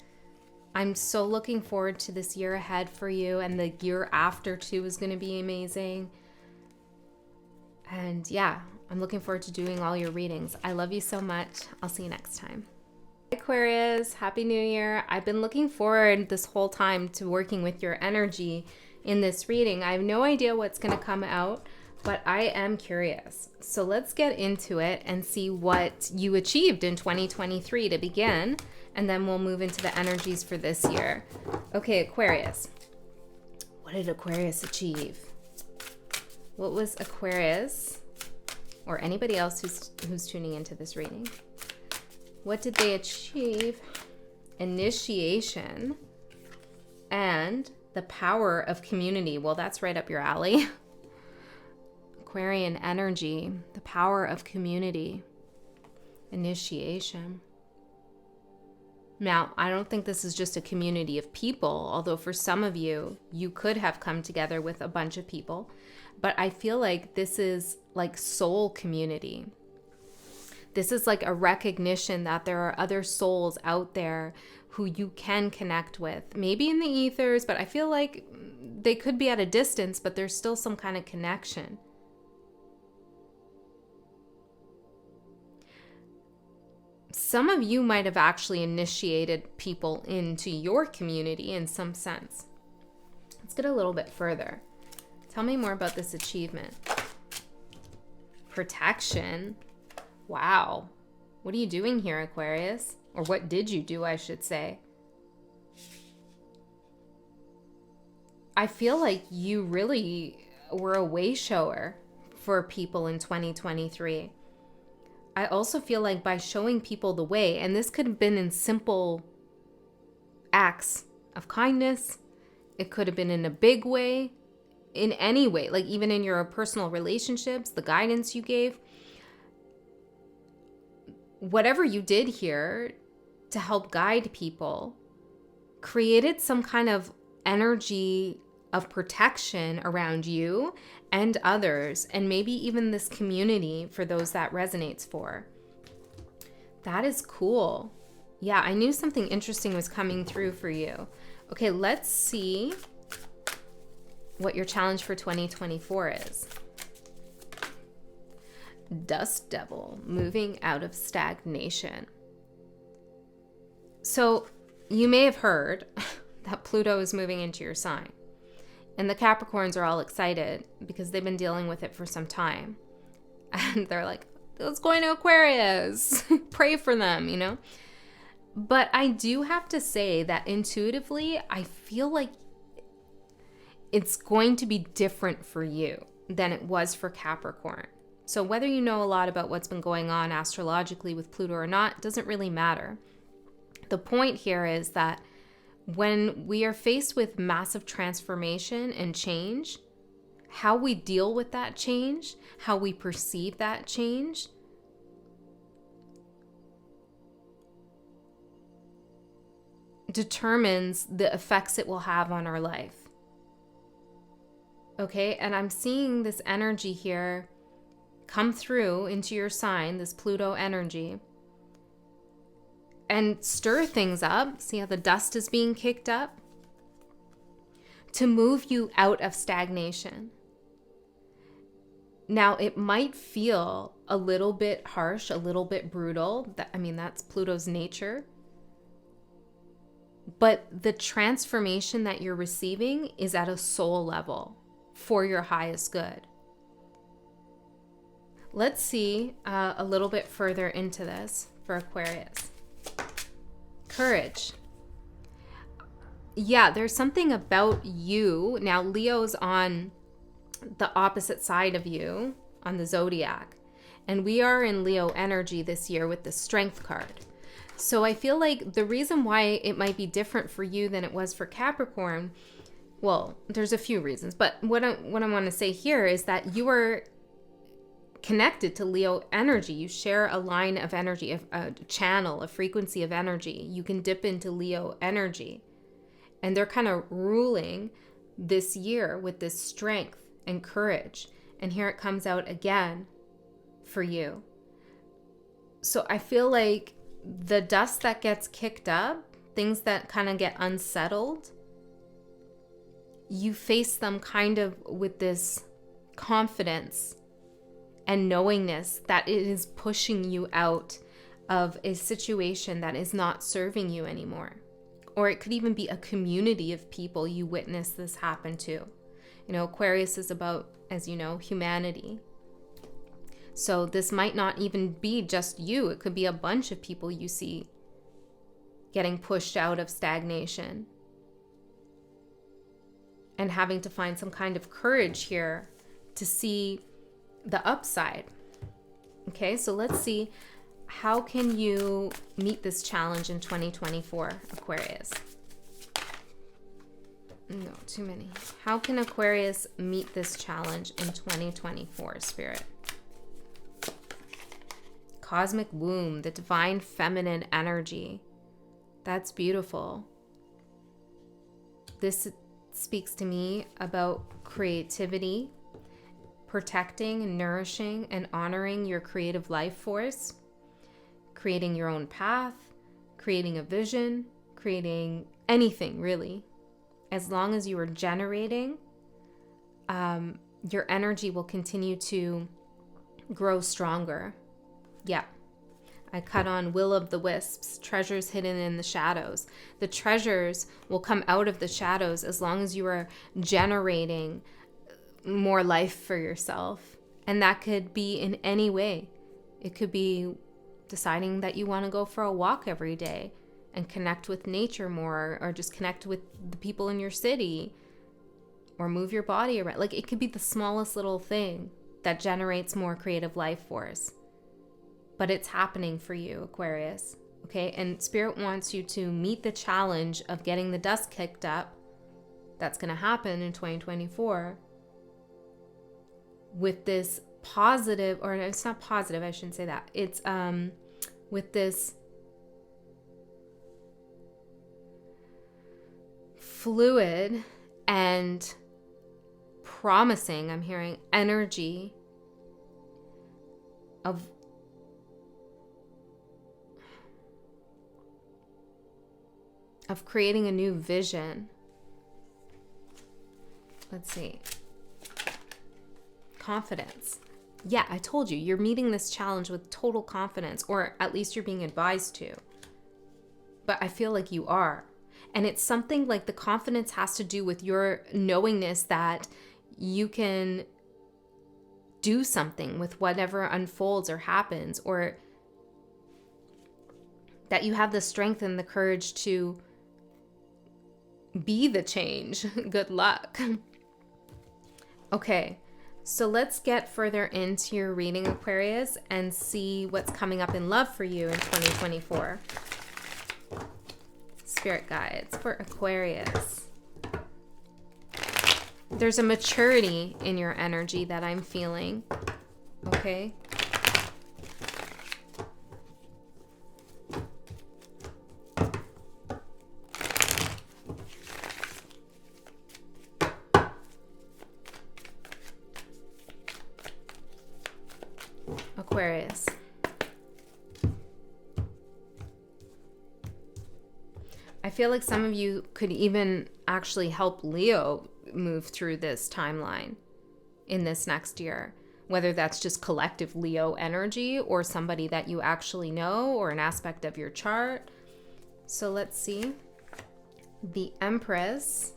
I'm so looking forward to this year ahead for you, and the year after too is going to be amazing. And yeah, I'm looking forward to doing all your readings. I love you so much. I'll see you next time. Aquarius, Happy New Year. I've been looking forward this whole time to working with your energy in this reading. I have no idea what's going to come out, but I am curious. So let's get into it and see what you achieved in 2023 to begin, and then we'll move into the energies for this year. Okay, Aquarius. What did Aquarius achieve? What was Aquarius, or anybody else who's tuning into this reading? What did they achieve? Initiation and the power of community. Well, that's right up your alley. Aquarian energy, the power of community, initiation. Now, I don't think this is just a community of people, although for some of you, you could have come together with a bunch of people. But I feel like this is like soul community. This is like a recognition that there are other souls out there who you can connect with. Maybe in the ethers, but I feel like they could be at a distance, but there's still some kind of connection. Some of you might have actually initiated people into your community in some sense. Let's get a little bit further. Tell me more about this achievement. Protection. Wow. What are you doing here, Aquarius? Or what did you do, I should say? I feel like you really were a way shower for people in 2023. I also feel like by showing people the way, and this could have been in simple acts of kindness, it could have been in a big way, in any way, like even in your personal relationships, the guidance you gave, whatever you did here to help guide people created some kind of energy of protection around you and others, and maybe even this community for those that resonates for. That is cool. Yeah, I knew something interesting was coming through for you. Okay, let's see what your challenge for 2024 is. Dust Devil, moving out of stagnation. So you may have heard that Pluto is moving into your sign. And the Capricorns are all excited because they've been dealing with it for some time. And they're like, it's going to Aquarius. Pray for them, you know? But I do have to say that intuitively, I feel like it's going to be different for you than it was for Capricorn. So whether you know a lot about what's been going on astrologically with Pluto or not, doesn't really matter. The point here is that when we are faced with massive transformation and change, how we deal with that change, how we perceive that change, determines the effects it will have on our life. Okay, and I'm seeing this energy here come through into your sign, this Pluto energy, and stir things up. See how the dust is being kicked up? To move you out of stagnation. Now, it might feel a little bit harsh, a little bit brutal. That's Pluto's nature. But the transformation that you're receiving is at a soul level for your highest good. Let's see a little bit further into this for Aquarius. Courage. Yeah, there's something about you. Now, Leo's on the opposite side of you on the zodiac. And we are in Leo energy this year with the Strength card. So I feel like the reason why it might be different for you than it was for Capricorn, well, there's a few reasons. But what I want to say here is that you are connected to Leo energy. You share a line of energy, a channel, a frequency of energy. You can dip into Leo energy. And they're kind of ruling this year with this strength and courage. And here it comes out again for you. So I feel like the dust that gets kicked up, things that kind of get unsettled, you face them kind of with this confidence and knowingness that it is pushing you out of a situation that is not serving you anymore. Or it could even be a community of people you witness this happen to. You know, Aquarius is about, as you know, humanity. So this might not even be just you. It could be a bunch of people you see getting pushed out of stagnation and having to find some kind of courage here to see the upside. Okay, so let's see, how can you meet this challenge in 2024, Aquarius? No, too many. How can Aquarius meet this challenge in 2024, Spirit? Cosmic womb, the divine feminine energy. That's beautiful. This speaks to me about creativity, protecting and nourishing and honoring your creative life force, creating your own path, creating a vision, creating anything really. As long as you are generating, your energy will continue to grow stronger. Yeah. I cut on will of the wisps, treasures hidden in the shadows. The treasures will come out of the shadows as long as you are generating more life for yourself. And that could be in any way. It could be deciding that you want to go for a walk every day and connect with nature more, or just connect with the people in your city, or move your body around. Like, it could be the smallest little thing that generates more creative life force. But it's happening for you, Aquarius, okay? And Spirit wants you to meet the challenge of getting the dust kicked up. That's going to happen in 2024 with this positive, or it's not positive, I shouldn't say that. It's with this fluid and promising, I'm hearing, energy of creating a new vision. Let's see. Confidence. Yeah, I told you, you're meeting this challenge with total confidence, or at least you're being advised to. But I feel like you are. And it's something like the confidence has to do with your knowingness that you can do something with whatever unfolds or happens, or that you have the strength and the courage to be the change. Good luck. Okay, so let's get further into your reading, Aquarius, and see what's coming up in love for you in 2024. Spirit guides for Aquarius. There's a maturity in your energy that I'm feeling. Okay. Aquarius. I feel like some of you could even actually help Leo move through this timeline in this next year, whether that's just collective Leo energy or somebody that you actually know or an aspect of your chart. So let's see. The Empress,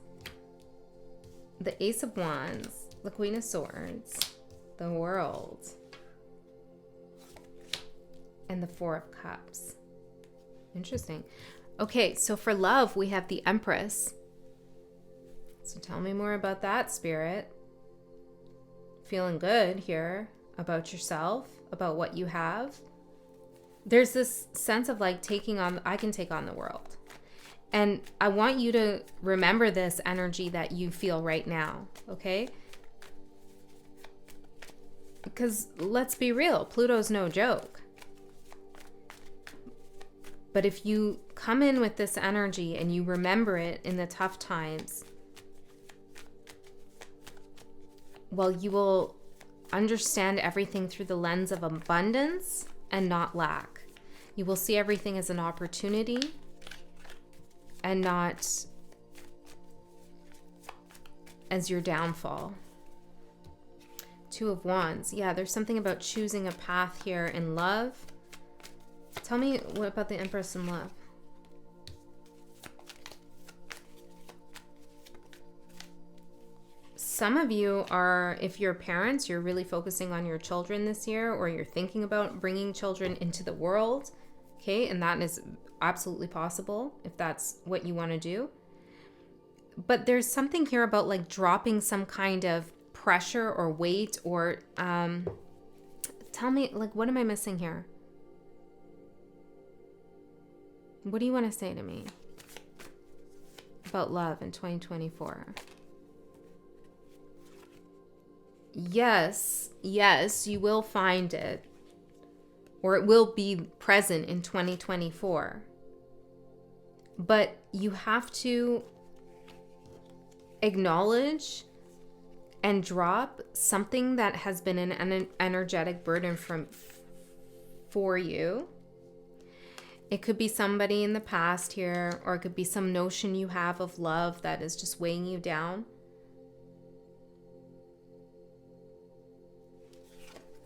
the Ace of Wands, the Queen of Swords, the World, and the Four of Cups. Interesting. Okay, so for love, we have the Empress. So tell me more about that, Spirit. Feeling good here about yourself, about what you have. There's this sense of like I can take on the world. And I want you to remember this energy that you feel right now, okay? Because let's be real, Pluto's no joke. But if you come in with this energy and you remember it in the tough times, well, you will understand everything through the lens of abundance and not lack. You will see everything as an opportunity and not as your downfall. Two of Wands. Yeah, there's something about choosing a path here in love. Tell me what about the Empress in love? Some of you are, if you're parents, you're really focusing on your children this year, or you're thinking about bringing children into the world. Okay, and that is absolutely possible if that's what you want to do. But there's something here about like dropping some kind of pressure or weight, or tell me, like, what am I missing here? What do you want to say to me about love in 2024? Yes, you will find it, or it will be present in 2024. But you have to acknowledge and drop something that has been an energetic burden for you. It could be somebody in the past here, or it could be some notion you have of love that is just weighing you down.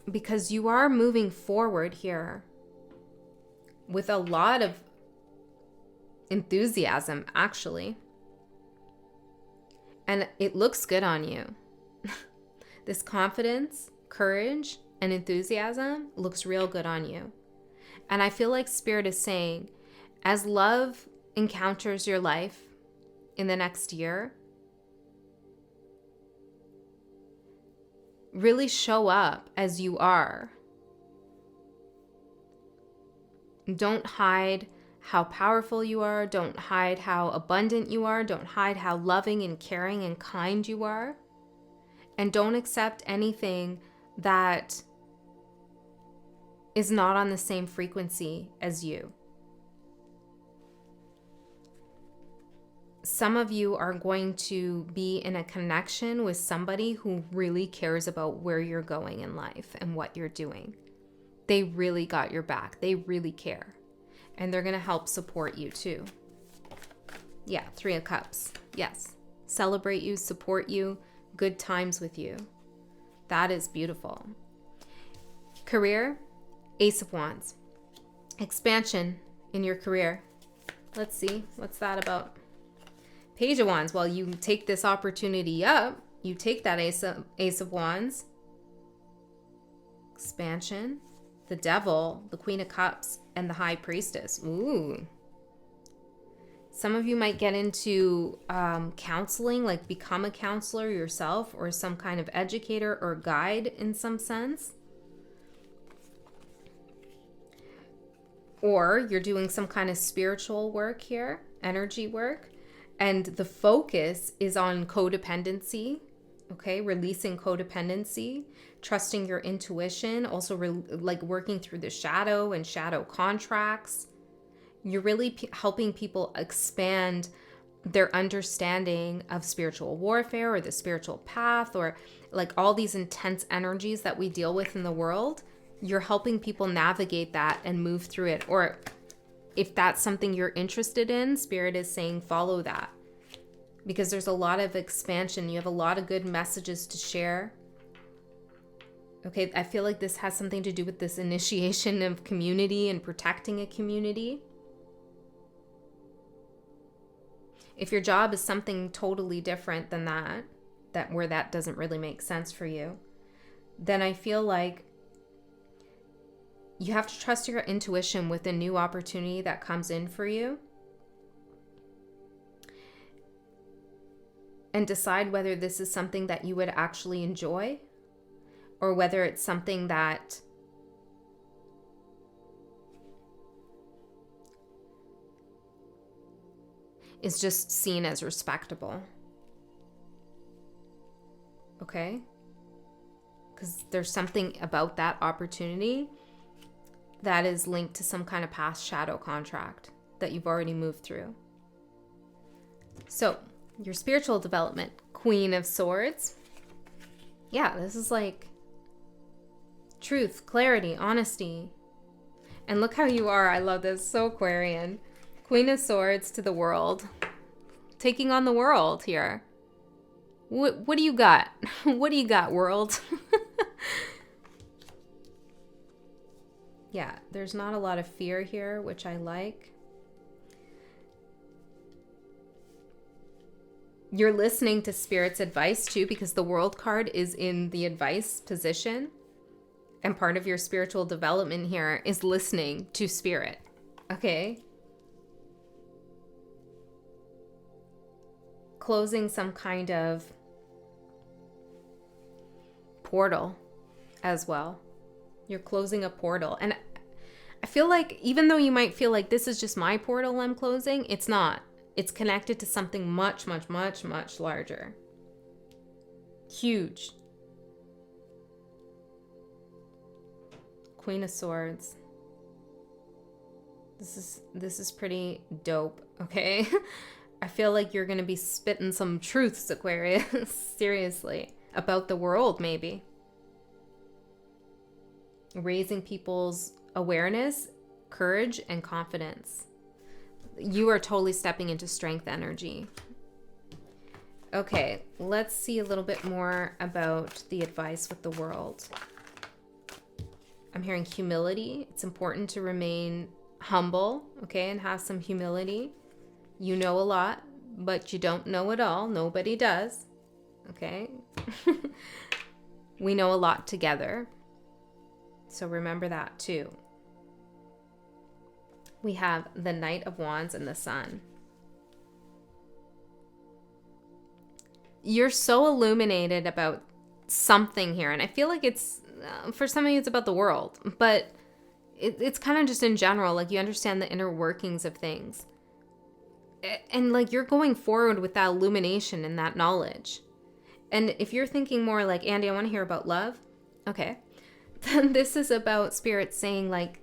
Because you are moving forward here with a lot of enthusiasm, actually. And it looks good on you. This confidence, courage, and enthusiasm looks real good on you. And I feel like Spirit is saying, as love encounters your life in the next year, really show up as you are. Don't hide how powerful you are. Don't hide how abundant you are. Don't hide how loving and caring and kind you are. And don't accept anything that is not on the same frequency as you. Some of you are going to be in a connection with somebody who really cares about where you're going in life and what you're doing. They really got your back. They really care. And they're going to help support you too. Yeah, Three of Cups. Yes. Celebrate you, support you, good times with you. That is beautiful. Career, Ace of Wands. Expansion in your career. Let's see. What's that about? Page of Wands. Well, you take this opportunity up. You take that Ace of Wands. Expansion. The Devil, the Queen of Cups, and the High Priestess. Ooh. Some of you might get into counseling, like become a counselor yourself, or some kind of educator or guide in some sense. Or you're doing some kind of spiritual work here, energy work, and the focus is on codependency, okay? Releasing codependency, trusting your intuition, also like working through the shadow and shadow contracts. You're really helping people expand their understanding of spiritual warfare or the spiritual path, or like all these intense energies that we deal with in the world. You're helping people navigate that and move through it. Or if that's something you're interested in, Spirit is saying follow that. Because there's a lot of expansion. You have a lot of good messages to share. Okay, I feel like this has something to do with this initiation of community and protecting a community. If your job is something totally different than that where that doesn't really make sense for you, then I feel like you have to trust your intuition with a new opportunity that comes in for you, and decide whether this is something that you would actually enjoy, or whether it's something that is just seen as respectable. Okay? Because there's something about that opportunity that is linked to some kind of past shadow contract that you've already moved through. So, your spiritual development, Queen of Swords. Yeah, this is like truth, clarity, honesty. And look how you are. I love this. So Aquarian. Queen of Swords to the world. Taking on the world here. What do you got? What do you got, world? Yeah, there's not a lot of fear here, which I like. You're listening to Spirit's advice too, because the World card is in the advice position. And part of your spiritual development here is listening to Spirit. Okay? Closing some kind of portal as well. You're closing a portal. And I feel like even though you might feel like this is just my portal I'm closing, it's not. It's connected to something much, much, much, much larger. Huge. Queen of Swords. This is pretty dope, okay? I feel like you're going to be spitting some truths, Aquarius. Seriously. About the world, maybe. Raising people's awareness, courage, and confidence. You are totally stepping into strength energy. Okay, let's see a little bit more about the advice with the world. I'm hearing humility. It's important to remain humble, okay, and have some humility. You know a lot, but you don't know it all. Nobody does, okay? We know a lot together. So remember that too. We have the Knight of Wands and the Sun. You're so illuminated about something here. And I feel like it's, for some of you, it's about the world. But it's kind of just in general. Like, you understand the inner workings of things. And, like, you're going forward with that illumination and that knowledge. And if you're thinking more like, Andy, I want to hear about love. Okay. Then this is about Spirit saying, like,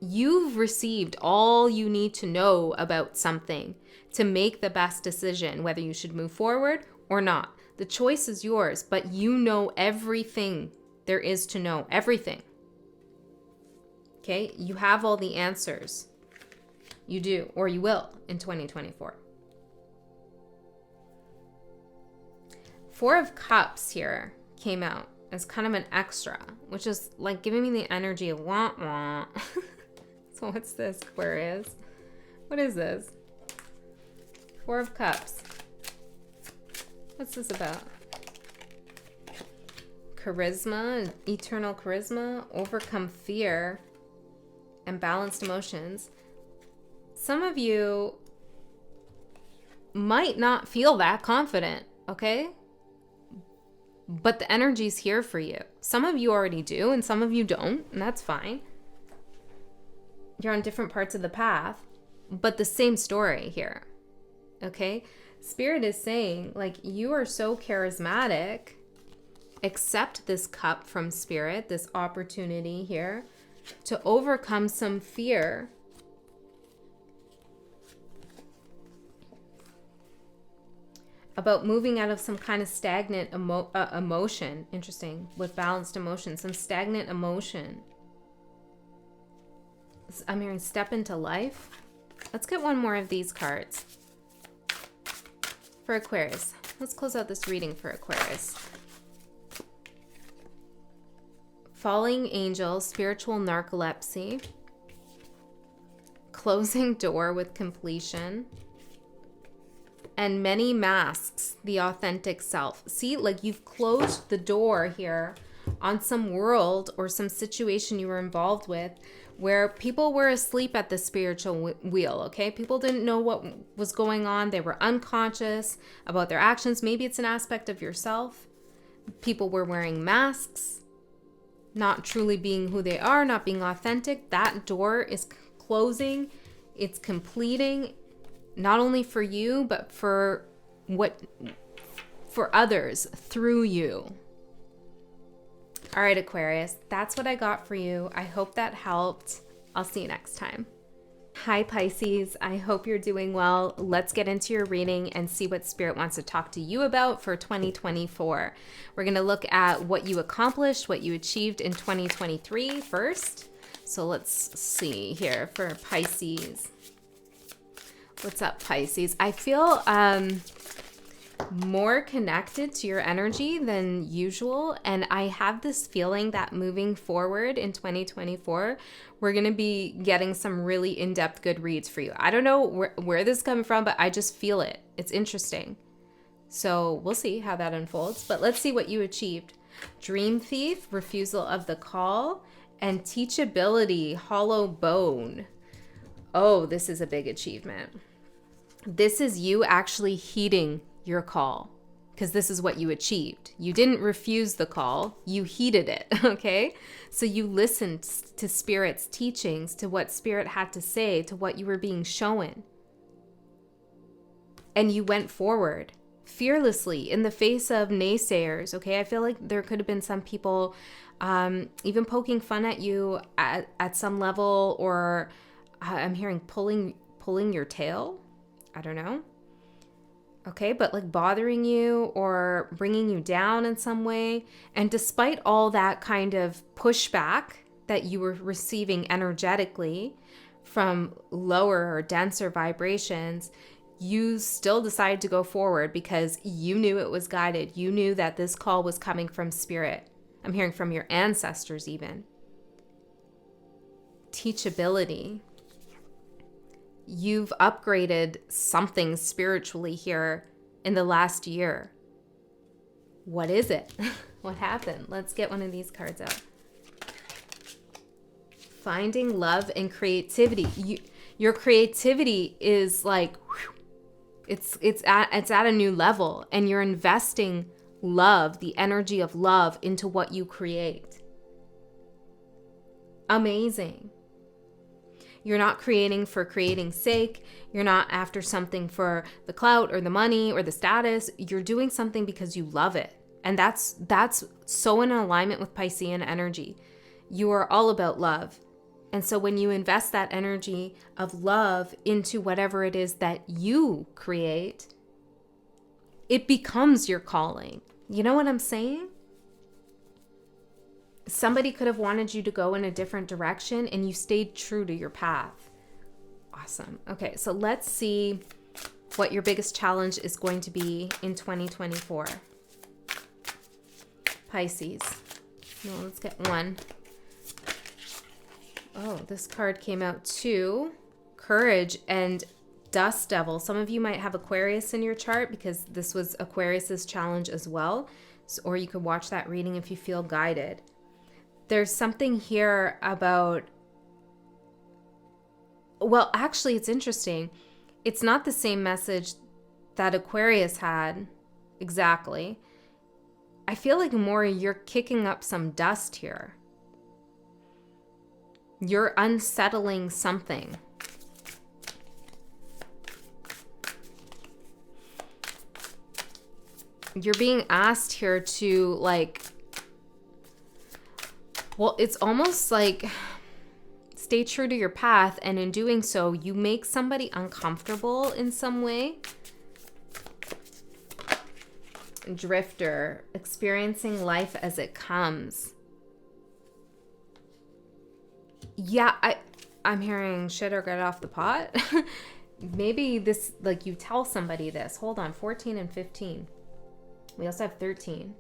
you've received all you need to know about something to make the best decision, whether you should move forward or not. The choice is yours, but you know everything there is to know. Everything. Okay? You have all the answers. You do, or you will in 2024. Four of Cups here came out as kind of an extra, which is like giving me the energy of wah wah. So what's this, Aquarius? What is this? Four of Cups. What's this about? Charisma, eternal charisma, overcome fear, and balanced emotions. Some of you might not feel that confident, okay? But the energy's here for you. Some of you already do, and some of you don't, and that's fine. You're on different parts of the path, but the same story here, okay? Spirit is saying, like, you are so charismatic. Accept this cup from Spirit, this opportunity here to overcome some fear. About moving out of some kind of stagnant emotion. Interesting. With balanced emotion. Some stagnant emotion. I'm hearing step into life. Let's get one more of these cards. For Aquarius. Let's close out this reading for Aquarius. Falling angel, spiritual narcolepsy. Closing door with completion. And many masks, the authentic self. See, like, you've closed the door here on some world or some situation you were involved with where people were asleep at the spiritual wheel, okay? People didn't know what was going on. They were unconscious about their actions. Maybe it's an aspect of yourself. People were wearing masks, not truly being who they are, not being authentic. That door is closing. It's completing. Not only for you, but for others through you. All right, Aquarius, that's what I got for you. I hope that helped. I'll see you next time. Hi, Pisces. I hope you're doing well. Let's get into your reading and see what Spirit wants to talk to you about for 2024. We're going to look at what you accomplished, what you achieved in 2023 first. So let's see here for Pisces. What's up, Pisces? I feel more connected to your energy than usual. And I have this feeling that moving forward in 2024, we're going to be getting some really in-depth good reads for you. I don't know where this is coming from, but I just feel it. It's interesting. So we'll see how that unfolds. But let's see what you achieved. Dream Thief, refusal of the call, and teachability, hollow bone. Oh, this is a big achievement. This is you actually heeding your call, because this is what you achieved. You didn't refuse the call, you heeded it, okay? So you listened to Spirit's teachings, to what Spirit had to say, to what you were being shown. And you went forward fearlessly in the face of naysayers, okay? I feel like there could have been some people even poking fun at you at some level, or I'm hearing pulling your tail. I don't know. Okay, but like bothering you or bringing you down in some way. And despite all that kind of pushback that you were receiving energetically from lower or denser vibrations, you still decided to go forward because you knew it was guided. You knew that this call was coming from Spirit. I'm hearing from your ancestors even. Teachability. You've upgraded something spiritually here in the last year. What is it? What happened? Let's get one of these cards out. Finding love and creativity. Your creativity is like, whew, it's at a new level, and you're investing love, the energy of love, into what you create. Amazing. You're not creating for creating's sake. You're not after something for the clout or the money or the status. You're doing something because you love it. And that's so in alignment with Piscean energy. You are all about love. And so when you invest that energy of love into whatever it is that you create, it becomes your calling. You know what I'm saying? Somebody could have wanted you to go in a different direction and you stayed true to your path. Awesome. Okay, so let's see what your biggest challenge is going to be in 2024. Pisces. No, let's get one. Oh, this card came out too. Courage and Dust Devil. Some of you might have Aquarius in your chart because this was Aquarius's challenge as well. So, or you could watch that reading if you feel guided. There's something here about, well, actually, it's interesting. It's not the same message that Aquarius had exactly. I feel like more you're kicking up some dust here. You're unsettling something. You're being asked here to like, well, it's almost like stay true to your path, and in doing so, you make somebody uncomfortable in some way. Drifter, experiencing life as it comes. Yeah, I'm hearing shit or get off the pot. Maybe this, like you tell somebody this. Hold on, 14 and 15. We also have 13.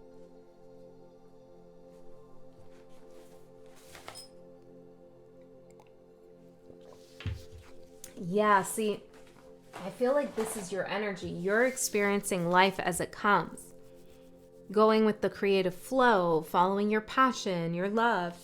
Yeah, see, I feel like this is your energy. You're experiencing life as it comes. Going with the creative flow, following your passion, your love.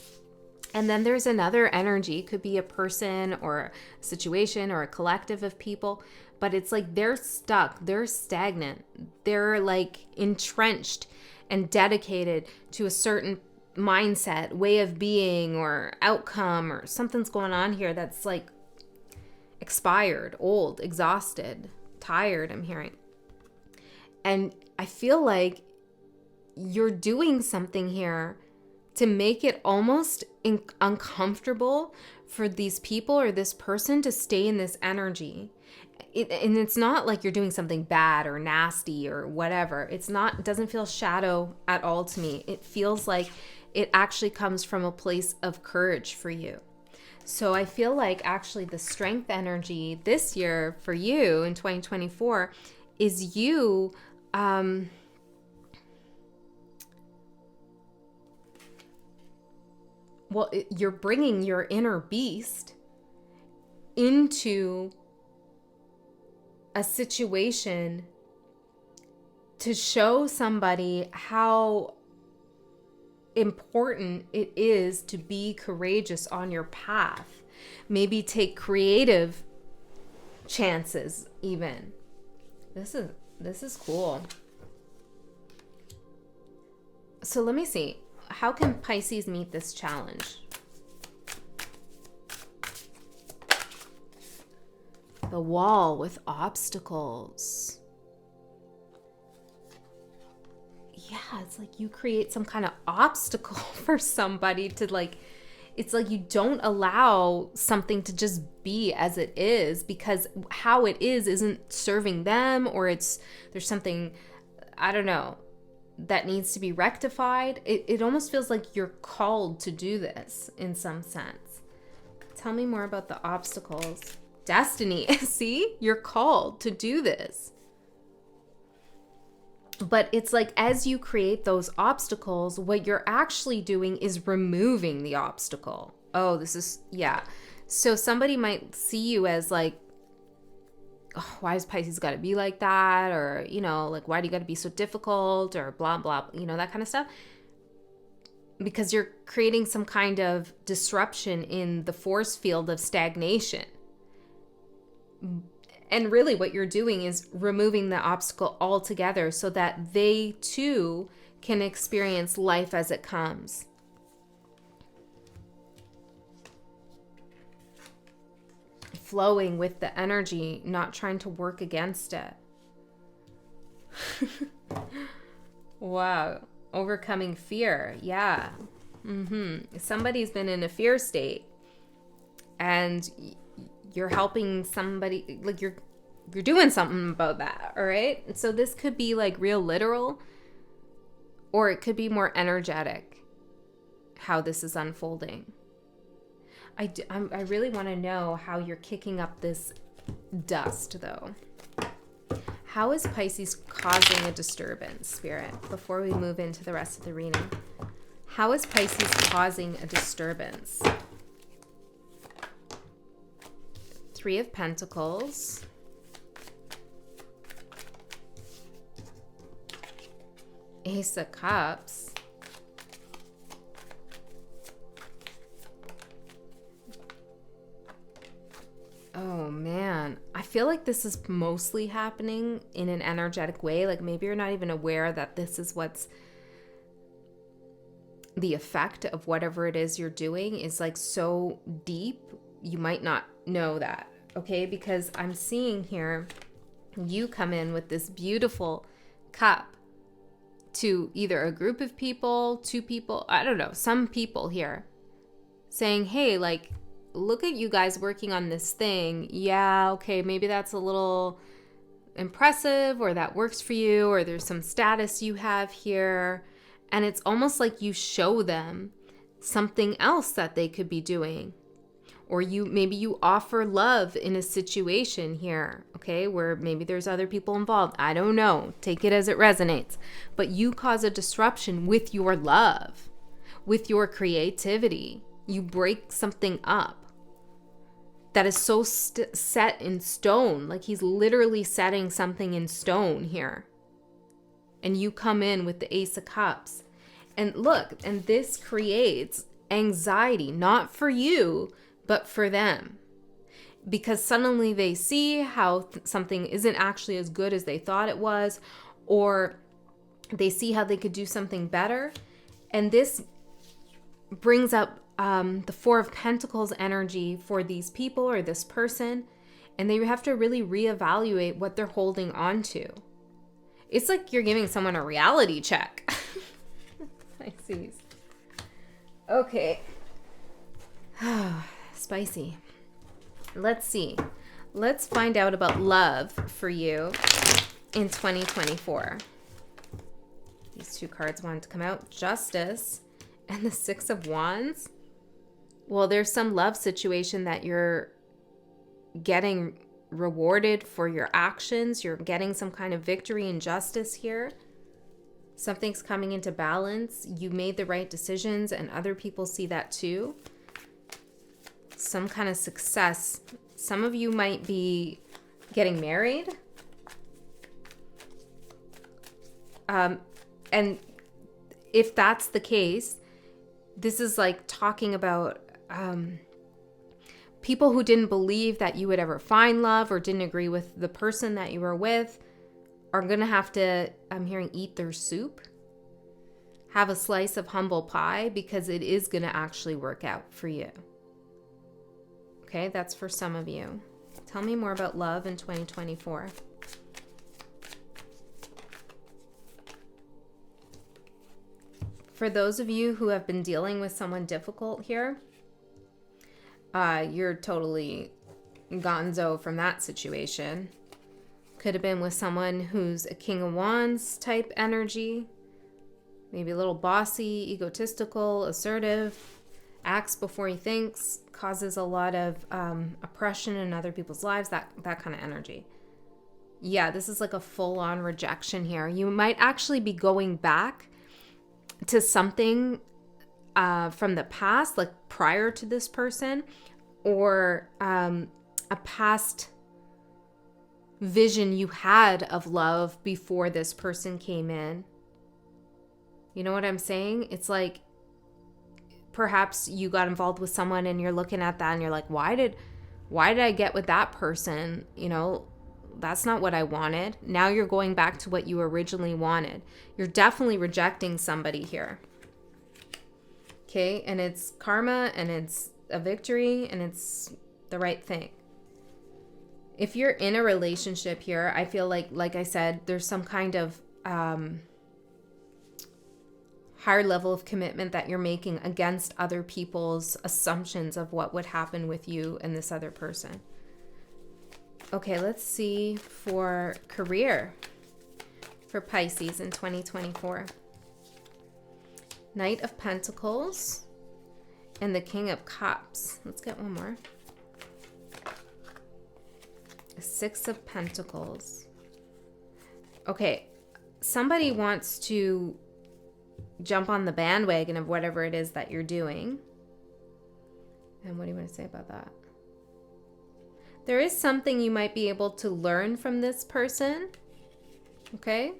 And then there's another energy. It could be a person or a situation or a collective of people. But it's like they're stuck. They're stagnant. They're like entrenched and dedicated to a certain mindset, way of being, or outcome, or something's going on here that's like expired, old, exhausted, tired, I'm hearing. And I feel like you're doing something here to make it almost uncomfortable for these people or this person to stay in this energy. And it's not like you're doing something bad or nasty or whatever. It doesn't feel shadow at all to me. It feels like it actually comes from a place of courage for you. So I feel like actually the strength energy this year for you in 2024 is you You're bringing your inner beast into a situation to show somebody how important it is to be courageous on your path. Maybe take creative chances even. This is cool. So let me see. How can Pisces meet this challenge? The wall with obstacles. Yeah, it's like you create some kind of obstacle for somebody to like, it's like you don't allow something to just be as it is, because how it is isn't serving them, or there's something, I don't know, that needs to be rectified. It almost feels like you're called to do this in some sense. Tell me more about the obstacles. Destiny. See? You're called to do this. But it's like as you create those obstacles, what you're actually doing is removing the obstacle. Oh, yeah. So somebody might see you as like, oh, why does Pisces got to be like that? Or, like, why do you got to be so difficult? Or blah, blah, that kind of stuff. Because you're creating some kind of disruption in the force field of stagnation. And really what you're doing is removing the obstacle altogether so that they too can experience life as it comes. Flowing with the energy, not trying to work against it. Wow. Overcoming fear. Yeah. Somebody's been in a fear state and you're helping somebody, like you're doing something about that, all right? So this could be like real literal, or it could be more energetic, how this is unfolding. I really want to know how you're kicking up this dust, though. How is Pisces causing a disturbance, Spirit, before we move into the rest of the reading? How is Pisces causing a disturbance? Three of Pentacles. Ace of Cups. Oh man, I feel like this is mostly happening in an energetic way. Like maybe you're not even aware that this is what's the effect of whatever it is you're doing is like so deep. You might not know that, okay? Because I'm seeing here you come in with this beautiful cup to either a group of people, two people, I don't know, some people here saying, hey, like, look at you guys working on this thing. Yeah, okay, maybe that's a little impressive, or that works for you, or there's some status you have here. And it's almost like you show them something else that they could be doing. Or maybe you offer love in a situation here, okay, where maybe there's other people involved. I don't know. Take it as it resonates. But you cause a disruption with your love, with your creativity. You break something up that is so set in stone. Like he's literally setting something in stone here. And you come in with the Ace of Cups. And look, and this creates anxiety, not for you, but for them. Because suddenly they see how something isn't actually as good as they thought it was, or they see how they could do something better. And this brings up the Four of Pentacles energy for these people or this person. And they have to really reevaluate what they're holding on to. It's like you're giving someone a reality check. Pisces. Okay. Spicy. Let's see. Let's find out about love for you in 2024. These two cards wanted to come out. Justice and the Six of Wands. Well, there's some love situation that you're getting rewarded for your actions. You're getting some kind of victory and justice here. Something's coming into balance. You made the right decisions and other people see that too. Some kind of success. Some of you might be getting married. And if that's the case, this is like talking about people who didn't believe that you would ever find love or didn't agree with the person that you were with are going to have to, I'm hearing, eat their soup, have a slice of humble pie, because it is going to actually work out for you. Okay, that's for some of you. Tell me more about love in 2024. For those of you who have been dealing with someone difficult here, you're totally gonzo from that situation. Could have been with someone who's a King of Wands type energy. Maybe a little bossy, egotistical, assertive, acts before he thinks, causes a lot of oppression in other people's lives, that kind of energy. Yeah, this is like a full-on rejection here. You might actually be going back to something from the past, like prior to this person, or a past vision you had of love before this person came in. You know what I'm saying? It's like perhaps you got involved with someone and you're looking at that and you're like, why did I get with that person? You know, that's not what I wanted. Now you're going back to what you originally wanted. You're definitely rejecting somebody here. Okay, and it's karma and it's a victory and it's the right thing. If you're in a relationship here, I feel like I said, there's some kind of higher level of commitment that you're making against other people's assumptions of what would happen with you and this other person. Okay, let's see for career for Pisces in 2024. Knight of Pentacles and the King of Cups. Let's get one more. Six of Pentacles. Okay, somebody wants to jump on the bandwagon of whatever it is that you're doing. And what do you want to say about that? There is something you might be able to learn from this person. Okay?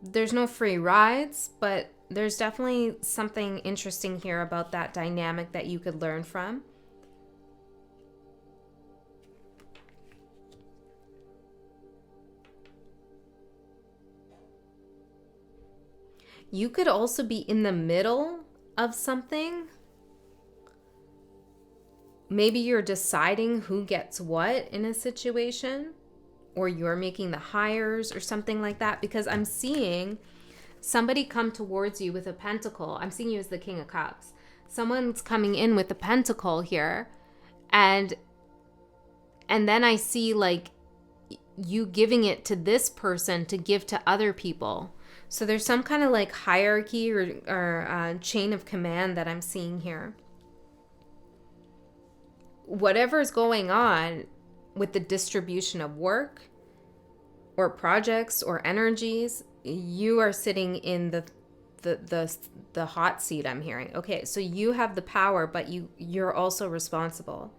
There's no free rides, but there's definitely something interesting here about that dynamic that you could learn from. You could also be in the middle of something. Maybe you're deciding who gets what in a situation, or you're making the hires or something like that, because I'm seeing somebody come towards you with a pentacle. I'm seeing you as the King of Cups. Someone's coming in with a pentacle here, and then I see like you giving it to this person to give to other people. So there's some kind of like hierarchy or chain of command that I'm seeing here. Whatever's going on with the distribution of work or projects or energies, you are sitting in the hot seat, I'm hearing. Okay, so you have the power, but you're also responsible.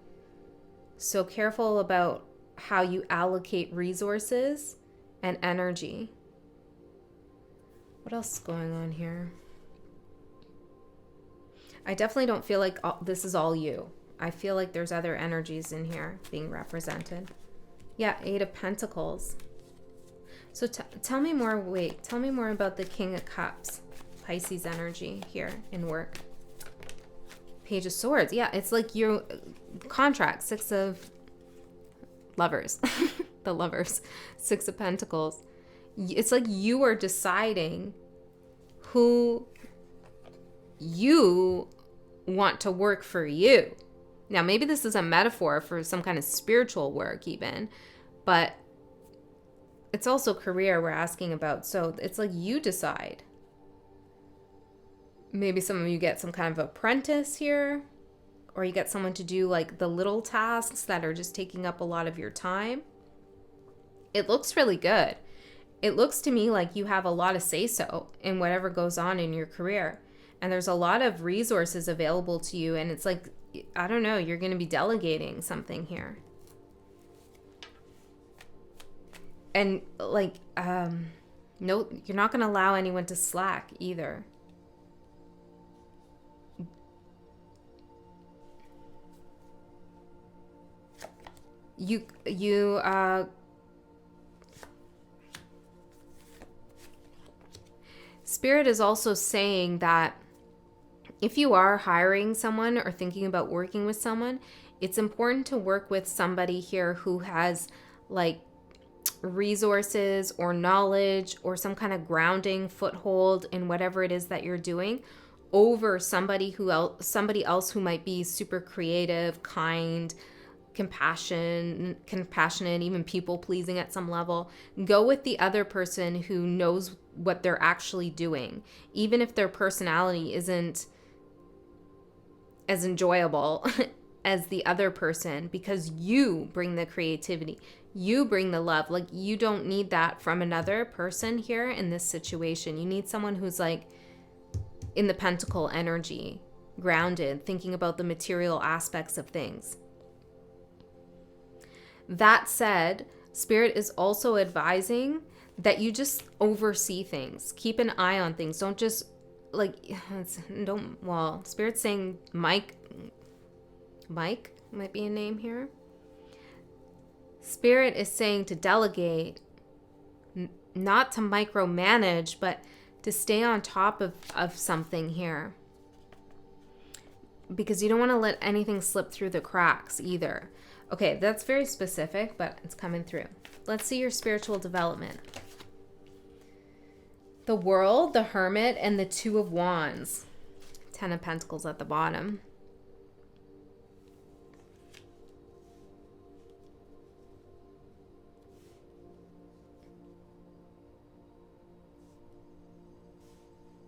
So careful about how you allocate resources and energy. What else is going on here? I definitely don't feel like this is all you. I feel like there's other energies in here being represented. Yeah, Eight of Pentacles. So tell me more. Wait, tell me more about the King of Cups, Pisces energy here in work. Page of Swords. Yeah, it's like your contract. Six of Lovers. The Lovers. Six of Pentacles. It's like you are deciding who you want to work for you. Now, maybe this is a metaphor for some kind of spiritual work even, but it's also career we're asking about. So it's like you decide. Maybe some of you get some kind of apprentice here, or you get someone to do like the little tasks that are just taking up a lot of your time. It looks really good. It looks to me like you have a lot of say-so in whatever goes on in your career. And there's a lot of resources available to you. And it's like, I don't know, you're going to be delegating something here. And like, no, you're not going to allow anyone to slack either. Spirit is also saying that if you are hiring someone or thinking about working with someone, it's important to work with somebody here who has like resources or knowledge or some kind of grounding foothold in whatever it is that you're doing over somebody else who might be super creative, kind, compassionate, even people pleasing at some level. Go with the other person who knows what they're actually doing, even if their personality isn't as enjoyable as the other person, because you bring the creativity, you bring the love. Like, you don't need that from another person here in this situation. You need someone who's like in the pentacle energy, grounded, thinking about the material aspects of things. That said, Spirit is also advising that you just oversee things. Keep an eye on things. Don't just like, Spirit's saying Mike might be a name here. Spirit is saying to delegate, not to micromanage, but to stay on top of something here. Because you don't want to let anything slip through the cracks either. Okay, that's very specific, but it's coming through. Let's see your spiritual development. The World, the Hermit, and the Two of Wands. 10 of Pentacles at the bottom.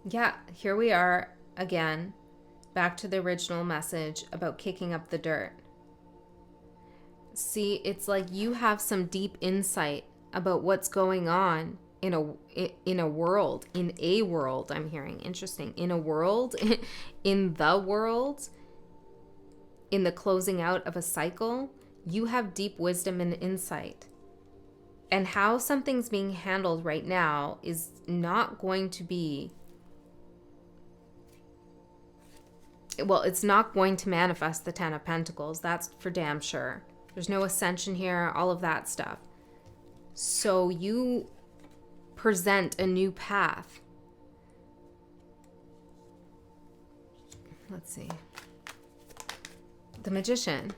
Yeah, here we are again, back to the original message about kicking up the dirt. See, it's like you have some deep insight about what's going on in a world, I'm hearing. Interesting. In a world, in the world, in the closing out of a cycle, you have deep wisdom and insight. And how something's being handled right now is not going to be, well, it's not going to manifest the 10 of Pentacles. That's for damn sure. There's no ascension here, all of that stuff. So you present a new path. Let's see. The Magician.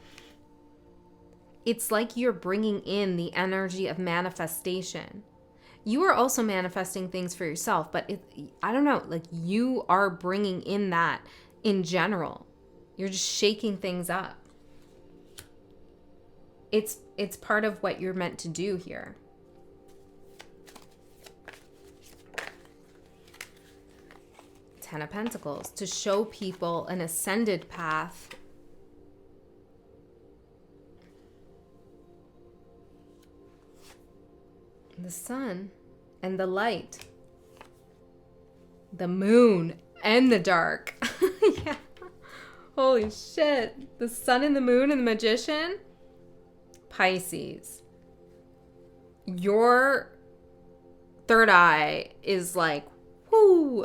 It's like you're bringing in the energy of manifestation. You are also manifesting things for yourself, but I don't know, like you are bringing in that in general. You're just shaking things up. It's part of what you're meant to do here. Ten of Pentacles, to show people an ascended path. The sun and the light. The moon and the dark. Yeah. Holy shit. The sun and the moon and the Magician. Pisces. Your third eye is like, whoo.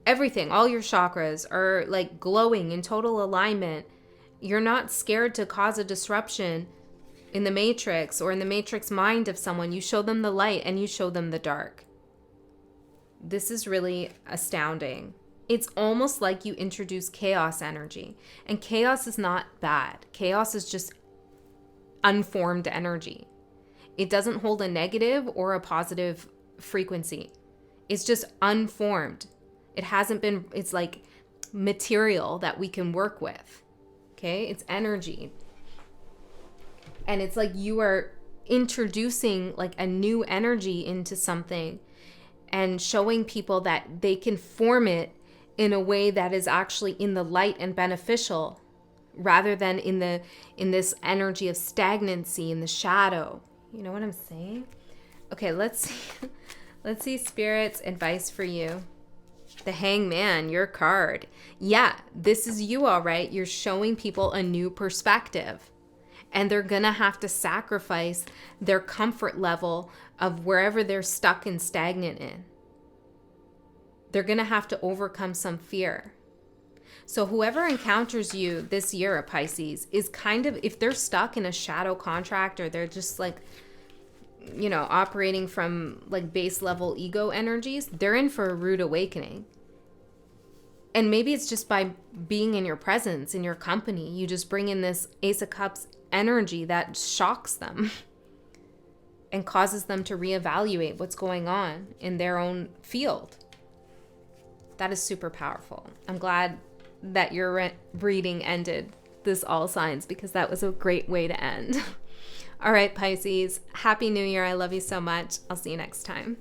Everything, all your chakras are like glowing in total alignment. You're not scared to cause a disruption in the matrix or in the matrix mind of someone. You show them the light and you show them the dark. This is really astounding. It's almost like you introduce chaos energy. And chaos is not bad. Chaos is just unformed energy. It doesn't hold a negative or a positive frequency. It's just unformed. It hasn't been, it's like material that we can work with. Okay? It's energy. And it's like you are introducing like a new energy into something and showing people that they can form it in a way that is actually in the light and beneficial, rather than in this energy of stagnancy in the shadow. You know what I'm saying? Okay, let's see Spirit's advice for you. The Hangman, your card. Yeah, this is you, all right. You're showing people a new perspective, and they're gonna have to sacrifice their comfort level of wherever they're stuck and stagnant in. They're gonna have to overcome some fear. So whoever encounters you this year, Pisces, is kind of, if they're stuck in a shadow contract, or they're just like, you know, operating from like base level ego energies, they're in for a rude awakening. And maybe it's just by being in your presence, in your company, you just bring in this Ace of Cups energy that shocks them and causes them to reevaluate what's going on in their own field. That is super powerful. I'm glad that your reading ended this all signs, because that was a great way to end. All right, Pisces, Happy New Year. I love you so much. I'll see you next time.